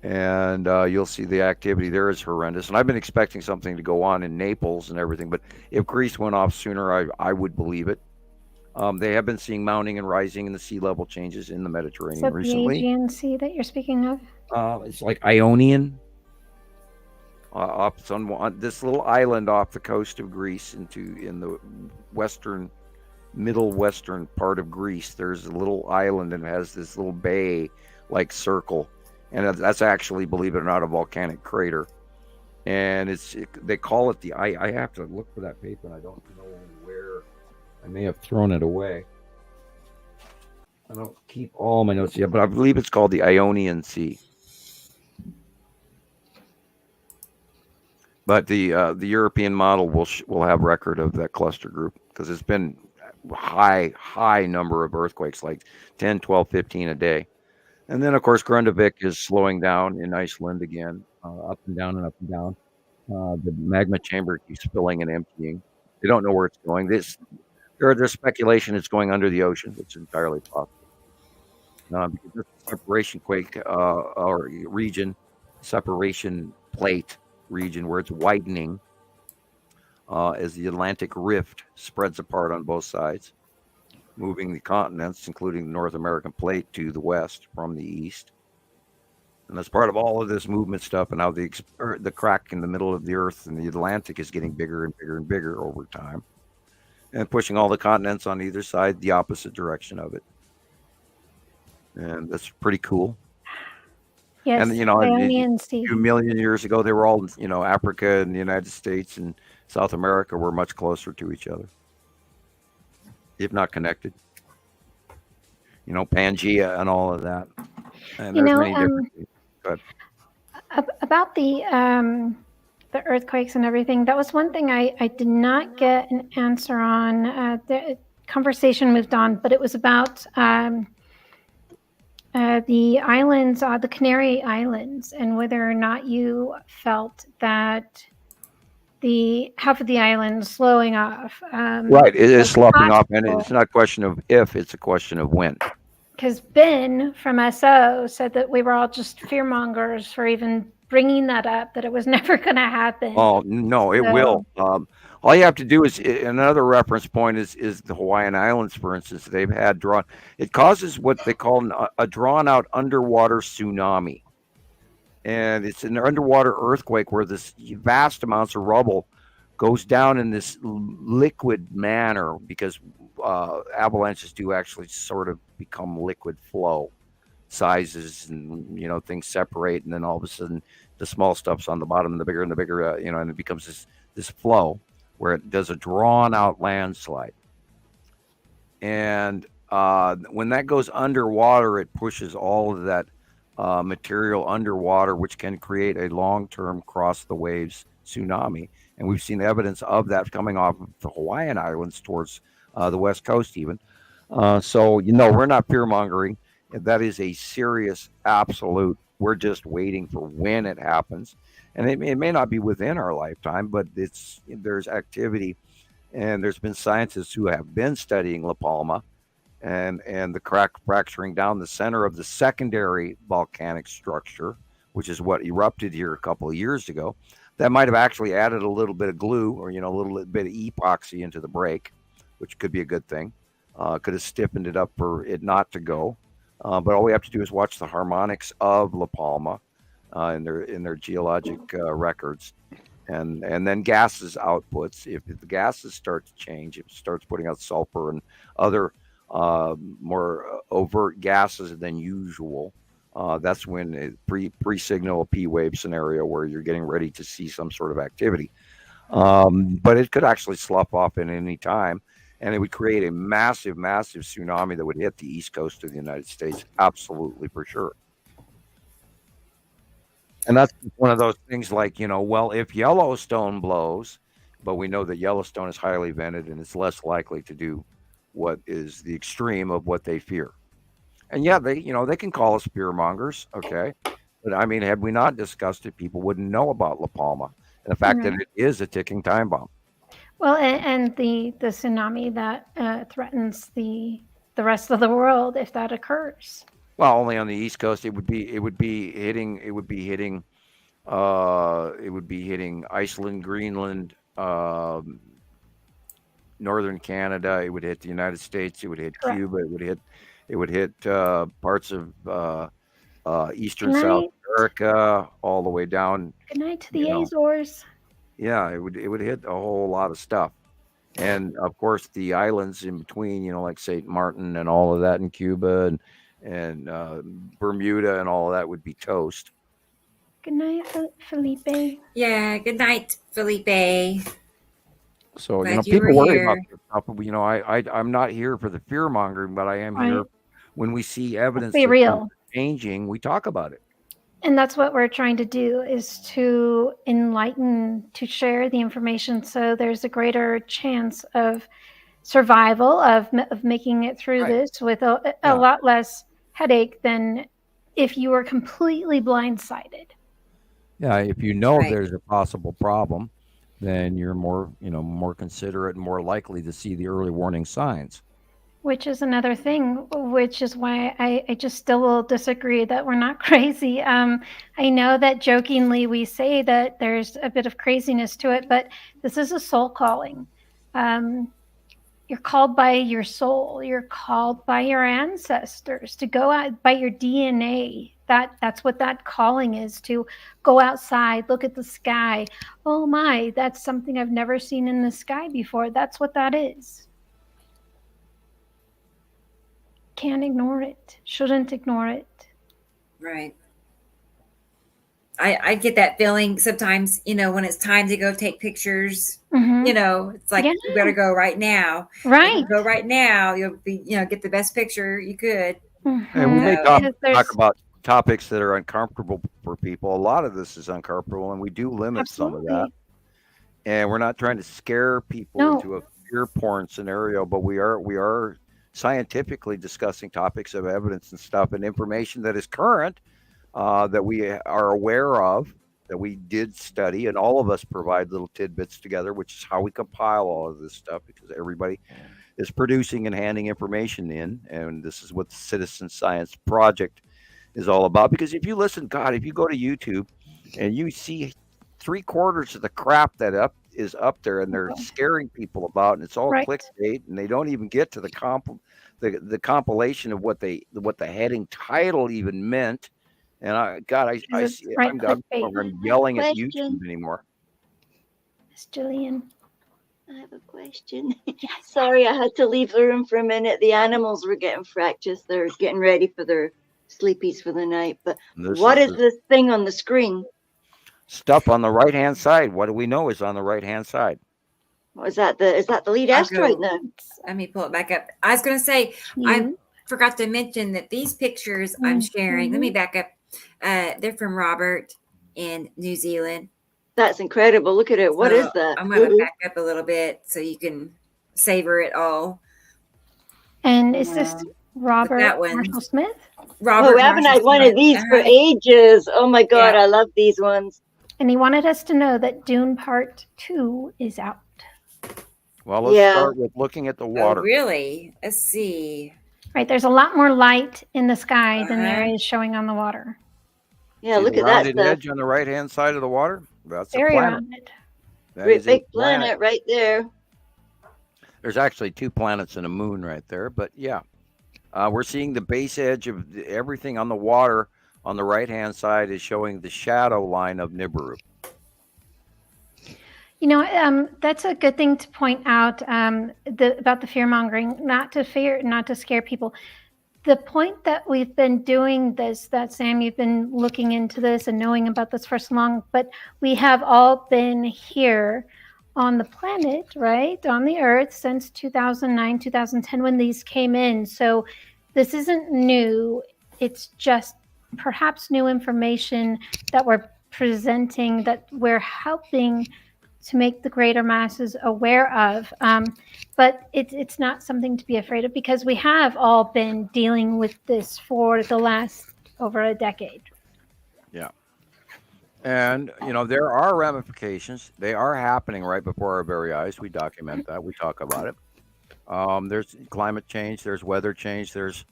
and you'll see the activity there is horrendous. And I've been expecting something to go on in Naples and everything, but if Greece went off sooner, I would believe it. They have been seeing mounting and rising in the sea level changes in the Mediterranean So the recently. Aegean Sea that you're speaking of? It's like Ionian. Off on this little island off the coast of Greece in the middle western part of Greece, there's a little island and it has this little bay like circle, and that's actually, believe it or not, a volcanic crater. And they call it I have to look for that paper and I don't know where. I may have thrown it away. I don't keep all my notes yet, but I believe it's called the Ionian Sea. But the European model will have record of that cluster group because it's been high number of earthquakes, like 10, 12, 15 a day. And then, of course, Grundavik is slowing down in Iceland again, up and down and up and down. The magma chamber keeps filling and emptying. They don't know where it's going. There's speculation it's going under the ocean. It's entirely possible. Because this separation quake or region, separation plate region where it's widening as the Atlantic Rift spreads apart on both sides, moving the continents, including the North American plate, to the west from the east. And as part of all of this movement stuff, and how the crack in the middle of the Earth and the Atlantic is getting bigger and bigger and bigger over time, and pushing all the continents on either side the opposite direction of it. And that's pretty cool. Yes, And a Ionian Sea. few million years ago, they were all, Africa and the United States and South America were much closer to each other, if not connected. Pangea and all of that. And there's many different things. Go ahead. About the earthquakes and everything, that was one thing I did not get an answer on. The conversation moved on, but it was about the islands, the Canary Islands, and whether or not you felt that the half of the island slowing off. Right, it is sloughing off, and possible. it's not a question of if, it's a question of when. Because Ben from SO said that we were all just fear mongers for even bringing that up, that it was never going to happen. Oh no, it So- will. All you have to do is another reference point is the Hawaiian Islands, for instance. They've had it causes what they call a drawn out underwater tsunami, and it's an underwater earthquake where this vast amounts of rubble goes down in this liquid manner, because avalanches do actually sort of become liquid flow sizes, and things separate, and then all of a sudden the small stuff's on the bottom and the bigger, and it becomes this flow where it does a drawn out landslide. And when that goes underwater, it pushes all of that material underwater, which can create a long-term cross the waves tsunami. And we've seen evidence of that coming off of the Hawaiian Islands towards the West Coast even. So, we're not fear-mongering. That is a serious, absolute. We're just waiting for when it happens. And it may not be within our lifetime, but there's activity. And there's been scientists who have been studying La Palma and the crack fracturing down the center of the secondary volcanic structure, which is what erupted here a couple of years ago. That might have actually added a little bit of glue or, a little bit of epoxy into the break, which could be a good thing. Could have stiffened it up for it not to go. But all we have to do is watch the harmonics of La Palma in their geologic records, and then gases outputs. If the gases start to change, if it starts putting out sulfur and other more overt gases than usual, that's when it pre-signal a P wave scenario where you're getting ready to see some sort of activity. But it could actually slough off at any time, and it would create a massive, massive tsunami that would hit the east coast of the United States, absolutely for sure. And that's one of those things like, well, if Yellowstone blows, but we know that Yellowstone is highly vented and it's less likely to do what is the extreme of what they fear. And yeah, they can call us fear mongers, okay? But I mean, had we not discussed it, people wouldn't know about La Palma and the fact that it is a ticking time bomb. Well, and the tsunami that threatens the rest of the world if that occurs. Well, only on the East Coast, it would be hitting Iceland, Greenland, northern Canada. It would hit the United States. It would hit Correct. Cuba. It would hit parts of eastern Good South night. America, all the way down. Good night to the Azores. Yeah, it would hit a whole lot of stuff. And of course, the islands in between, like St. Martin and all of that in Cuba and Bermuda and all of that would be toast. Good night, Felipe. Yeah, good night, Felipe. So, Glad you people were worry here. about this stuff, but, I'm not here for the fear mongering, but I am here Right. when we see evidence Be that real. things are changing, we talk about it. And that's what we're trying to do, is to enlighten, to share the information so there's a greater chance of survival, of making it through Right. this with a Yeah. lot less headache than if you were completely blindsided. Yeah, if you know Right. there's a possible problem, then you're more, more considerate and more likely to see the early warning signs. Which is another thing, which is why I just still will disagree that we're not crazy. I know that jokingly we say that there's a bit of craziness to it, but this is a soul calling. You're called by your soul. You're called by your ancestors to go out by your DNA. That's what that calling is, to go outside, look at the sky. Oh my, that's something I've never seen in the sky before. That's what that is. Can't ignore it. Shouldn't ignore it. Right. I get that feeling sometimes, when it's time to go take pictures, Mhm. it's like, Yeah. you better go right now. If Right. you go right now, you'll be, get the best picture you could. And we may Mhm. talk, Because there's about topics that are uncomfortable for people. A lot of this is uncomfortable, and we do limit some of that. absolutely And we're not trying to scare people no. into a fear porn scenario, but we are scientifically discussing topics of evidence and stuff and information that is current, that we are aware of, that we did study, and all of us provide little tidbits together, which is how we compile all of this stuff, because everybody is producing and handing information in, and this is what the Citizen Science Project is all about. Because if you listen, God, if you go to YouTube and you see 3/4 of the crap that is up there, and they're scaring people about, and it's all Right. clickbait, and they don't even get to the compilation of what the heading title even meant. And I Because see it's it. right I'm clickbait. yelling at Question. YouTube anymore. Miss Jillian. I have a question. Yes. Sorry, I had to leave the room for a minute. The animals were getting fractious. They're getting ready for their sleepies for the night. But This what is is the this thing on the screen? stuff on the right hand side. What do we know is on the right hand side? What is that? Is that the lead I'll asteroid go. now? Let me pull it back up. I was going to say, I You. forgot to mention that these pictures I'm sharing, let me Mhm. back up. They're from Robert in New Zealand. That's incredible. Look at it. What is So that? I'm going to back up a little bit so you can savor it all. And is this Wow. Robert that one- Marshall Smith? Robert Oh, we haven't had Marshall one of Smith. these for Uh-huh. ages. Oh my God, Yeah. I love these ones. And he wanted us to know that Dune Part 2 is out. Well, let's Yeah. start with looking at the Oh, water. really? Let's see. Right, there's a lot more light in the sky than there Uh-huh. is showing on the water. Yeah, See look the at that rounded stuff. edge on the right hand side of the water? That's a Very planet. rounded. That Great is a big planet right there. There's actually 2 planets and a moon right there, but yeah. We're seeing the base edge of everything on the water on the right hand side is showing the shadow line of Nibiru. That's a good thing to point out, about the fear mongering, not to scare people. The point that we've been doing this, that Sam, you've been looking into this and knowing about this for so long, but we have all been here on the planet, right, on the Earth since 2009, 2010, when these came in. So this isn't new. It's just perhaps new information that we're presenting, that we're helping to make the greater masses aware of. But it's not something to be afraid of, because we have all been dealing with this for the last over a decade. Yeah. And, there are ramifications. They are happening right before our very eyes. We document that. We talk about it. There's climate change. There's weather change. There's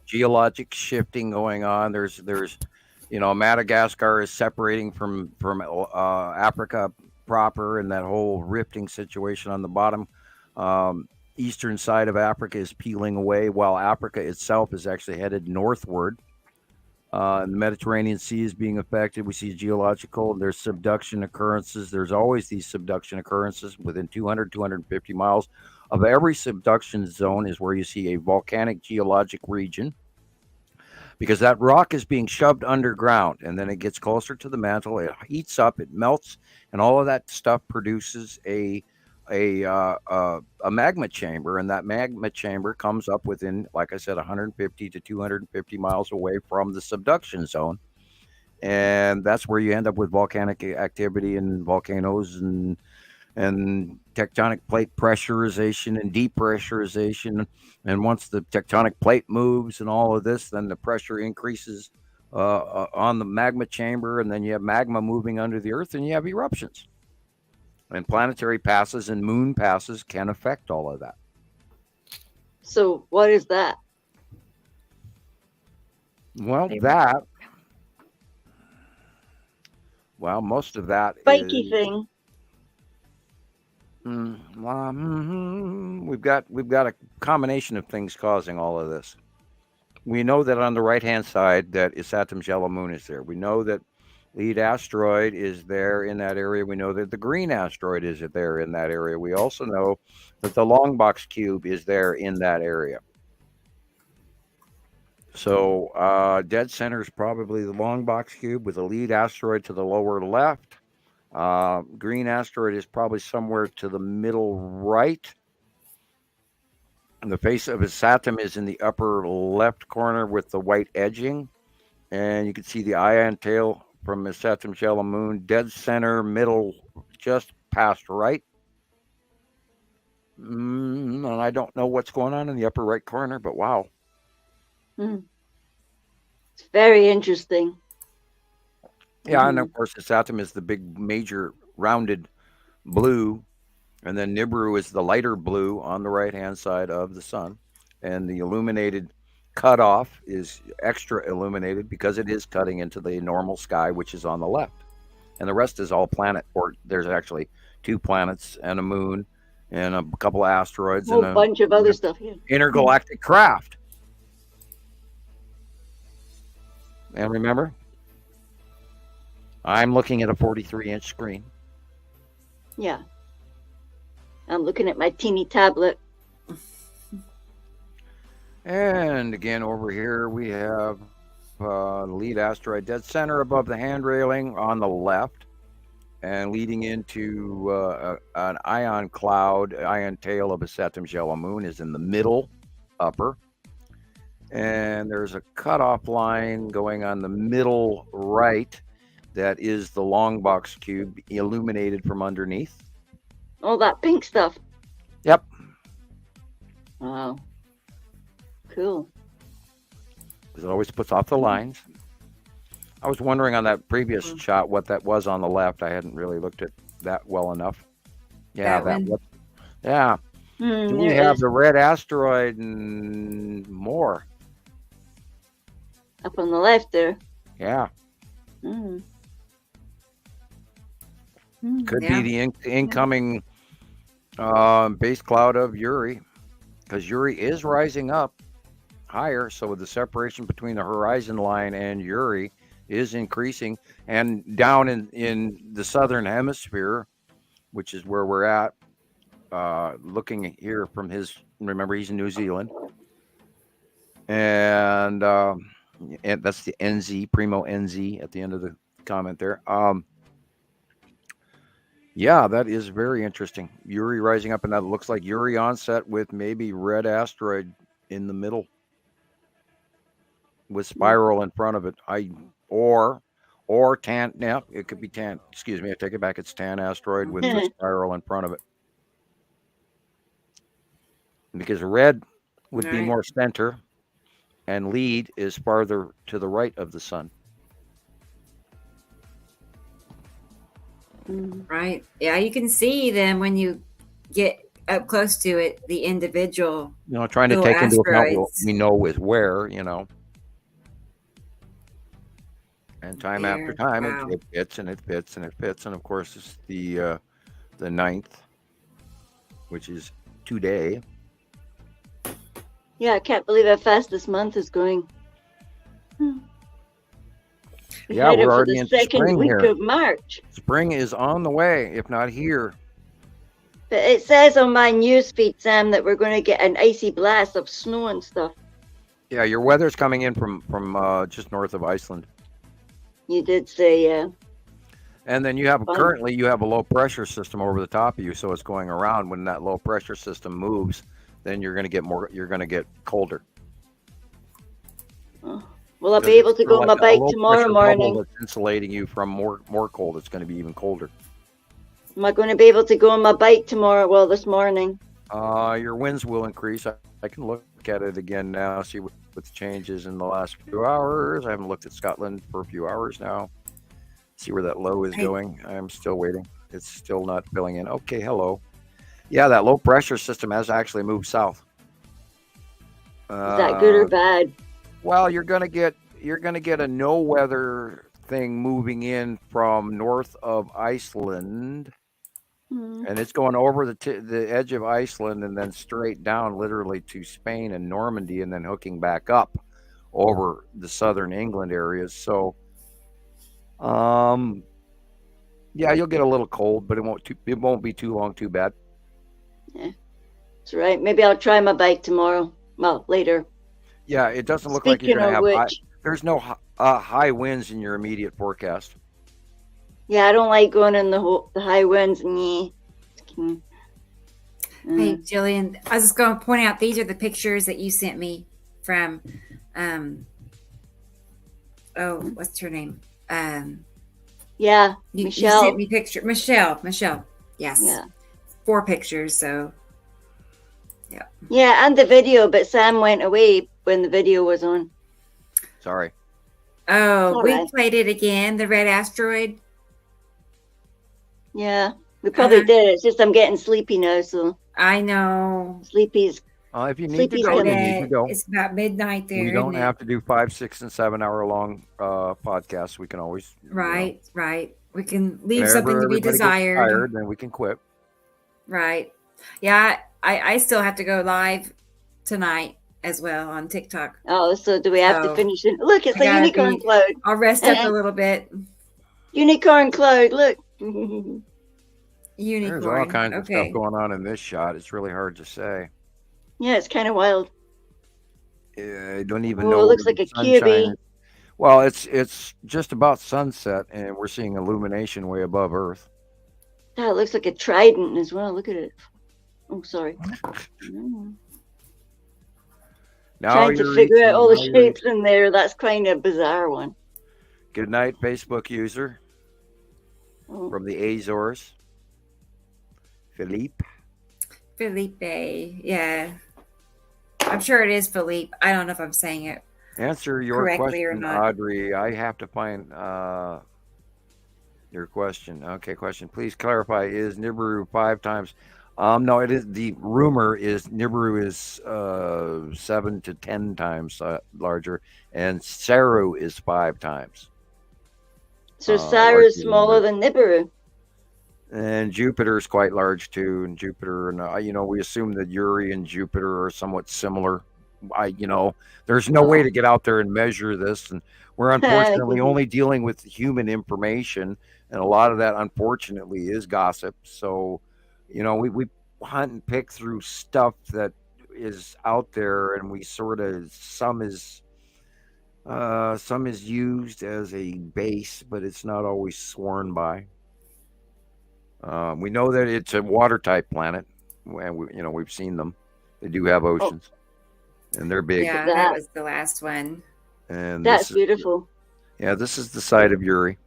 geologic shifting going on. There's Madagascar is separating from Africa proper, and that whole rifting situation on the bottom. Eastern side of Africa is peeling away, while Africa itself is actually headed northward. And the Mediterranean Sea is being affected. We see geological, there's subduction occurrences. There's always these subduction occurrences within 200, 250 miles of every subduction zone is where you see a volcanic geologic region, because that rock is being shoved underground, and then it gets closer to the mantle. It heats up, it melts, and all of that stuff produces a magma chamber, and that magma chamber comes up within, like I said, 150 to 250 miles away from the subduction zone, and that's where you end up with volcanic activity and volcanoes and and tectonic plate pressurization and depressurization. And once the tectonic plate moves and all of this, then the pressure increases on the magma chamber, and then you have magma moving under the earth, and you have eruptions. And planetary passes and moon passes can affect all of that. So what is that? Well, most of that Spiky is, thing. we've got a combination of things causing all of this. We know that on the right-hand side that Saturn yellow moon is there. We know that lead asteroid is there in that area. We know that the green asteroid is there in that area. We also know that the long box cube is there in that area. So dead center is probably the long box cube with the lead asteroid to the lower left. Green asteroid is probably somewhere to the middle right. And the face of his Saturn is in the upper left corner with the white edging. And you can see the ion tail from his Saturn's yellow moon, dead center, middle, just past right. And I don't know what's going on in the upper right corner, but wow. It's very interesting. Yeah, and of course the Saturn is the big major rounded blue, and then Nibiru is the lighter blue on the right-hand side of the sun, and the illuminated cutoff is extra illuminated because it is cutting into the normal sky, which is on the left, and the rest is all planet, or there's actually 2 planets and a moon and a couple of asteroids A whole and bunch of other stuff here. intergalactic craft. And remember, I'm looking at a 43-inch screen. Yeah. I'm looking at my teeny tablet. And again, over here we have the lead asteroid dead center above the hand railing on the left, and leading into an ion cloud, ion tail of a Saturn's yellow moon is in the middle upper. And there's a cutoff line going on the middle right that is the long box cube illuminated from underneath. All that pink stuff. Yep. Wow. Cool. It always puts off the lines. I was wondering on that previous shot what that was on the left. I hadn't really looked at that well enough. Yeah, That one? was. Yeah. Then we there have is. the red asteroid and more. Up on the left there. Yeah. Mm. Could Yeah. be the incoming base cloud of Uri, because Uri is rising up higher. So the separation between the horizon line and Uri is increasing, and down in the southern hemisphere, which is where we're at, looking here from his, remember he's in New Zealand, and that's the NZ, Primo NZ at the end of the comment there. Yeah, that is very interesting. Uri rising up, and that looks like Uri onset with maybe red asteroid in the middle with spiral in front of it. Or tan. Yeah, it could be tan. Excuse me, I take it back. It's tan asteroid with the spiral in front of it. Because red would be Right. more center, and lead is farther to the right of the sun. Right. Yeah, you can see them when you get up close to it, the individual. You know, trying to little take into account what asteroids. we know is where, you know. And time after There. time, Wow. it fits and it fits and it fits. And of course, it's the 9th, which is today. Yeah, I can't believe how fast this month is going. Yeah, Headed we're for already the in second spring week here. of March. Spring is on the way, if not here. But it says on my news feed, Sam, that we're going to get an icy blast of snow and stuff. Yeah, your weather's coming in from just north of Iceland. You did say, yeah. And then you have currently you have a low pressure system over the top of you, so it's going around. When that low pressure system moves, then you're going to get more. You're going to get colder. Will I be able to go on my bike tomorrow morning? It's insulating you from more cold. It's going to be even colder. Am I going to be able to go on my bike tomorrow? Well, this morning. Your winds will increase. I can look at it again now, see what the changes in the last few hours. I haven't looked at Scotland for a few hours now. See where that low is going. I'm still waiting. It's still not filling in. Okay, hello. Yeah, that low pressure system has actually moved south. Is that good or bad? Well, you're gonna get a no weather thing moving in from north of Iceland, and it's going over the edge of Iceland and then straight down, literally to Spain and Normandy, and then hooking back up over the southern England areas. So, yeah, you'll get a little cold, but it won't be too long, too bad. Yeah, that's right. Maybe I'll try my bike tomorrow. Well, later. Yeah, it doesn't look Speaking like you're going to have high, which- there's no high winds in your immediate forecast. Yeah, I don't like going in the high winds. Hey, Jillian, I was just going to point out these are the pictures that you sent me from. What's her name? Yeah, you Michelle. sent me picture. Michelle. Yes. Yeah. 4 pictures. So. Yeah. Yeah, and the video, but Sam went away when the video was on. Sorry. Oh, All we right. played it again. The red asteroid. Yeah, we probably did. It's just I'm getting sleepy now, so I know. Sleepy's. If you need to Sleepy's go, you coming. need to go. It's about midnight there. We don't isn't it? have to do 5, 6, and 7 hour long podcasts. We can always Right. We can leave whenever something to be everybody gets desired. tired, then we can quit. Right. Yeah, I still have to go live tonight as well on TikTok. Oh, so do we have to So, finish it? Look, it's I a gotta unicorn be- cloud. I'll rest up a little bit. Unicorn cloud, look. Unicorn. There's all kinds of okay. stuff going on in this shot. It's really hard to say. Yeah, it's kind of wild. I don't even Oh, know. it looks where like the a sunshine cubie. is. Well, it's just about sunset, and we're seeing illumination way above Earth. That looks like a trident as well. Look at it. Oh, sorry. Now Trying to you're figure reaching- out all the now you're shapes in there. That's kind of a bizarre one. Good night, Facebook user Oh. from the Azores. Philippe. Felipe. Yeah. I'm sure it is Philippe. I don't know if I'm saying it Answer your correctly or question, not. Audrey. I have to find your question. Okay, question. Please clarify. Is Nibiru 5 times? No, it is. The rumor is Nibiru is 7 to 10 times larger, and Saru is 5 times. So larger Saru is than smaller than Nibiru. And Jupiter is quite large too. And Jupiter, and we assume that Uri and Jupiter are somewhat similar. There's no way to get out there and measure this, and we're unfortunately only dealing with human information, and a lot of that, unfortunately, is gossip. So, we hunt and pick through stuff that is out there, and we sort of some is used as a base, but it's not always sworn by. We know that it's a water type planet, and we've seen them. They do have oceans, and they're big. Yeah, that was the last one. And That's this is- beautiful. yeah, this is the site of Uri,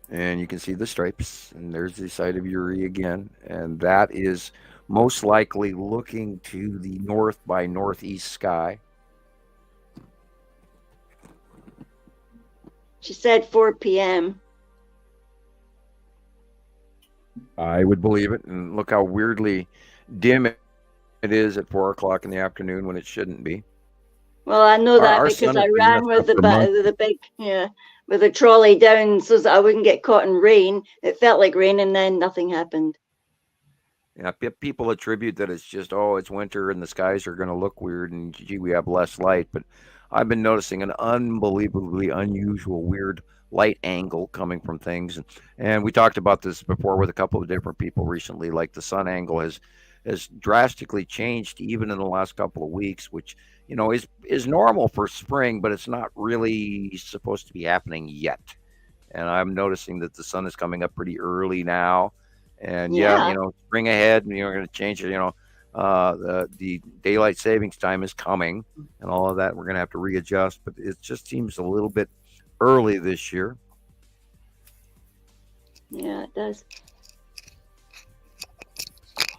and you can see the stripes. And there's the site of Uri again, and that is most likely looking to the north by northeast sky. She said 4 p.m. I would believe it. And look how weirdly dim it is at 4 o'clock in the afternoon when it shouldn't be. Well, I know that Our because sun I has been ran messed with up for months. the big, with the trolley down so that I wouldn't get caught in rain. It felt like rain, and then nothing happened. Yeah, people attribute that it's just, it's winter and the skies are going to look weird and gee, we have less light. But I've been noticing an unbelievably unusual, weird light angle coming from things. And we talked about this before with a couple of different people recently, like the sun angle has drastically changed even in the last couple of weeks, which, is normal for spring, but it's not really supposed to be happening yet. And I'm noticing that the sun is coming up pretty early now. And spring ahead, and you're going to change it. The daylight savings time is coming, and all of that. We're going to have to readjust, but it just seems a little bit early this year. Yeah, it does.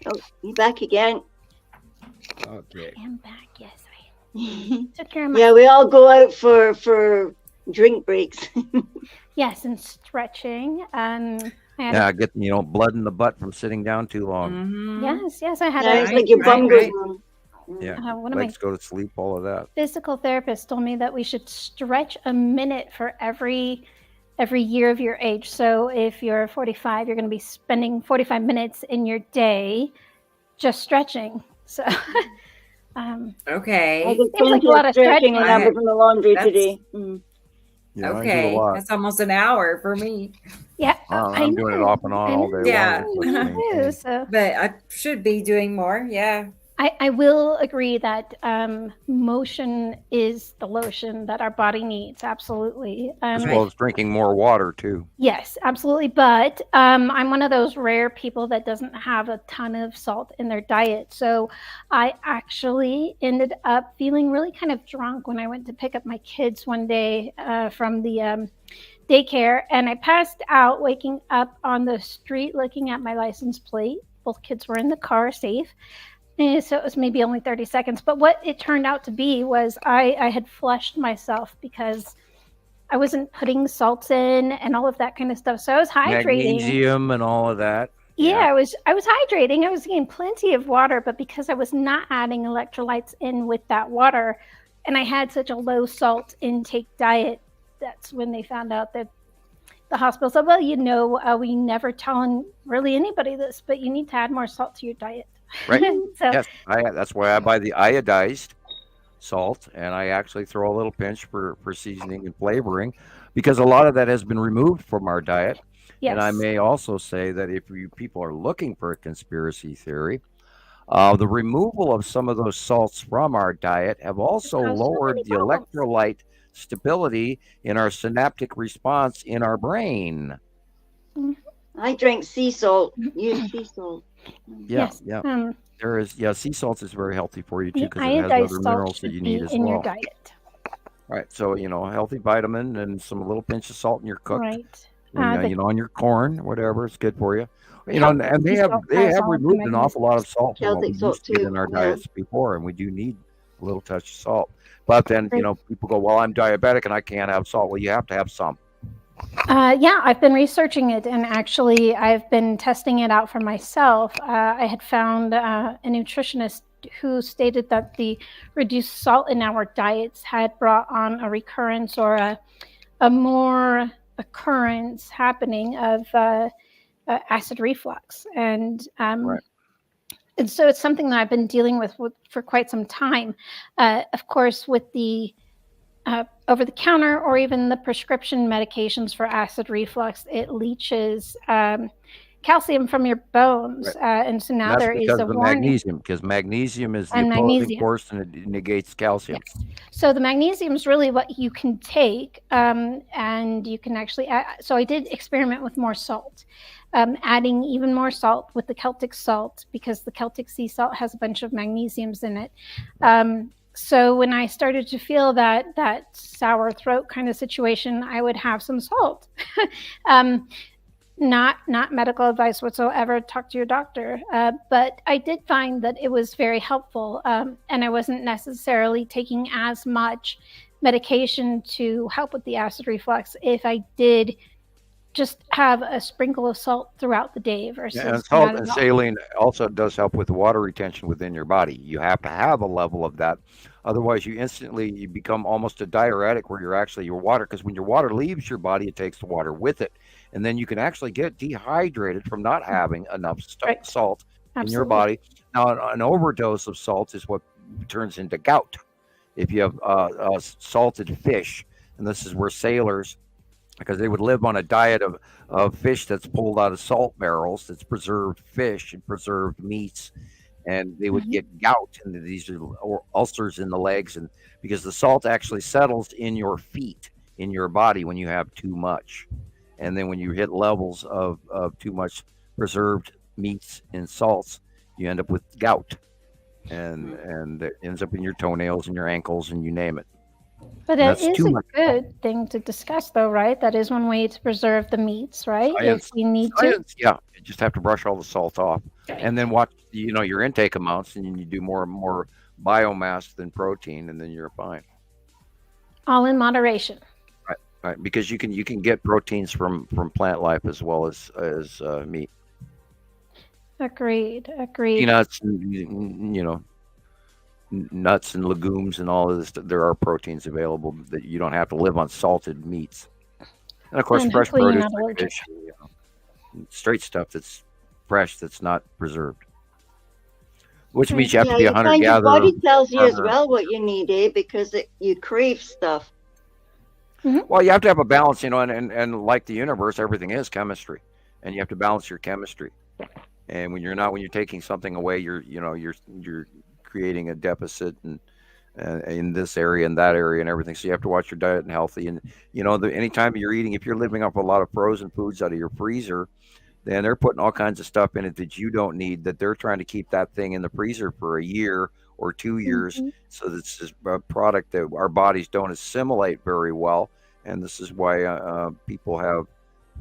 Oh, you back again? Okay. I am back. Yes, I took care of my Yeah, we all go out for drink breaks. yes, and stretching. I had Yeah, get blood in the butt from sitting down too long. yes, I had Yeah, a it's like your bum goes numb. Yeah, one of my legs go to sleep. All of that. physical therapist told me that we should stretch a minute for every year of your age. So if you're 45, you're going to be spending 45 minutes in your day just stretching. So Okay. I did seems like plenty a lot of of stretching stretching. when I was in the laundry That's- today. Mm. Yeah, I do a Okay. lot. That's almost an hour for me. yeah, I'm doing it off and on all day Yeah. long. It's me too, so But I should be doing more. Yeah. I will agree that motion is the lotion that our body needs. Absolutely. As well as drinking more water too. Yes, absolutely. But I'm one of those rare people that doesn't have a ton of salt in their diet. So I actually ended up feeling really kind of drunk when I went to pick up my kids one day from the daycare. And I passed out, waking up on the street, looking at my license plate. Both kids were in the car safe. So it was maybe only 30 seconds. But what it turned out to be was I had flushed myself because I wasn't putting salts in and all of that kind of stuff. So I was hydrating. Magnesium and all of that. Yeah, I was hydrating. I was getting plenty of water, but because I was not adding electrolytes in with that water, and I had such a low salt intake diet, that's when they found out that the hospital said, well, we never tell really anybody this, but you need to add more salt to your diet. Right. So Yes, that's why I buy the iodized salt, and I actually throw a little pinch for seasoning and flavoring, because a lot of that has been removed from our diet. And I yes. may also say that if you people are looking for a conspiracy theory, the removal of some of those salts from our diet have also caused so lowered many the problems. electrolyte stability in our synaptic response in our brain. I drink sea salt. Use sea salt. Yeah, Yes. yeah. There is, sea salt is very healthy for you too, The because it has iodized other salt minerals that should you be need as in your well. diet. Right. So, a healthy vitamin and some little pinch of salt in your cooked, Right. and, on your corn, whatever, it's good for you. Celtic And they sea have salt has all the removed an awful lot of salt from what we Celtic salt used to get too, in our yeah. diets before, and we do need a little touch of salt. But then, Great. people go, well, I'm diabetic and I can't have salt. Well, you have to have some. Yeah, I've been researching it, and actually, I've been testing it out for myself. I had found a nutritionist who stated that the reduced salt in our diets had brought on a recurrence or a more occurrence happening of acid reflux, and Right. and so it's something that I've been dealing with for quite some time. Of course, with the over-the-counter or even the prescription medications for acid reflux, it leaches calcium from your bones, and so now And that's there is because a of the warning. magnesium, because magnesium is the And opposing magnesium. force and it negates calcium. Yes. So the magnesium is really what you can take, and you can actually so I did experiment with more salt, adding even more salt with the Celtic salt, because the Celtic sea salt has a bunch of magnesiums in it. So when I started to feel that sour throat kind of situation, I would have some salt. Not medical advice whatsoever. Talk to your doctor. But I did find that it was very helpful, and I wasn't necessarily taking as much medication to help with the acid reflux if I did just have a sprinkle of salt throughout the day versus Yeah, and salt not and at all. saline also does help with the water retention within your body. You have to have a level of that. Otherwise, you become almost a diuretic, where you're actually your water, because when your water leaves your body, it takes the water with it. And then you can actually get dehydrated from not having enough Right. salt in your Absolutely. body. Now, an overdose of salt is what turns into gout. If you have salted fish, and this is where sailors, because they would live on a diet of fish that's pulled out of salt barrels, that's preserved fish and preserved meats, and they would get gout and these ulcers in the legs, and because the salt actually settles in your feet, in your body, when you have too much. And then when you hit levels of too much preserved meats and salts, you end up with gout, and it ends up in your toenails and your ankles and you name it. But That's it is too a much. good thing to discuss, though, right? That is one way to preserve the meats, right? Science, If we need to. science, yeah. You just have to brush all the salt off, and then watch, your intake amounts, and you do more biomass than protein, and then you're fine. All in moderation. Right, right. Because you can get proteins from plant life as well as meat, Agreed. Agreed. peanuts, and nuts and legumes and all of this. There are proteins available that you don't have to live on salted meats, and of course, And fresh hopefully you're produce, not like allergic. fish, straight stuff that's fresh, that's not preserved. Which means you have to be a hunter find your gatherer. body tells you as farmer. well what you need, because you crave stuff. Well, you have to have a balance, and like the universe, everything is chemistry, and you have to balance your chemistry. And when you're taking something away, you're creating a deficit and in this area and that area and everything. So you have to watch your diet and healthy. And anytime you're eating, if you're living off a lot of frozen foods out of your freezer, then they're putting all kinds of stuff in it that you don't need, that they're trying to keep that thing in the freezer for a year or 2 years. So this is a product that our bodies don't assimilate very well. And this is why people have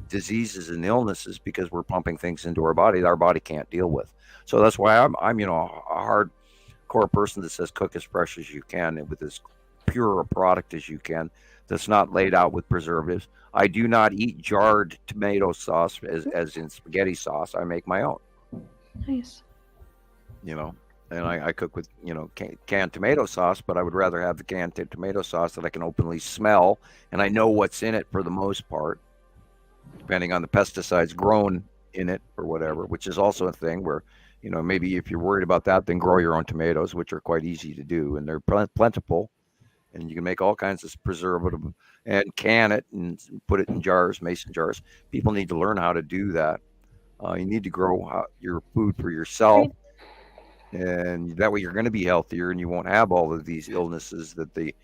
diseases and illnesses, because we're pumping things into our body that our body can't deal with. So that's why I'm a hardcore person that says cook as fresh as you can with as pure a product as you can, that's not laid out with preservatives. I do not eat jarred tomato sauce as in spaghetti sauce. I make my own. Nice. And I cook with canned tomato sauce, but I would rather have the canned tomato sauce that I can openly smell and I know what's in it for the most part, depending on the pesticides grown in it or whatever, which is also a thing where maybe if you're worried about that, then grow your own tomatoes, which are quite easy to do, and they're plentiful, and you can make all kinds of preservative and can it and put it in jars, mason jars. People need to learn how to do that. You need to grow your food for yourself, and that way you're going to be healthier, and you won't have all of these illnesses that they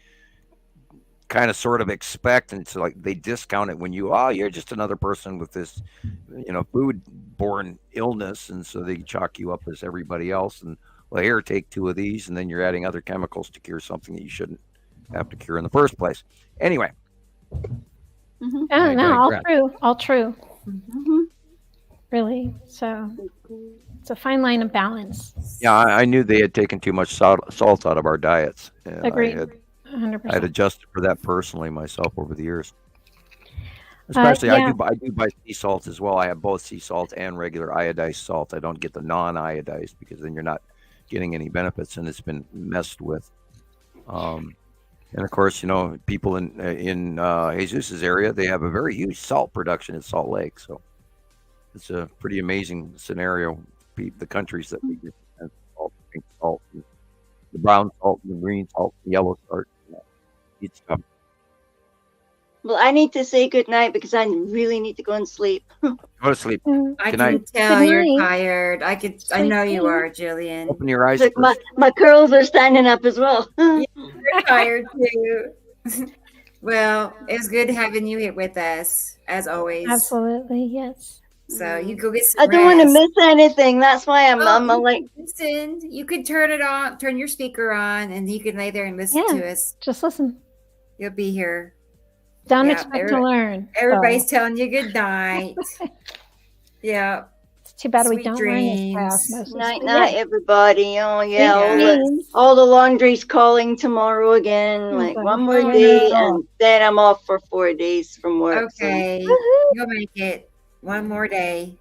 kind of sort of expect, and so like they discount it when you're just another person with this food-borne illness, and so they chalk you up as everybody else, and well, here, take 2 of these, and then you're adding other chemicals to cure something that you shouldn't have to cure in the first place. Anyway. Oh, no, all true. Really. So it's a fine line of balance. Yeah, I knew they had taken too much salt out of our diets. And Agreed. I 100%. had adjusted for that personally myself over the years. Especially, I do buy sea salt as well. I have both sea salt and regular iodized salt. I don't get the non-iodized because then you're not getting any benefits, and it's been messed with. And of course, people in Jesus's area, they have a very huge salt production in Salt Lake. So it's a pretty amazing scenario. The countries that we get salt, pink salt, the brown salt, the green salt, the yellow salt. Eat stuff. Well, I need to say good night because I really need to go and sleep. Go to sleep. I Good can night. tell Good you're night. tired. I know you are, Jillian. Open your eyes. Look, my curls are standing up as well. You're tired too. Well, it was good having you here with us, as always. Absolutely, yes. So you go get some I don't want to rest. miss anything. That's why I'm like, Listen, you could turn it on, turn your speaker on, and you can lay there and listen Yeah, to us. just listen. You'll be here. Don't Yeah, expect to learn. Everybody's so. telling you good night. Yeah. It's too bad we Sweet don't learn this for dreams. osmosis. night, But night, everybody. Oh yeah, dreams. all the laundry's calling tomorrow again. Like Okay. one more Oh, day, no. and then I'm off for 4 days from work. so- Okay. You'll make it. One more day.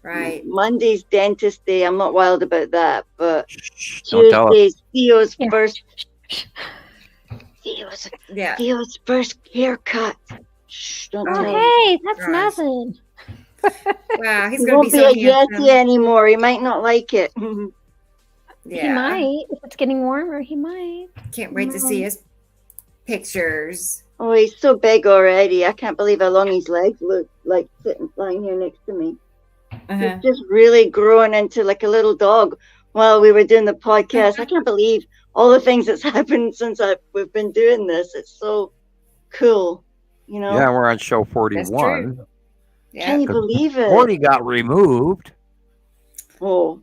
Right. Monday's dentist day. I'm not wild about that, but Don't tell us. Tuesday's Theo's Yeah. first. Yeah. Theo's first haircut. Shh, don't Oh, tell him. hey, that's Right. nothing. Wow, he's He gonna won't be be so a handsome. Yeti anymore. He might not like it. Yeah. He might. If it's getting warmer, he might. Can't wait to see his pictures. Oh, he's so big already. I can't believe how long his legs look like sitting lying here next to me. Uh-huh. He's just really growing into like a little dog while we were doing the podcast. I can't believe all the things that's happened since we've been doing this. It's so cool, you know. Yeah, we're on show 41. Yeah. Can you believe it? 40 got removed. Oh,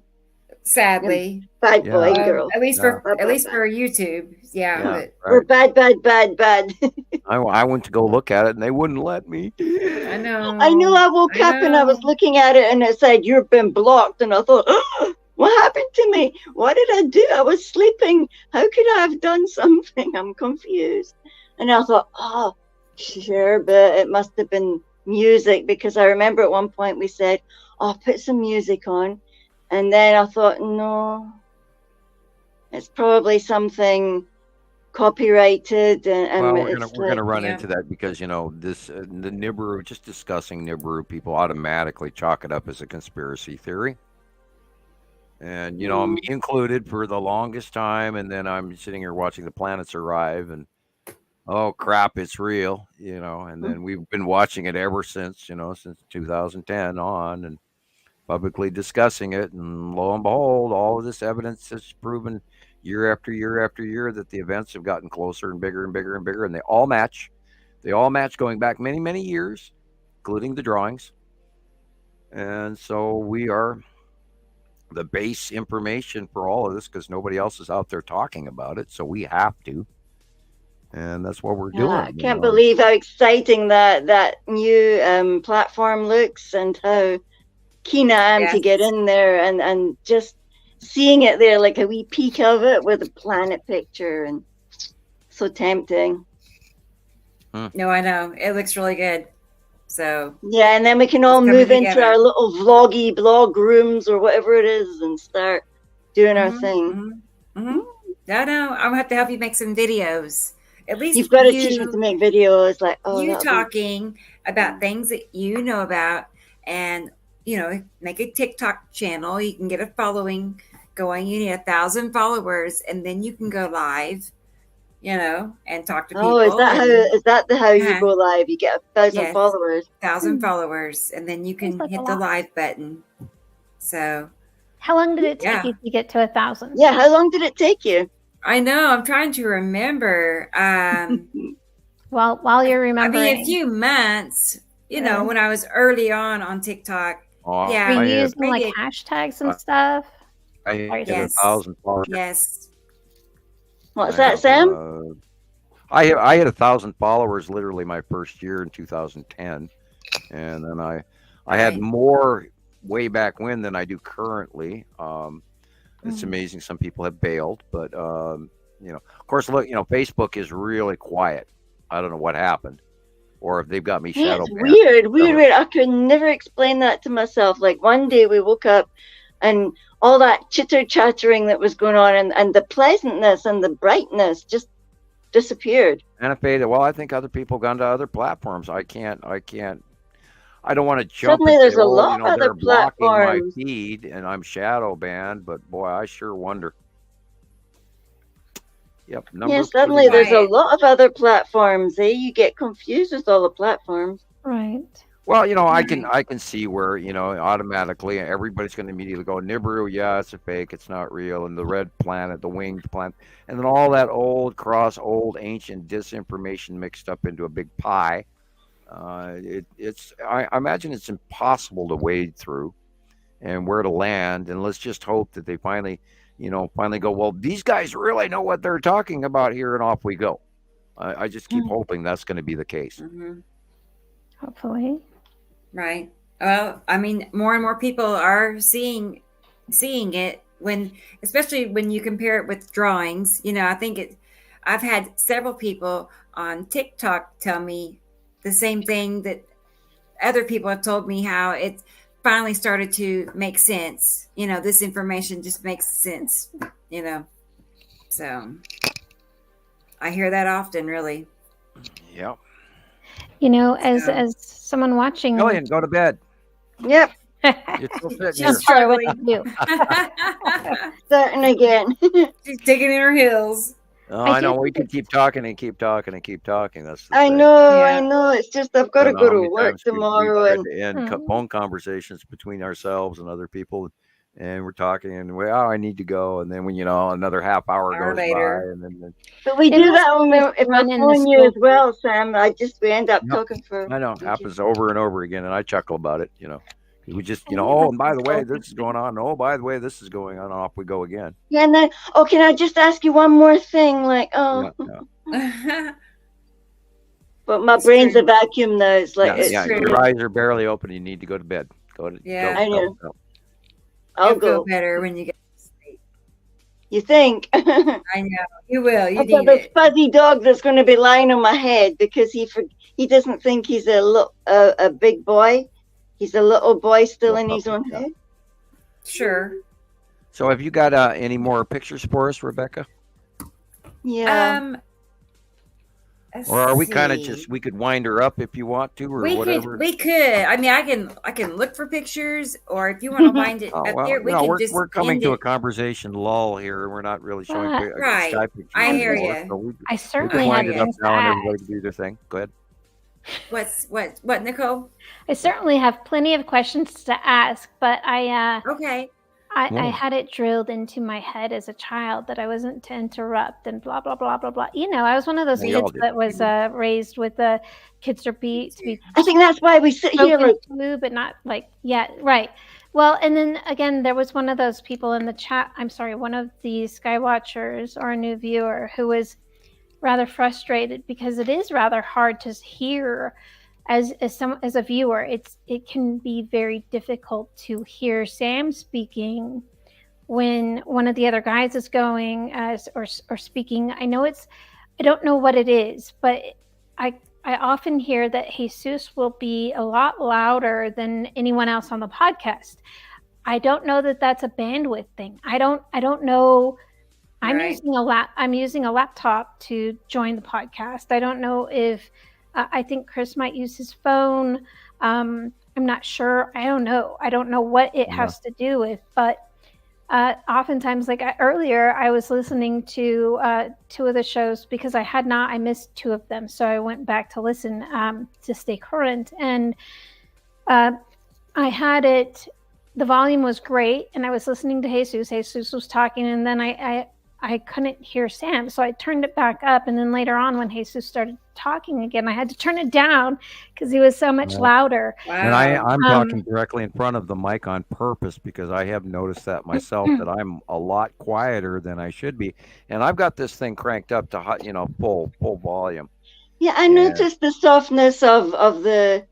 Sadly, Bad boy, Yeah. girl. at least Yeah. for YouTube, yeah. Yeah, But We're right. bad. I went to go look at it and they wouldn't let me. I know. I know. I woke up and I was looking at it and it said you've been blocked, and I thought, oh, what happened to me? What did I do? I was sleeping. How could I have done something? I'm confused. And I thought, oh, sure, but it must have been music, because I remember at one point we said, oh, put some music on, and then I thought, no, it's probably something copyrighted, and Well, we're it's gonna run Yeah. into that because this the Nibiru, just discussing Nibiru, people automatically chalk it up as a conspiracy theory, and me included for the longest time. And then I'm sitting here watching the planets arrive, and oh crap, it's real, And then we've been watching it ever since, since 2010 on, and publicly discussing it. And lo and behold, all of this evidence has proven year after year after year that the events have gotten closer and bigger and bigger and bigger, and they all match. They all match going back many, many years, including the drawings. And so we are the base information for all of this because nobody else is out there talking about it. So we have to. And that's what we're doing. I can't believe how exciting that new platform looks, and how keen I am to get in there and just seeing it there, like a wee peek of it with a planet picture, and so tempting. No, I know. It looks really good. So yeah, and then we can all coming move into together. our little vloggy blog rooms or whatever it is and start doing our thing. I know. I'm gonna have to help you make some videos. At least You've got to teach me to make videos, like you talking about things that you know about, and make a TikTok channel. You can get a following going. You need 1,000 followers, and then you can go live, and talk to people. Oh, is that how you go live? You get 1,000 Yes, followers. 1,000 followers, and then you can hit the live button. So, How long did it take you to get to 1,000? Yeah, how long did it take you? I know. I'm trying to remember. Well, while you're I remembering, mean, a few months. When I was early on TikTok. Yeah, were you using like hashtags and stuff? I hit Yes. 1,000 followers. Yes. What's that, Sam? I had 1,000 followers literally my first year in 2010, and then I had more way back when than I do currently. It's amazing. Some people have bailed, but of course, look, Facebook is really quiet. I don't know what happened, or if they've got me Yeah, shadow it's banned. weird. I could never explain that to myself. Like one day we woke up and all that chitter chattering that was going on and the pleasantness and the brightness just disappeared. And it faded. Well, I think other people gone to other platforms. I don't want to jump. Suddenly and there's say, a "Oh, lot of they're other blocking my platforms. feed and I'm shadow banned," but boy, I sure wonder. Yep. Yeah, suddenly there's a lot of other platforms. You get confused with all the platforms. Right. Well, I can see where, automatically everybody's going to immediately go, Nibiru, yeah, it's a fake, it's not real, and the red planet, the winged planet, and then all that old ancient disinformation mixed up into a big pie. I imagine it's impossible to wade through and where to land, and let's just hope that they finally go, well, these guys really know what they're talking about here, and off we go. I just keep hoping that's going to be the case. Hopefully. Right. Well, I mean, more and more people are seeing it especially when you compare it with drawings. I think I've had several people on TikTok tell me the same thing that other people have told me, how it finally started to make sense. This information just makes sense, so I hear that often, really. Yep. As someone watching, Jillian, go to bed. Yep. You're still sitting here. just tell her what to do. Starting again. She's digging in her heels. Oh, I know. We can keep talking and keep talking and keep talking. That's the I thing. know. It's just I've got I to don't know go how to many work times we've tomorrow, tried and to end phone conversations between ourselves and other people, and we're talking, and I need to go, and then when another half hour goes later. by, and then but we It do must that when if run I in the phone you as school. well, Sam. We end up Yep. talking for. I know it happens over and over again, and I chuckle about it, We just, oh, and by the way, this is going on. Oh, by the way, this is going on. Off we go again. Yeah, and then can I just ask you one more thing? Like, but my brain's a vacuum now. It's like your eyes are barely open. You need to go to bed. I know. I'll go better when you get to sleep. You think? I know you will. You I've got this fuzzy dog that's going to be lying on my head because he doesn't think he's a big boy. He's a little boy still in his own head. Sure. So, have you got any more pictures for us, Rebecca? Yeah. Or are we kind of we could wind her up if you want to, or whatever? We could. I mean, I can look for pictures, or if you want to wind it up there, we're coming to a conversation lull here, and we're not really showing Sky pictures. I hear you. So I certainly wind it up have now, and everybody do their thing. Go ahead. What, Nicole? I certainly have plenty of questions to ask, but okay. I had it drilled into my head as a child that I wasn't to interrupt and blah, blah, blah, blah, blah. I was one of those kids that was raised with the kids to be. I think that's why we sit here. But not right. Well, and then again, there was one of those people in the chat. I'm sorry, one of the Skywatchers or a new viewer who was rather frustrated because it is rather hard to hear as a viewer. It can be very difficult to hear Sam speaking when one of the other guys is going or speaking. I don't know what it is, but I often hear that Jesus will be a lot louder than anyone else on the podcast. I don't know that that's a bandwidth thing. I don't know. I'm using a laptop to join the podcast. I don't know if I think Chris might use his phone. I'm not sure. I don't know. I don't know what it has to do with, but oftentimes, like earlier, I was listening to 2 of the shows because I missed 2 of them. So I went back to listen to stay current. And I had it, the volume was great. And I was listening to Jesus. Jesus was talking. And then I couldn't hear Sam. So I turned it back up. And then later on, when Jesus started talking again, I had to turn it down because he was so much louder. Wow. And I'm talking directly in front of the mic on purpose because I have noticed that myself, that I'm a lot quieter than I should be. And I've got this thing cranked up to, full volume. Yeah, I noticed the softness of the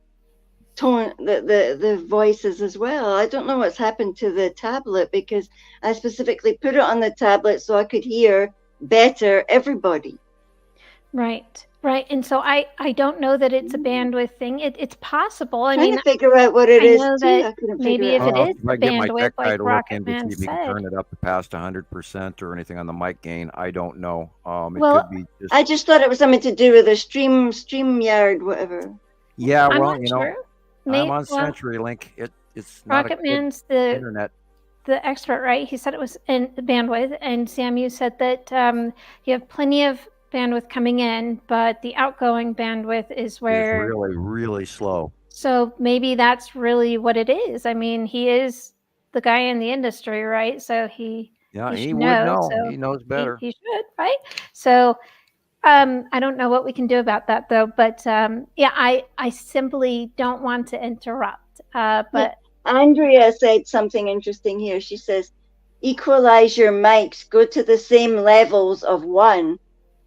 tone, the voices as well. I don't know what's happened to the tablet because I specifically put it on the tablet so I could hear better everybody. Right. And so I don't know that it's a bandwidth thing. It's possible. I mean, to figure out what it is. Maybe if it is I get my tech guy like to look in to Rocketman see if he can turn it up past 100% or anything on the mic gain. I don't know. It well, could be I just thought it was something to do with a StreamYard, whatever. Yeah, I'm well, not sure. I'm on CenturyLink. It's not Rocketman's the internet. The expert, right? He said it was in bandwidth, and Sam, you said that you have plenty of bandwidth coming in, but the outgoing bandwidth is where it's really, really slow. So maybe that's really what it is. I mean, he is the guy in the industry, right? So he would know. So he knows better. He should, right? So I don't know what we can do about that though, but I simply don't want to interrupt. But Andrea said something interesting here. She says, equalize your mics, go to the same levels of 1.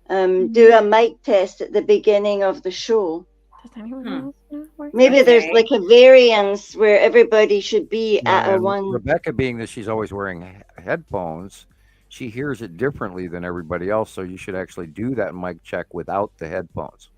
Do a mic test at the beginning of the show. Does anyone else know? Maybe there's like a variance where everybody should be at a 1. Rebecca, being that she's always wearing headphones, she hears it differently than everybody else. So you should actually do that mic check without the headphones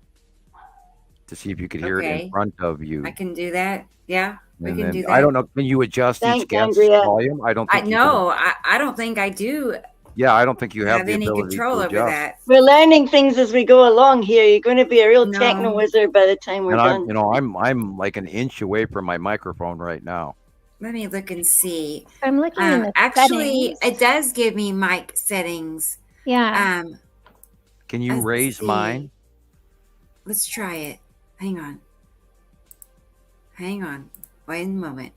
to see if you could hear it in front of you. I can do that. Yeah, we can do that. I don't know. Can you adjust each guest's volume? I don't think I don't think I do. Yeah, I don't think you have the any ability control to over adjust. that. We're learning things as we go along here. You're going to be a real techno wizard by the time we're done. I'm like an inch away from my microphone right now. Let me look and see. I'm looking in the actually, settings. it does give me mic settings. Yeah. Can you raise mine? Let's try it. Hang on. Wait a moment.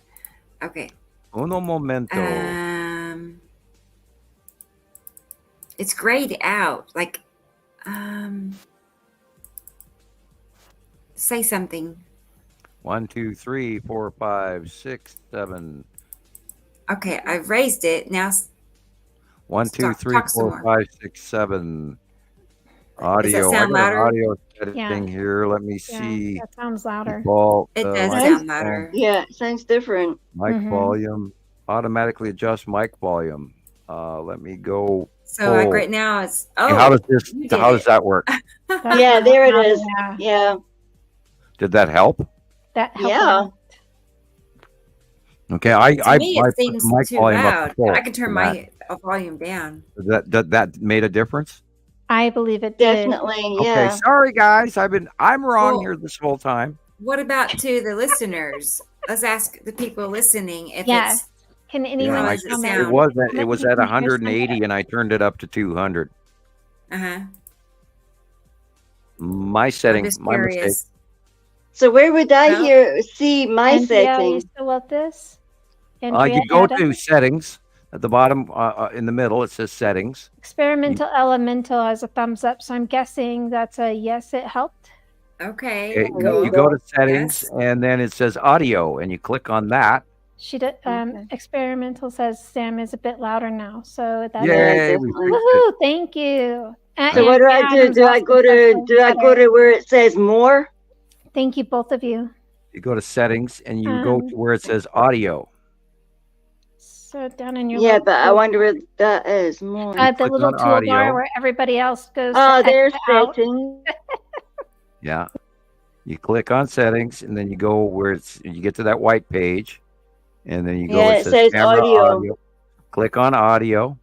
Okay. Uno momento. It's grayed out. Like, say something. 1, 2, 3, 4, 5, 6, 7. Okay, I've raised it. Now 1, 2, talk, 3, talk some 4, more. 5, 6, 7. Does that Audio. I sound got an louder? audio Yeah. setting here. Let me Yeah, see. that sounds louder. Default It does mic, sound louder. Yeah, it sounds different. mic Mhm. volume. Automatically adjust mic volume. Let me go. So like full. right now it's Hey, how does this? you did How does it. that work? That's Yeah, not there it louder, is. Yeah, Yeah. Did that help? that helped. Yeah. Okay, I To me put it the seems mic too volume up loud. to full. I can turn Matt. my volume down. That made a difference. I believe it did. Definitely. Okay, Yeah. sorry guys. I'm wrong Well, here this whole time. what about to the listeners? Let's ask the people listening if Yeah. it's Can Yeah, anyone how does it comment? it sound? was at, Comment it was if you at can hear 180 and I turned it up to 200. Uh-huh. My I'm setting, just my mistake. curious. So where would I Well, see my Andrea, are you setting? still with this? Andrea, You go Ada? to settings at the bottom in the middle. It says settings. Experimental Elemental has a thumbs up, so I'm guessing that's a yes, it helped. okay. Okay, Go. you go to settings Yes. and then it says audio and you click on that. She did, Experimental says Sam is a bit louder now, so that's Yay, we definitely. fixed it. woohoo! Thank you. So what do I do? Adams Do I also go said to so do I go better. to where it says more? Thank you, both of you. You go to settings and you go Um, to where it says audio. So down in your Yeah, little but I tool- wonder where that is. More. the click little on toolbar audio. where everybody else goes. Oh, to there's exit out. settings. Yeah. You click on settings and then you go where you get to that white page and then you go Yeah, where it says camera audio. Click on audio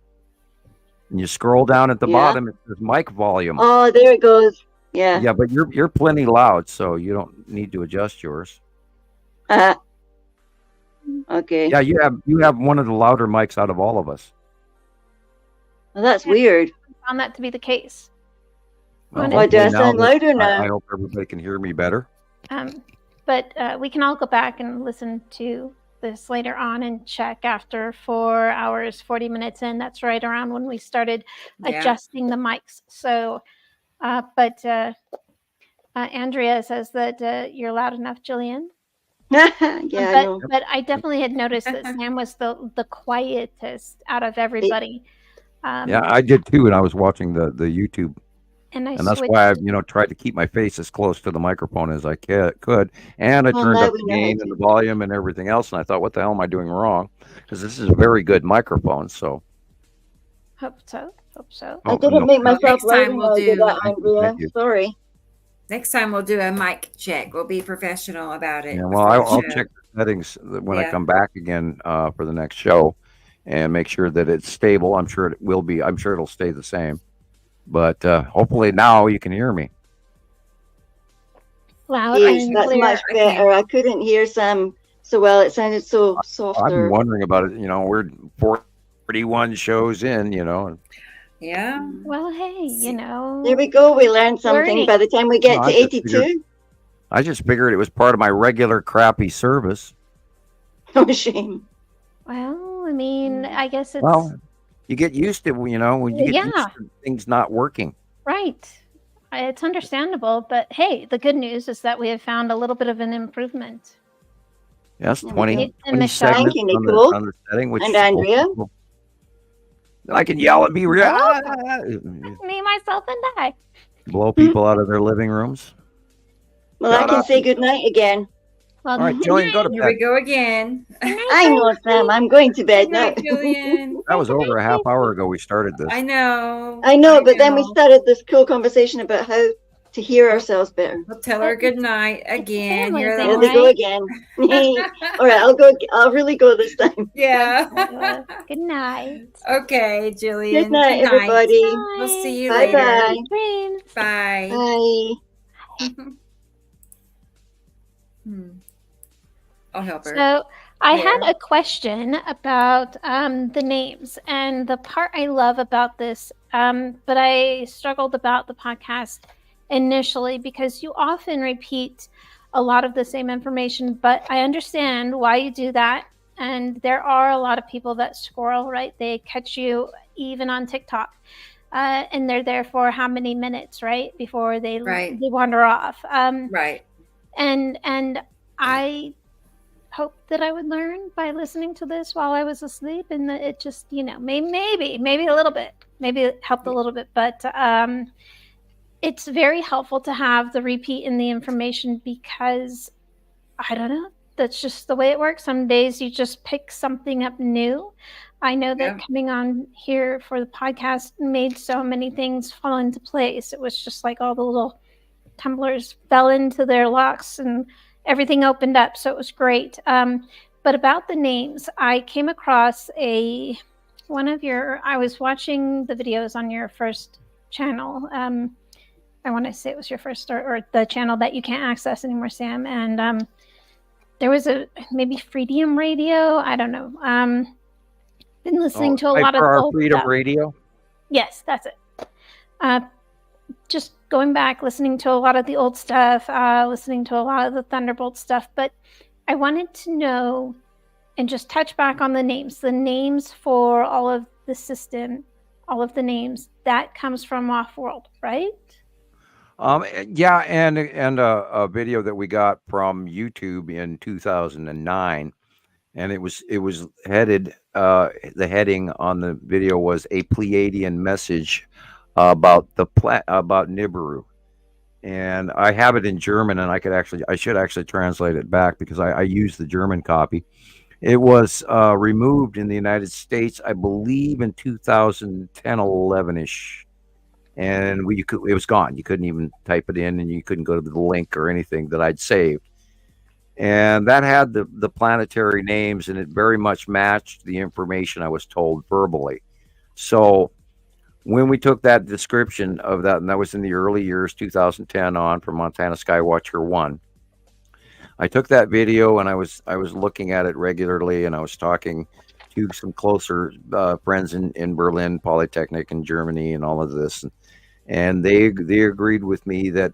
and you scroll down at the Yeah. bottom. It says mic volume. Oh, there it goes. Yeah. Yeah, but you're plenty loud, so you don't need to adjust yours. Okay. Yeah, you have one of the louder mics out of all of us. Well, that's weird. I found that to be the case. Well, Why do I hopefully now sound that- louder I now? hope everybody can hear me better. But we can all go back and listen to this later on and check after 4 hours, 40 minutes in. That's right around when we started Yeah. adjusting the mics. So, but Andrea says that you're loud enough, Jillian. Yeah, I know. But I definitely had noticed that Sam was the quietest out of everybody. Yeah, I did too, and I was watching the YouTube, and and that's why I tried to keep my face as close to the microphone as I could, and I Well, turned now up we the know how gain to. and the volume and everything else, and I thought, what the hell am I doing wrong? Because this is a very good microphone. So Hope so. Hope so. I didn't make myself Next loud time we'll enough, did do. I, Andrea? Thank you. Sorry. Next time we'll do a mic check. We'll be professional about it. yeah, well, before the I'll show. check the settings when I Yeah. come back again for the next show, and make sure that it's stable. I'm sure it will be. I'm sure it'll stay the same, but hopefully now you can hear me. Loud Yes, and that's clear. much better. I couldn't hear Sam so well. It sounded so I've been softer. wondering about it. We're 41 shows in. and Yeah. Well, hey, you know. There we go. We learned something. Learning. By the time we get No, to I just 82, I just figured it was part of my regular crappy service. no shame. Well, I mean, I guess it's Well, you get used to when you get Yeah. used to things not working. right. It's understandable, but hey, the good news is that we have found a little bit of an improvement. Yes, There we 20, go. And 20 Michelle. segments Thank you, on Nicole. the setting, which And Andrea. I can yell and be real, Me, myself, and I. blow people out of their living rooms. Well, I Shut can up. say goodnight again. Well, All right, Jillian, go to Here bed. we go again. I know, Sam. I'm going to bed Good now. night, Julian. That was over a half hour ago we started this. I know. I know, but then we know. started this cool conversation about how to hear ourselves better. We'll tell her good night again. family You're the There thing, we go right? again. All right, I'll go. I'll really go this time. Yeah. Good night. Okay, Jillian. Good night, everybody. We'll see you Bye later. bye. Dreams. Bye. Bye. I'll help her. So I had Yeah. a question about the names, and the part I love about this, but I struggled about the podcast initially because you often repeat a lot of the same information, but I understand why you do that. And there are a lot of people that squirrel, right? They catch you even on TikTok. And they're there for how many minutes, right? Before they Right. they wander off. Right. And I hope that I would learn by listening to this while I was asleep, and that it just, maybe a little bit, maybe it helped a little bit, but it's very helpful to have the repeat in the information because I don't know, that's just the way it works. Some days you just pick something up new. I know that coming on here for the podcast made so many things fall into place. It was just like all the little tumblers fell into their locks and everything opened up. So it was great. But about the names, I came across I was watching the videos on your first channel. I want to say it was your first or the channel that you can't access anymore, Sam. And there was maybe Freedom Radio. I don't know. Been listening to a lot of our old Freedom stuff. Radio. Yes, that's it. Just going back, listening to a lot of the old stuff, listening to a lot of the Thunderbolt stuff. But I wanted to know and just touch back on the names for all of the system, all of the names that comes from Offworld, right? Yeah, and a video that we got from YouTube in 2009, and it was headed. The heading on the video was a Pleiadian message about about Nibiru, and I have it in German, and I should actually translate it back because I used the German copy. It was removed in the United States, I believe, in 2010, 11-ish. And it was gone. You couldn't even type it in, and you couldn't go to the link or anything that I'd saved. And that had the planetary names, and it very much matched the information I was told verbally. So when we took that description of that, and that was in the early years, 2010 on, from Montana Skywatcher 1, I took that video and I was looking at it regularly, and I was talking to some closer friends in Berlin Polytechnic in Germany and all of this. And they agreed with me that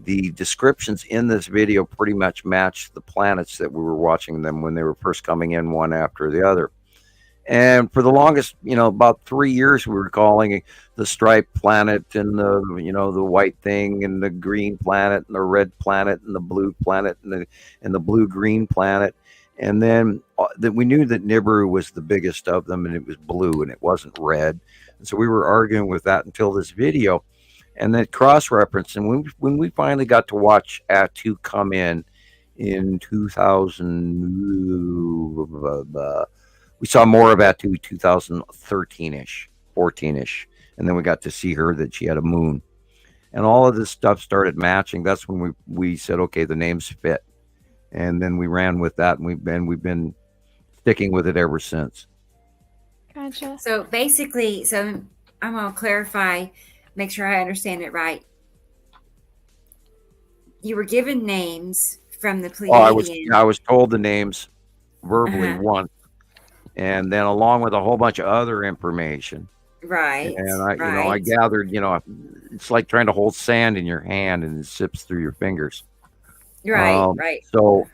the descriptions in this video pretty much matched the planets that we were watching them when they were first coming in one after the other. And for the longest, about 3 years, we were calling the striped planet and the white thing and the green planet and the red planet and the blue planet and the blue-green planet. And then we knew that Nibiru was the biggest of them, and it was blue and it wasn't red. And so we were arguing with that until this video, and then cross-reference. And when we finally got to watch Atu come in 2000, we saw more of Atu 2013-ish, 14-ish, and then we got to see her that she had a moon, and all of this stuff started matching. That's when we said, okay, the names fit, and then we ran with that, and we've been sticking with it ever since. Gotcha. So basically, I'm going to clarify, make sure I understand it right. You were given names from the Pleiadian. I was told the names verbally once, and then along with a whole bunch of other information. Right. And I gathered, it's like trying to hold sand in your hand and it sips through your fingers. Right. Right. So,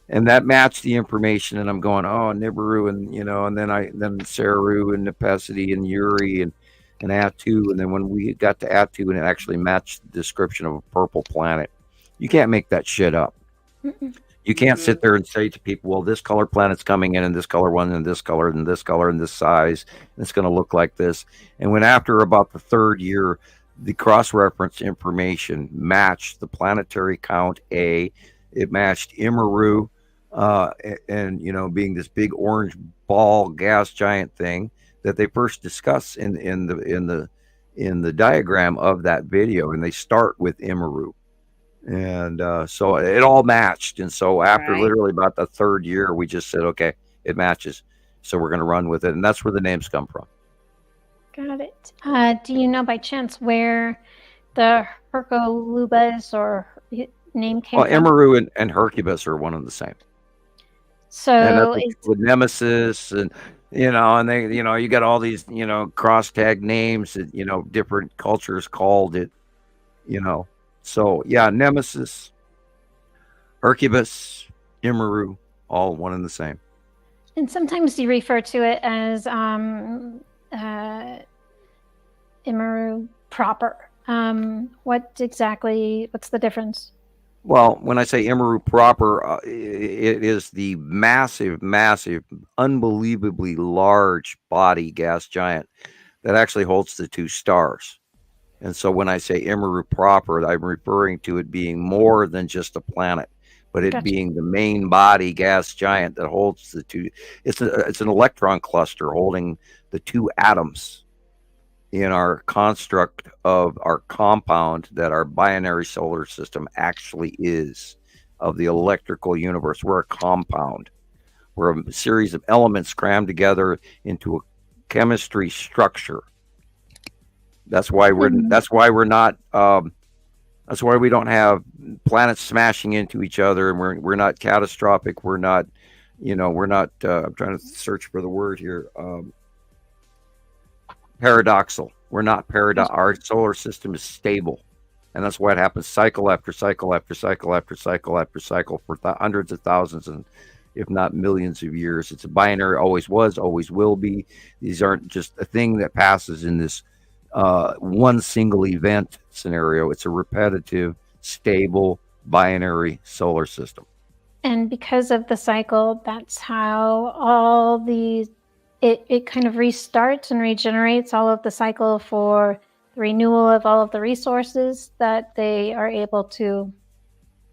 and that matched the information, and I'm going, oh, Nibiru, and then Saru and Nepesity and Yuri and Atu, and then when we got to Atu, and it actually matched the description of a purple planet. You can't make that shit up. You can't sit there and say to people, well, this color planet's coming in, and this color one, and this color, and this color, and this size, and it's going to look like this. And when after about the third year, the cross-reference information matched the planetary count A, it matched Immeru, and being this big orange ball gas giant thing that they first discuss in the diagram of that video, and they start with Immeru. And so it all matched. And so after literally about the third year, we just said, okay, it matches. So we're going to run with it. And that's where the names come from. Got it. Do you know by chance where the Hercolubas or name came from? Immeru and Hercubus are one and the same. So with Nemesis and, and they, you got all these, cross tag names that, different cultures called it, So, yeah, Nemesis, Hercubus, Immeru, all one and the same. And sometimes you refer to it as Immeru proper. What's the difference? Well, when I say Imru proper, it is the massive, massive, unbelievably large body gas giant that actually holds the two stars. And so when I say Imru proper, I'm referring to it being more than just a planet, but it Gotcha. being the main body gas giant that holds the two. It's an electron cluster holding the two atoms in our construct of our compound that our binary solar system actually is of the electrical universe. We're a compound. We're a series of elements crammed together into a chemistry structure. That's why we're not that's why we don't have planets smashing into each other, and we're not catastrophic. We're not, we're not I'm trying to search for the word here. Paradoxal. We're not paradox. Our solar system is stable, and that's why it happens cycle after cycle after cycle after cycle after cycle for hundreds of thousands and if not millions of years. It's a binary, always was, always will be. These aren't just a thing that passes in this one single event scenario. It's a repetitive, stable, binary solar system. And because of the cycle, that's how all these it kind of restarts and regenerates all of the cycle for the renewal of all of the resources that they are able to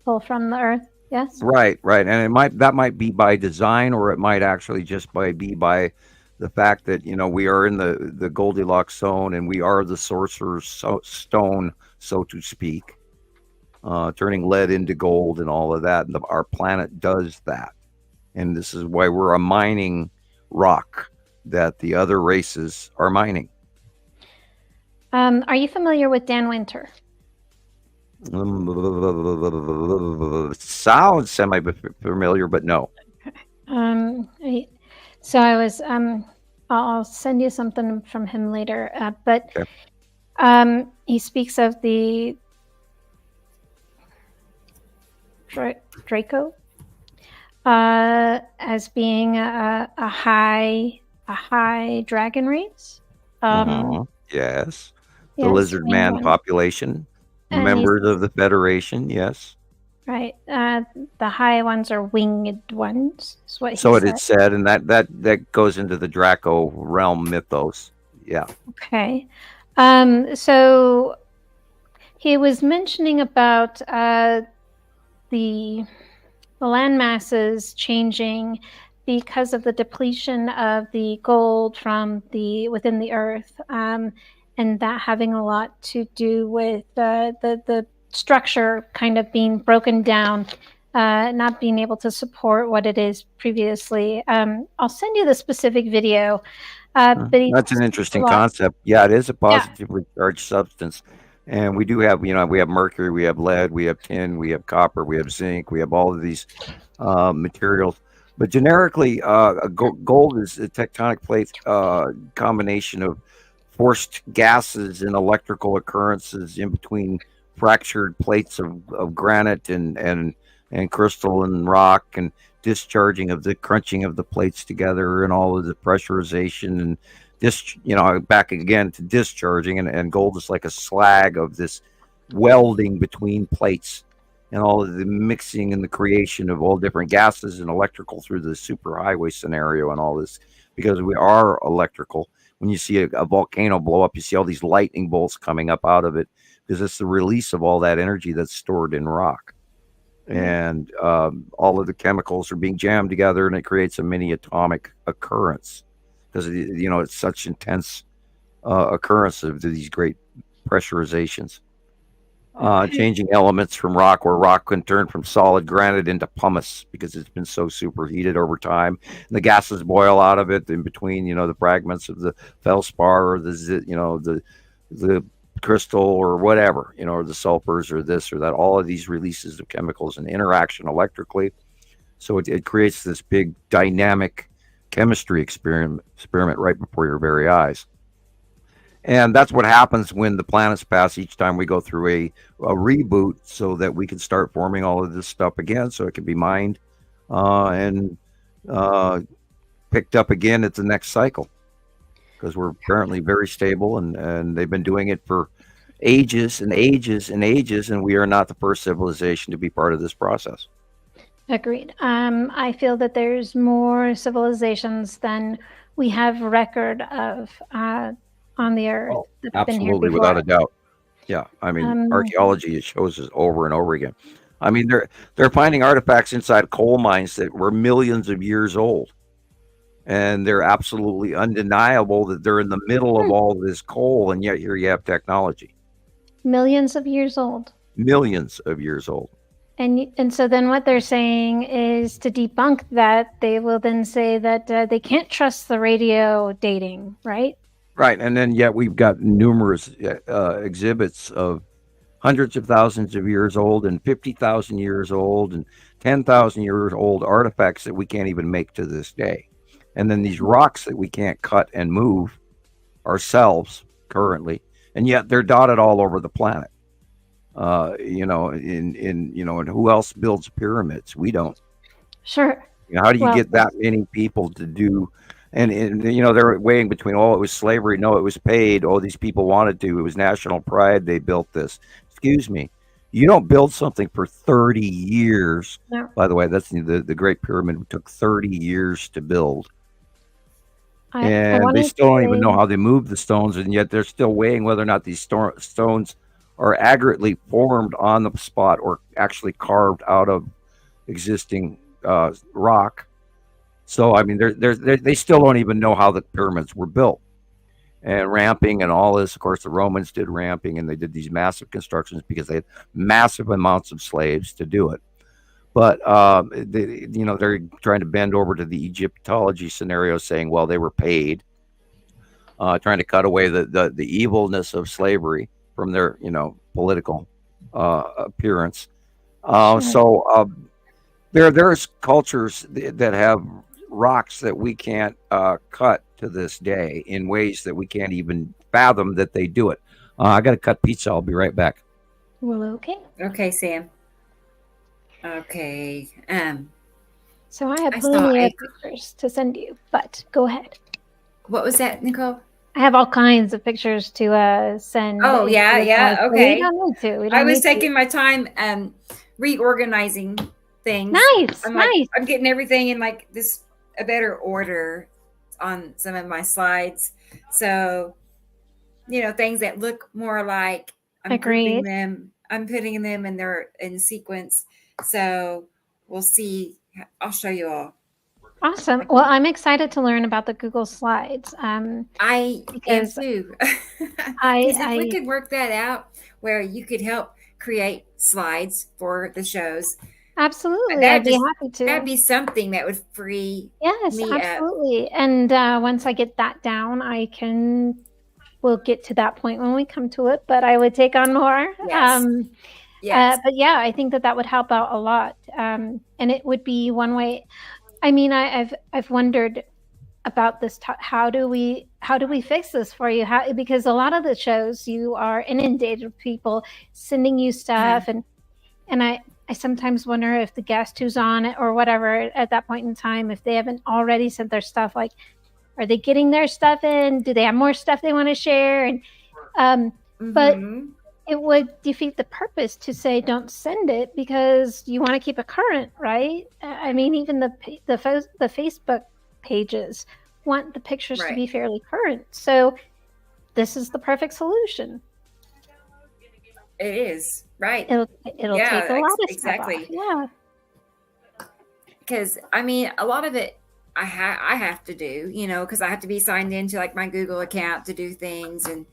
pull from the earth. Yes. Right. And that might be by design, or it might actually just be by the fact that, we are in the Goldilocks zone, and we are the sorcerer's stone, so to speak, turning lead into gold and all of that. And our planet does that. And this is why we're a mining rock that the other races are mining. Are you familiar with Dan Winter? Sounds semi-familiar, but no. So I was, I'll send you something from him later, but Okay. He speaks of the Draco as being a high dragon race. Yes. The yes, lizard man population, And members of the Federation, yes. Right. The high ones are winged ones, is what he So it said. is said, and that goes into the Draco realm mythos. Yeah. Okay. So he was mentioning about the land masses changing because of the depletion of the gold from within the earth, and that having a lot to do with the structure kind of being broken down, not being able to support what it is previously. I'll send you the specific video. But That's an interesting concept. Yeah, it is a positively charged substance. And we do have, we have mercury, we have lead, we have tin, we have copper, we have zinc, we have all of these materials. But generically, gold is a tectonic plate combination of forced gases and electrical occurrences in between fractured plates of granite and crystal and rock, and discharging of the crunching of the plates together, and all of the pressurization and back again to discharging, and gold is like a slag of this welding between plates, and all of the mixing and the creation of all different gases and electrical through the superhighway scenario and all this, because we are electrical. When you see a volcano blow up, you see all these lightning bolts coming up out of it, because it's the release of all that energy that's stored in rock. And all of the chemicals are being jammed together, and it creates a mini atomic occurrence, because it's such intense occurrence of these great pressurizations, changing elements from rock, where rock can turn from solid granite into pumice because it's been so superheated over time, and the gases boil out of it in between the fragments of the feldspar, or the crystal, or whatever, or the sulfurs, or this or that, all of these releases of chemicals and interaction electrically. So it creates this big dynamic chemistry experiment right before your very eyes. And that's what happens when the planets pass each time we go through a reboot, so that we can start forming all of this stuff again, so it can be mined and picked up again at the next cycle. Because we're currently very stable, and they've been doing it for ages and ages and ages, and we are not the first civilization to be part of this process. Agreed. I feel that there's more civilizations than we have record of on the earth that have been here Absolutely, before. without a doubt. Yeah, I mean, archaeology, it shows us over and over again. I mean, they're finding artifacts inside coal mines that were millions of years old, and they're absolutely undeniable that they're in the middle of all this coal, and yet here you have technology, Millions of years old. millions of years old. And so then what they're saying is, to debunk that, they will then say that they can't trust the radio dating, right? Right, and then yet we've got numerous exhibits of hundreds of thousands of years old and 50,000 years old and 10,000 years old artifacts that we can't even make to this day. And then these rocks that we can't cut and move ourselves currently, and yet they're dotted all over the planet. You know, and who else builds pyramids? We don't. Sure. You know, how do you Well, get that many people to do? And you know, they're weighing between, oh, it was slavery, no, it was paid, oh, these people wanted to, it was national pride, they built this. Excuse me, you don't build something for 30 years. No. By the way, that's the Great Pyramid took 30 years to build. And they still don't even know how they moved the stones, and yet they're still weighing whether or not these stones are accurately formed on the spot or actually carved out of existing rock. So, I mean, they still don't even know how the pyramids were built. And ramping and all this, of course, the Romans did ramping, and they did these massive constructions because they had massive amounts of slaves to do it. But, they're trying to bend over to the Egyptology scenario, saying, well, they were paid, trying to cut away the evilness of slavery from their, political appearance. So there's cultures that have rocks that we can't cut to this day in ways that we can't even fathom that they do it. I got to cut pizza. I'll be right back. Well, okay. Okay, Sam. Okay. So I have I saw plenty of a- pictures to send you, but go ahead. What was that, Nicole? I have all kinds of pictures to send. Oh, yeah, if you yeah, want, so okay. We don't need to. We I don't was need to. taking my time reorganizing things. Nice, I'm nice. I'm getting everything in like this a better order on some of my slides. So, things that look more like I'm grouping Agreed. them. I'm putting them in in sequence. So we'll see. I'll show you all. Awesome. Well, I'm excited to learn about the Google Slides. I am Because too. I, Because if we could work that out where you could help create slides for the shows, absolutely, I'd be happy to. That'd be something that would free Yes, me up. absolutely. And once I get that down, we'll get to that point when we come to it, but I would take on more. Yes. Yes. But yeah, I think that would help out a lot. And it would be one way. I mean, I've wondered about this. How do we fix this for you? Because a lot of the shows, you are inundated with people sending you stuff, and I sometimes wonder if the guest who's on it or whatever at that point in time, if they haven't already sent their stuff, like, are they getting their stuff in? Do they have more stuff they want to share? And but it would defeat the purpose to say don't send it, because you want to keep it current, right? I mean, even the Facebook pages want the pictures to be fairly current. So this is the perfect solution. It is, right. It'll take a lot of stuff off. exactly. Yeah. Because I mean, a lot of it I have to do, because I have to be signed into like my Google account to do things, and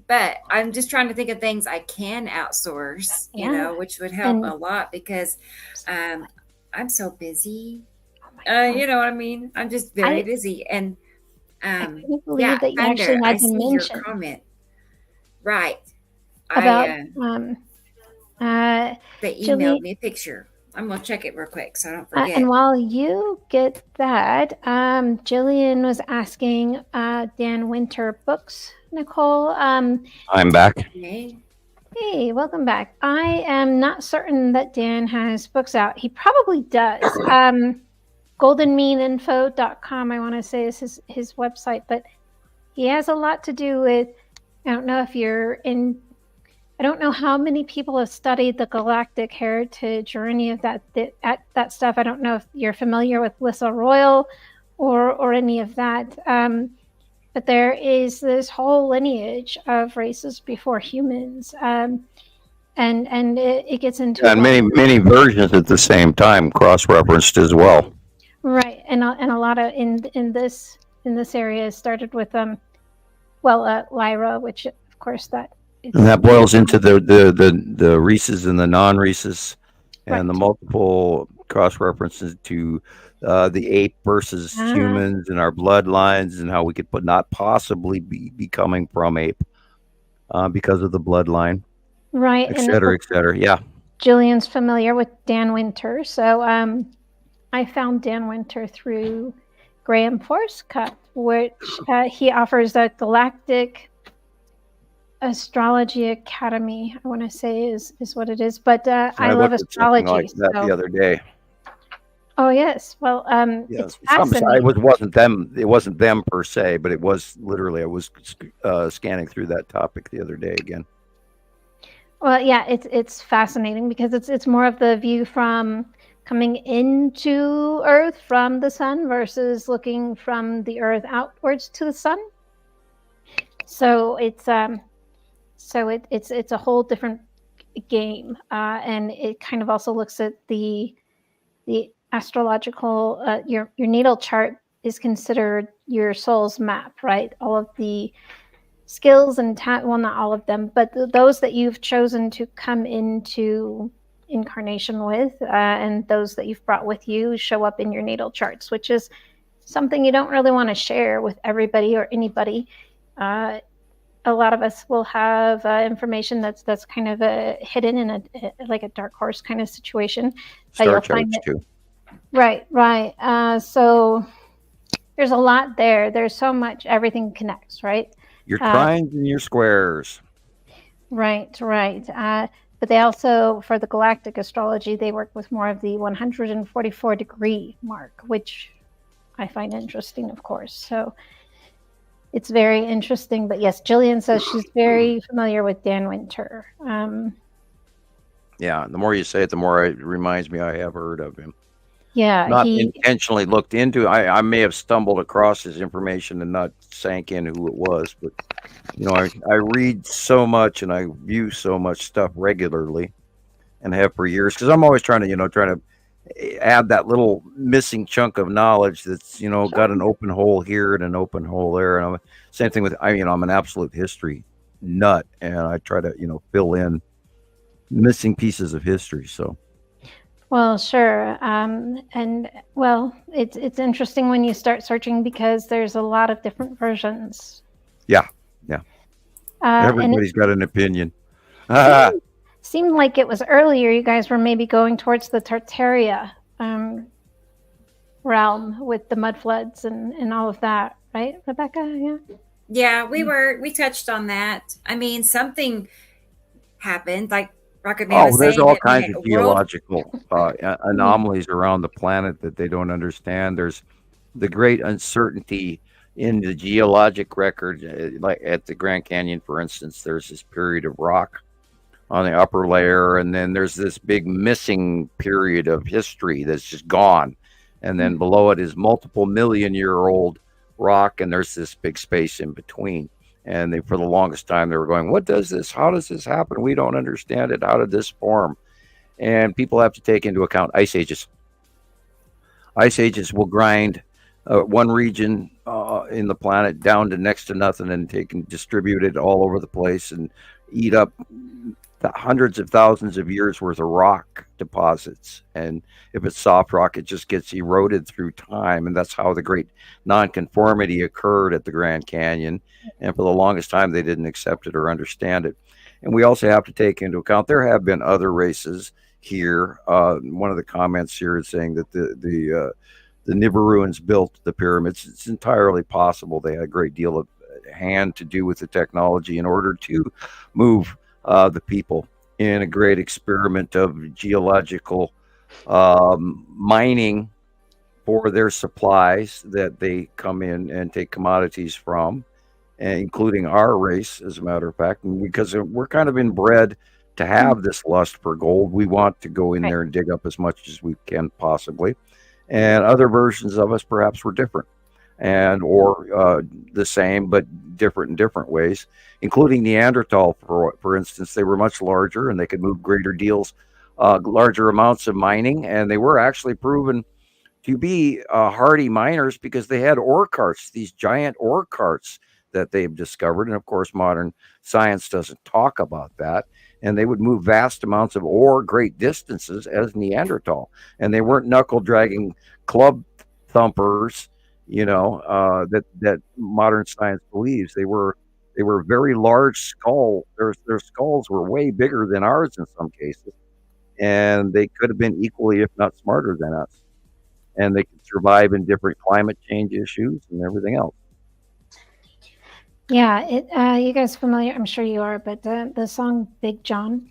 but I'm just trying to think of things I can outsource, Yeah. which would help And- a lot, because I'm so busy. You know what I mean? I'm just very busy, and can't believe that you Thunder, actually I had to see your mention comment. Right. about They Julie- emailed me a picture. I'm gonna check it real quick so I don't forget. and while you get that, Jillian was asking Dan Winter Books, Nicole. I'm back. Okay. Hey, welcome back. I am not certain that Dan has books out. He probably does. goldenmeaninfo.com, I want to say, is his website, but he has a lot to do with I don't know if you're in. I don't know how many people have studied the galactic heritage or any of that stuff. I don't know if you're familiar with Lissa Royal or any of that. But there is this whole lineage of races before humans, and it gets into And many versions at the same time, cross-referenced as well. right, and a lot of in this area started with Lyra, which of course that. And that boils into the rhesus and the non-rhesus, and the multiple cross references to the ape versus humans and our bloodlines, and how we could not possibly be coming from ape because of the bloodline, right, et cetera, et cetera. Yeah. Jillian's familiar with Dan Winter, so I found Dan Winter through Graham Forscutt, which he offers a galactic Astrology Academy, I want to say is what it is, but I love astrology. Like that the other day. Oh yes, well, yes. It's fascinating. It wasn't them per se, but it was literally. I was scanning through that topic the other day again. Well, yeah, it's fascinating because it's more of the view from coming into Earth from the sun versus looking from the Earth outwards to the sun. So it's a whole different game, and it kind of also looks at the astrological. Your natal chart is considered your soul's map, right? All of the skills and well, not all of them, but those that you've chosen to come into incarnation with, and those that you've brought with you show up in your natal charts, which is something you don't really want to share with everybody or anybody. A lot of us will have information that's kind of hidden in like a dark horse kind of situation. Star charts too. Right. So there's a lot there. There's so much. Everything connects, right? Your trines and your squares. Right. But they also, for the galactic astrology, they work with more of the 144 degree mark, which I find interesting, of course. So it's very interesting. But yes, Jillian says she's very familiar with Dan Winter. Yeah, the more you say it, the more it reminds me I have heard of him. Yeah, not intentionally looked into. I may have stumbled across his information and not sank in who it was, but I read so much and I view so much stuff regularly, and have for years, because I'm always trying to add that little missing chunk of knowledge that's got an open hole here and an open hole there. And same thing with I'm an absolute history nut, and I try to fill in missing pieces of history. So. Well, sure. And well, it's interesting when you start searching because there's a lot of different versions. Yeah. Everybody's got an opinion. Seemed like it was earlier you guys were maybe going towards the Tartaria realm with the mud floods and all of that, right, Rebecca? Yeah, we touched on that. I mean, something happened, like Rocket Man was there's saying, all kinds of geological anomalies around the planet that they don't understand. There's the great uncertainty in the geologic record, like at the Grand Canyon, for instance. There's this period of rock on the upper layer, and then there's this big missing period of history that's just gone, and then below it is multiple million-year-old rock, and there's this big space in between. And for the longest time, they were going, what does this? How does this happen? We don't understand it. How did this form? And people have to take into account ice ages. Ice ages will grind one region in the planet down to next to nothing, and take and distribute it all over the place and eat up the hundreds of thousands of years worth of rock deposits. And if it's soft rock, it just gets eroded through time. And that's how the great nonconformity occurred at the Grand Canyon. And for the longest time, they didn't accept it or understand it. And we also have to take into account there have been other races here. One of the comments here is saying that the Nibiruans built the pyramids. It's entirely possible they had a great deal of hand to do with the technology in order to move the people in a great experiment of geological mining for their supplies that they come in and take commodities from. including our race, as a matter of fact, and because we're kind of inbred to have this lust for gold. We want to go in there and dig up as much as we can possibly. And other versions of us perhaps were different, and or the same but different in different ways, including Neanderthal, for instance. They were much larger and they could move greater deals, larger amounts of mining, and they were actually proven to be hardy miners because they had ore carts, these giant ore carts that they've discovered. And of course, modern science doesn't talk about that. And they would move vast amounts of ore great distances as Neanderthal. And they weren't knuckle dragging club thumpers, that modern science believes. They were very large skull. Their skulls were way bigger than ours in some cases. And they could have been equally, if not smarter than us. And they could survive in different climate change issues and everything else. Yeah, you guys familiar? I'm sure you are, but the song "Big John"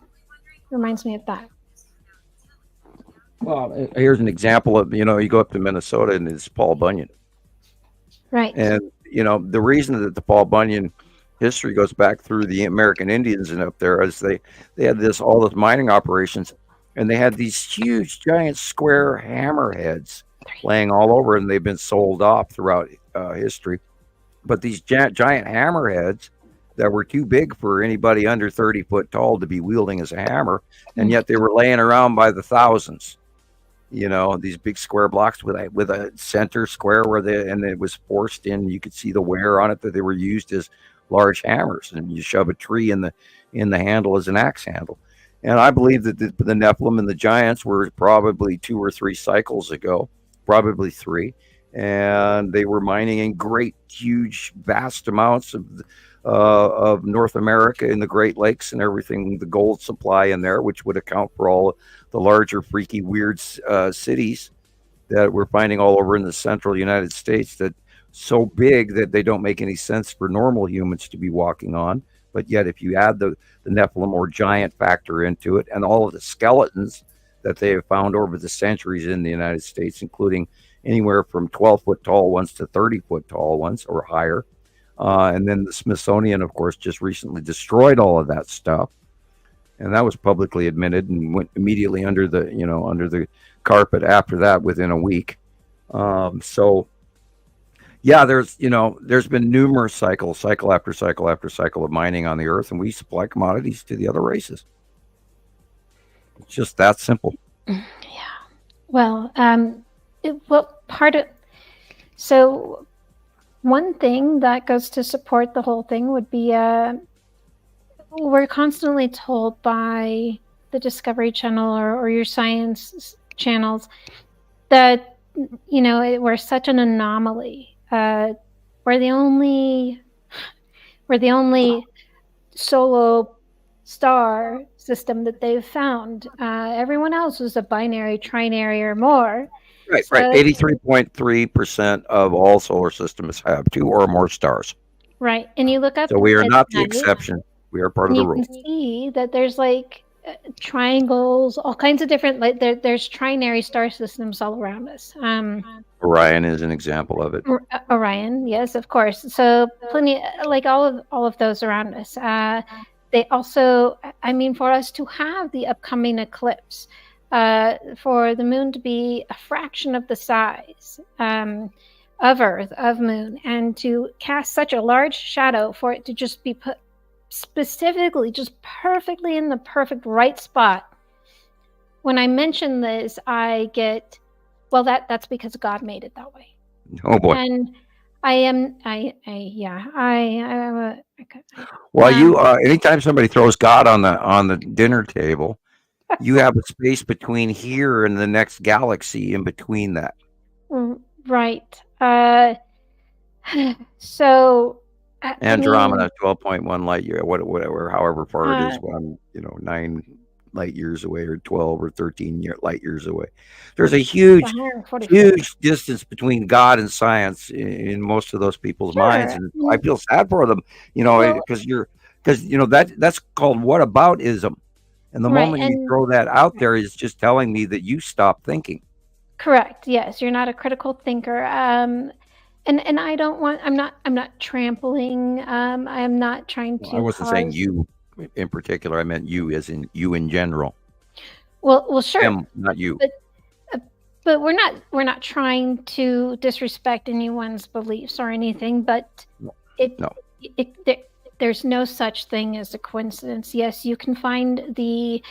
reminds me of that. Well, here's an example of, you go up to Minnesota and it's Paul Bunyan. Right. And, the reason that the Paul Bunyan history goes back through the American Indians and up there is they had all this mining operations, and they had these huge, giant square hammerheads laying all over, and they've been sold off throughout history. But these giant hammerheads that were too big for anybody under 30 foot tall to be wielding as a hammer, and yet they were laying around by the thousands. These big square blocks with a center square and it was forced in. You could see the wear on it, that they were used as large hammers, and you shove a tree in the handle as an axe handle. And I believe that the Nephilim and the giants were probably 2 or 3 cycles ago, probably 3. And they were mining in great, huge, vast amounts of North America in the Great Lakes and everything, the gold supply in there, which would account for all the larger, freaky, weird cities that we're finding all over in the central United States, that so big that they don't make any sense for normal humans to be walking on. But yet, if you add the Nephilim or giant factor into it, and all of the skeletons that they have found over the centuries in the United States, including anywhere from 12-foot tall ones to 30-foot tall ones or higher. And then the Smithsonian, of course, just recently destroyed all of that stuff. And that was publicly admitted and went immediately under the carpet after that within a week. So yeah, there's been numerous cycle after cycle after cycle of mining on the earth, and we supply commodities to the other races. It's just that simple. Yeah. Well, so one thing that goes to support the whole thing would be we're constantly told by the Discovery Channel or your science channels that we're such an anomaly. We're the only solo star system that they've found. Everyone else was a binary, trinary, or more. Right. 83.3% of all solar systems have 2 or more stars. Right, and you look up. So we are not the exception. We are part of the rule. You can see that there's triangles, all kinds of different. There's trinary star systems all around us. Orion is an example of it. Orion, yes, of course. So plenty, all of those around us. They also, for us to have the upcoming eclipse, for the moon to be a fraction of the size of Earth, of Moon, and to cast such a large shadow, for it to just be put specifically, just perfectly in the perfect right spot. When I mention this, I get, well, that's because God made it that way. Oh boy. And anytime somebody throws God on the dinner table, you have a space between here and the next galaxy in between that. Right. So Andromeda, 12.1 light year, whatever, however far it is, 9 light years away, or 12 or 13 light years away. There's a huge distance between God and science in most of those people's minds, and I feel sad for them, because that's called whataboutism. And the moment you throw that out there is just telling me that you stop thinking. Correct. Yes, you're not a critical thinker. And I don't want. I'm not trampling. I am not trying to. I wasn't saying cause- you in particular. I meant you as in you in general. Well, sure. Him, not you. But we're not trying to disrespect anyone's beliefs or anything. But there's no such thing as a coincidence. Yes, you can find the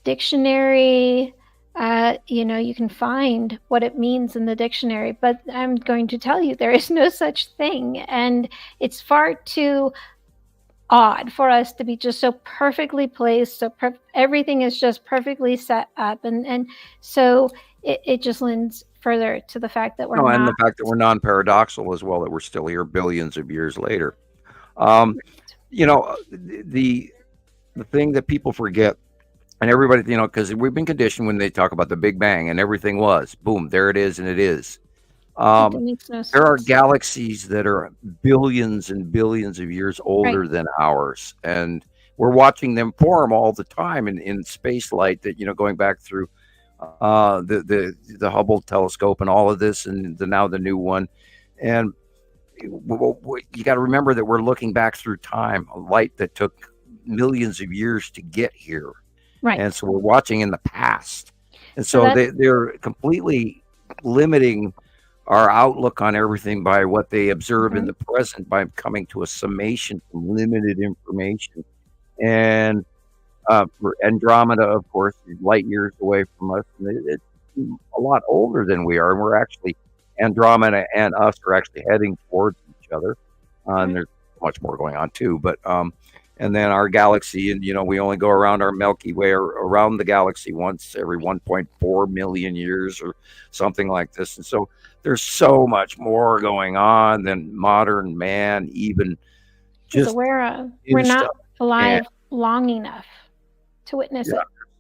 dictionary. You can find what it means in the dictionary, but I'm going to tell you there is no such thing, and it's far too odd for us to be just so perfectly placed. So everything is just perfectly set up, and so it just lends further to the fact that we're not. And the fact that we're non-paradoxal as well, that we're still here billions of years later. The thing that people forget, and everybody, because we've been conditioned when they talk about the Big Bang and everything was boom, there it is, and it is. That makes no There are sense. galaxies that are billions and billions of years older than ours, and we're watching them form all the time in space light. That going back through the Hubble telescope and all of this, and now the new one, and you got to remember that we're looking back through time, a light that took millions of years to get here. Right. And so we're watching in the past. And so that's- they're completely limiting our outlook on everything by what they observe in the present, by coming to a summation from limited information. And for Andromeda, of course, is light years away from us. And it's a lot older than we are. And we're actually, Andromeda and us are actually heading towards each other. And there's much more going on too. But and then our galaxy, and we only go around our Milky Way or around the galaxy once every 1.4 million years or something like this. And so there's so much more going on than modern man even is just aware of. We're not alive long enough to witness it.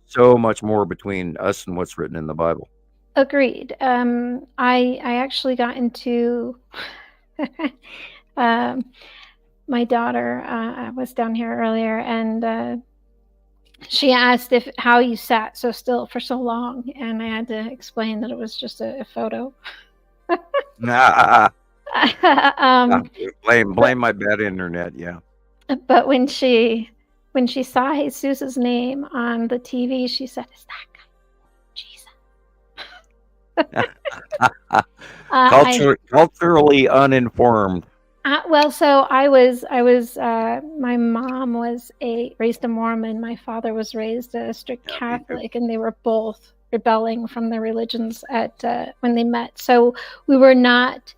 so much more between us and what's written in the Bible. Agreed. I actually got into my daughter. I was down here earlier, and she asked how you sat so still for so long, and I had to explain that it was just a photo. Blame my bad internet. Yeah. But when she saw Jesus's name on the TV, she said, "Is that guy Jesus?" Culturally uninformed. Well, so I was. My mom was raised a Mormon. My father was raised a strict Catholic, and they were both rebelling from their religions when they met. So we were not.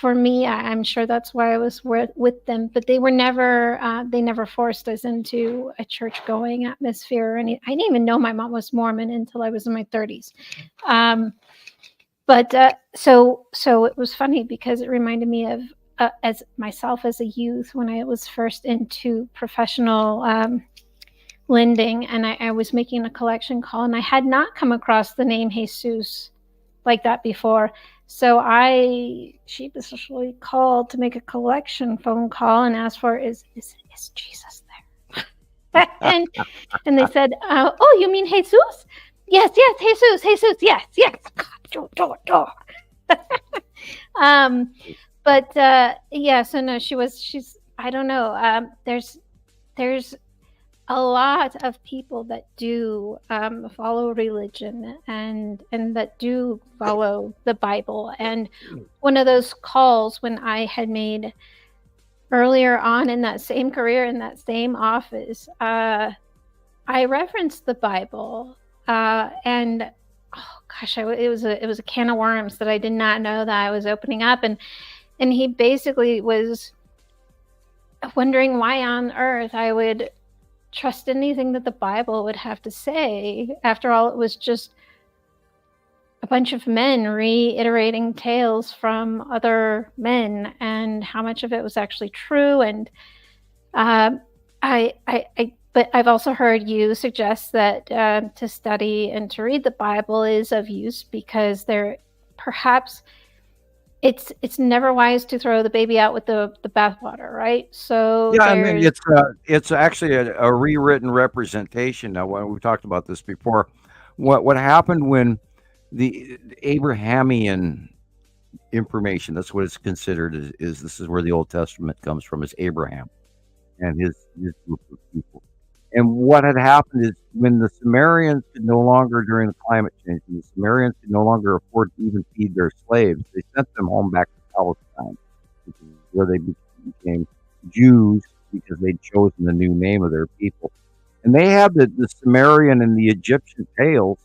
For me, I'm sure that's why I was with them. But they were never. They never forced us into a church-going atmosphere or any. I didn't even know my mom was Mormon until I was in my 30s. So it was funny because it reminded me of. As myself as a youth, when I was first into professional lending, and I was making a collection call, and I had not come across the name Jesus like that before. So I sheepishly called to make a collection phone call and asked for, is Jesus there? and they said, oh, you mean Jesus? Yes, Jesus, yes. God, But so no, she's I don't know. There's a lot of people that do follow religion and that do follow the Bible. And one of those calls when I had made earlier on in that same career, in that same office, I referenced the Bible and oh gosh, it was a can of worms that I did not know that I was opening up. And he basically was wondering why on earth I would trust anything that the Bible would have to say. After all, it was just a bunch of men reiterating tales from other men, and how much of it was actually true. And but I've also heard you suggest that to study and to read the Bible is of use because perhaps it's never wise to throw the baby out with the bathwater, right? So yeah, I mean it's actually a rewritten representation. Now, when we talked about this before, what happened when the Abrahamian information. That's what it's considered. Is this is where the Old Testament comes from? Is Abraham and his group of people. And what had happened is when the Sumerians could no longer, during the climate change, when the Sumerians could no longer afford to even feed their slaves, they sent them home back to Palestine, which is where they became Jews because they'd chosen the new name of their people. And they had the Sumerian and the Egyptian tales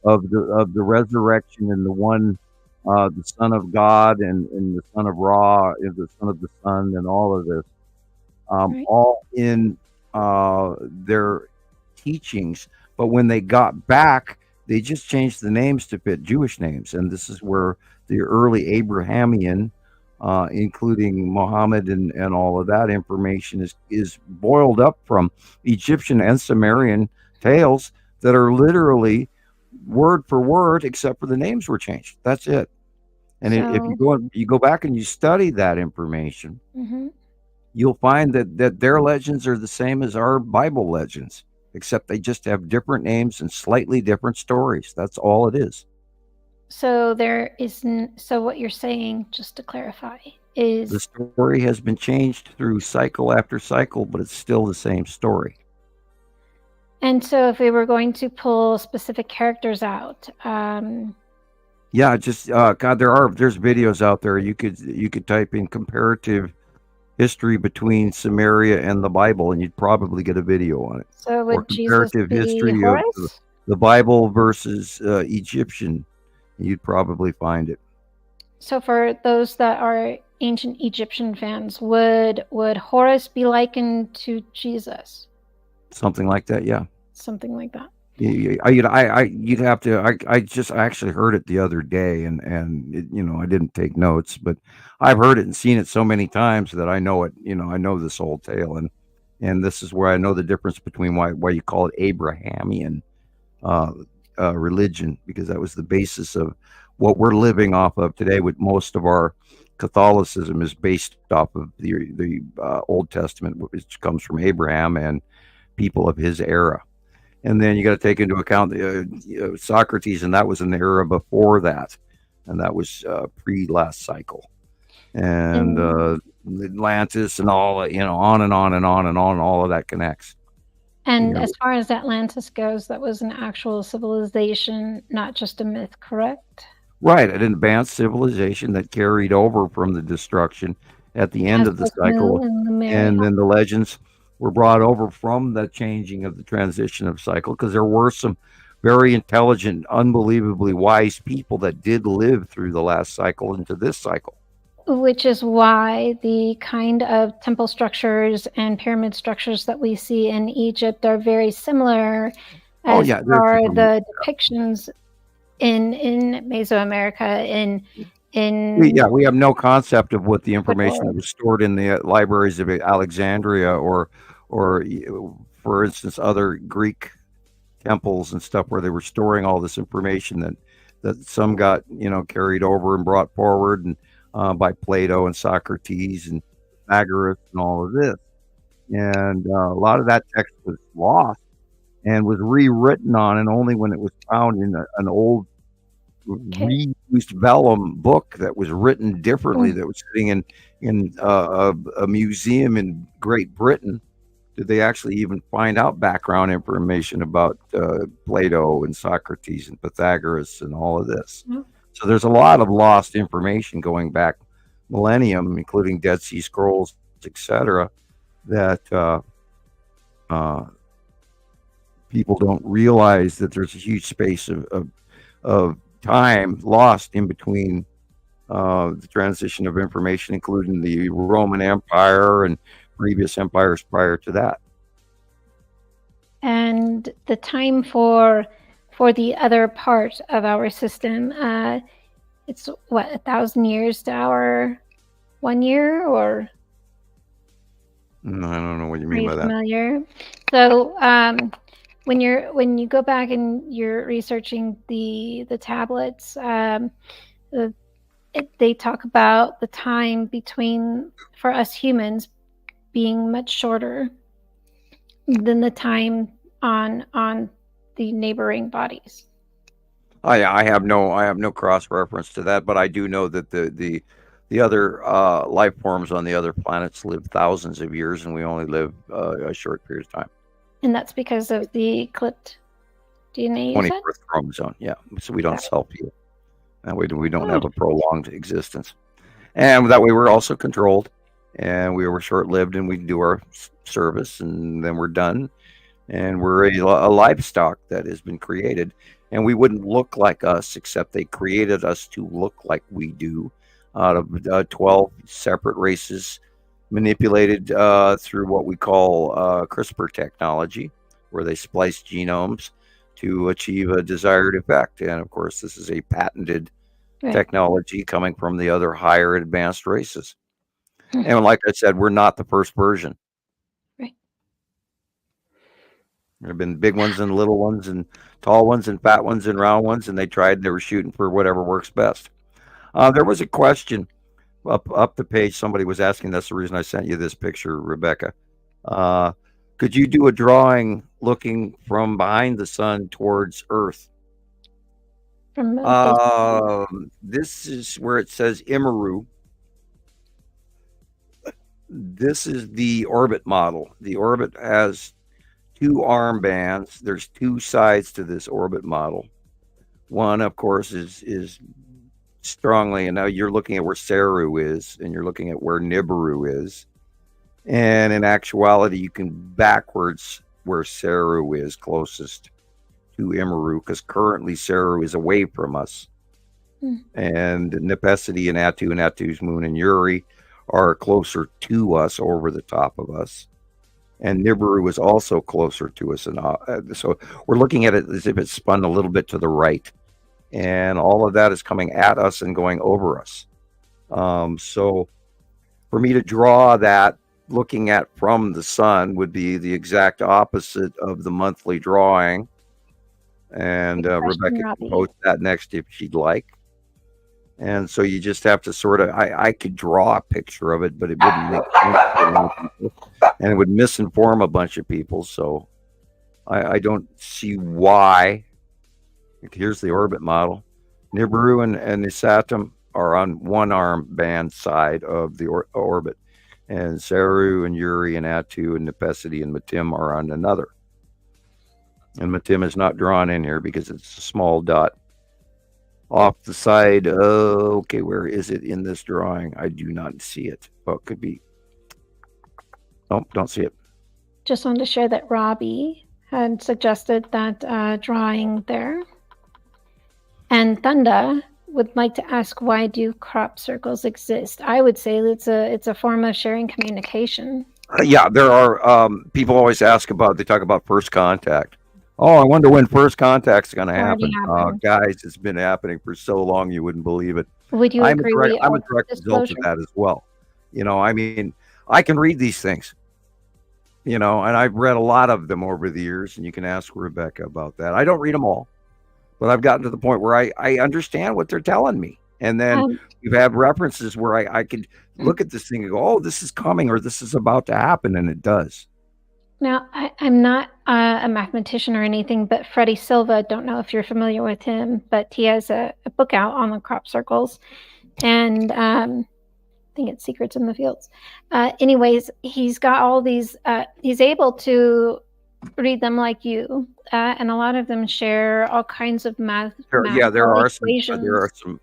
of the resurrection and the one, the Son of God and the Son of Ra, and the Son of the Sun, and all of this, Right. all in their teachings. But when they got back, they just changed the names to fit Jewish names, and this is where the early Abrahamian, including Muhammad and all of that information, is boiled up from Egyptian and Sumerian tales that are literally word for word, except for the names were changed. That's it. And if you go back and you study that information, Mhm. you'll find that their legends are the same as our Bible legends, except they just have different names and slightly different stories. That's all it is. So there isn't. So what you're saying, just to clarify, The is story has been changed through cycle after cycle, but it's still the same story. and so if we were going to pull specific characters out, Yeah, just God, there's videos out there. You could type in comparative history between Samaria and the Bible, and you'd probably get a video on it. so Or would Jesus comparative be history of Horus? the Bible versus Egyptian. You'd probably find it. So for those that are ancient Egyptian fans, would Horus be likened to Jesus? Something like that, yeah. Something like that. You'd have to. I actually heard it the other day, and it, I didn't take notes, but I've heard it and seen it so many times that I know it. I know this old tale, and this is where I know the difference between why you call it Abrahamian religion, because that was the basis of what we're living off of today. With most of our Catholicism is based off of the Old Testament, which comes from Abraham and people of his era. And then you got to take into account Socrates, and that was in the era before that, and that was pre-last cycle, and Atlantis, and all on and on and on and on. All of that connects. And as far as Atlantis goes, that was an actual civilization, not just a myth, correct? Right, an advanced civilization that carried over from the destruction at the end of the cycle, and then the legends were brought over from the changing of the transition of cycle, because there were some very intelligent, unbelievably wise people that did live through the last cycle into this cycle. Which is why the kind of temple structures and pyramid structures that we see in Egypt are very similar as are the depictions in Mesoamerica, we have no concept of what the information that was stored in the libraries of Alexandria or for instance other Greek temples and stuff, where they were storing all this information that some got carried over and brought forward and by Plato and Socrates and Pythagoras and all of this, and a lot of that text was lost and was rewritten on, and only when it was found in an old reused vellum book that was written differently, that was sitting in a museum in Great Britain, did they actually even find out background information about Plato and Socrates and Pythagoras and all of this. So there's a lot of lost information going back millennium, including Dead Sea Scrolls, etc., that people don't realize that there's a huge space of time lost in between the transition of information, including the Roman Empire and previous empires prior to that. And the time for the other part of our system, it's what, 1,000 years to our 1 year, or? I don't know what you mean by that. Familiar? So when you go back and you're researching the tablets, they talk about the time between, for us humans, being much shorter than the time on the neighboring bodies. I have no cross reference to that, but I do know that the other life forms on the other planets live thousands of years, and we only live a short period of time. And that's because of the clipped DNA, you said? 24th chromosome, yeah. So we don't Got it. self-heal. That way we don't have a prolonged existence. And that way we're also controlled, and we were short-lived, and we do our service, and then we're done. And we're a livestock that has been created, and we wouldn't look like us, except they created us to look like we do, out of 12 separate races, manipulated through what we call CRISPR technology, where they splice genomes to achieve a desired effect. And of course, this is a patented technology coming from the other higher advanced races. And like I said, we're not the first version. Right. There have been big ones and little ones and tall ones and fat ones and round ones, and they were shooting for whatever works best. There was a question up the page. Somebody was asking, that's the reason I sent you this picture, Rebecca. Could you do a drawing looking from behind the sun towards Earth? This is where it says Imaru. This is the orbit model. The orbit has 2 armbands. There's 2 sides to this orbit model. One, of course, is strongly, and now you're looking at where Saru is, and you're looking at where Nibiru is. And in actuality, you can backwards where Saru is closest to Imaru, because currently Saru is away from us. And Nepesity and Atu's moon and Uri are closer to us, over the top of us. And Nibiru is also closer to us. And so we're looking at it as if it's spun a little bit to the right. And all of that is coming at us and going over us. So for me to draw that looking at from the sun would be the exact opposite of the monthly drawing. And Rebecca can post that next if she'd like. And so you just have to sort of, I could draw a picture of it, but it wouldn't make sense for a lot of people, and it would misinform a bunch of people. So I don't see why. Here's the orbit model. Nibiru and Nisatum are on one arm band side of the orbit, and Saru and Uri and Atu and Nepesity and Matim are on another. And Matim is not drawn in here because it's a small dot off the side. Okay, where is it in this drawing? I do not see it. Well, it could be. Nope, don't see it. Just wanted to share that Robbie had suggested that drawing there. And Thunda would like to ask, why do crop circles exist? I would say it's a form of sharing communication. Yeah, there are people always ask about, they talk about first contact. Oh, I wonder when first contact's going to happen. Guys, it's been happening for so long you wouldn't believe it. Would you agree? I'm a direct result of that as well. You know, I mean, I can read these things, you know, and I've read a lot of them over the years, and you can ask Rebecca about that. I don't read them all, but I've gotten to the point where I understand what they're telling me. And then we've had references where I could look at this thing and go, oh, this is coming, or this is about to happen, and it does. Now, I'm not a mathematician or anything, but Freddie Silva, don't know if you're familiar with him, but he has a book out on the crop circles, and I think it's Secrets in the Fields. Anyways, he's got all these, he's able to read them like you, and a lot of them share all kinds of math. Yeah, there are some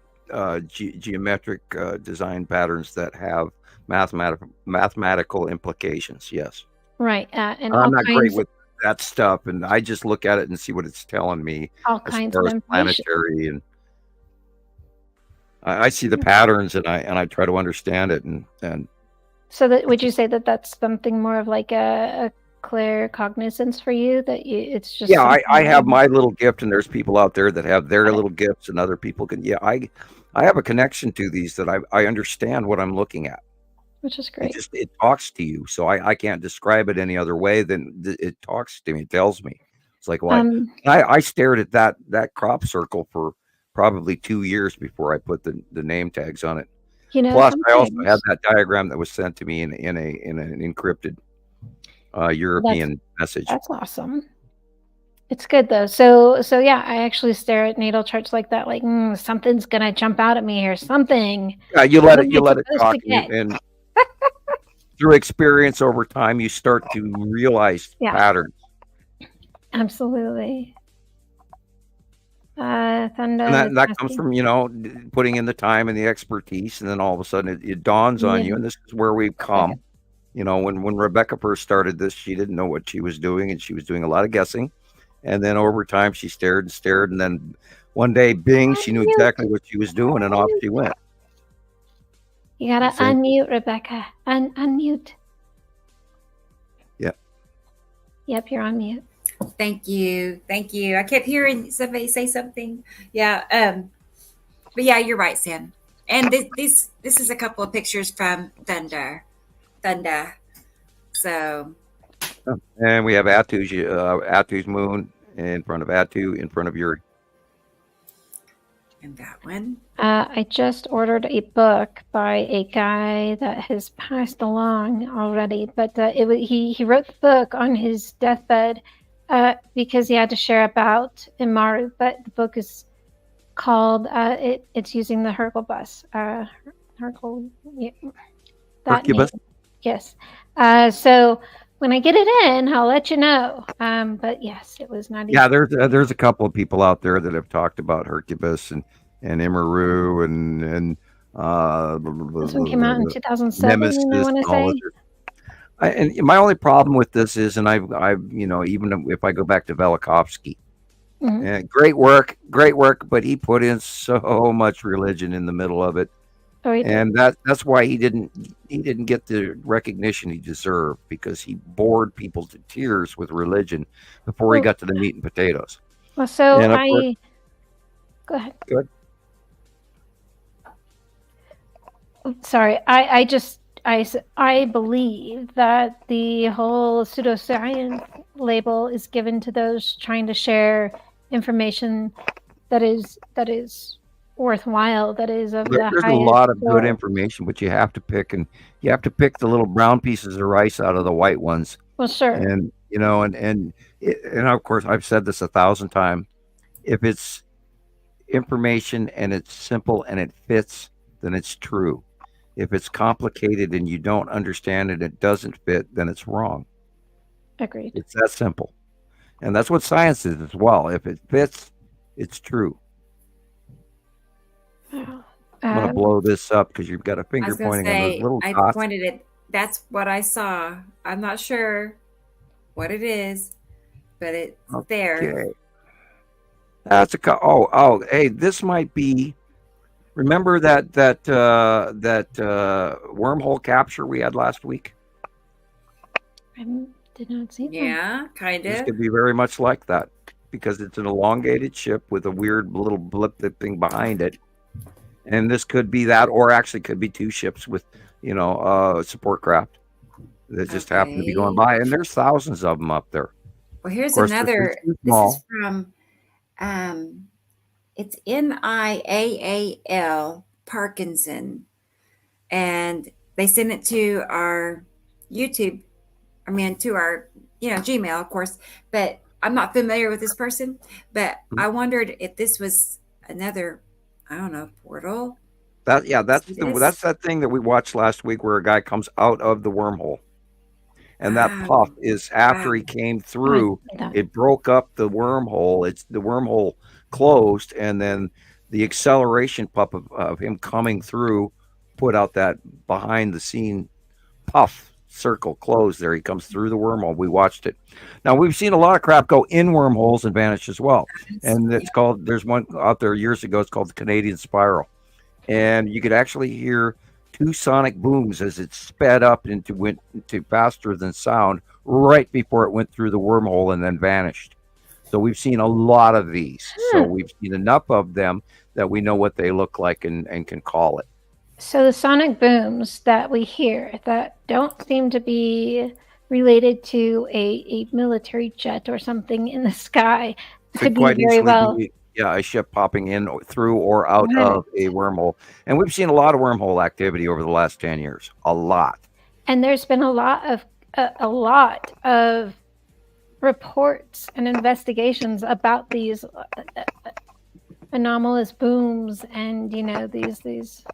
geometric design patterns that have mathematical implications. Yes. Right. And I'm not great with that stuff, and I just look at it and see what it's telling me. All kinds of information. Planetary, and I see the patterns, and I try to understand it, and. So that, would you say that that's something more of like a claircognizance for you? That it's just. Yeah, I have my little gift, and there's people out there that have their little gifts, and other people can. Yeah, I have a connection to these that I understand what I'm looking at. Which is great. It talks to you, so I can't describe it any other way than it talks to me. It tells me. It's like, well, I stared at that crop circle for probably 2 years before I put the name tags on it. You know, plus I also had that diagram that was sent to me in an encrypted European message. That's awesome. It's good though. So yeah, I actually stare at natal charts like that, like something's gonna jump out at me here. Something. Yeah, you What let am it I supposed talk, to get? and through experience over time, you start to realize Yeah. patterns. Absolutely. Thunder. And that comes from, putting in the time and the expertise, and then all of a sudden it dawns on you, and this is where we've come. When Rebecca first started this, she didn't know what she was doing, and she was doing a lot of guessing. And then over time, she stared and stared, and then one day, bing, she knew exactly what she was doing, and off she went. You gotta unmute, Rebecca. Unmute. Yeah. Yep, you're on mute. Thank you. I kept hearing somebody say something. Yeah. But yeah, you're right, Sam. And this is a couple of pictures from Thunder. So. And we have Atu's moon in front of Atu, in front of Uri. And that one. I just ordered a book by a guy that has passed along already, but he wrote the book on his deathbed because he had to share about Imaru. But the book is called it's using the Hercule bus. Hercule, yeah, Hercubus? Yes. So when I get it in, I'll let you know. But yes, it was not. Yeah, there's a couple of people out there that have talked about Hercubus and Imaru and this one came out in 2007. Nemesis, I want to say. And my only problem with this is, and I've even if I go back to Velikovsky, great work, but he put in so much religion in the middle of it. Oh, and that's why he didn't get the recognition he deserved, because he bored people to tears with religion before he got to the meat and potatoes. Well, so go ahead. Good. Sorry, I believe that the whole pseudoscience label is given to those trying to share information that is worthwhile, that is of the There's highest a lot of good source. information, but you have to pick the little brown pieces of rice out of the white ones. Well, sure. And and of course I've said this 1,000 times. If it's information and it's simple and it fits, then it's true. If it's complicated and you don't understand it, it doesn't fit, then it's wrong. Agreed. It's that simple. And that's what science is as well. If it fits, it's true. I'm going to blow this up because you've got a finger pointing on those little dots. I pointed it. That's what I saw. I'm not sure what it is, but it's there. That's hey, this might be. Remember that wormhole capture we had last week? I did not see that. Yeah, kind This of. could be very much like that, because it's an elongated ship with a weird little blip thing behind it. And this could be that, or actually could be two ships with, support craft that just happen to be going by. And there's thousands of them up there. Well, here's course, another. too This small. is from, it's NIAAL Parkinson, and they sent it to our YouTube. To our, Gmail, of course. But I'm not familiar with this person. But I wondered if this was another, I don't know, portal. That's that thing that we watched last week where a guy comes out of the wormhole. And that puff is after he came through, it broke up the wormhole. It's the wormhole closed, and then the acceleration puff of him coming through put out that behind the scene puff circle closed there. He comes through the wormhole. We watched it. Now we've seen a lot of crap go in wormholes and vanish as well. And it's called, there's one out there years ago, it's called the Canadian Spiral. And you could actually hear two sonic booms as it sped up went into faster than sound right before it went through the wormhole and then vanished. So we've seen a lot of these. So we've seen enough of them that we know what they look like and can call it. So the sonic booms that we hear that don't seem to be related to a military jet or something in the sky could be very well. A ship popping in through or out of a wormhole. And we've seen a lot of wormhole activity over the last 10 years. A lot. And there's been a lot of reports and investigations about these anomalous booms and these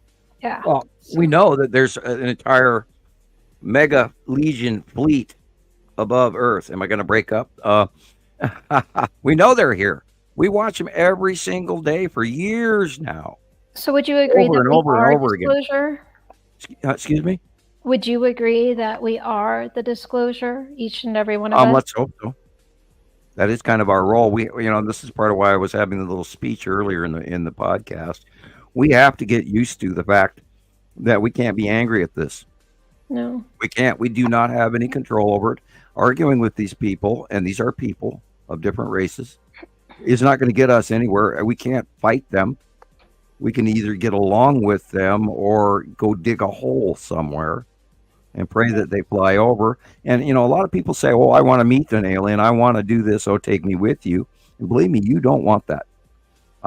yeah. Well, we know that there's an entire mega legion fleet above Earth. Am I going to break up? We know they're here. We watch them every single day for years now. So would you agree Over that and we over and are over again. disclosure? Excuse me? Would you agree that we are the disclosure, each and every one of us? Let's hope so. That is kind of our role. This is part of why I was having the little speech earlier in the podcast. We have to get used to the fact that we can't be angry at this. No. We can't. We do not have any control over it. Arguing with these people, and these are people of different races, is not going to get us anywhere. We can't fight them. We can either get along with them or go dig a hole somewhere and pray that they fly over. And, a lot of people say, oh, I want to meet an alien. I want to do this. Oh, take me with you. And believe me, you don't want that.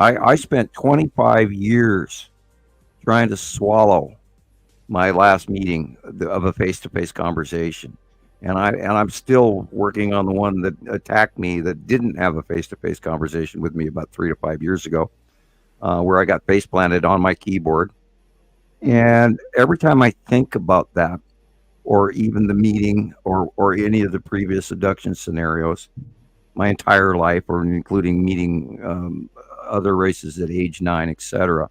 I spent 25 years trying to swallow my last meeting of a face-to-face conversation. And I'm still working on the one that attacked me that didn't have a face-to-face conversation with me about 3 to 5 years ago, where I got face planted on my keyboard. And every time I think about that, or even the meeting or any of the previous abduction scenarios, my entire life, or including meeting other races at age 9, etc.,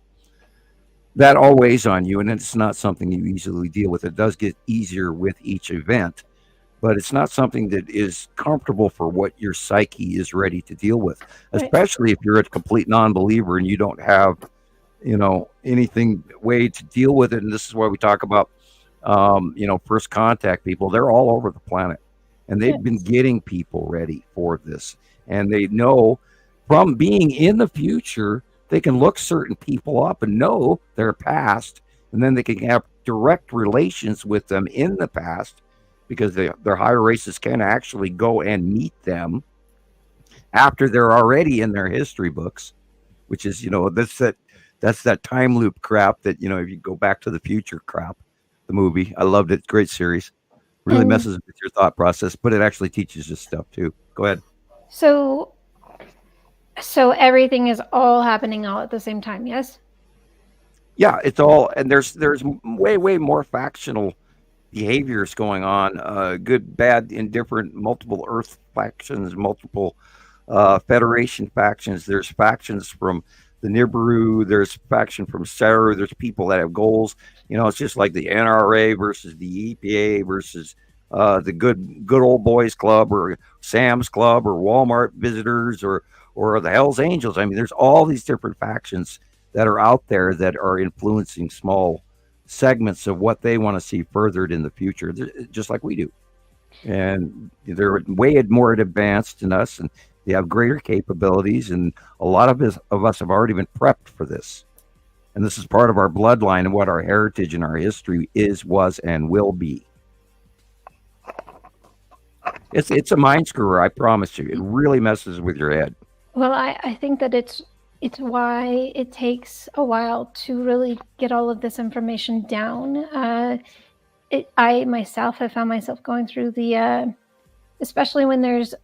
that all weighs on you, and it's not something you easily deal with. It does get easier with each event, but it's not something that is comfortable for what your psyche is ready to deal with, especially if you're a complete non-believer and you don't have, anything way to deal with it. And this is why we talk about, first contact people. They're all over the planet, and they've been getting people ready for this. And they know from being in the future, they can look certain people up and know their past, and then they can have direct relations with them in the past, because their higher races can actually go and meet them after they're already in their history books, which is, that's that time loop crap that, if you go Back to the Future crap, the movie, I loved it. Great series. Really messes with your thought process, but it actually teaches you stuff too. Go ahead. So everything is all happening all at the same time, yes? Yeah, it's all, and there's way more factional behaviors going on, good, bad, indifferent, multiple Earth factions, multiple Federation factions. There's factions from the Nibiru, there's faction from Saru, there's people that have goals. It's just like the NRA versus the EPA versus the good old boys club, or Sam's Club, or Walmart visitors, or the Hells Angels. I mean, there's all these different factions that are out there that are influencing small segments of what they want to see furthered in the future, just like we do. And they're way more advanced than us, and they have greater capabilities. And a lot of us have already been prepped for this. And this is part of our bloodline and what our heritage and our history is, was, and will be. It's a mind screwer, I promise you. It really messes with your head. Well, I think that it's why it takes a while to really get all of this information down. I myself have found myself going through especially when there's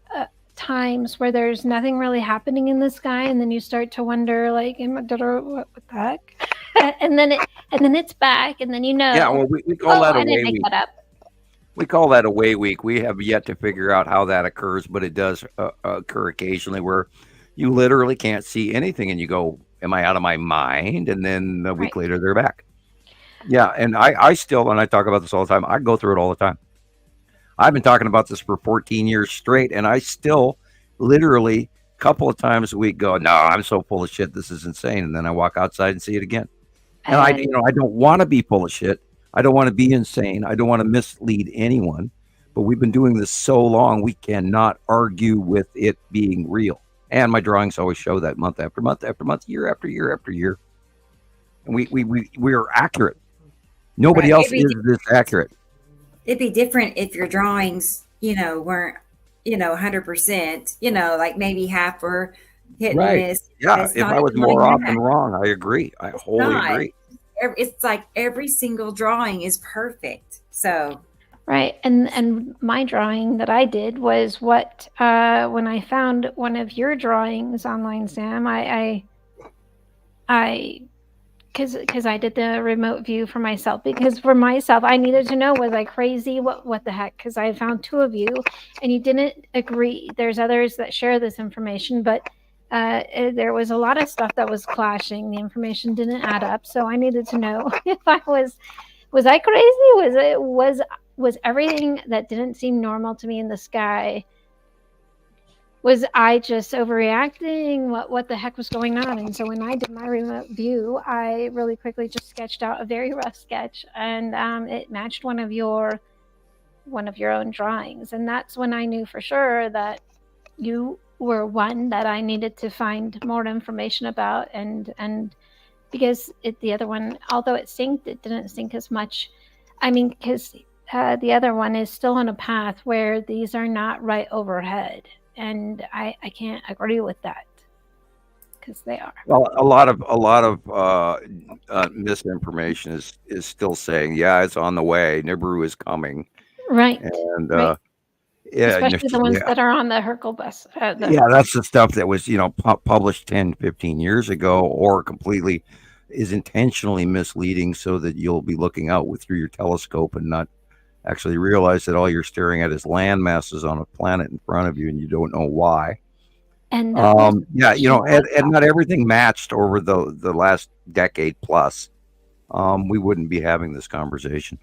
times where there's nothing really happening in the sky, and then you start to wonder, like, what the heck? and then it's back, and then Yeah, well, we call that I a didn't way make week. that up. We call that a way week. We have yet to figure out how that occurs, but it does occur occasionally, where you literally can't see anything, and you go, am I out of my mind? And then a week later, they're back. Yeah, and I still, and I talk about this all the time, I go through it all the time. I've been talking about this for 14 years straight, and I still literally a couple of times a week go, no, I'm so full of shit, this is insane. And then I walk outside and see it again. And I don't want to be full of shit. I don't want to be insane. I don't want to mislead anyone. But we've been doing this so long, we cannot argue with it being real. And my drawings always show that month after month after month, year after year after year. And we are accurate. Nobody else is this accurate. It'd be different if your drawings, weren't, 100%, like maybe half were hit and miss. Yeah, if I was more often wrong, I agree. I wholly agree. It's like every single drawing is perfect. So Right. And my drawing that I did was what when I found one of your drawings online, Sam, I because I did the remote view for myself, because for myself I needed to know, was I crazy, what the heck, because I found two of you and you didn't agree. There's others that share this information, but there was a lot of stuff that was clashing. The information didn't add up, so I needed to know if I was I crazy, was everything that didn't seem normal to me in the sky, was I just overreacting? What the heck was going on? And so when I did my remote view, I really quickly just sketched out a very rough sketch, and it matched one of your own drawings. And that's when I knew for sure that you were one that I needed to find more information about, and because the other one, although it synced, it didn't sync as much. I mean, because the other one is still on a path where these are not right overhead. And I can't agree with that, because they are. Well, a lot of misinformation is still saying, yeah, it's on the way. Nibiru is coming. Right. And right. yeah, especially the ones that are on the Hercule bus. Yeah, that's the stuff that was, published 10, 15 years ago, or completely is intentionally misleading so that you'll be looking out through your telescope and not actually realize that all you're staring at is land masses on a planet in front of you, and you don't know why. And yeah, and not everything matched over the last decade plus. We wouldn't be having this conversation.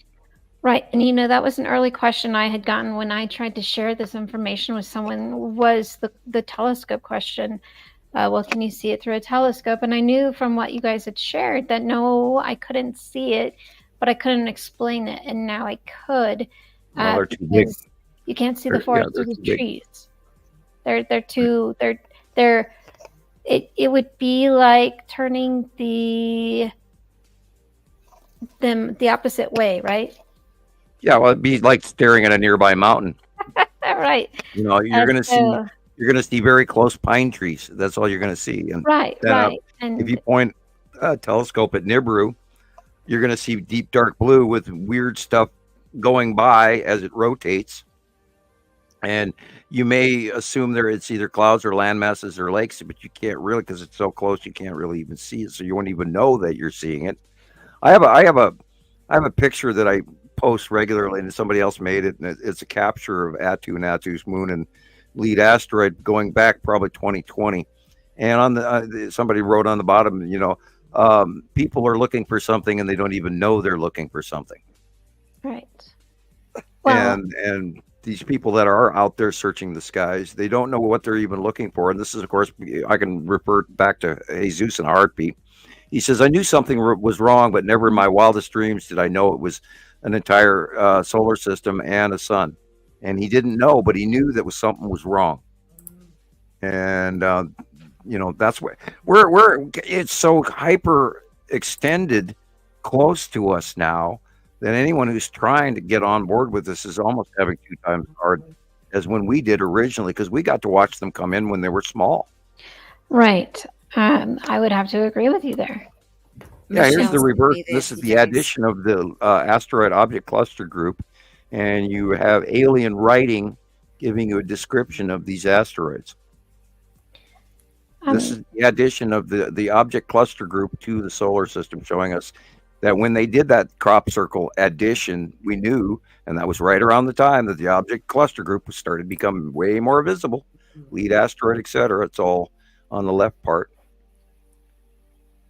Right. And that was an early question I had gotten when I tried to share this information with someone, was the telescope question. Well, can you see it through a telescope? And I knew from what you guys had shared that no, I couldn't see it, but I couldn't explain it. And now I could. Well, they're too big. You can't see the forest through the trees. They're too, it would be like turning the opposite way, right? Yeah, well, it'd be like staring at a nearby mountain. Right. You're gonna see very close pine trees. That's all you're gonna see. And right. And if you point a telescope at Nibiru, you're gonna see deep dark blue with weird stuff going by as it rotates. And you may assume it's either clouds or land masses or lakes, but you can't really, because it's so close, you can't really even see it. So you won't even know that you're seeing it. I have a picture that I post regularly, and somebody else made it, and it's a capture of Attu and Attu's moon and lead asteroid going back probably 2020. And on somebody wrote on the bottom, people are looking for something and they don't even know they're looking for something. Right. Well, and these people that are out there searching the skies, they don't know what they're even looking for. And this is, of course, I can refer back to Jesus in a heartbeat. He says, I knew something was wrong, but never in my wildest dreams did I know it was an entire solar system and a sun. And he didn't know, but he knew that something was wrong. And, that's where it's so hyper extended close to us now that anyone who's trying to get on board with this is almost having 2 times as hard as when we did originally, because we got to watch them come in when they were small. Right. I would have to agree with you there. Yeah, here's the reverse. This is the addition of the asteroid object cluster group, and you have alien writing giving you a description of these asteroids. This is the addition of the object cluster group to the solar system, showing us that when they did that crop circle addition, we knew, and that was right around the time that the object cluster group started becoming way more visible, lead asteroid, etc. It's all on the left part.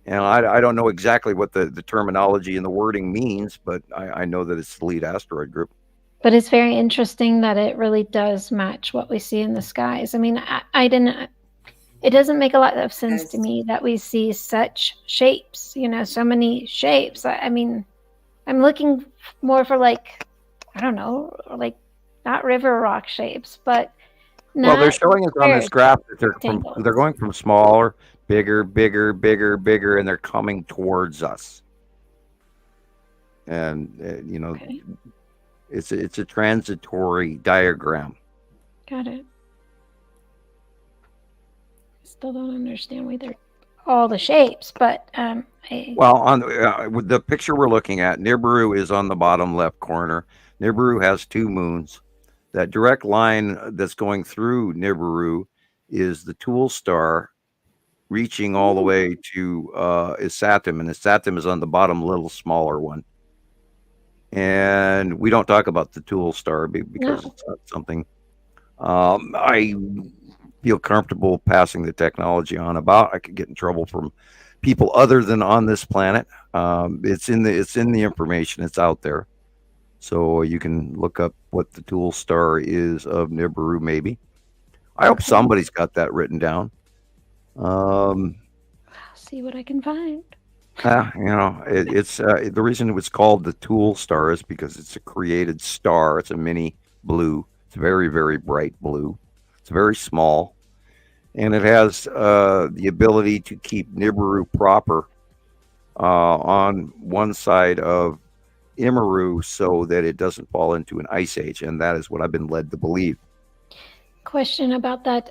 And I don't know exactly what the terminology and the wording means, but I know that it's the lead asteroid group. But it's very interesting that it really does match what we see in the skies. I mean, it doesn't make a lot of sense to me that we see such shapes, so many shapes. I mean, I'm looking more for I don't know, not river rock shapes, but well, they're showing us on this graph that they're going from smaller, bigger, and they're coming towards us. And okay. It's a transitory diagram. Got it. Still don't understand why they're all the shapes, but well, on the picture we're looking at, Nibiru is on the bottom left corner. Nibiru has 2 moons. That direct line that's going through Nibiru is the Tool Star, reaching all the way to Isatim, and Isatim is on the bottom, little smaller one. And we don't talk about the Tool Star because it's not something I feel comfortable passing the technology on about. I could get in trouble from people other than on this planet. It's in the information. It's out there, so you can look up what the Tool Star is of Nibiru. Maybe I hope somebody's got that written down. I'll see what I can find. It's the reason it was called the Tool Star is because it's a created star. It's a mini blue. It's very, very bright blue. It's very small, and it has the ability to keep Nibiru proper on one side of Immeru so that it doesn't fall into an ice age, and that is what I've been led to believe. Question about that.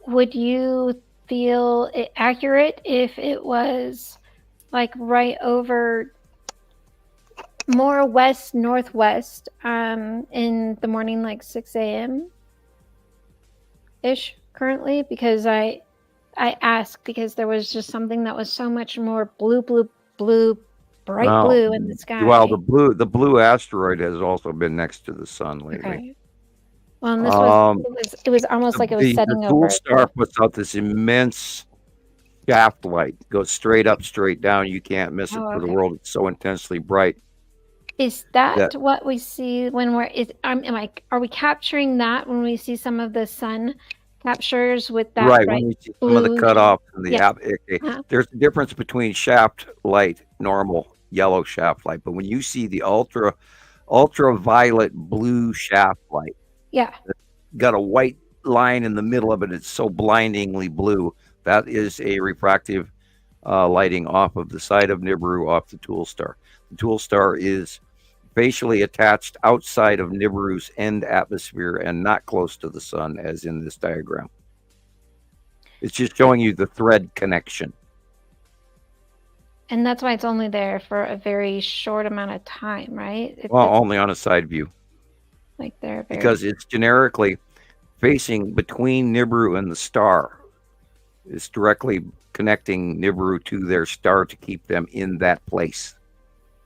Would you feel it accurate if it was like right over more west northwest in the morning, like 6 a.m. ish currently? Because I asked because there was just something that was so much more blue, bright blue in the sky. Well, the blue asteroid has also been next to the sun lately. Okay. Well, and this it was almost like it was setting the over. Tool Star puts out this immense shaft light. It goes straight up, straight down. You can't miss it for the world. It's so intensely bright. Is that what we see when are we capturing that when we see some of the sun captures with that right when we see some of the cutoff and the there's a difference between shaft light, normal yellow shaft light, but when you see the ultraviolet blue shaft light, got a white line in the middle of it, it's so blindingly blue. That is a refractive lighting off of the side of Nibiru, off the Tool Star. The Tool Star is facially attached outside of Nibiru's end atmosphere and not close to the sun, as in this diagram. It's just showing you the thread connection. And that's why it's only there for a very short amount of time, right? Well, only on a side view. Like they're very... Because it's generically facing between Nibiru and the star. It's directly connecting Nibiru to their star to keep them in that place.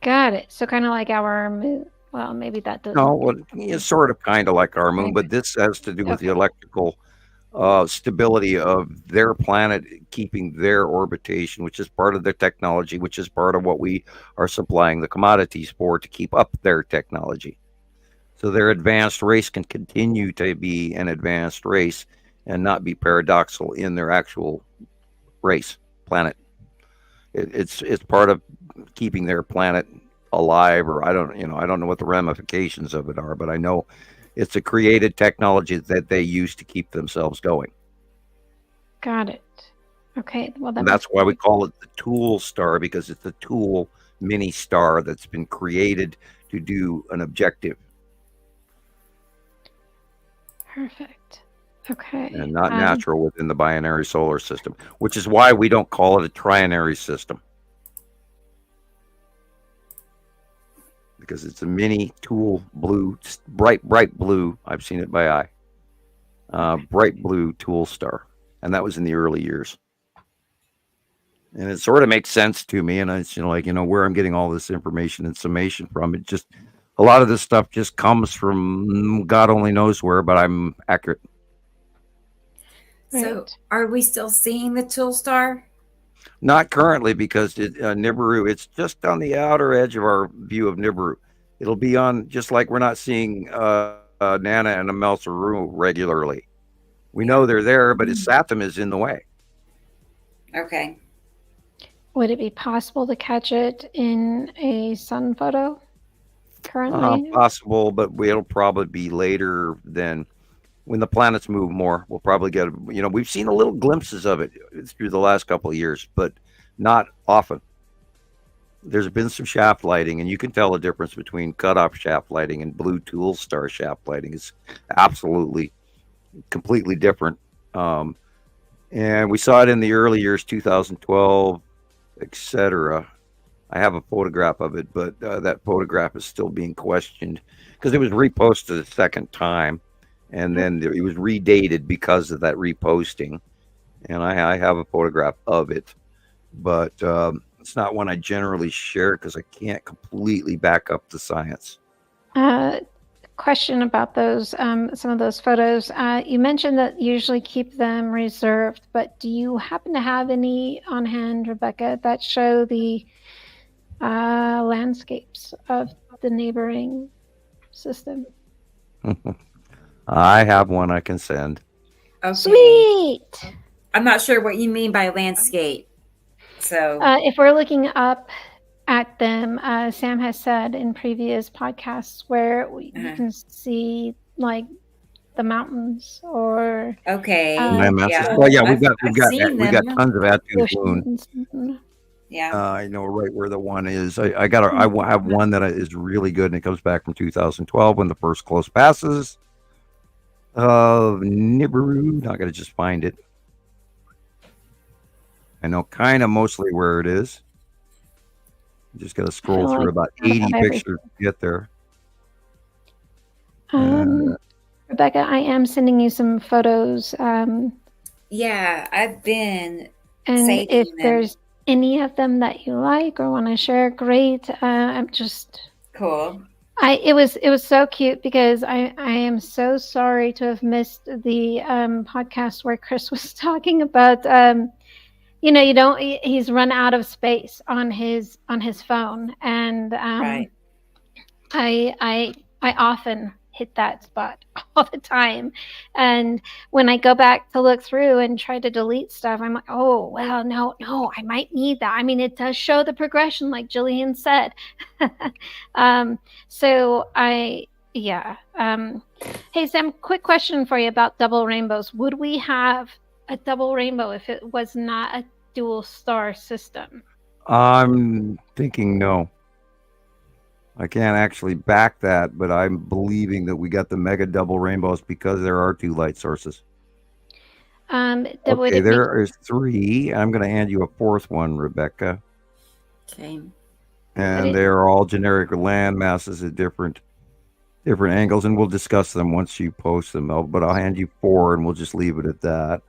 Got it. So kind of like our moon. Well, maybe that doesn't. No, well, it's sort of kind of like our moon, but this has to do with the electrical stability of their planet, keeping their orbitation, which is part of their technology, which is part of what we are supplying the commodities for to keep up their technology. So their advanced race can continue to be an advanced race and not be paradoxical in their actual race planet. It's part of keeping their planet alive, or I don't know what the ramifications of it are, but I know it's a created technology that they use to keep themselves going. Got it. Okay. Well, that's why we call it the Tool Star, because it's a tool mini star that's been created to do an objective. Perfect. Okay. And not natural within the binary solar system, which is why we don't call it a trinary system. Because it's a mini tool blue, bright blue. I've seen it by eye. Bright blue Tool Star. And that was in the early years. And it sort of makes sense to me. And it's, where I'm getting all this information and summation from. It just, a lot of this stuff just comes from God only knows where, but I'm accurate. So are we still seeing the Tool Star? Not currently, because Nibiru, it's just on the outer edge of our view of Nibiru. It'll be on, just like we're not seeing Nana and Amelsaru regularly. We know they're there, but Isatim is in the way. Okay. Would it be possible to catch it in a sun photo currently? Possible, but it'll probably be later than when the planets move more. We'll probably get, we've seen a little glimpses of it through the last couple of years, but not often. There's been some shaft lighting, and you can tell the difference between cutoff shaft lighting and blue Tool Star shaft lighting. Is absolutely, completely different. And we saw it in the early years, 2012, etc. I have a photograph of it, but that photograph is still being questioned because it was reposted a second time, and then it was redated because of that reposting. And I have a photograph of it, but it's not one I generally share because I can't completely back up the science. Question about those, some of those photos. You mentioned that you usually keep them reserved, but do you happen to have any on hand, Rebecca, that show the landscapes of the neighboring system? I have one I can send. Okay. Sweet. I'm not sure what you mean by landscape. So if we're looking up at them, Sam has said in previous podcasts where you can see like the mountains or okay. Well, yeah, we've got tons of Attu's Moon. Yeah, I know right where the one is. I have one that is really good, and it comes back from 2012 when the first close passes of Nibiru. Not gonna just find it. I know kind of mostly where it is. Just got to scroll through about 80 pictures to get there. Rebecca, I am sending you some photos. Yeah, I've been and saving if them. there's any of them that you like or want to share, great. I'm just cool. It was so cute because I am so sorry to have missed the podcast where Chris was talking about he's run out of space on his phone, and right. I often hit that spot all the time, and when I go back to look through and try to delete stuff, I'm like, oh well, no, I might need that. I mean, it does show the progression, like Jillian said. Hey Sam, quick question for you about double rainbows. Would we have a double rainbow if it was not a dual star system? I'm thinking no. I can't actually back that, but I'm believing that we got the mega double rainbows because there are two light sources. Okay, there is three. I'm going to hand you a fourth one, Rebecca. Okay. And they're all generic land masses at different angles, and we'll discuss them once you post them. But I'll hand you four, and we'll just leave it at that.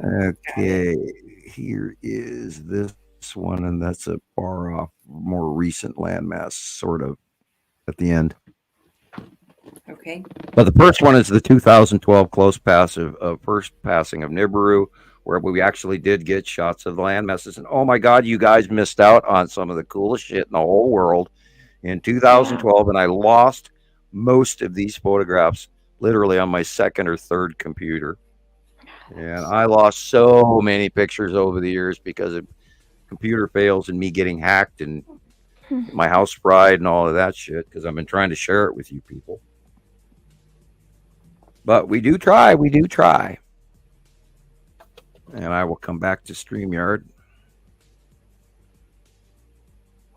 Okay, here is this one, and that's a far off, more recent landmass, sort of, at the end. Okay. But the first one is the 2012 close pass of first passing of Nibiru, where we actually did get shots of the landmasses. And oh my God, you guys missed out on some of the coolest shit in the whole world in 2012, and I lost most of these photographs literally on my second or third computer. And I lost so many pictures over the years because of computer fails and me getting hacked and my house fried and all of that shit, because I've been trying to share it with you people. But we do try. And I will come back to StreamYard.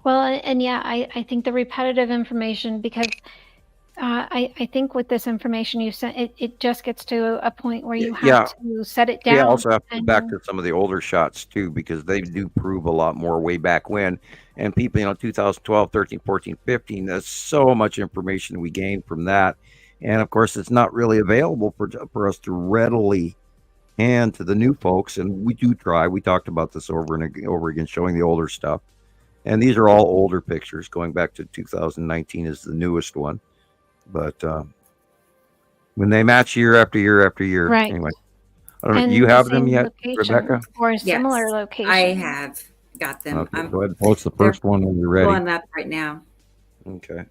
Well, and yeah, I think the repetitive information, because I think with this information you sent, it just gets to a point where you have to set it down. Yeah, also have to go back to some of the older shots too, because they do prove a lot more way back when. And people, 2012, 13, 14, 15, there's so much information we gained from that. And of course, it's not really available for us to readily hand to the new folks. And we do try. We talked about this over and over again, showing the older stuff. And these are all older pictures, going back to 2019 is the newest one. But when they match year after year after year, right. Anyway, I don't know. Do you have them yet, Rebecca? Or a similar location? I have got them. Okay, go ahead and post the first one when you're ready. Pulling up right now. Okay.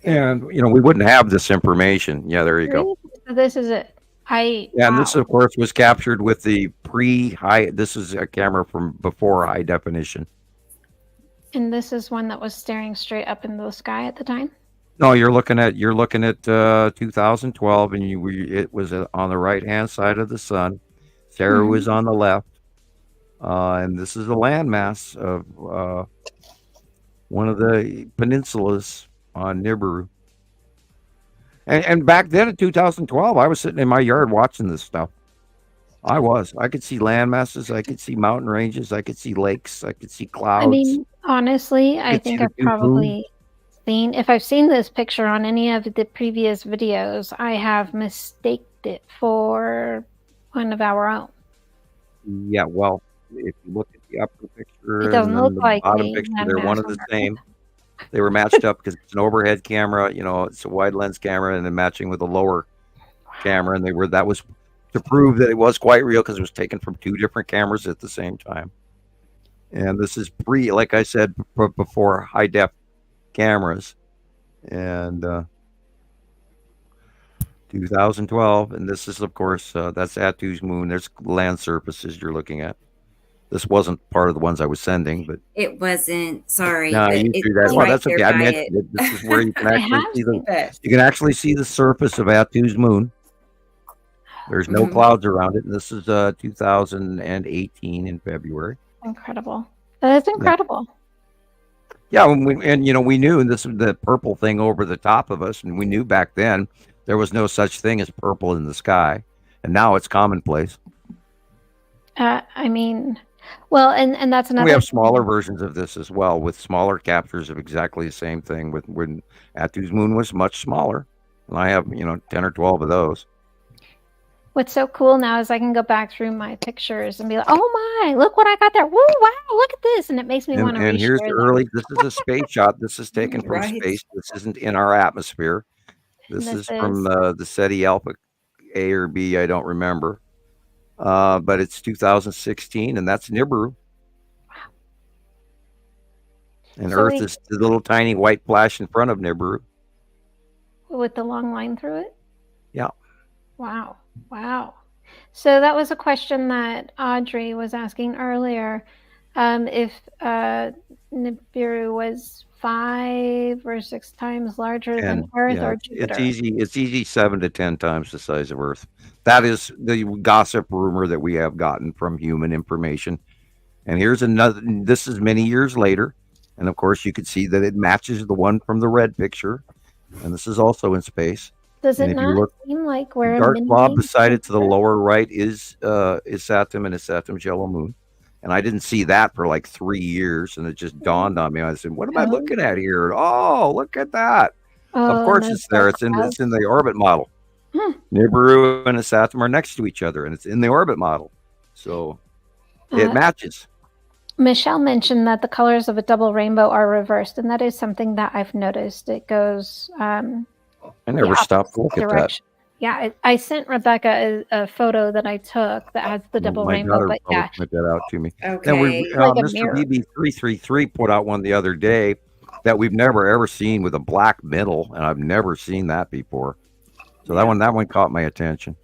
And we wouldn't have this information. Yeah, there you go. So this is it. And this, of course, was captured with the pre-high. This is a camera from before high definition. And this is one that was staring straight up into the sky at the time. No, you're looking at 2012, and it was on the right hand side of the sun. Sarah was on the left, and this is a landmass of one of the peninsulas on Nibiru. And back then in 2012, I was sitting in my yard watching this stuff. I could see land masses. I could see mountain ranges. I could see lakes. I could see I clouds. mean, honestly, I I could see think the I've big moon. probably seen, if I've seen this picture on any of the previous videos, I have mistaked it for one of our own. Yeah, well, if you look at the upper It picture and doesn't then look the like bottom a picture, they're one landmass and the on Earth. same. They were matched up because it's an overhead camera, you know, it's a wide lens camera, and then matching with a lower camera, and that was to prove that it was quite real because it was taken from two different cameras at the same time. And this is like I said before, high def cameras, and 2012, and this is of course that's Attu's moon. There's land surfaces you're looking at. This wasn't part of the ones I was sending, but It wasn't. Sorry. no, but you it's do that. Well, right that's there okay. I by mentioned it. it. This is where you can I actually have see seen it. you can actually see the surface of Attu's moon. There's no Mhm. clouds around it. And this is 2018 in February. Incredible. That's incredible. Yeah, and you know we knew this was the purple thing over the top of us, and we knew back then there was no such thing as purple in the sky, and now it's commonplace. I mean, well, and that's another We have thing. smaller versions of this as well, with smaller captures of exactly the same thing. With when Attu's moon was much smaller, and I have 10 or 12 of those. What's so cool now is I can go back through my pictures and be like, "Oh my, look what I got there! Woo, wow, look at this!" And it makes me want to And here's reshare the them. early. This is a space shot. This is taken from Right. space. This isn't in our atmosphere. And This is from the SETI Alpha A or B. I don't remember. But it's 2016, and that's Nibiru. And So Earth we- is the little tiny white flash in front of Nibiru. with the long line through it. Yeah. Wow. Wow. So that was a question that Audrey was asking earlier. If Nibiru was 5 or 6 times larger than And Earth yeah, or it's Jupiter. easy. It's easy 7 to 10 times the size of Earth. That is the gossip rumor that we have gotten from human information. And here's another. This is many years later, and of course you can see that it matches the one from the red picture. And this is also in space. Does And it if you not look, seem like the we're a dark mini blob beside it to the Jupiter? lower right is Saturn and Saturn's yellow moon. And I didn't see that for like 3 years, and it just dawned on me. I said, "What am I Oh. looking at here? Oh, look at that! Oh, Of course, and it's those there. dark It's in clouds. the orbit model. Hmm. Nibiru and Saturn are next to each other, and it's in the orbit model, so it Uh, matches. Michelle mentioned that the colors of a double rainbow are reversed, and that is something that I've noticed. It goes I the never stopped to opposite look at that. direction. Yeah, I sent Rebecca a photo that I took that has the double My rainbow, daughter but probably yeah, pointed that out to me. Now Okay. like a Mr. mirror. BB333 put out one the other day that we've never ever seen with a black middle, and I've never seen that before. So that one caught my attention.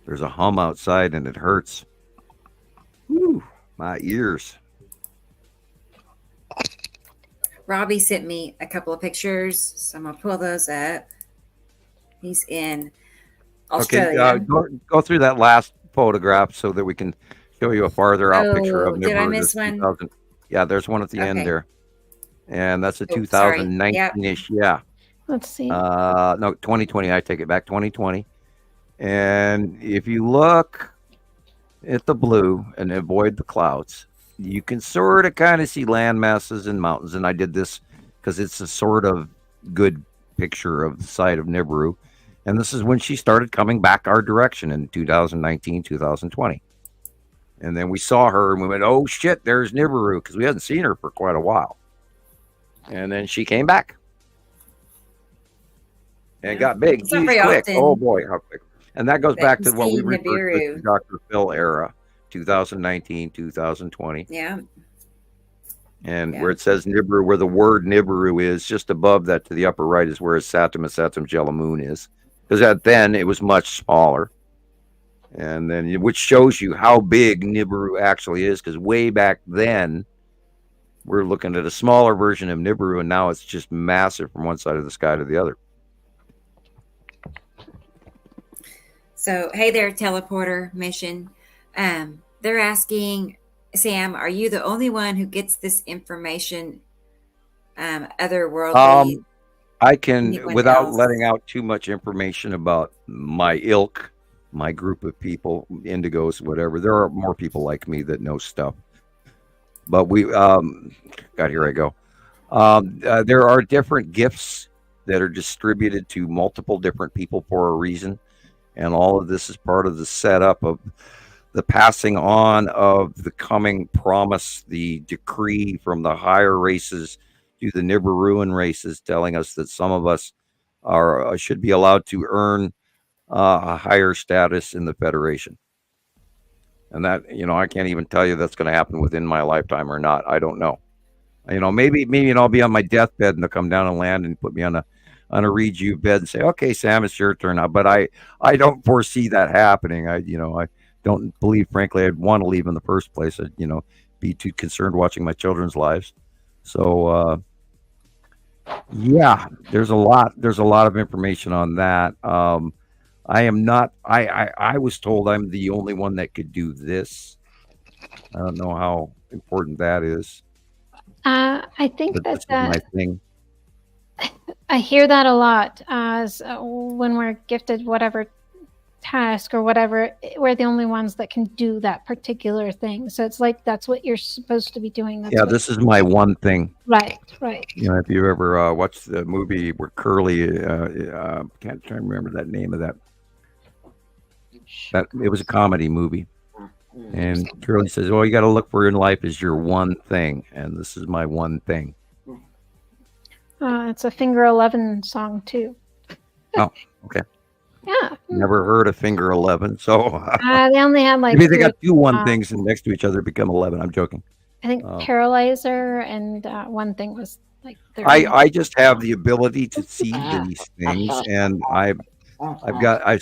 There's a hum outside, and it hurts. Whew, my ears. Robbie sent me a couple of pictures, so I'm gonna pull those up. He's in Australia. Okay, go through that last photograph so that we can show you a farther out picture of Oh, did I Nibiru. miss This one? 2000 Yeah, there's one at the end Okay. there, and that's a Oh, sorry. 2019-ish. Yeah. Let's see. No, 2020. I take it back. 2020. And if you look at the blue and avoid the clouds, you can sort of kind of see land masses and mountains. And I did this because it's a sort of good picture of the site of Nibiru. And this is when she started coming back our direction in 2019, 2020. And then we saw her and we went, "Oh shit, there's Nibiru," because we hadn't seen her for quite a while. And then she came back. And got big, It's not huge, very quick. often Oh boy, how quick! And that goes that back you to what we see referred to as Nibiru. the Dr. Phil era, 2019, 2020, Yeah. and Yeah. where it says Nibiru, where the word Nibiru is, just above that to the upper right is where Saturn and Saturn's yellow moon is, because then it was much smaller, and then which shows you how big Nibiru actually is, because way back then we're looking at a smaller version of Nibiru, and now it's just massive from one side of the sky to the other. So, hey there, teleporter mission. They're asking, Sam, are you the only one who gets this information? Otherworldly. I can, anyone without else. letting out too much information about my ilk, my group of people, indigos, whatever. There are more people like me that know stuff. But God, here I go. There are different gifts that are distributed to multiple different people for a reason. And all of this is part of the setup of the passing on of the coming promise, the decree from the higher races to the Nibiruan races, telling us that some of us are should be allowed to earn a higher status in the Federation. And that, I can't even tell you that's going to happen within my lifetime or not. I don't know. Maybe I'll be on my deathbed and they'll come down and land and put me on a Reju bed and say, "Okay, Sam, it's your turn now." But I don't foresee that happening. I don't believe, frankly, I'd want to leave in the first place. I'd, be too concerned watching my children's lives. So, yeah, there's a lot of information on that. I am not, I was told I'm the only one that could do this. I don't know how important that is. I think But this is that my thing. I hear that a lot as when we're gifted whatever task or whatever, we're the only ones that can do that particular thing. So it's like that's what you're supposed to be doing. That's Yeah, what- this is my one thing. Right. If you ever watched the movie where Curly, can't try to remember that name of that. It was a comedy movie. And Curly says, "Oh, you got to look for in life is your one thing." And this is my one thing. It's a Finger 11 song too. Oh, okay. Yeah. Never heard of Finger 11. So They only had like maybe they two- got two one things and next to each other become 11. I'm joking. I think Paralyzer and one thing was like I just have the ability to see these things, and I've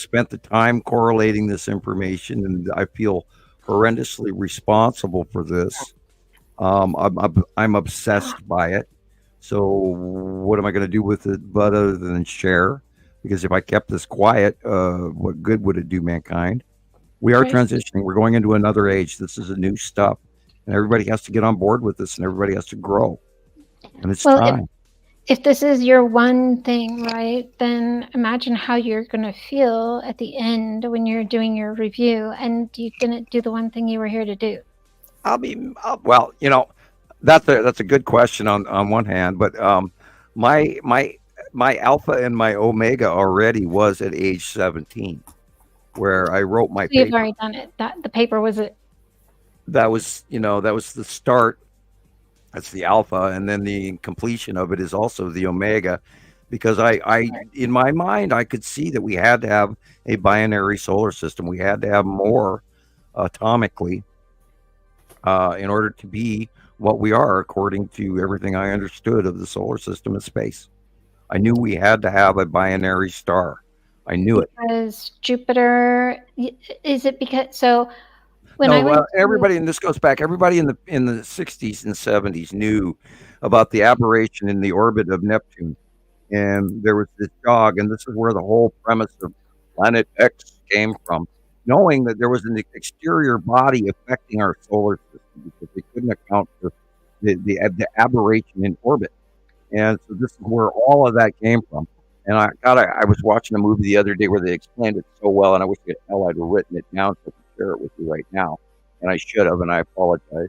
spent the time correlating this information, and I feel horrendously responsible for this. I'm obsessed by it. So what am I going to do with it but other than share? Because if I kept this quiet, what good would it do mankind? We are Right. transitioning. We're going into another age. This is a new stuff, and everybody has to get on board with this, and everybody has to grow. And it's Well, time. if this is your one thing, right, then imagine how you're going to feel at the end when you're doing your review and you didn't do the one thing you were here to do. Well, that's a good question on one hand, but my alpha and my omega already was at age 17, where I wrote my You've paper. already done it. That the paper was it. That was the start. That's the alpha, and then the completion of it is also the omega, because I in my mind I could see that we had to have a binary solar system. We had to have more atomically in order to be what we are, according to everything I understood of the solar system and space. I knew we had to have a binary star. I knew it. Because Jupiter, is it because, so when I went to- Everybody, and this goes back, everybody in the 60s and 70s knew about the aberration in the orbit of Neptune. And there was this jog, and this is where the whole premise of Planet X came from, knowing that there was an exterior body affecting our solar system because they couldn't account for the aberration in orbit. And so this is where all of that came from. And I was watching a movie the other day where they explained it so well, and I wish the hell I'd have written it down so I could share it with you right now. And I should have, and I apologize.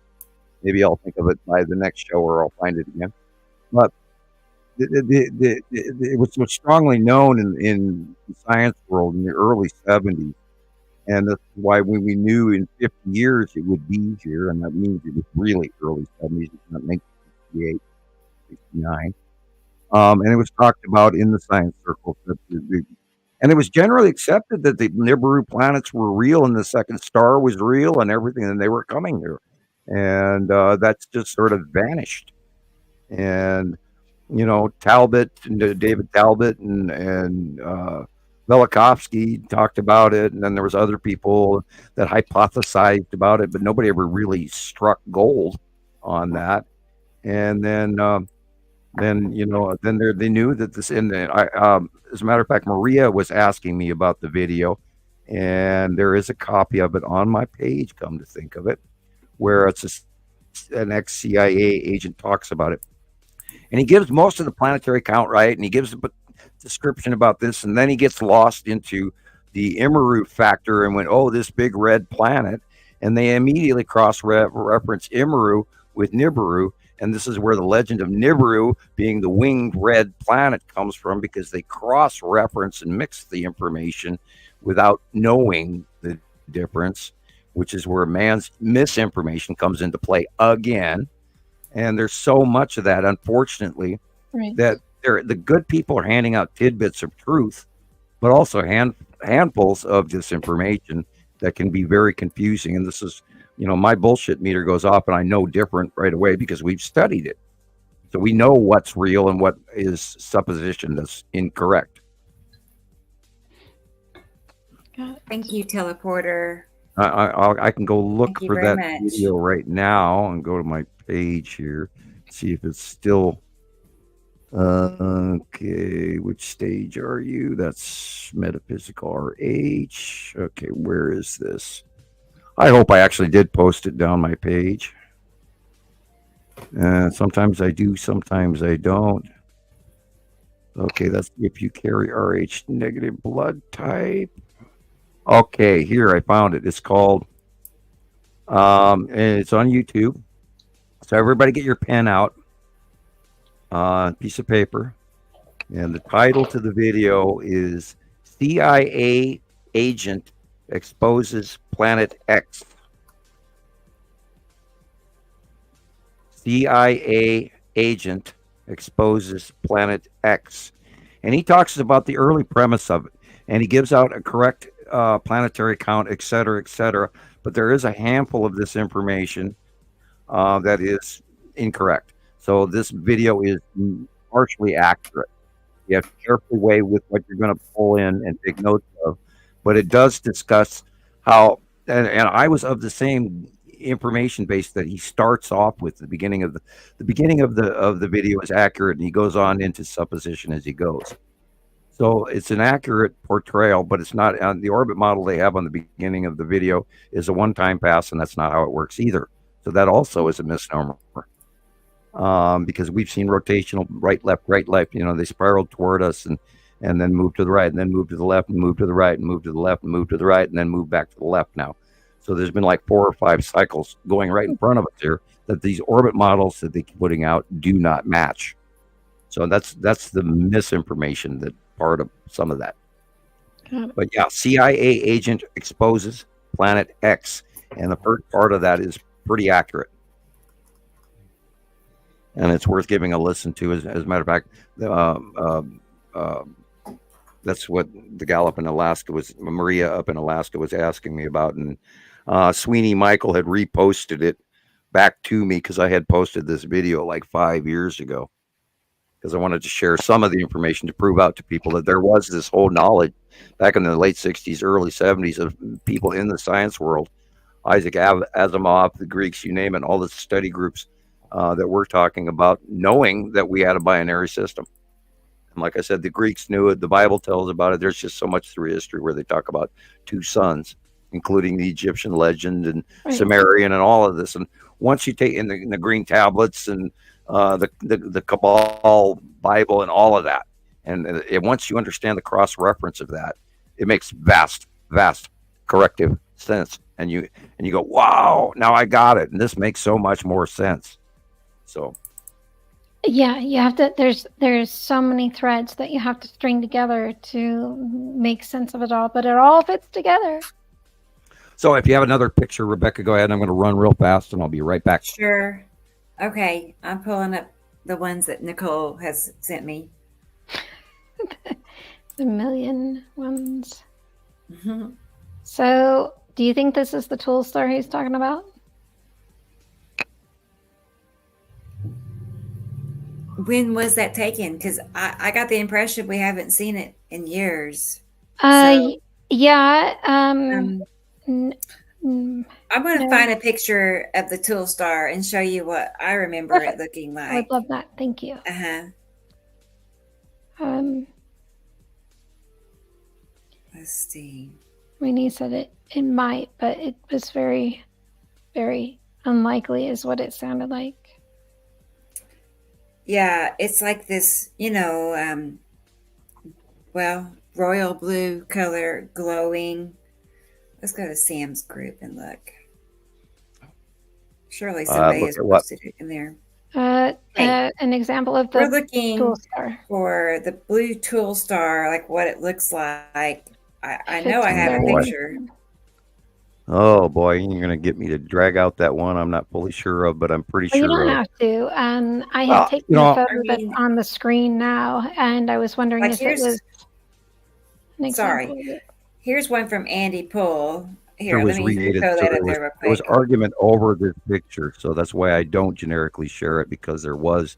Maybe I'll think of it by the next show, or I'll find it again. But it was so strongly known in the science world in the early 70s. And that's why when we knew in 50 years it would be here, and that means it was really early 70s, not 1968, 69. And it was talked about in the science circles. And it was generally accepted that the Nibiru planets were real and the second star was real and everything, and they were coming here. And that's just sort of vanished. And, Talbot, and David Talbot and Velikovsky talked about it. And then there was other people that hypothesized about it, but nobody ever really struck gold on that. And then they knew that this. And as a matter of fact, Maria was asking me about the video, and there is a copy of it on my page. Come to think of it, where it's an ex-CIA agent talks about it, And he gives most of the planetary count right, and he gives a description about this, and then he gets lost into the Immeru factor and went, oh, this big red planet, and they immediately cross-reference Immeru with Nibiru, and this is where the legend of Nibiru being the winged red planet comes from, because they cross-reference and mix the information without knowing the difference, which is where man's misinformation comes into play again. And there's so much of that, unfortunately, that the good people are handing out tidbits of truth, but also handfuls of disinformation that can be very confusing. And this is, my bullshit meter goes off, and I know different right away because we've studied it. So we know what's real and what is supposition that's incorrect. Thank you, teleporter. I can go look Thank you for very that much. video right now and go to my page here, see if it's still okay. Which stage are you? That's metaphysical RH. Okay, where is this? I hope I actually did post it down my page. Sometimes I do, sometimes I don't. Okay, that's if you carry RH negative blood type. Okay, here I found it. It's called and it's on YouTube. So everybody get your pen out, piece of paper, and the title to the video is CIA Agent Exposes Planet X. CIA Agent Exposes Planet X. And he talks about the early premise of it, and he gives out a correct planetary count, et cetera, but there is a handful of this information that is incorrect. So this video is partially accurate. You have to carefully weigh with what you're going to pull in and take notes of, but it does discuss how, and I was of the same information base that he starts off with. The beginning of the video is accurate, and he goes on into supposition as he goes. So it's an accurate portrayal, but it's not on the orbit model they have on the beginning of the video is a one-time pass, and that's not how it works either. So that also is a misnomer. Because we've seen rotational right, left, they spiraled toward us and then move to the right, and then move to the left, and move to the right, and move to the left, and move to the right, and then move back to the left now. So there's been like 4 or 5 cycles going right in front of us here that these orbit models that they keep putting out do not match. So that's the misinformation, that part of some of that. But yeah, CIA agent exposes Planet X, and the first part of that is pretty accurate, and it's worth giving a listen to. As a matter of fact, that's what the gal up in Alaska Maria up in Alaska was asking me about, and Sweeney Michael had reposted it back to me because I had posted this video like 5 years ago, because I wanted to share some of the information to prove out to people that there was this whole knowledge back in the late 60s, early 70s of people in the science world, Isaac Asimov, the Greeks, you name it, all the study groups that we're talking about, knowing that we had a binary system. And like I said, the Greeks knew it. The Bible tells about it. There's just so much through history where they talk about 2 suns, including the Egyptian legend and Sumerian and all of this. And once you take in the green tablets and the Kabbalah Bible and all of that, and once you understand the cross reference of that, it makes vast corrective sense, and you go, wow, now I got it, and this makes so much more sense. So yeah, you have to, there's so many threads that you have to string together to make sense of it all, but it all fits together. So if you have another picture, Rebecca, go ahead. I'm going to run real fast, and I'll be right back. Sure. Okay, I'm pulling up the ones that Nicole has sent me. The million ones. So, do you think this is the tool star he's talking about? When was that taken? Because I got the impression we haven't seen it in years. Yeah. I'm going to find a picture of the tool star and show you what I remember it looking like. I would love that. Thank you. Let's see. Renee said it might, but it was very, very unlikely is what it sounded like. Yeah, it's like this, well, royal blue color glowing. Let's go to Sam's group and look. Surely somebody Look has at what? posted it in there. An example of We're the looking tool star. for the blue tool star, like what it looks like. I If know it's I have a boy. picture. Oh boy, you're gonna get me to drag out that one I'm not fully sure of, but I'm pretty Well, you sure don't of. have to. I Well, have taken you the know- photo I that's mean- on the screen now, and I was wondering Like if it here's- was an example Sorry. of it. Here's one from Andy Poole. Here, There let was me throw related, that so up there there real was quick. argument over this picture, so that's why I don't generically share it, because there was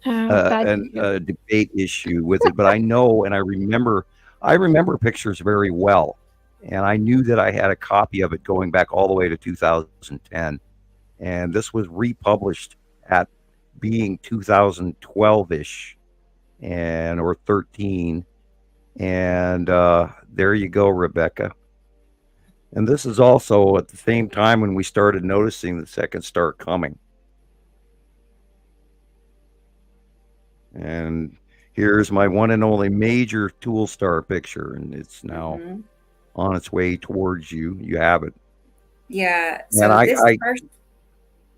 a debate issue with it. But I know, and I remember pictures very well, and I knew that I had a copy of it going back all the way to 2010, and this was republished at being 2012-ish and or 13, and there you go, Rebecca. And this is also at the same time when we started noticing the second star coming. And here's my one and only major tool star picture, and it's now Mhm. on its way towards you. You have it. Yeah. And So this first,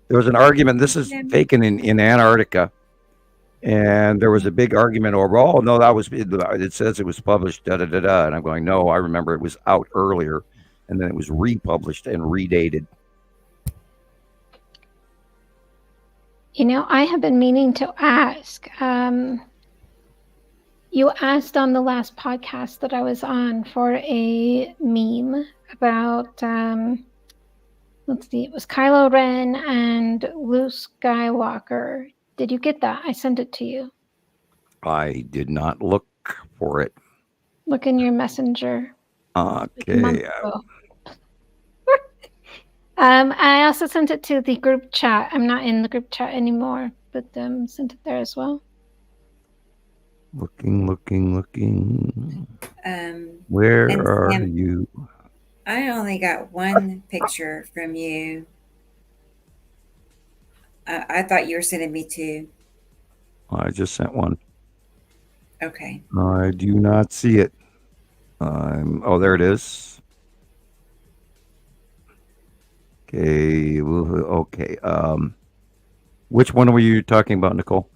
there was an argument. This is taken in Antarctica, and there was a big argument over. Oh no, it says it was published. Da da da da. And I'm going, no, I remember it was out earlier, and then it was republished and redated. I have been meaning to ask. You asked on the last podcast that I was on for a meme about, let's see, it was Kylo Ren and Luke Skywalker. Did you get that? I sent it to you. I did not look for it. Look in your messenger. Okay. I also sent it to the group chat. I'm not in the group chat anymore, but sent it there as well. Looking. Where and are Sam, you? I only got one picture from you. I thought you were sending me two. I just sent one. Okay. I do not see it. Oh, there it is. Okay. Okay. Which one were you talking about, Nicole?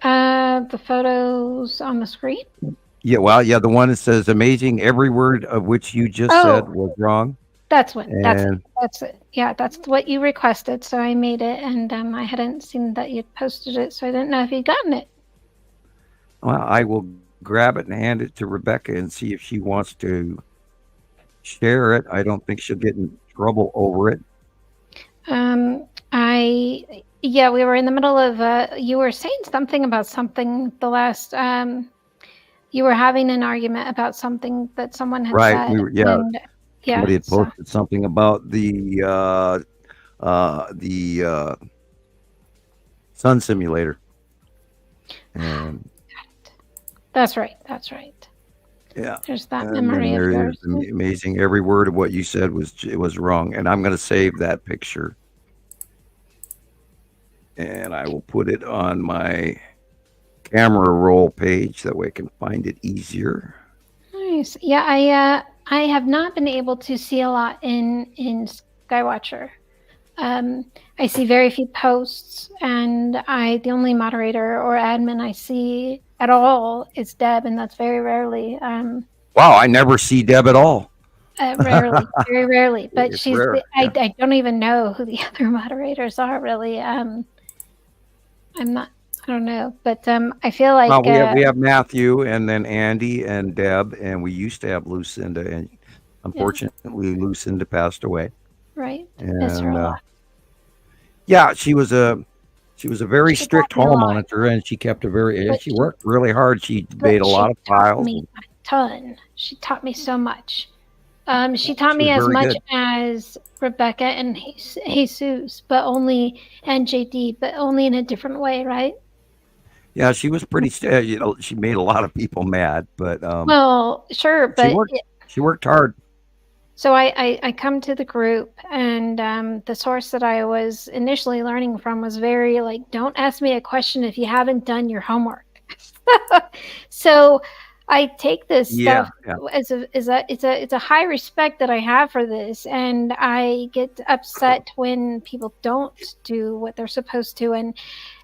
The photos on the screen. Yeah. Well, yeah, the one that says "amazing." Every word of which you just said was wrong. That's what. And- That's it. Yeah, that's what you requested. So I made it, and I hadn't seen that you'd posted it, so I didn't know if you'd gotten it. Well, I will grab it and hand it to Rebecca and see if she wants to share it. I don't think she'll get in trouble over it. Yeah, we were in the middle of you were saying something about something the last you were having an argument about something that someone had Right. said. And, yeah. Somebody had so- posted something about the sun simulator. And That's right. That's right. yeah. There's that And then memory of there's yours. amazing. Every word of what you said was wrong, and I'm going to save that picture, and I will put it on my camera roll page that way I can find it easier. Nice. Yeah, I have not been able to see a lot in Skywatcher. I see very few posts, and the only moderator or admin I see at all is Deb, and that's very rarely. Wow, I never see Deb at all. Rarely, very rarely. But It's she's. rare, I don't even know who the other moderators are really. I'm not. I don't know, but I feel like Well, we have Matthew, and then Andy and Deb, and we used to have Lucinda, and unfortunately, Lucinda passed away. right. Miss her a And lot. yeah, she was a very She strict taught me a hall lot. monitor, and she kept a very. But She worked really hard. She made a But lot she of taught files. me a ton. She taught me so much. She taught She me was as very much good. as Rebecca and Jesus, but only and JD, but only in a different way, right? Yeah, she was pretty. She made a lot of people mad, but Well, sure, but she worked hard. So I come to the group, and the source that I was initially learning from was very like, don't ask me a question if you haven't done your homework. So I take this Yeah, stuff yeah. as it's a high respect that I have for this, and I get upset when people don't do what they're supposed to, and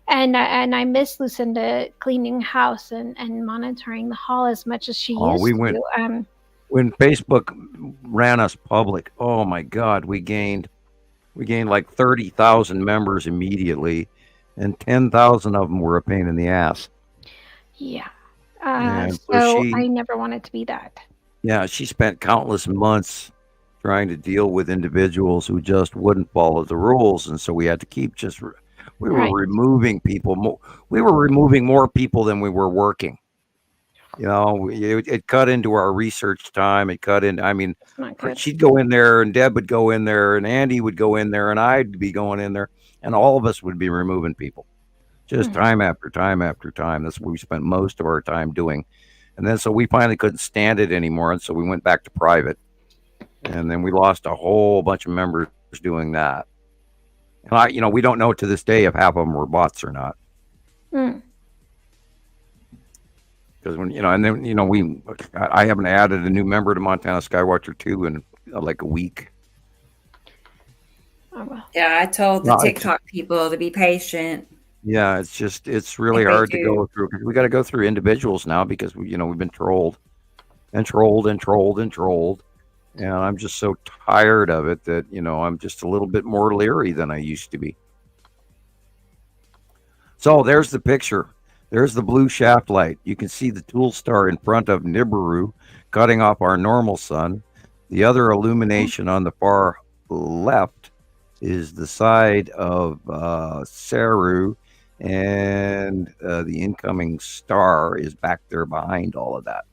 I miss Lucinda cleaning house and monitoring the hall as much as she Oh, used we went to. when Facebook ran us public. Oh my God, we gained like 30,000 members immediately, and 10,000 of them were a pain in the ass. Yeah. And so So she, I never wanted to be that. yeah, she spent countless months trying to deal with individuals who just wouldn't follow the rules, and so we had to keep we were Right. removing people. We were removing more people than we were working. You know, it cut into our research time. It cut in. I mean, Not good. she'd go in there, and Deb would go in there, and Andy would go in there, and I'd be going in there, and all of us would be removing people, just time after time after time. That's what we spent most of our time doing. And then so we finally couldn't stand it anymore, and so we went back to private, and then we lost a whole bunch of members doing that. And we don't know to this day if half of them were bots or not. Mm. Because I haven't added a new member to Montana Skywatcher 2 in like a week. Oh, well. Yeah, I told the No, it's- TikTok people to be patient. Yeah, it's really They hard to do. go through. We got to go through individuals now because we've been trolled and trolled and trolled and trolled. And I'm just so tired of it that, I'm just a little bit more leery than I used to be. So there's the picture. There's the blue shaft light. You can see the tool star in front of Nibiru cutting off our normal sun. The other illumination on the far left is the side of Saru, and the incoming star is back there behind all of that.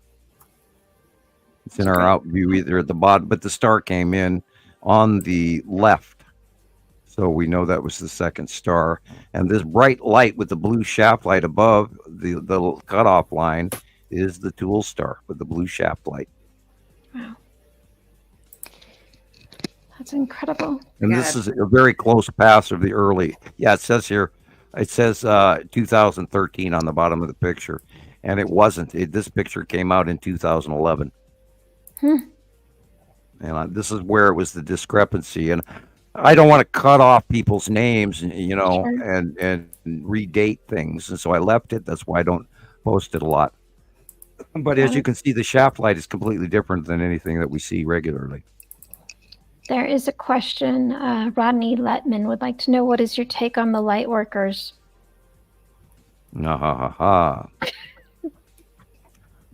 It's in our out view either at the bottom, but the star came in on the left. So we know that was the second star. And this bright light with the blue shaft light above the cutoff line is the tool star with the blue shaft light. Wow. That's incredible. And this is a very close pass of the early. Yeah, it says here, 2013 on the bottom of the picture. And it wasn't. This picture came out in 2011. And this is where it was the discrepancy. And I don't want to cut off people's names, and redate things. And so I left it. That's why I don't post it a lot. But as you can see, the shaft light is completely different than anything that we see regularly. There is a question. Rodney Letman would like to know, what is your take on the light workers?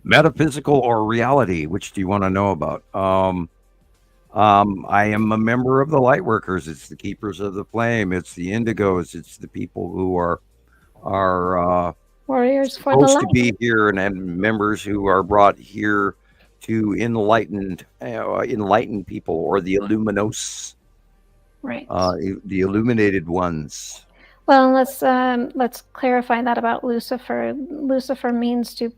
Metaphysical or reality? Which do you want to know about? I am a member of the Lightworkers. It's the Keepers of the Flame. It's the Indigos. It's the people who are Warriors for the supposed to light. be here, and members who are brought here to enlighten people, or the Illuminos, Right. the illuminated ones. Well, let's clarify that about Lucifer. Lucifer means to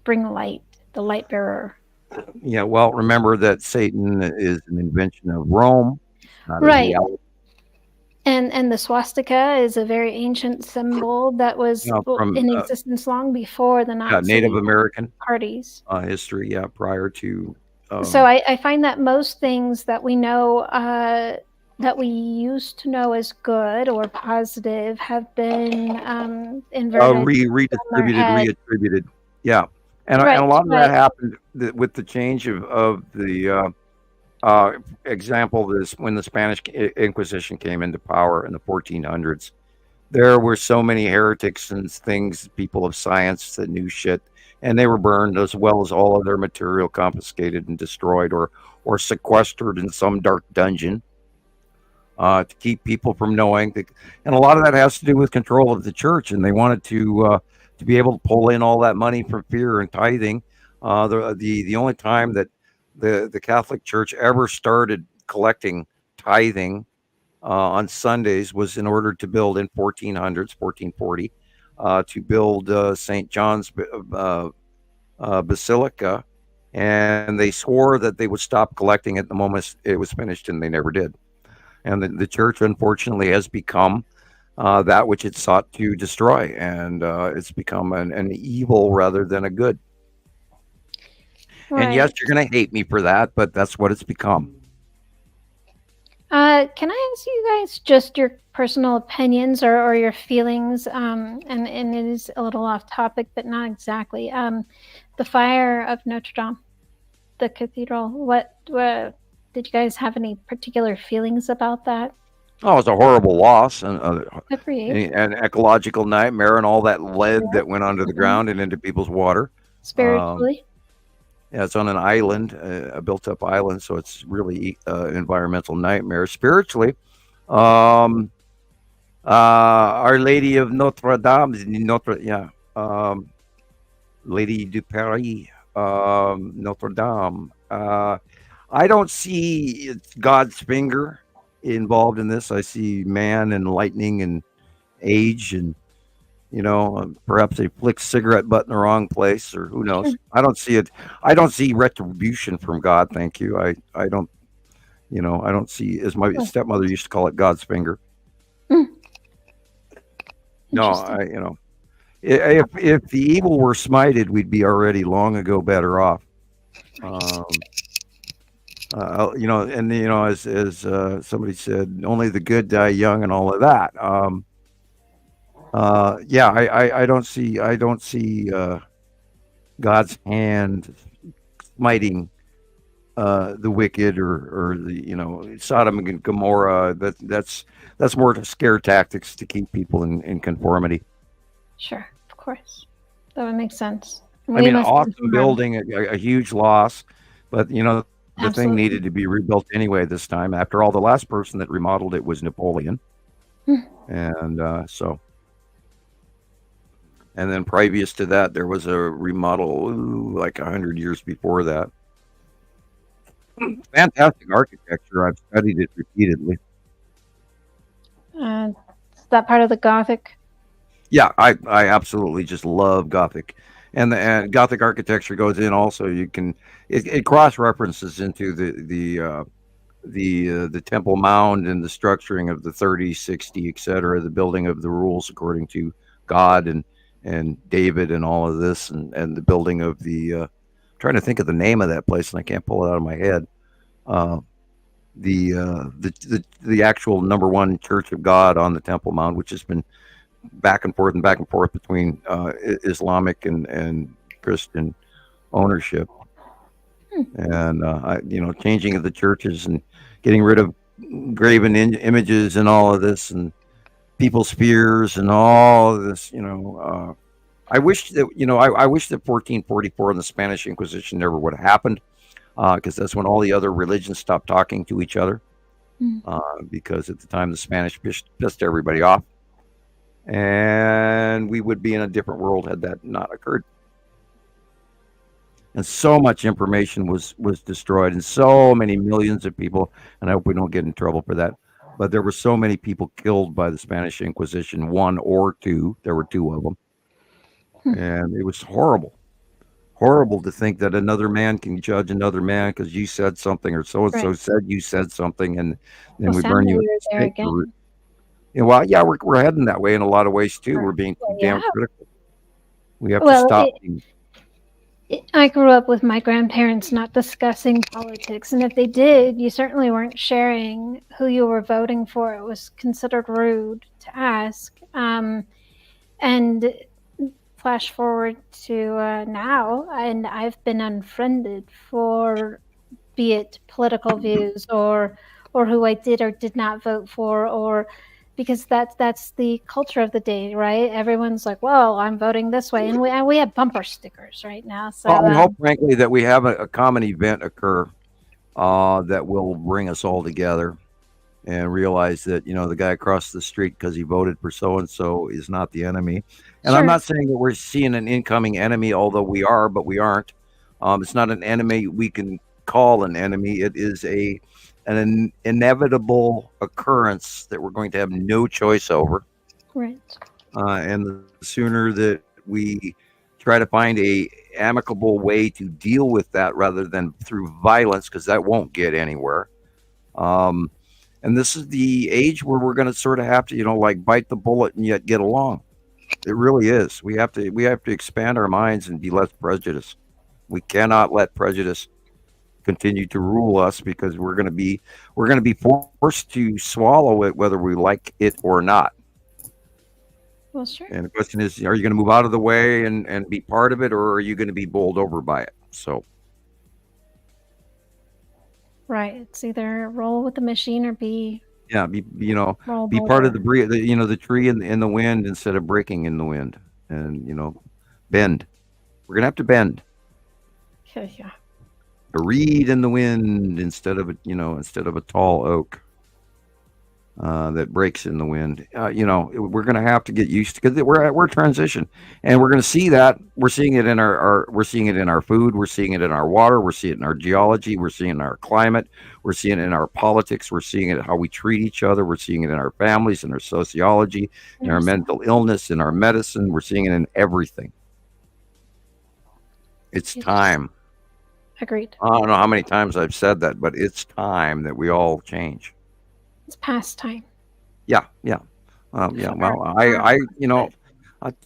bring light, the light bearer. Yeah, well, remember that Satan is an invention of Rome, not a Right. reality. And the swastika is a very ancient symbol that was from, in existence long before the Nazi Native American parties. history, prior to. So I find that most things that we know, that we used to know as good or positive, have been inverted, reattributed. Yeah, and Right, a lot of but- that happened with the change of the example. This when the Spanish Inquisition came into power in the 1400s. There were so many heretics and things, people of science that knew shit, and they were burned, as well as all of their material confiscated and destroyed, or sequestered in some dark dungeon to keep people from knowing. And a lot of that has to do with control of the church, and they wanted to be able to pull in all that money from fear and tithing. The only time that the Catholic Church ever started collecting tithing on Sundays was in order to build in 1440, to build St. John's Basilica and they swore that they would stop collecting it the moment it was finished, and they never did. And the church, unfortunately, has become that which it sought to destroy, and it's become an evil rather than a good. And yes, Right. you're going to hate me for that, but that's what it's become. Can I ask you guys just your personal opinions or your feelings? And it is a little off topic, but not exactly. The fire of Notre Dame, the cathedral. What did you guys have any particular feelings about that? Oh, it's a horrible loss, and Agreed. an ecological nightmare, and all that lead Yeah. that went under the ground and into people's water. Spiritually. Yeah, it's on an island, a built-up island, so it's really environmental nightmare. Spiritually, Our Lady of Notre Dame, Lady du Paris, Notre Dame. I don't see God's finger involved in this. I see man and lightning and age, and perhaps they flicked cigarette butt in the wrong place, or who knows. I don't see it. I don't see retribution from God. Thank you. I don't. I don't see, as my stepmother used to call it, God's finger. No, if the evil were smited, we'd be already long ago better off. As somebody said, only the good die young, and all of that. I don't see God's hand smiting the wicked, or the Sodom and Gomorrah. That's more to scare tactics to keep people in conformity. Sure, of course, that would make sense. I mean, an awesome building, a huge loss, but the thing needed to be rebuilt anyway this time. After all, the last person that remodeled it was Napoleon, and then previous to that, there was a remodel like 100 years before that. Fantastic architecture. I've studied it repeatedly. Is that part of the Gothic? Yeah, I absolutely just love Gothic, and the Gothic architecture goes in also. It cross references into the Temple Mound and the structuring of the 30, 60, etc. The building of the rules according to God and David and all of this, and the building of the. Trying to think of the name of that place, and I can't pull it out of my head. The actual number one Church of God on the Temple Mount, which has been back and forth between Islamic and Christian ownership, and changing of the churches and getting rid of graven images and all of this, and people's fears and all of this. I wish that 1444 and the Spanish Inquisition never would have happened, because that's when all the other religions stopped talking to each other. Because at the time the Spanish pissed everybody off, and we would be in a different world had that not occurred. And so much information was destroyed, and so many millions of people. And I hope we don't get in trouble for that. But there were so many people killed by the Spanish Inquisition, one or two. There were two of them. And it was horrible to think that another man can judge another man because you said something, or so and so said you said something, and then we burn you at the stake. We're heading that way in a lot of ways too. We're being damn critical. We have to stop. I grew up with my grandparents not discussing politics, and if they did, you certainly weren't sharing who you were voting for. It was considered rude to ask. And flash forward to now, and I've been unfriended for, be it political views or who I did or did not vote for, or because that's the culture of the day, right? Everyone's like, "Well, I'm voting this way," and we have bumper stickers right now. So I hope, frankly, that we have a common event occur that will bring us all together and realize that the guy across the street, because he voted for so and so, is not the enemy. And I'm not saying that we're seeing an incoming enemy, although we are, but we aren't. It's not an enemy we can call an enemy. It is an inevitable occurrence that we're going to have no choice over. Right. And the sooner that we try to find a amicable way to deal with that rather than through violence, because that won't get anywhere. And this is the age where we're going to sort of have to, like bite the bullet and yet get along. It really is. We have to expand our minds and be less prejudiced. We cannot let prejudice continue to rule us, because we're going to be forced to swallow it whether we like it or not. Well, sure. And the question is, are you going to move out of the way and be part of it, or are you going to be bowled over by it? So, Right. It's either roll with the machine or be yeah, be roll be part of boulder. the tree in the wind instead of breaking in the wind, and bend. We're going to have to bend. Yeah. A reed in the wind instead of a tall oak that breaks in the wind. We're going to have to get used to, because we're transition, and we're going to see that. We're seeing it in we're seeing it in our food. We're seeing it in our water. We're seeing it in our geology. We're seeing it in our climate. We're seeing it in our politics. We're seeing it in how we treat each other. We're seeing it in our families, in our sociology, in our mental illness, in our medicine. We're seeing it in everything. It's time. Agreed. I don't know how many times I've said that, but it's time that we all change. It's past time. Yeah. Well, I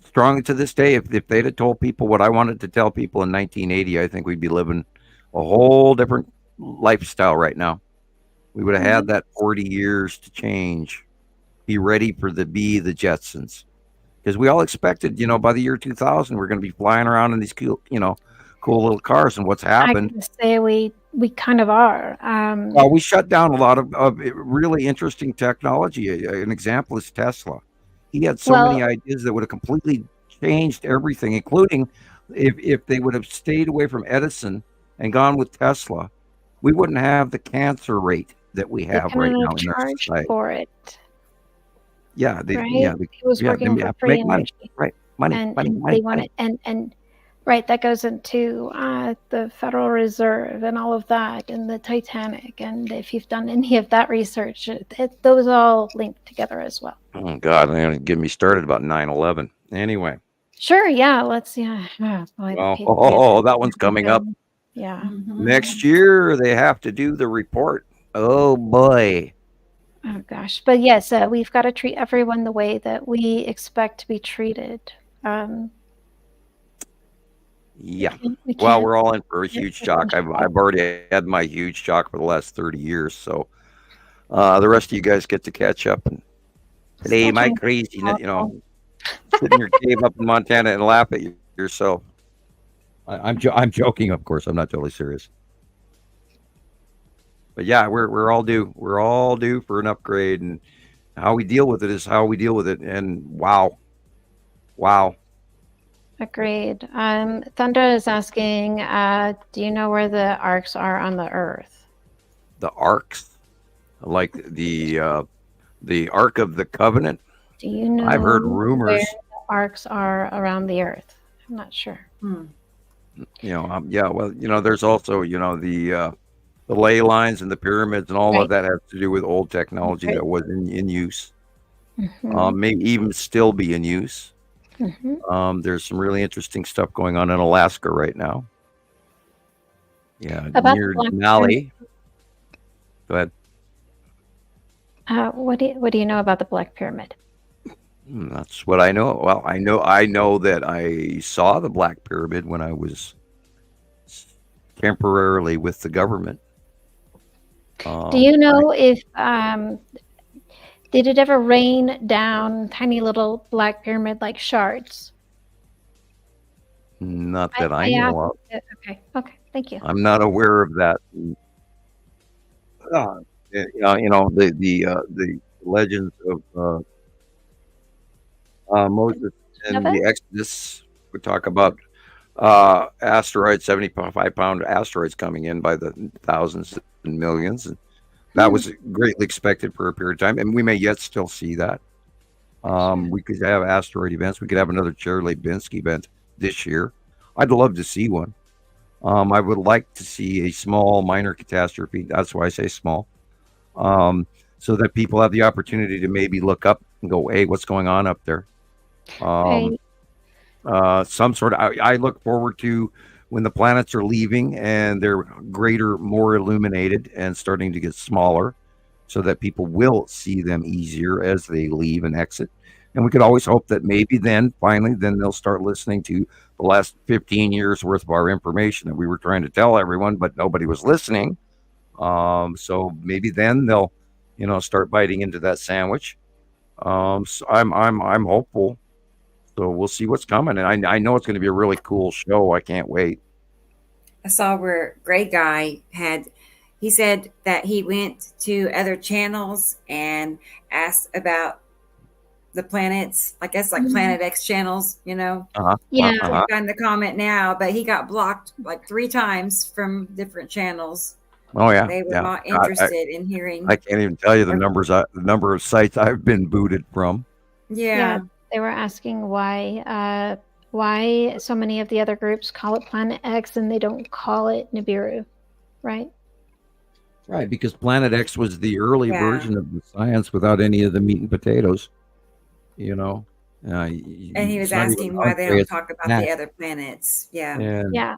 strongly to this day, if they'd have told people what I wanted to tell people in 1980, I think we'd be living a whole different lifestyle right now. We would have had that 40 years to change, be ready for the Jetsons, because we all expected, by the year 2000, we're going to be flying around in these cool little cars. And what's happened? I can say we kind of are. Well, we shut down a lot of really interesting technology. An example is Tesla. He had so many ideas that would have completely changed everything, including if they would have stayed away from Edison and gone with Tesla, we wouldn't have the cancer rate that we have right now in our charge society. for it. Yeah, He was working for free money, energy. right? Money. They want it, and right, that goes into the Federal Reserve and all of that, and the Titanic. And if you've done any of that research, those all link together as well. Oh God, they're gonna get me started about 9/11. Anyway. Sure. Yeah. Let's. Yeah. Oh, that one's coming up. Yeah. Next year they have to do the report. Oh boy. Oh gosh. But yes, we've got to treat everyone the way that we expect to be treated. Yeah. We Well, can't- we're all in for a huge shock. I've already had my huge shock for the last 30 years. So the rest of you guys get to catch up and play my crazy, sit in your cave up in Montana and laugh at yourself. I'm joking, of course. I'm not totally serious. But yeah, we're all due. We're all due for an upgrade, and how we deal with it is how we deal with it. And wow. Agreed. Thunder is asking, do you know where the arcs are on the Earth? The arcs, like the Ark of the Covenant. Do you know? I've heard rumors. Where the arcs are around the Earth? I'm not sure. Yeah. Well, there's also, the ley lines and the pyramids and all of that has to do with old technology that was in use. Maybe even still be in use. There's some really interesting stuff going on in Alaska right now. Yeah, About near the Black Denali. Go ahead. What do you know about the Black Pyramid? That's what I know. Well, I know that I saw the Black Pyramid when I was temporarily with the government. Do you know if did it ever rain down tiny little Black Pyramid like shards? Not that I know of. Okay, thank you. I'm not aware of that. The legends of Moses and the Exodus would talk about asteroids, 75-pound asteroids coming in by the thousands and millions, and that was greatly expected for a period of time, and we may yet still see that. We could have asteroid events. We could have another Chelyabinsk event this year. I'd love to see one. I would like to see a small minor catastrophe. That's why I say small. So that people have the opportunity to maybe look up and go, hey, what's going on up there? some sort of. I look forward to when the planets are leaving and they're greater, more illuminated, and starting to get smaller, so that people will see them easier as they leave and exit. And we could always hope that maybe then, finally, then they'll start listening to the last 15 years worth of our information that we were trying to tell everyone, but nobody was listening. So maybe then they'll, start biting into that sandwich. So I'm hopeful. So we'll see what's coming, and I know it's going to be a really cool show. I can't wait. I saw where Gray Guy he said that he went to other channels and asked about the planets, I guess like Planet X channels, Yeah. Find the comment now, but he got blocked like 3 times from different channels. Oh yeah, They were yeah. not interested in hearing. I can't even tell you the number of sites I've been booted from. Yeah. They were asking why so many of the other groups call it Planet X and they don't call it Nibiru, right? Right, because Planet X was the early Yeah. version of the science without any of the meat and potatoes. And he was it's not even asking why hard they to say don't it's talk about that. the other planets. Yeah.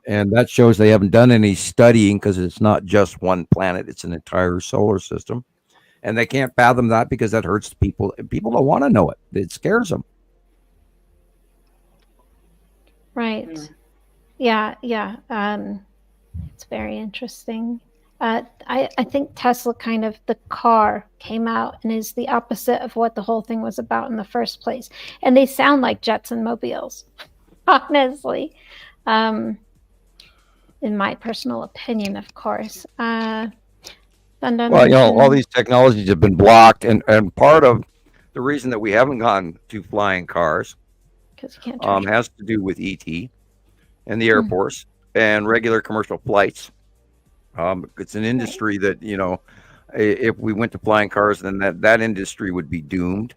And that shows they haven't done any studying, because it's not just one planet, it's an entire solar system. And they can't fathom that because that hurts people. People don't want to know it. It scares them. Right. Mm. Yeah. It's very interesting. I think Tesla the car came out and is the opposite of what the whole thing was about in the first place. And they sound like jets and mobiles, honestly. In my personal opinion, of course. Well, all these technologies have been blocked, and part of the reason that we haven't gone to flying cars because you can't charge has to do with ET and the Air Force and regular commercial flights. It's an industry that, if we went to flying cars, then that industry would be doomed.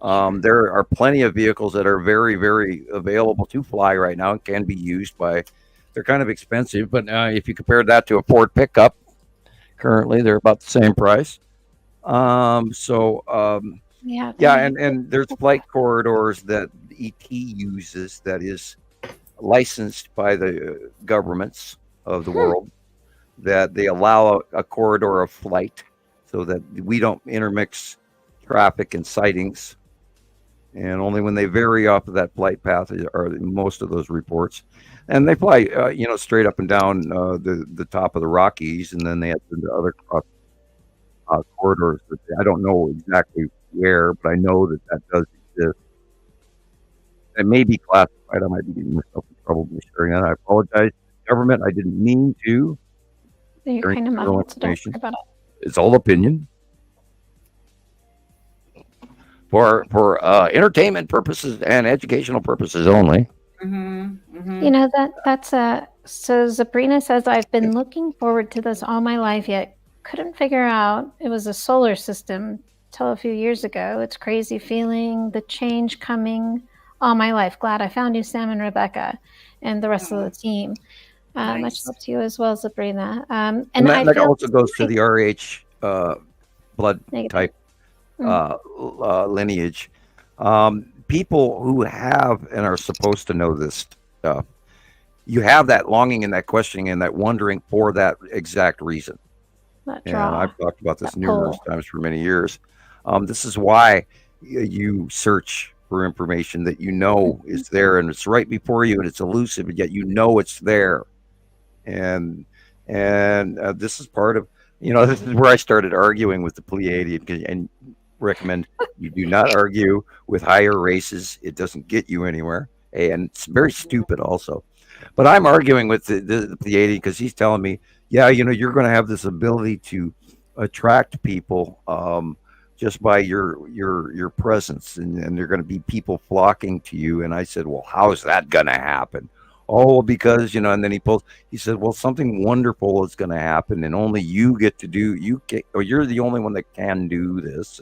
There are plenty of vehicles that are very, very available to fly right now and can be used they're kind of expensive, but if you compare that to a Ford pickup, currently they're about the same price. And there's flight corridors that ET uses that is licensed by the governments of the world, that they allow a corridor of flight so that we don't intermix traffic and sightings. And only when they vary off of that flight path are most of those reports. And they fly, straight up and down the top of the Rockies, and then they have into other corridors. I don't know exactly where, but I know that does exist. It may be classified. I might be getting myself in trouble by sharing that. I apologize, government. I didn't mean to. You're kind of muddled, so don't worry about it. It's all opinion. For entertainment purposes and educational purposes only. That's so Sabrina says, I've been looking forward to this all my life, yet couldn't figure out it was a solar system till a few years ago. It's crazy feeling the change coming all my life. Glad I found you, Sam and Rebecca, and the rest of the team. Much love to you as well, Sabrina. And that also goes to the RH blood type lineage. People who have and are supposed to know this stuff, you have that longing and that questioning and that wondering for that exact reason. And I've talked about this numerous times for many years. This is why you search for information that is there, and it's right before you, and it's elusive, and yet it's there. And this is part of, this is where I started arguing with the Pleiadian, and recommend you do not argue with higher races. It doesn't get you anywhere, and it's very stupid also. But I'm arguing with the Pleiadian because he's telling me, you're going to have this ability to attract people just by your presence, and there are going to be people flocking to you. And I said, well, how is that going to happen? Oh, because, and then he said, well, something wonderful is going to happen, and only you get to you're the only one that can do this.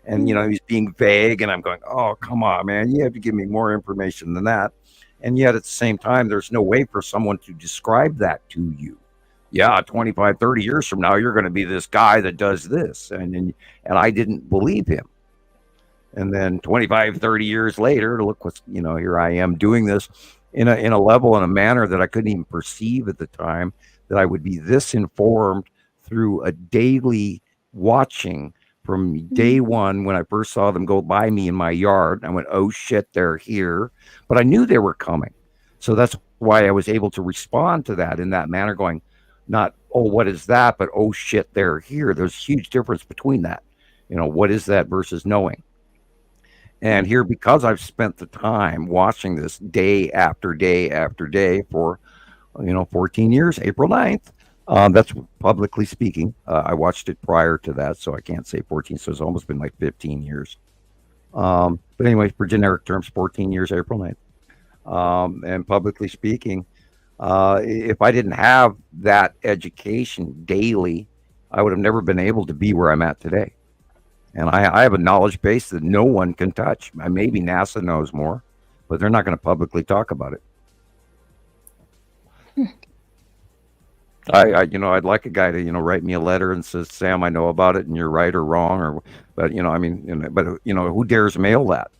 And, he's being vague, and I'm going, oh, come on, man, you have to give me more information than that. And yet at the same time, there's no way for someone to describe that to you. 25, 30 years from now, you're going to be this guy that does this. And I didn't believe him. And then 25, 30 years later, look what's, here I am doing this in a level, in a manner that I couldn't even perceive at the time, that I would be this informed through a daily watching from day one when I first saw them go by me in my yard. I went, oh shit, they're here. But I knew they were coming. So that's why I was able to respond to that in that manner, going, not, oh, what is that? But, oh shit, they're here. There's a huge difference between that. What is that versus knowing? And here, because I've spent the time watching this day after day after day for, 14 years, April 9th, that's publicly speaking. I watched it prior to that, so I can't say 14. So it's almost been like 15 years. But anyway, for generic terms, 14 years, April 9th. And publicly speaking, if I didn't have that education daily, I would have never been able to be where I'm at today. And I have a knowledge base that no one can touch. Maybe NASA knows more, but they're not going to publicly talk about it. I'd like a guy to, write me a letter and says, Sam, I know about it and you're right or wrong, but who dares mail that?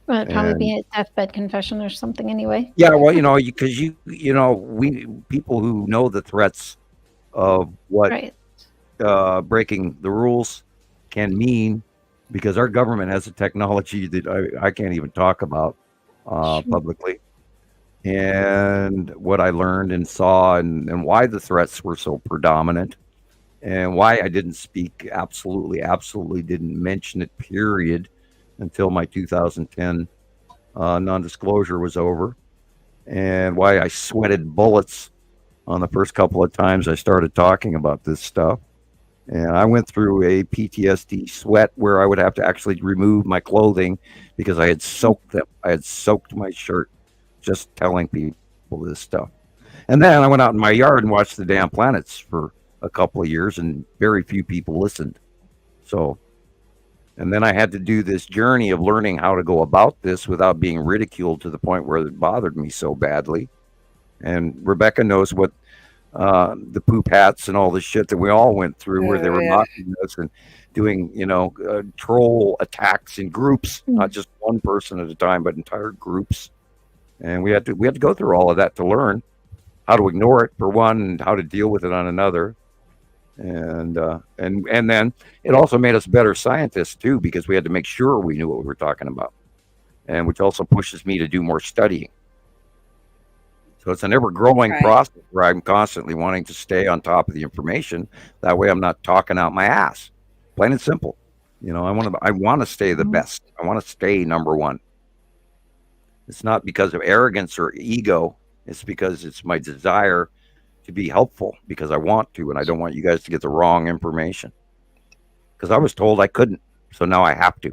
Well, it'd probably be a deathbed confession or something anyway. Yeah, well, because we people who know the threats of what breaking the rules can mean, because our government has a technology that I can't even talk about publicly. And what I learned and saw, and why the threats were so predominant, and why I didn't speak, absolutely didn't mention it, period, until my 2010 non-disclosure was over, and why I sweated bullets on the first couple of times I started talking about this stuff. And I went through a PTSD sweat where I would have to actually remove my clothing because I had soaked them. I had soaked my shirt just telling people this stuff. And then I went out in my yard and watched the damn planets for a couple of years, and very few people listened. So, and then I had to do this journey of learning how to go about this without being ridiculed to the point where it bothered me so badly. And Rebecca knows what the poop hats and all the shit that we all went through, where they were mocking us and doing, troll attacks in groups, not just one person at a time, but entire groups. And we had to go through all of that to learn how to ignore it for one, and how to deal with it on another. And then it also made us better scientists too, because we had to make sure we knew what we were talking about, and which also pushes me to do more studying. So it's an ever-growing process where I'm constantly wanting to stay on top of the information. That way I'm not talking out my ass. Plain and simple. I want to stay the best. I want to stay number one. It's not because of arrogance or ego. It's because it's my desire to be helpful, because I want to, and I don't want you guys to get the wrong information. Because I was told I couldn't, so now I have to.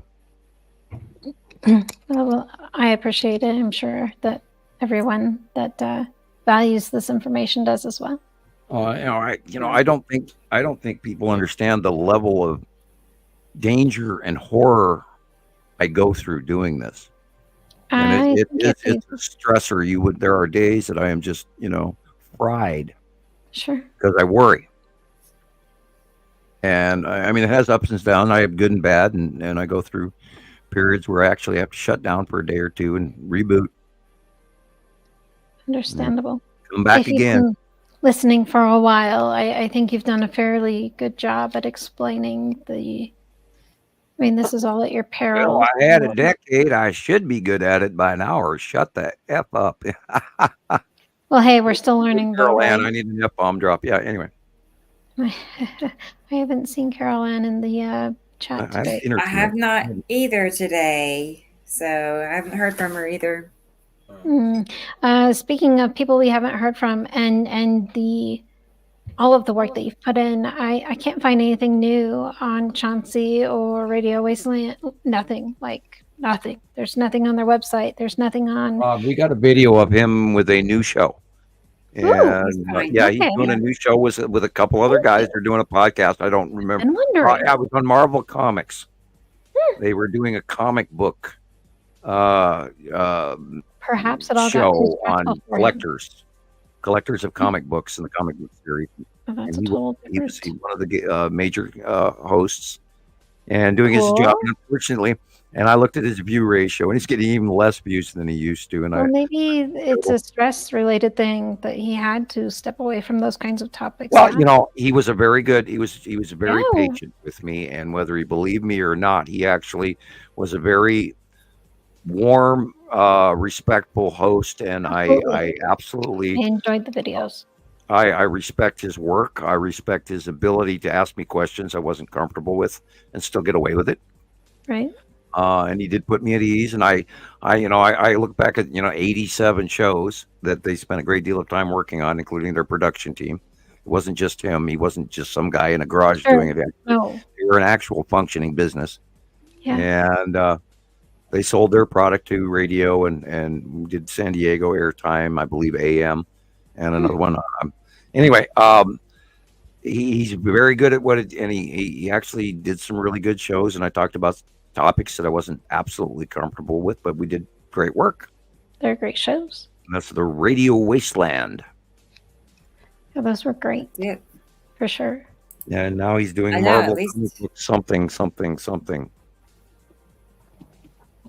Well, I appreciate it. I'm sure that everyone that values this information does as well. I don't think people understand the level of danger and horror I go through doing this. And it's a stressor. There are days that I am just, fried. Sure. Because I worry. And it has ups and downs. I have good and bad, and I go through periods where I actually have to shut down for a day or two and reboot. Understandable. Come back if you've again. been listening for a while, I think you've done a fairly good job at explaining this is all at your peril. I had a decade. I should be good at it by now, or shut the F up. Well, hey, we're still learning. Carol Ann, I need an F-bomb drop. Yeah, anyway. I haven't seen Carol Ann in the chat today. I have not either today, so I haven't heard from her either. Speaking of people we haven't heard from, and all of the work that you've put in, I can't find anything new on Chauncey or Radio Wasteland. Nothing. There's nothing on their website. There's nothing on. We got a video of him with a new show. And he's doing a new show with a couple other guys. They're doing a podcast. I don't remember. I'm wondering. I was on Marvel Comics. They were doing a comic book perhaps it all show got on collectors of comic books in the comic book series. Oh, that's and a total he was one of the major hosts and doing his job. And unfortunately, And I looked at his view ratio, and he's getting even less views than he used to. And Well, maybe it's a stress-related thing that he had to step away from those kinds of topics. Well, you know, he was a very good. He was very No. patient with me, and whether he believed me or not, he actually was a very warm, respectful host, and I Absolutely. absolutely I enjoyed the videos. I respect his work. I respect his ability to ask me questions I wasn't comfortable with and still get away with it. Right. And he did put me at ease. And I look back at 87 shows that they spent a great deal of time working on, including their production team. It wasn't just him. He wasn't just some guy in a garage Sure. doing it. No. They were an actual functioning business. Yeah. And they sold their product to radio and did San Diego airtime, I believe AM, and another one. Anyway, he's very good at what it, and he actually did some really good shows, and I talked about topics that I wasn't absolutely comfortable with, but we did great work. They're great shows. And that's the Radio Wasteland. Yeah, those were great. Yeah. For sure. And now he's doing I know, at Marvel least- comic book something.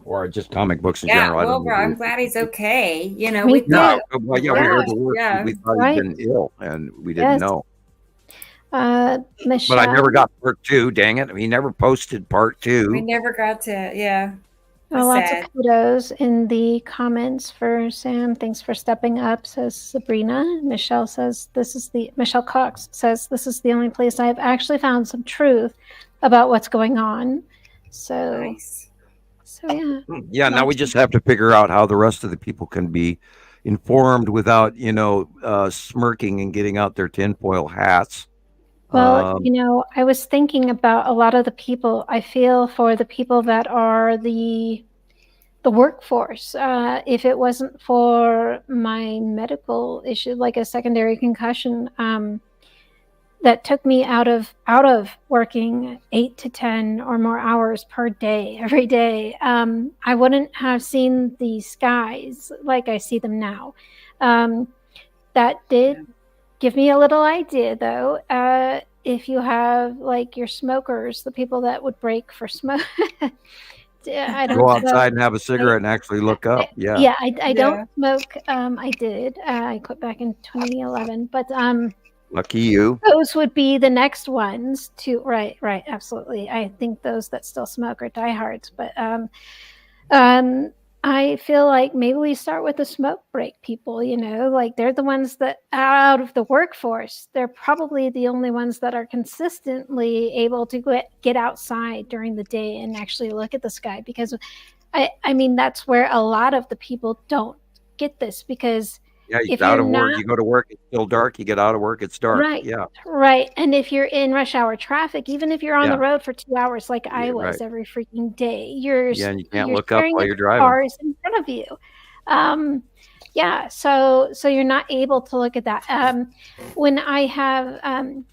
Or just comic books in Yeah, general. I well, don't know. I'm glad he's okay. You know, Me we too. No, thought, well, yeah, we heard the word. yeah. We thought Right. he'd been ill, and we didn't Yes. know. Michelle. But I never got part 2. Dang it! He never posted part 2. we never got to, yeah. Well, That's lots sad. of kudos in the comments for Sam. Thanks for stepping up, says Sabrina. Michelle Cox says, this is the only place I've actually found some truth about what's going on. So, Nice. so yeah. Yeah, now we just have to figure out how the rest of the people can be informed without, smirking and getting out their tinfoil hats. Well, I was thinking about a lot of the people. I feel for the people that are the workforce. If it wasn't for my medical issue, like a secondary concussion, that took me out of working 8 to 10 or more hours per day, every day, I wouldn't have seen the skies like I see them now. That did give me a little idea, though. If you have like your smokers, the people that would break for smoke, I don't Go know. outside and have a cigarette and actually look up. Yeah. Yeah, I don't smoke. I did. I quit back in 2011, but Lucky you. those would be the next ones to right, absolutely. I think those that still smoke are diehards, but I feel like maybe we start with the smoke break people, like they're the ones that out of the workforce, they're probably the only ones that are consistently able to get outside during the day and actually look at the sky, because I mean, that's where a lot of the people don't get this, because Yeah, you if get out you're of work, not- you go to work, it's still dark. You get out of work, it's dark. Right. Yeah. Right. And if you're in rush hour traffic, even if you're on the Yeah. road for 2 hours like I Yeah, was right. every freaking day, you're Yeah, and you can't you're look up staring while at you're the driving. cars in front of you. Yeah, so you're not able to look at that. When I have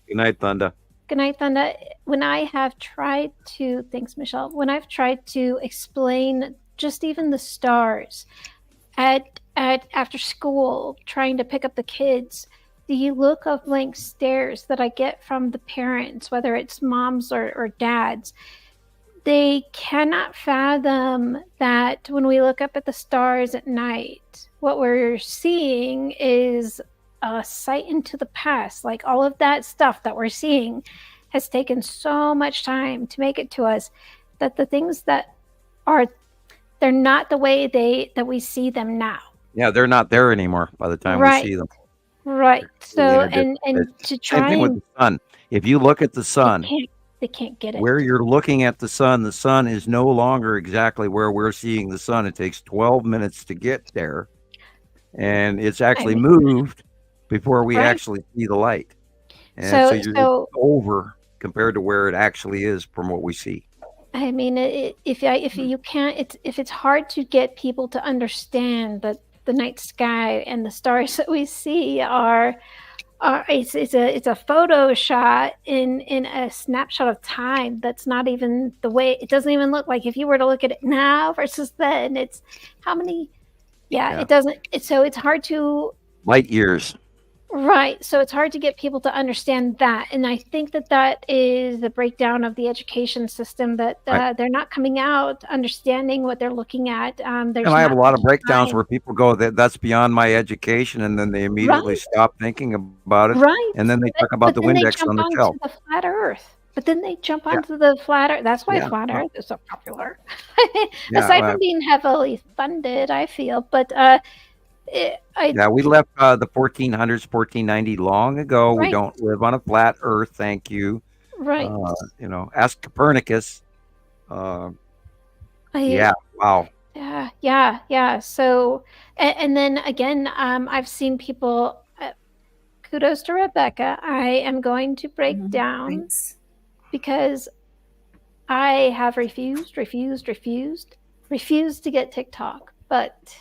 Good night, Thunda. Good night, Thunda. When I have tried to, thanks, Michelle. When I've tried to explain just even the stars at after school, trying to pick up the kids, the look of blank stares that I get from the parents, whether it's moms or dads, they cannot fathom that when we look up at the stars at night, what we're seeing is a sight into the past. Like all of that stuff that we're seeing has taken so much time to make it to us, that the things that are, they're not the way that we see them now. Yeah, they're not there anymore by the time Right. we see them. Right. So They're and different. to Same try thing with and the sun. If you look at the sun, they can't get it. where you're looking at the sun is no longer exactly where we're seeing the sun. It takes 12 minutes to get there, and it's actually moved before we Right. actually see the light. And So- you're so- over compared to where it actually is from what we see. I mean, if you can't, if it's hard to get people to understand that the night sky and the stars that we see are it's a photo shot in a snapshot of time. That's not even the way. It doesn't even look like, if you were to look at it now versus then, it's how many. Yeah. It doesn't. So it's hard to Light years. Right. So it's hard to get people to understand that. And I think that that is the breakdown of the education system, that they're not coming out understanding what they're looking at. There's And I have a not lot of much breakdowns time. where people go, that's beyond my education, and then they immediately Right. stop thinking about it, Right. and then they talk But about the then they Windex jump on the onto shelf. the flat earth. But then they jump Yeah. onto the flat earth. That's why Yeah. flat Well, earth is so popular. yeah. Aside from being heavily funded, I feel. But Yeah, we left the 1400s, 1490 long ago. We Right. don't live on a flat earth, thank you. Right. You know, ask Copernicus. Yeah, I- wow. Yeah. So, and then again, I've seen people. Kudos to Rebecca. I am going to break down because I have refused to get TikTok, but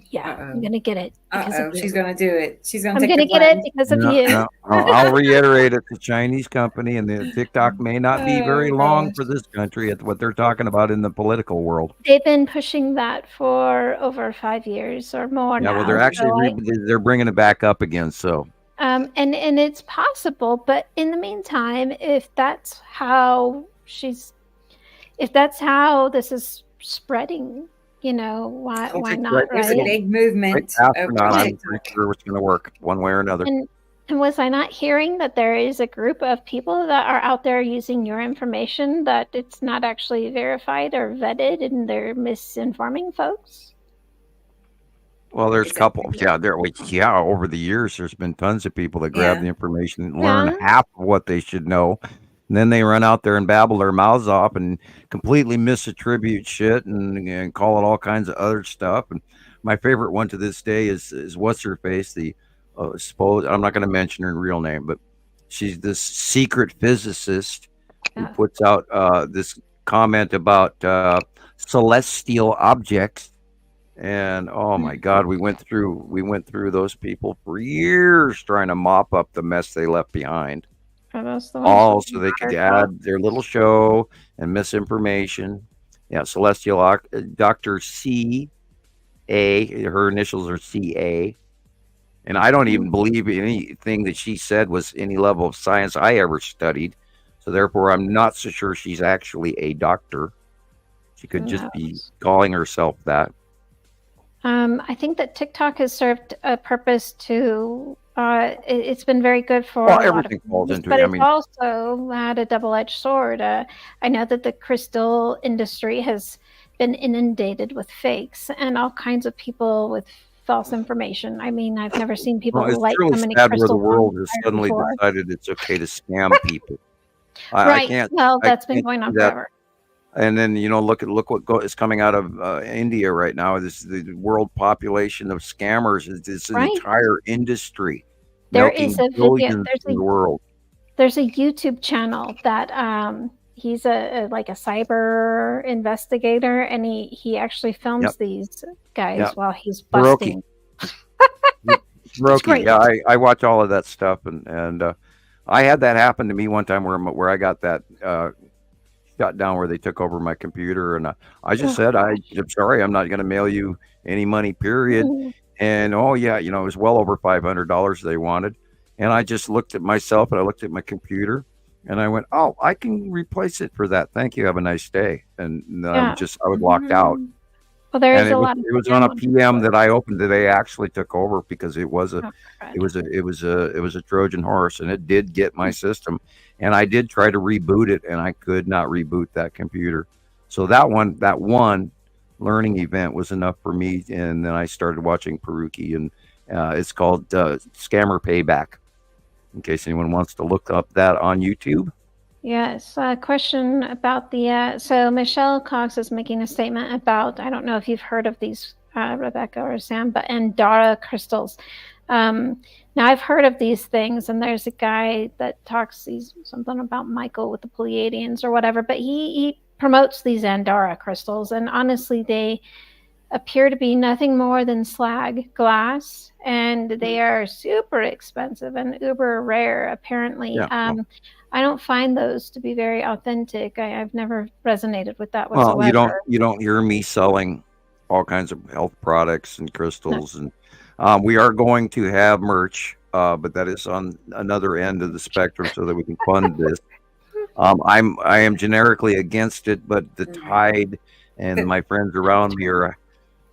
yeah, I'm gonna get it. because of you. She's gonna do it. She's gonna. I'm take gonna the get it plunge. because of No, you. no, I'll reiterate, it's a Chinese company, and the TikTok may not be very Oh, long gosh. for this country at what they're talking about in the political world. They've been pushing that for over 5 years or more Yeah, now. well, they're actually so they're bringing it back up again. So and it's possible, but in the meantime, if that's how this is spreading, why not, right, There's a right? big movement. right after of not, I'm TikTok. pretty sure it's going to work one way or another. And was I not hearing that there is a group of people that are out there using your information that it's not actually verified or vetted, and they're misinforming folks? Well, there's a couple. Yeah, over the years, there's been tons of people that grab Yeah. the information and learn Yeah. half of what they should know. And then they run out there and babble their mouths off and completely misattribute shit and call it all kinds of other stuff. And my favorite one to this day is what's her face, the suppose I'm not going to mention her real name, but she's this secret physicist who puts out this comment about celestial objects. And oh my God, we went through those people for years trying to mop up the mess they left behind. Are those the ones All with so they could waterfall? add their little show and misinformation. Yeah, Celestial Dr. C.A. Her initials are C.A. And I don't even believe anything that she said was any level of science I ever studied. So therefore, I'm not so sure she's actually a doctor. She could just be calling herself that. I think that TikTok has served a purpose to. It's been very good for Well, a lot of everything falls things, into but it. I it's mean, also had a double-edged sword. I know that the crystal industry has been inundated with fakes and all kinds of people with false information. I mean, I've never seen people well, it's light so really many sad where the crystals on world has fire suddenly before. decided it's okay to scam people. I Right. can't. Well, I that's been can't going do on that. forever. And then look what is coming out of India right now. The world population of scammers is an Right. entire industry, There milking is a video. billions in the world. There's a YouTube channel that he's a cyber investigator, and he actually films Yep. these guys Yep. while he's Hiroki. busting. Hiroki, great. yeah, I watch all of that stuff, and I had that happen to me one time where I got that shut down where they took over my computer, and I just said, I'm sorry, I'm not going to mail you any money, period. And oh yeah, it was well over $500 they wanted, and I just looked at myself and I looked at my computer, and I went, oh, I can replace it for that. Thank you. Have a nice day. And then Yeah. I was locked out. Well, there And is a lot of it was on a PM that I opened that they actually took over because it was Oh, a Trojan horse, and it did get my system, and I did try to reboot it, and I could not reboot that computer. So that one learning event was enough for me, and then I started watching Peruki, and it's called Scammer Payback. In case anyone wants to look up that on YouTube. Yes. Question about the so Michelle Cox is making a statement about, I don't know if you've heard of these, Rebecca or Sam, but Andara crystals. Now I've heard of these things, and there's a guy that talks something about Michael with the Pleiadians or whatever, but he promotes these Andara crystals, and honestly they appear to be nothing more than slag glass, and they are super expensive and uber rare apparently. Yeah. I don't find those to be very authentic. I've never resonated with that whatsoever. Well, you don't hear me selling all kinds of health products and crystals, and We are going to have merch, but that is on another end of the spectrum so that we can fund this. I am generically against it, but the tide and my friends around me are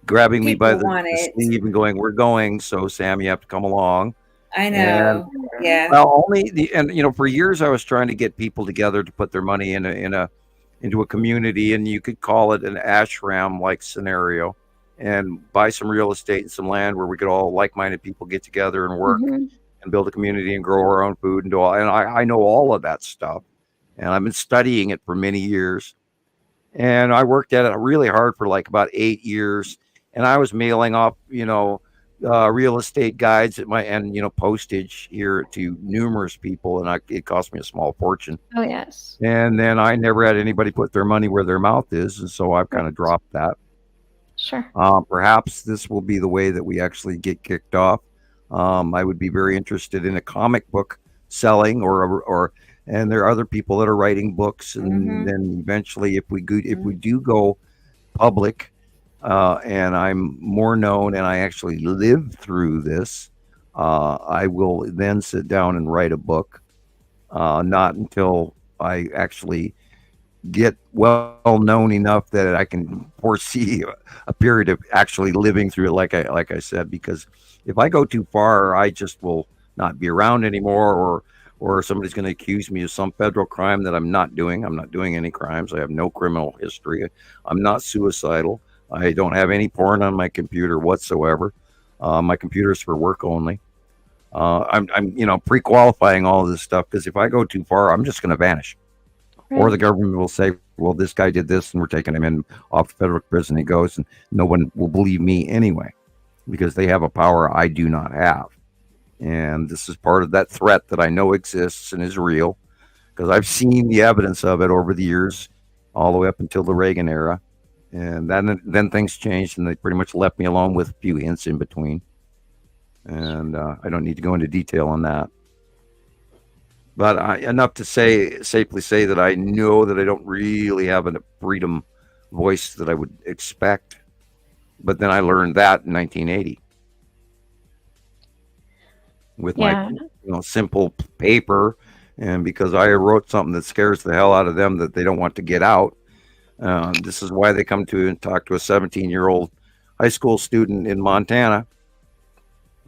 grabbing me by People want the it. sleeve and going, "We're going, so Sam, you have to come along." I And know. Yeah. well, for years I was trying to get people together to put their money into a community, and you could call it an ashram like scenario, and buy some real estate and some land where we could all like-minded people get together and work Mhm. and build a community and grow our own food and do all. And I know all of that stuff, and I've been studying it for many years. And I worked at it really hard for like about 8 years, and I was mailing off, real estate guides postage here to numerous people, and it cost me a small fortune. Oh, yes. And then I never had anybody put their money where their mouth is, and so I've kind of dropped that. Sure. Perhaps this will be the way that we actually get kicked off. I would be very interested in a comic book selling, and there are other people that are writing books, and then eventually, if we do go public, and I'm more known, and I actually live through this, I will then sit down and write a book. Not until I actually get well known enough that I can foresee a period of actually living through it, like I said, because if I go too far, I just will not be around anymore, or somebody's going to accuse me of some federal crime that I'm not doing. I'm not doing any crimes. I have no criminal history. I'm not suicidal. I don't have any porn on my computer whatsoever. My computer is for work only. I'm pre-qualifying all of this stuff, because if I go too far, I'm just going to vanish. Or the government will say, well, this guy did this and we're taking him in off federal prison. He goes, and no one will believe me anyway, because they have a power I do not have. And this is part of that threat that I know exists and is real, because I've seen the evidence of it over the years, all the way up until the Reagan era. And then things changed, and they pretty much left me alone with a few hints in between. And I don't need to go into detail on that. But enough to safely say that I know that I don't really have a freedom voice that I would expect. But then I learned that in 1980 with my simple paper, and because I wrote something that scares the hell out of them that they don't want to get out. This is why they come to and talk to a 17-year-old high school student in Montana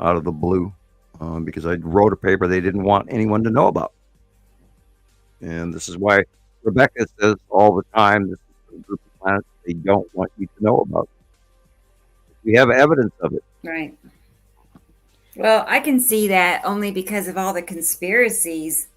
out of the blue, because I wrote a paper they didn't want anyone to know about. And this is why Rebecca says all the time, this is a group of planets they don't want you to know about. We have evidence of it. Right. Well, I can see that only because of all the conspiracies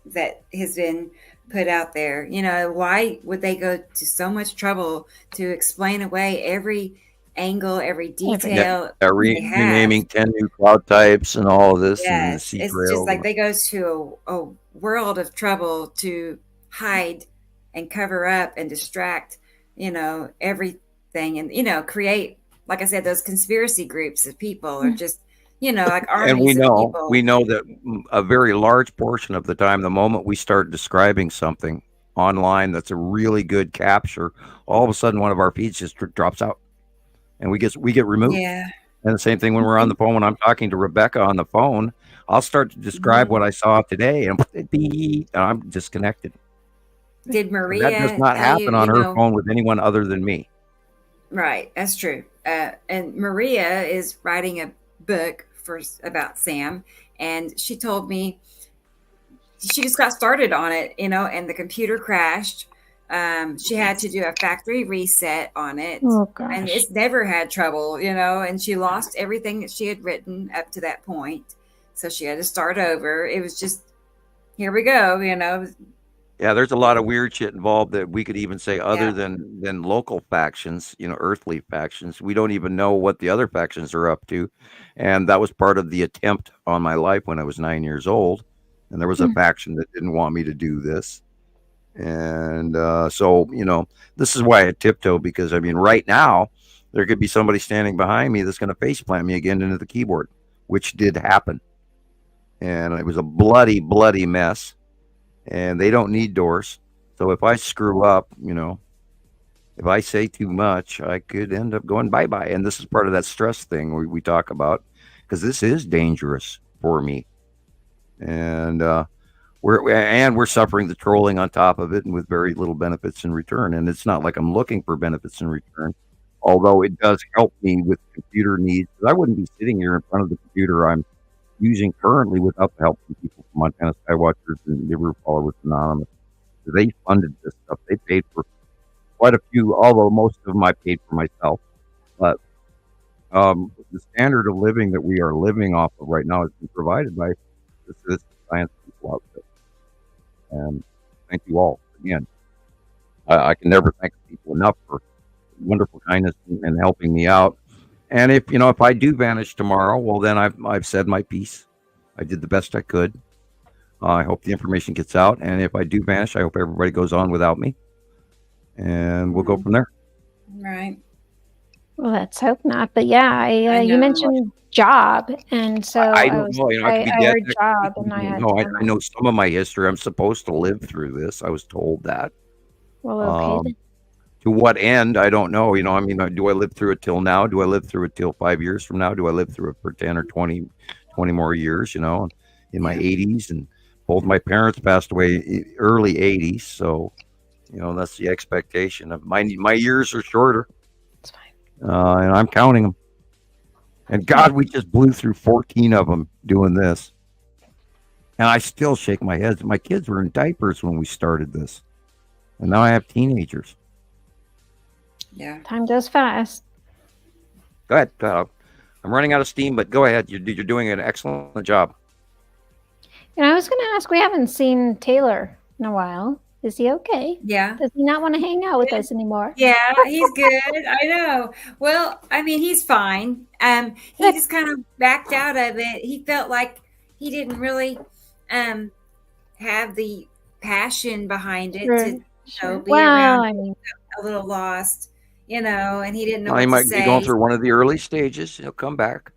that has been put out there. Why would they go to so much trouble to explain away every angle, every detail? Renaming 10 new cloud types and all of this. Yes, and it's just like they go to a world of trouble to hide and cover up and distract, everything, and create, like I said, those conspiracy groups of people are just, like armies and we of people. know that a very large portion of the time, the moment we start describing something online that's a really good capture, all of a sudden one of our feeds just drops out, and we get removed. Yeah. And the same thing when we're on the phone. When I'm talking to Rebecca on the phone, I'll start to describe what I saw today, and I'm disconnected. Did Maria? That does not happen on her phone with anyone other than me. Right, that's true. And Maria is writing a book about Sam, and she told me she just got started on it, and the computer crashed. She had to do a factory reset on it, and it's never had trouble, and she lost everything that she had written up to that point, so she had to start over. It was just, here we go, Yeah, there's a lot of weird shit involved that we could even say other than local factions, earthly factions. We don't even know what the other factions are up to. And that was part of the attempt on my life when I was 9 years old. And there was a faction that didn't want me to do this. And so, this is why I tiptoe, because right now there could be somebody standing behind me that's going to faceplant me again into the keyboard, which did happen. And it was a bloody, bloody mess. And they don't need doors. So if I screw up, if I say too much, I could end up going bye-bye. And this is part of that stress thing we talk about. because this is dangerous for me. And we're suffering the trolling on top of it, and with very little benefits in return. And it's not like I'm looking for benefits in return, although it does help me with computer needs. I wouldn't be sitting here in front of the computer I'm using currently without the help from people from Montana Skywatchers and Nibiru Followers Anonymous. They funded this stuff. They paid for quite a few, although most of them I paid for myself. But the standard of living that we are living off of right now has been provided by the citizen science people out there. And thank you all again. I can never thank people enough for wonderful kindness and helping me out. And if I do vanish tomorrow, well, then I've said my piece. I did the best I could. I hope the information gets out. And if I do vanish, I hope everybody goes on without me. And we'll go from there. Right. Well, let's hope not. But yeah, you mentioned job, and so I don't know. I could be dead heard next job, week. and I had No, I know some of my history. I'm supposed to live through this. I was told that. well, okay. Then. To what end? I don't know. Do I live through it till now? Do I live through it till 5 years from now? Do I live through it for 10 or 20 more years, in my 80s? And both my parents passed away early 80s. So, that's the expectation of my years are shorter. It's fine. And I'm counting them. And God, we just blew through 14 of them doing this. And I still shake my head. My kids were in diapers when we started this. And now I have teenagers. Yeah. Time goes fast. Go ahead. I'm running out of steam, but go ahead. You're doing an excellent job. And I was going to ask, we haven't seen Taylor in a while. Is he okay? Yeah. Does he not want to hang out with us anymore? Yeah, he's good. I know. Well, he's fine. He just kind of backed out of it. He felt like he didn't really have the passion behind it to be around. A little lost, and he didn't know He what might to be say. going through one of the early stages. He'll come back.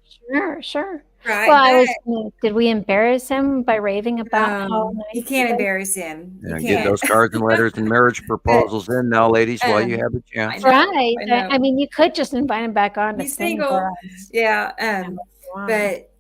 Sure. Right. Well, did we embarrass him by raving about how nice you can't embarrass him. Yeah, get those cards and letters and marriage proposals in now, ladies, while you have the chance. Right. I mean, you could just invite him back on to He's sing single. for us. Yeah. But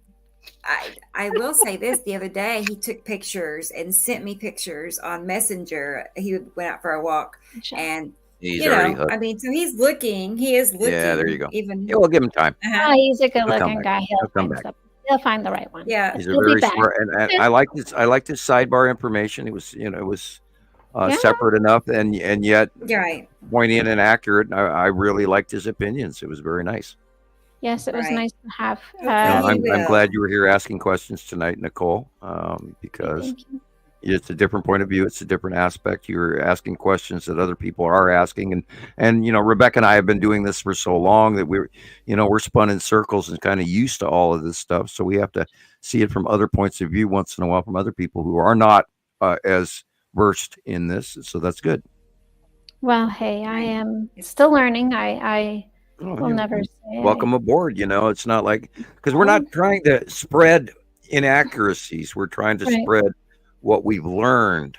I will say this: the other day, he took pictures and sent me pictures on Messenger. He went out for a walk, and he's already hooked. so he's looking. He is looking. Yeah, there you go. Even we'll give him time. He's a good-looking guy. He'll come back. He'll find the right one. Yeah, he's a very smart, and I like this. I like this sidebar information. It was separate enough, and yet right, poignant and accurate. I really liked his opinions. It was very nice. Yes, it was nice to have. I'm glad you were here asking questions tonight, Nicole, because it's a different point of view. It's a different aspect. You're asking questions that other people are asking, and Rebecca and I have been doing this for so long that we're spun in circles and kind of used to all of this stuff. So we have to see it from other points of view once in a while from other people who are not as versed in this. So that's good. Well, hey, I am still learning. I will never say. Welcome aboard. It's not like, because we're not trying to spread inaccuracies. We're trying to spread what we've learned,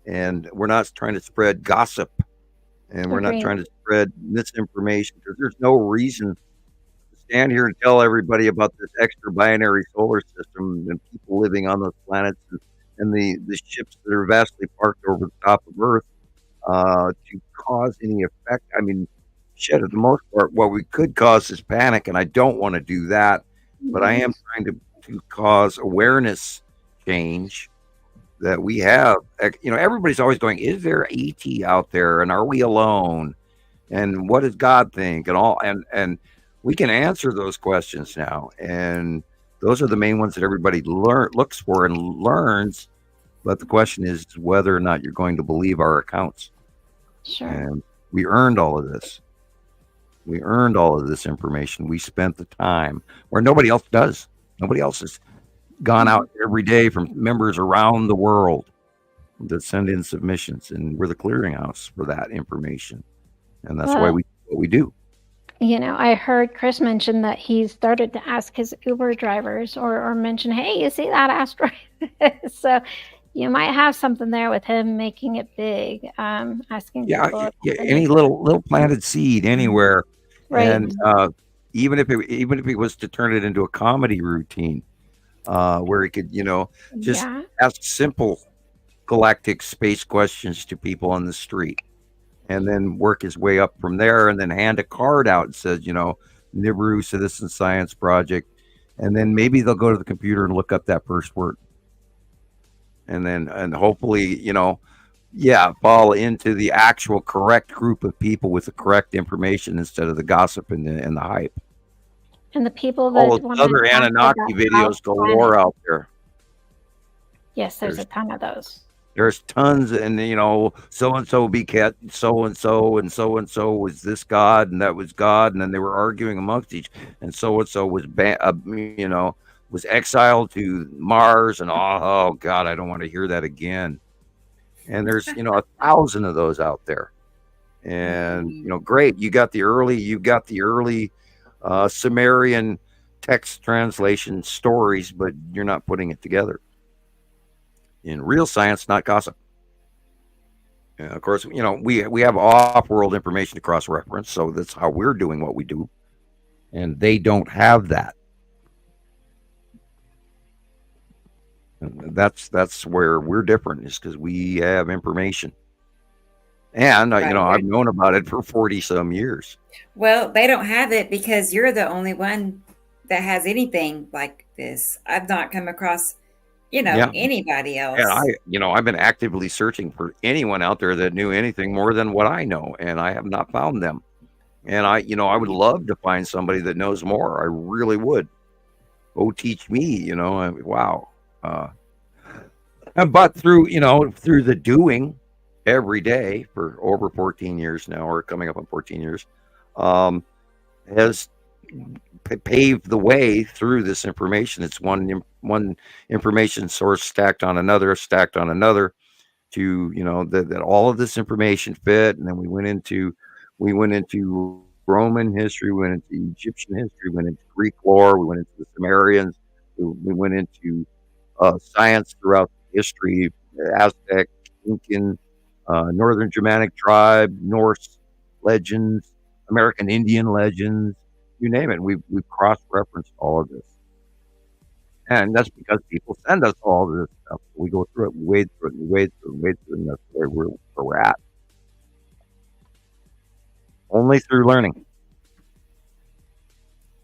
and we're not trying to spread gossip, and we're not trying to spread misinformation, because there's no reason to stand here and tell everybody about this extra binary solar system and people living on those planets and the ships that are vastly parked over the top of Earth to cause any effect. I mean, shit, at the most part, what we could cause is panic, and I don't want to do that, but I am trying to cause awareness change that we have. Everybody's always going, is there ET out there, and are we alone, and what does God think, and all, and we can answer those questions now, and those are the main ones that everybody looks for and learns. But the question is whether or not you're going to believe our accounts. Sure. And we earned all of this. We earned all of this information. We spent the time where nobody else does. Nobody else has gone out every day from members around the world that send in submissions, and we're the clearinghouse for that information, and that's why we do what we do. I heard Chris mention that he started to ask his Uber drivers or mention, hey, you see that asteroid? So you might have something there with him making it big, asking people. Yeah, any little planted seed anywhere. Right. And even if it was to turn it into a comedy routine, where he could, just Yeah. ask simple galactic space questions to people on the street, and then work his way up from there, and then hand a card out and says, Nibiru Citizen Science Project, and then maybe they'll go to the computer and look up that first word, and hopefully, fall into the actual correct group of people with the correct information instead of the gossip and the hype. And the people All that those want other to Anunnaki videos galore out there. Yes, there's a ton of those. There's tons, and so and so begat so and so, and so was this god, and that was God, and then they were arguing amongst each, and so was was exiled to Mars, and oh God, I don't want to hear that again. And there's 1,000 of those out there, and great, you got the early Sumerian text translation stories, but you're not putting it together in real science, not gossip. And of course, we have off-world information to cross-reference, so that's how we're doing what we do, and they don't have that. And that's where we're different, is because we have information, and I've known about it for 40 some years. Well, they don't have it because you're the only one that has anything like this. I've not come across anybody else. And I've been actively searching for anyone out there that knew anything more than what I know, and I have not found them. And I would love to find somebody that knows more. I really would. Oh, teach me, wow. But through the doing every day for over 14 years now, or coming up on 14 years, has paved the way through this information. It's one information source stacked on another to that all of this information fit. And then we went into Roman history, we went into Egyptian history, we went into Greek lore, we went into the Sumerians, we went into science throughout history, Aztec, Incan, Northern Germanic tribe, Norse legends, American Indian legends, you name it. We've cross-referenced all of this. And that's because people send us all this stuff. We go through it, we wade through it, and that's where we're at. Only through learning.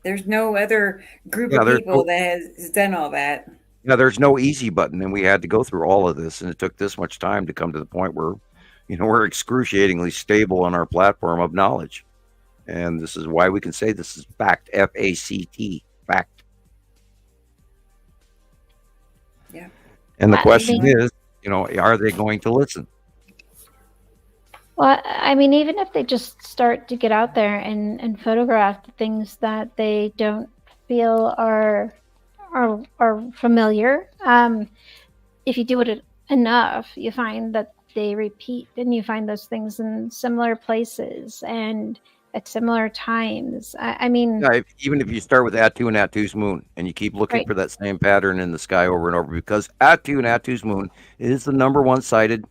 There's no other group of people that has done all that. Yeah, there's no easy button, and we had to go through all of this, and it took this much time to come to the point where, we're excruciatingly stable on our platform of knowledge. And this is why we can say this is fact, F-A-C-T, fact. Yeah. And the question is, are they going to listen? Well, I mean, even if they just start to get out there and photograph the things that they don't feel are familiar, if you do it enough, you find that they repeat, and you find those things in similar places and at similar times. I mean, even if you start with Attu and Attu's moon, and you keep looking for that same pattern in the sky over and over, because Attu and Attu's moon is the number one sighted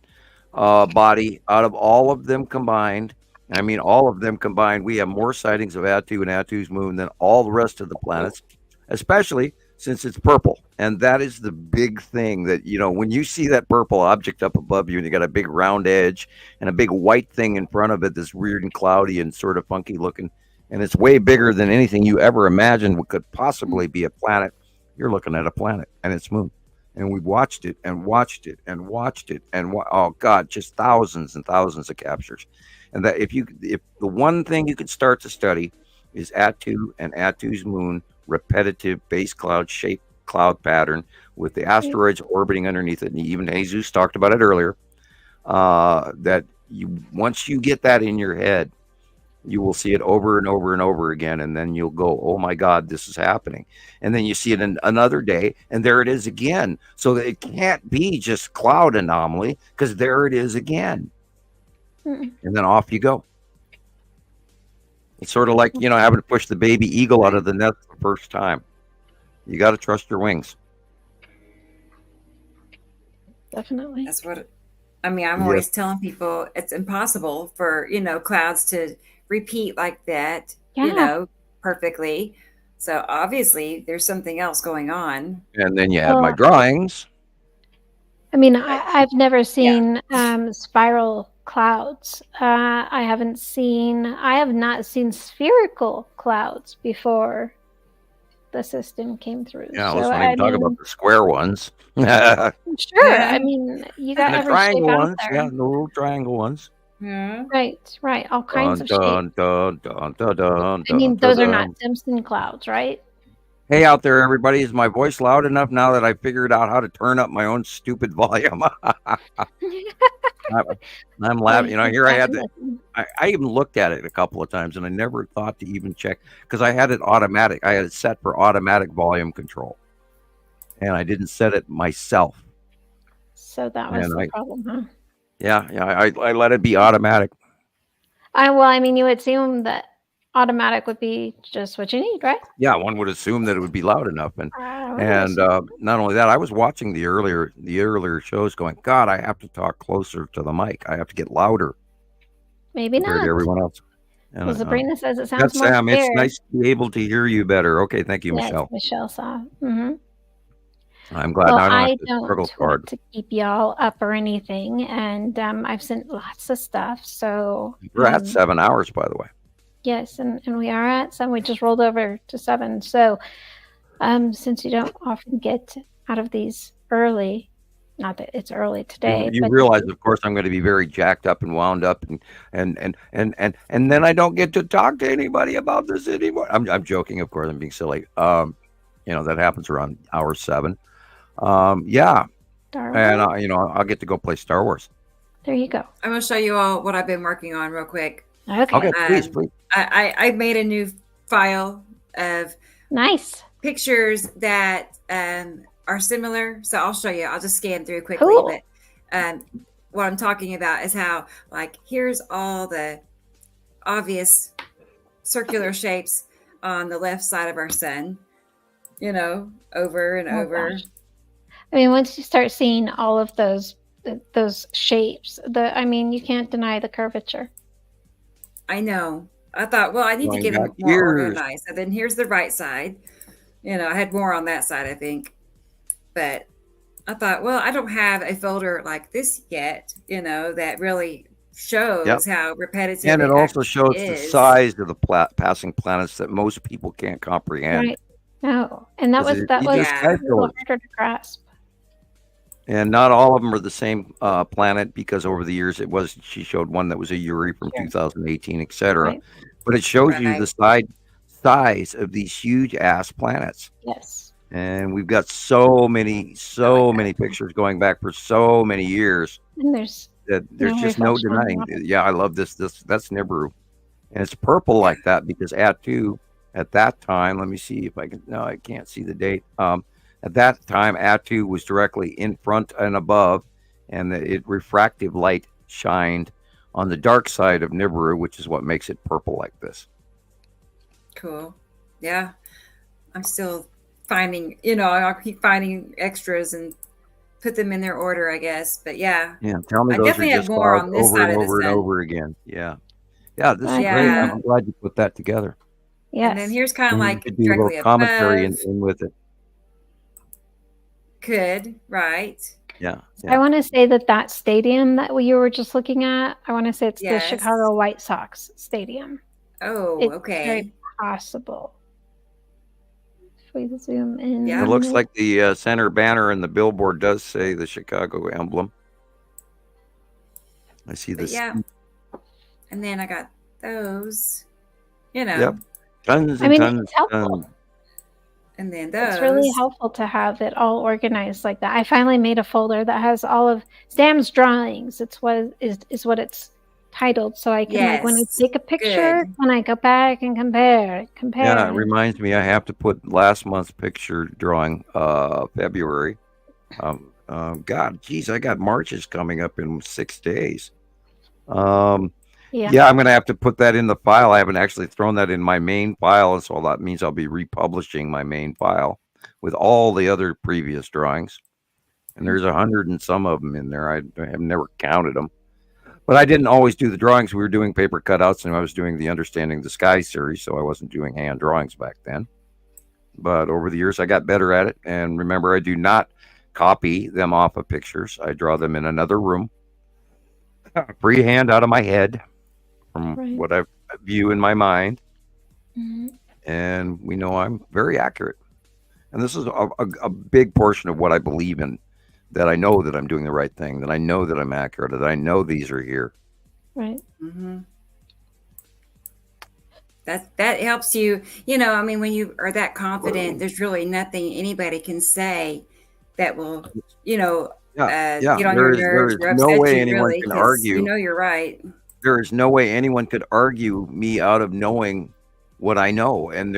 body out of all of them combined. I mean, all of them combined, we have more sightings of Attu and Attu's moon than all the rest of the planets, especially since it's purple. And that is the big thing that, when you see that purple object up above you and you got a big round edge and a big white thing in front of it that's weird and cloudy and sort of funky looking, and it's way bigger than anything you ever imagined could possibly be a planet, you're looking at a planet and its moon. And we've watched it and watched it and watched it, and oh God, just thousands and thousands of captures. And that if the one thing you could start to study is Attu and Attu's moon, repetitive base cloud shaped cloud pattern with the asteroids orbiting underneath it. And even Jesus talked about it earlier, that once you get that in your head, you will see it over and over and over again, and then you'll go, oh my God, this is happening. And then you see it another day, and there it is again. So that it can't be just cloud anomaly, because there it is again. And then off you go. It's sort of like, having to push the baby eagle out of the nest the first time. You got to trust your wings. Definitely. That's what, I'm always telling people it's impossible for, clouds to repeat like that, perfectly. So obviously there's something else going on. And then you had my Well, drawings. I mean, I've never seen spiral clouds. I have not seen spherical clouds before the system came through. Yeah, So let's not I even talk mean, about the square ones. And sure. I mean, you got the every triangle shape out ones. there. Yeah, the little triangle ones. Yeah. Right. All kinds of shapes. Dun, dun, dun, dun, dun, I mean, dun, those are dun. not Simpson clouds, right? Hey out there, everybody! Is my voice loud enough now that I figured out how to turn up my own stupid volume? I'm laughing. You know, here I had to. I even looked at it a couple of times, and I never thought to even check because I had it automatic. I had it set for automatic volume control, and I didn't set it myself. So that was And the problem, huh? Yeah. I let it be automatic. Well, I mean, you would assume that automatic would be just what you need, right? Yeah, one would assume that it would be loud enough, and would not only that, I was watching the earlier shows, going, God, I have to talk closer to the mic. I have to get louder Maybe compared not. to everyone else. And, Well, Sabrina says it sounds that's more Sam. clear. It's nice to be able to hear you better. Okay, thank you, Yes, Michelle. Michelle saw. Mm-hmm. I'm glad Well, now I don't I have to struggle don't hard. want to keep y'all up or anything, and I've sent lots of stuff. So We're at 7 hours, by the way. yes, and we are at 7. We just rolled over to 7. So since you don't often get out of these early, not that it's early today, You but realize, of course, I'm going to be very jacked up and wound up, and then I don't get to talk to anybody about this anymore. I'm joking, of course. I'm being silly. That happens around hour 7. Yeah, Star and Wars? I'll get to go play Star Wars. There you go. I'm gonna show you all what I've been working on real quick. Okay. Please. I made a new file of Nice pictures that are similar. So I'll show you. I'll just scan through quickly. Cool. But what I'm talking about is how, like, here's all the obvious circular shapes on the left side of our sun, over and over. Gosh. I mean, once you start seeing all of those shapes, you can't deny the curvature. I know. I thought, well, I need to Going get them back more years. organized. So then here's the right side. I had more on that side, I think. But I thought, well, I don't have a folder like this yet, that really shows how repetitive And it also shows the is. size of the passing planets that most people can't comprehend. Right. No, and that was You a just little calculate. harder to grasp. And not all of them are the same planet, because over the years she showed one that was a Uri from 2018, etc. Right. But it shows you Right. the size of these huge ass planets. Yes. And we've got so many pictures going back for so many years And there's that there's no just no reflection on denying. it. Yeah, I love this. That's Nibiru, and it's purple like that because Atu at that time. Let me see if I can. No, I can't see the date. At that time, Atu was directly in front and above, and refractive light shined on the dark side of Nibiru, which is what makes it purple like this. Cool. Yeah. I'm still finding, I'll keep finding extras and put them in their order, I guess. But yeah. Yeah, tell me I those are definitely have just more carved on this over side and of the over and sun. over again. Yeah, this is great. Yeah. I'm glad you put that together. Yes. And then here's kind of And like could be a directly little commentary above. in with it. Could, right? Yeah. I want to say that stadium that you were just looking at, I want to say it's the Yes. Chicago White Sox stadium. Oh, It's okay. very possible. If we zoom in. Yeah. It looks like the center banner and the billboard does say the Chicago emblem. I see But this. yeah. And then I got those, Yep. Tons and I mean, tons it's helpful. tons. and then those. It's really helpful to have it all organized like that. I finally made a folder that has all of Sam's drawings. It's what is what it's titled, so I can when I Yes. take a picture, when I go back and compare. Yeah, it reminds me I have to put last month's picture drawing, February. God, geez, I got March's coming up in 6 days. Yeah, I'm gonna have to put that in the file. I haven't actually thrown that in my main file, and so that means I'll be republishing my main file with all the other previous drawings. And there's 100 and some of them in there. I have never counted them, But I didn't always do the drawings. We were doing paper cutouts, and I was doing the Understanding the Sky series, so I wasn't doing hand drawings back then. But over the years, I got better at it. And remember, I do not copy them off of pictures. I draw them in another room, freehand out of my head from what I view in my mind. And we know I'm very accurate. And this is a big portion of what I believe in, that I know that I'm doing the right thing, that I know that I'm accurate, that I know these are here. Right. That helps you, you know, I mean, when you are that confident, there's really nothing anybody can say that will, you know, get on your nerves or upset no way you, anyone really, can 'cause argue. you know you're right. There is no way anyone could argue me out of knowing what I know. And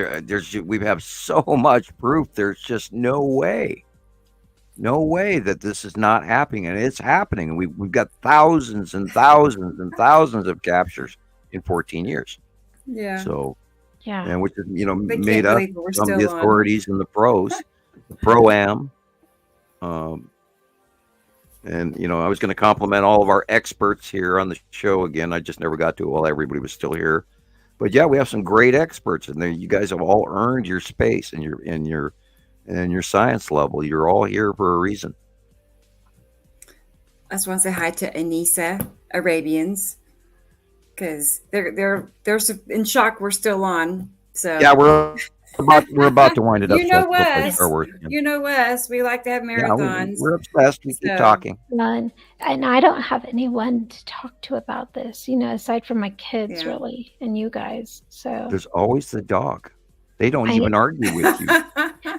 we have so much proof. There's just no way that this is not happening. And it's happening. We've got thousands and thousands and thousands of captures in 14 years. Yeah. So, yeah. And which is, you know, They made can't up believe we're some of the still on. authorities and the pros, the pro-am. And, you know, I was going to compliment all of our experts here on the show again. I just never got to it while everybody was still here. But yeah, we have some great experts, and you guys have all earned your space and your science level. You're all here for a reason. I just want to say hi to Anissa Arabians, because they're in shock we're still on. So yeah, we're about to wind it up. You know so let's play us. Star Wars. You know us. We like to have marathons. We're obsessed. We keep talking. None. And I don't have anyone to talk to about this, you know, aside from my kids, really, and you guys. So There's always the dog. They don't even argue with you.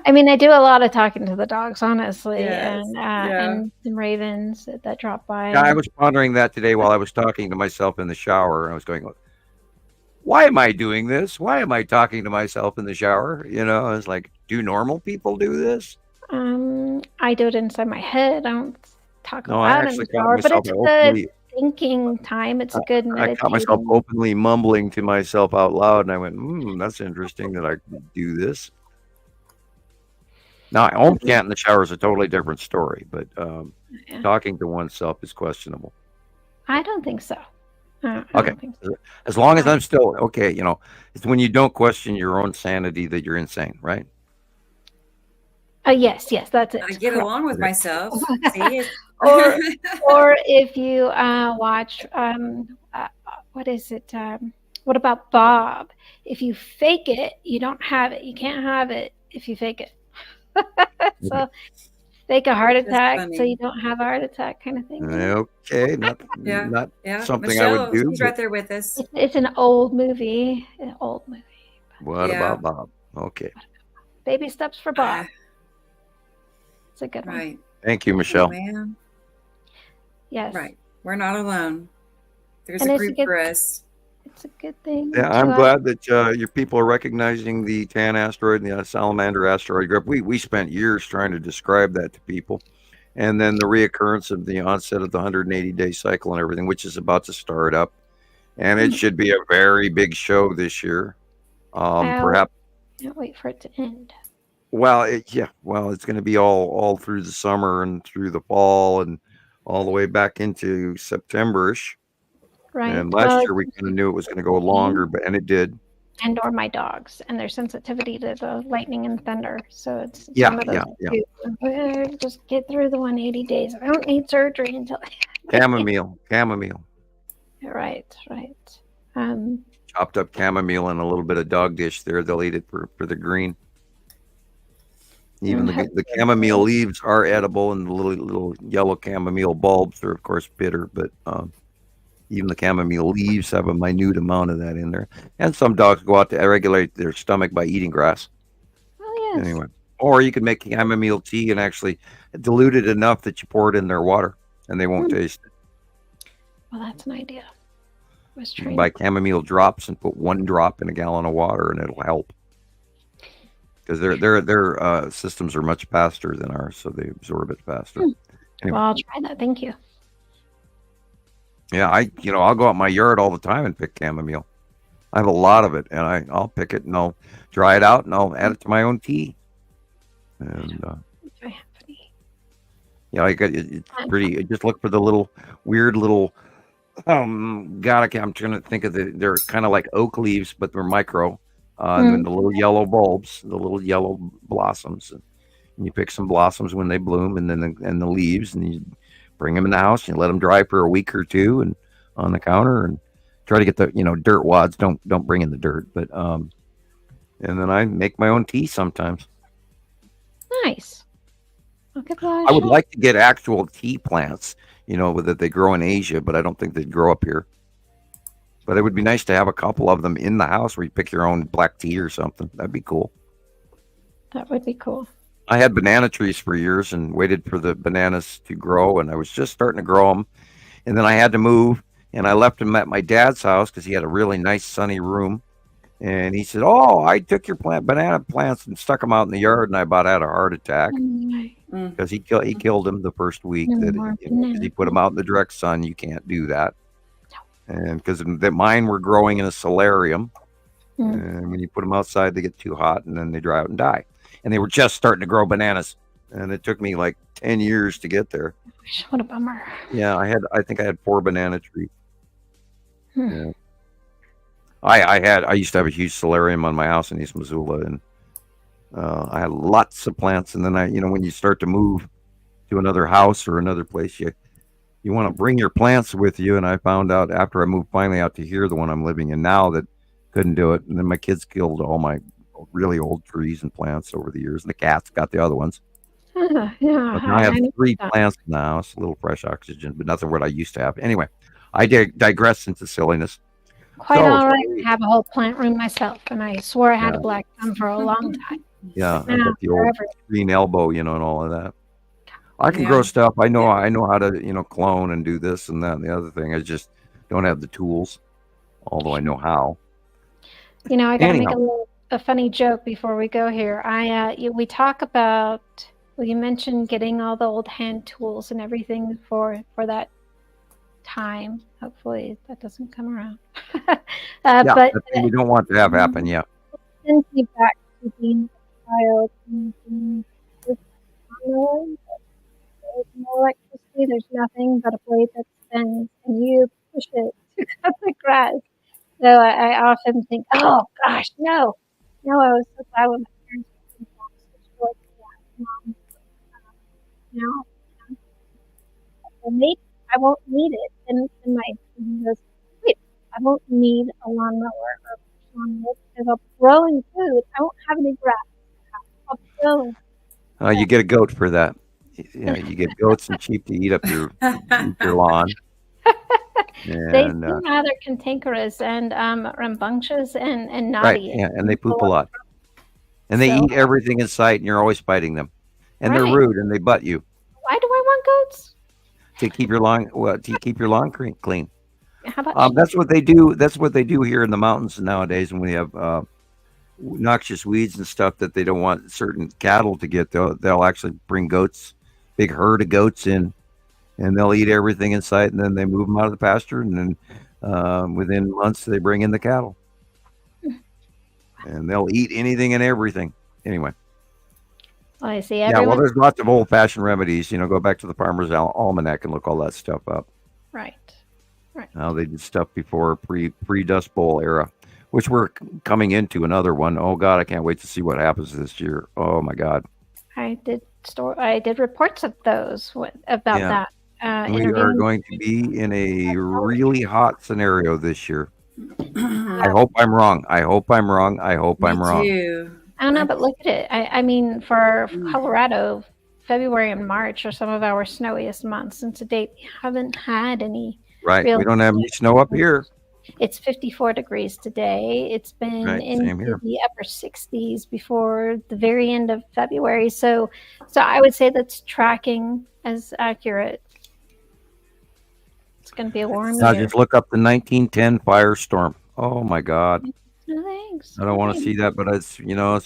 I mean, I do a lot of talking to the dogs, honestly, Yes. and the ravens that drop by. Yeah, I was pondering that today while I was talking to myself in the shower. I was going, why am I doing this? Why am I talking to myself in the shower? You know, I was like, do normal people do this? I do it inside my head. I don't talk No, I about it in actually the caught shower, but myself it's a openly. good thinking time. It's a good I meditating. caught myself openly mumbling to myself out loud, and I went, that's interesting that I do this. Now, home cat in the shower is a totally different story, but talking to oneself is questionable. I don't think so. I Okay. don't think so. As long as I'm still okay, you know, it's when you don't question your own sanity that you're insane, right? Yes, that's it. I get along with myself. See? or if you watch what is it? What about Bob? If you fake it, you don't have it. You can't have it if you fake it. So fake a heart attack so you don't have a heart attack, kind of thing. Okay, not something Michelle, I would do. she's right there with us. It's an old movie. What about Bob? Okay. Baby Steps for Bob. It's a good one. Right. Thank you, Michelle. Oh, man. Yes. Right. We're not alone. There's And a it's a group good- for us. It's a good thing. Yeah, I'm to, glad that your people are recognizing the Tan asteroid and the Salamander asteroid group. We spent years trying to describe that to people. And then the reoccurrence of the onset of the 180-day cycle and everything, which is about to start up. And it should be a very big show this year. Perhaps. Can't wait for it to end. Well, it's going to be all through the summer and through the fall and all the way back into September-ish. Right. And last year we kind of knew it was going to go longer, and it did. And or my dogs and their sensitivity to the lightning and thunder. So it's Yeah, some of those yeah. two. Just get through the 180 days. I don't need surgery until Chamomile. Right. Chopped up chamomile and a little bit of dog dish there. They'll eat it for the green. Even the chamomile leaves are edible, and the little yellow chamomile bulbs are of course bitter, but even the chamomile leaves have a minute amount of that in there. And some dogs go out to regulate their stomach by eating grass. Oh yes. Anyway, or you can make chamomile tea and actually dilute it enough that you pour it in their water, and they won't taste it. Well, that's an idea. I was You can trained. buy chamomile drops and put 1 drop in a gallon of water, and it'll help. Because their systems are much faster than ours, so they absorb it faster. Anyway. Well, I'll try that. Thank you. Yeah, I'll go out in my yard all the time and pick chamomile. I have a lot of it, and I'll pick it and I'll dry it out and I'll add it to my own tea. And it's pretty. Just look for the weird little God, I'm trying to think of they're kind of like oak leaves, but they're micro. And then the little yellow bulbs, the little yellow blossoms. And you pick some blossoms when they bloom, and then the leaves, and you bring them in the house and you let them dry for a week or two, and on the counter, and try to get the dirt wads. Don't bring in the dirt, but and then I make my own tea sometimes. Nice. I'll give that a I would shot. like to get actual tea plants, that they grow in Asia, but I don't think they'd grow up here. But it would be nice to have a couple of them in the house where you pick your own black tea or something. That'd be cool. That would be cool. I had banana trees for years and waited for the bananas to grow, and I was just starting to grow them. And then I had to move, and I left them at my dad's house because he had a really nice sunny room. And he said, "Oh, I took your banana plants and stuck them out in the yard," and I about had a heart attack because he killed them the first week. Because he put them out in the direct sun. You can't do that. And because mine were growing in a solarium, and when you put them outside, they get too hot, and then they dry out and die. And they were just starting to grow bananas, and it took me like 10 years to get there. What a bummer. Yeah, I think I had 4 banana trees. Yeah. I used to have a huge solarium on my house in East Missoula, and I had lots of plants. And then when you start to move to another house or another place, you want to bring your plants with you. And I found out after I moved finally out to here, the one I'm living in now, that couldn't do it. And then my kids killed all my really old trees and plants over the years, and the cats got the other ones. Yeah, But now I have know 3 that. plants in the house, a little fresh oxygen, but nothing what I used to have. Anyway, I digress into silliness. Quite So, all right. I have a whole plant room myself, and I swore I had a black thumb for a long time. Yeah, I Now, got the old forever. green elbow, and all of that. I can grow stuff. I know how to, clone and do this and that and the other thing. I just don't have the tools, although I know how. I got to make Anyhow. a funny joke before we go here. We talk about. Well, you mentioned getting all the old hand tools and everything for that time. Hopefully that doesn't come around. Yeah, But that thing we don't want to have happen. Yeah. sends me back to being a child. And there's no electricity. There's nothing but a blade that spins, and you push it to cut the grass. So I often think, oh gosh, no, I was so glad when my parents switched over to that. Now, well, maybe I won't need it. And my husband goes, wait, I won't need a lawnmower or lawnmower because I'll be growing food. I won't have any grass. I'll grow. You get a goat for that. You get goats and sheep to eat up your lawn. They And seem rather cantankerous and rambunctious and right, naughty. yeah, and they poop a lot, and they So- eat everything in sight, and you're always fighting them, and they're Right. rude, and they butt you Why do I want goats? to keep your lawn clean. How about That's what they do. That's what they do here in the mountains nowadays. When we have noxious weeds and stuff that they don't want certain cattle to get, they'll actually bring goats, big herd of goats in, and they'll eat everything in sight, and then they move them out of the pasture, and then within months they bring in the cattle, and they'll eat anything and everything. Anyway, Well, I see yeah. everyone. Well, there's lots of old-fashioned remedies. Go back to the Farmer's Almanac and look all that stuff up. Right. How they did stuff before pre-Dust Bowl era, which we're coming into another one. Oh God, I can't wait to see what happens this year. Oh my God. I did reports of those about Yeah. that. We are interviewing- going to be in a really hot scenario this year. I hope I'm wrong. I hope I'm wrong. I hope I'm wrong. I don't know, but look at it. I mean, for Colorado, February and March are some of our snowiest months, and to date, we haven't had any. Right. real We don't have any snow up here. It's 54 degrees today. It's been Right, same into here. the upper 60s before the very end of February. So I would say that's tracking as accurate. It's going to be a warm Now year. just look up the 1910 firestorm. Oh my God. No thanks. I don't want to see that, but it's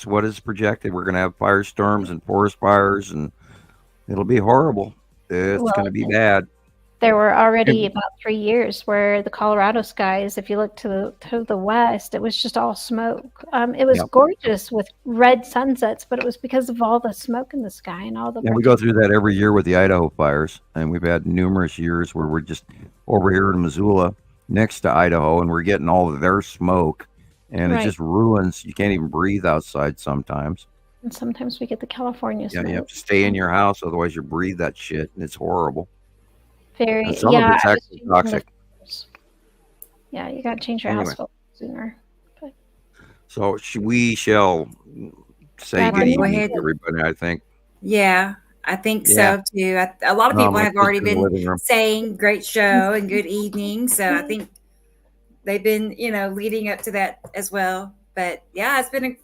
what is projected. We're going to have firestorms and forest fires, and it'll be horrible. It's Well, going to be bad. there were already about 3 years where the Colorado skies, if you look to the west, it was just all smoke. It was Yep. gorgeous with red sunsets, but it was because of all the smoke in the sky and all the. And we go through that every year with the Idaho fires, and we've had numerous years where we're just over here in Missoula next to Idaho, and we're getting all of their smoke, and Right. it just ruins. You can't even breathe outside sometimes. And sometimes we get the California Yeah, smoke. you have to stay in your house, otherwise you breathe that shit, and it's horrible. Very, And some of yeah. it's I was actually changing the toxic. filters. Yeah, you got to change your house Anyway. filter sooner. But So we shall say Yeah, good go evening ahead. to everybody, I think. Yeah, I think Yeah. so too. A lot of No, people my have already sister's in the been living room. saying great show and good evening. So I think they've been, leading up to that as well. But yeah, it's been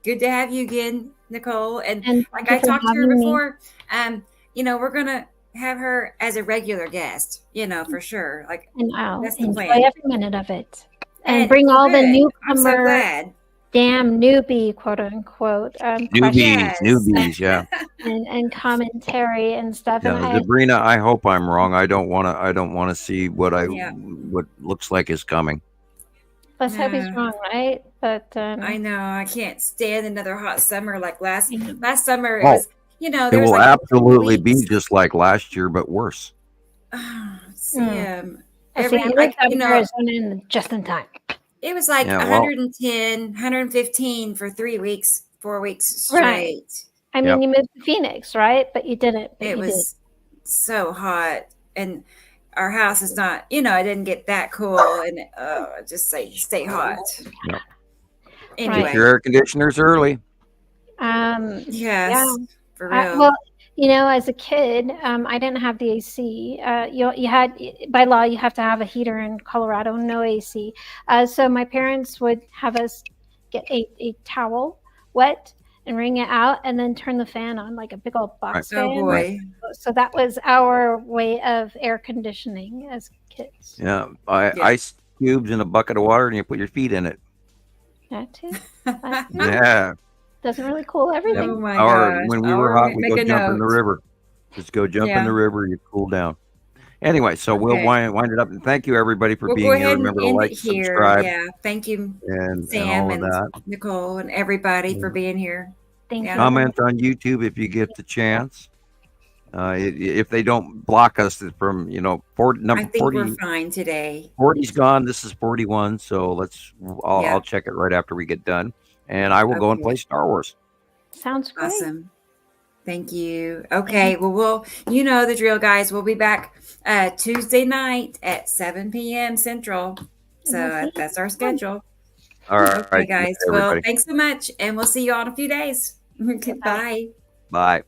good to have you again, Nicole. And And like thank I you for talked to her having me. before, we're gonna have her as a regular guest, for sure. Like And I'll that's the enjoy plan. every minute of it. And And bring all the good. I'm so newcomer, glad. damn newbie, quote unquote, Newbies, Yes. newbies, yeah. and commentary and stuff. And Yeah, Sabrina, I hope I'm wrong. I don't want to see what Yeah. what looks like is coming. let's hope he's No. wrong, right? But I know I can't stand another hot summer like last I know. last summer. It Oh, was, It there was will like absolutely be weeks. just like last year, but worse. Sam, I see. I every lived out you in know, Arizona in just in time. it was like Yeah, well, 110, 115 for 3 weeks, 4 weeks Right. straight. I mean, yep. you moved to Phoenix, right? But you didn't. But It you was so hot, and our house is not. It didn't get that cool, and just stay hot. Yep. Anyway, Get your air conditioners early. did. Yeah. yes, for real. Well, as a kid, I didn't have the AC. You had, by law, you have to have a heater in Colorado, no AC. So my parents would have us get a towel wet and wring it out, and then turn the fan on like a big old box oh fan. boy, So that was our way of air conditioning as kids. Yeah, Yeah. ice cubes in a bucket of water, and you put your feet in it. That too. Yeah. Doesn't really cool everything. oh my Or gosh. when we were I'll hot, we make go a jump in the note. river. Just go jump in Yeah. the river, you cool down. Anyway, so we'll Okay. wind it up. And thank you everybody for We'll go being here. ahead and Remember to end like, it here. subscribe, Yeah, thank you, and Sam all of and that. Nicole and everybody for being here. Thank Yeah. you. Comment on YouTube if you get the chance. If they don't block us from, I number think 40, we're fine today. 40's gone. This is 41. So I'll Yeah. check it right after we get done. And I will go and Okay. play Star Wars. Sounds great. Awesome. Thank you. Okay. Well, you know the drill, guys. We'll be back Tuesday night at 7 p.m. Central. So that's our schedule. All right. Okay, guys. Well, everybody. thanks so much. And we'll see you all in a few days. Bye. Bye.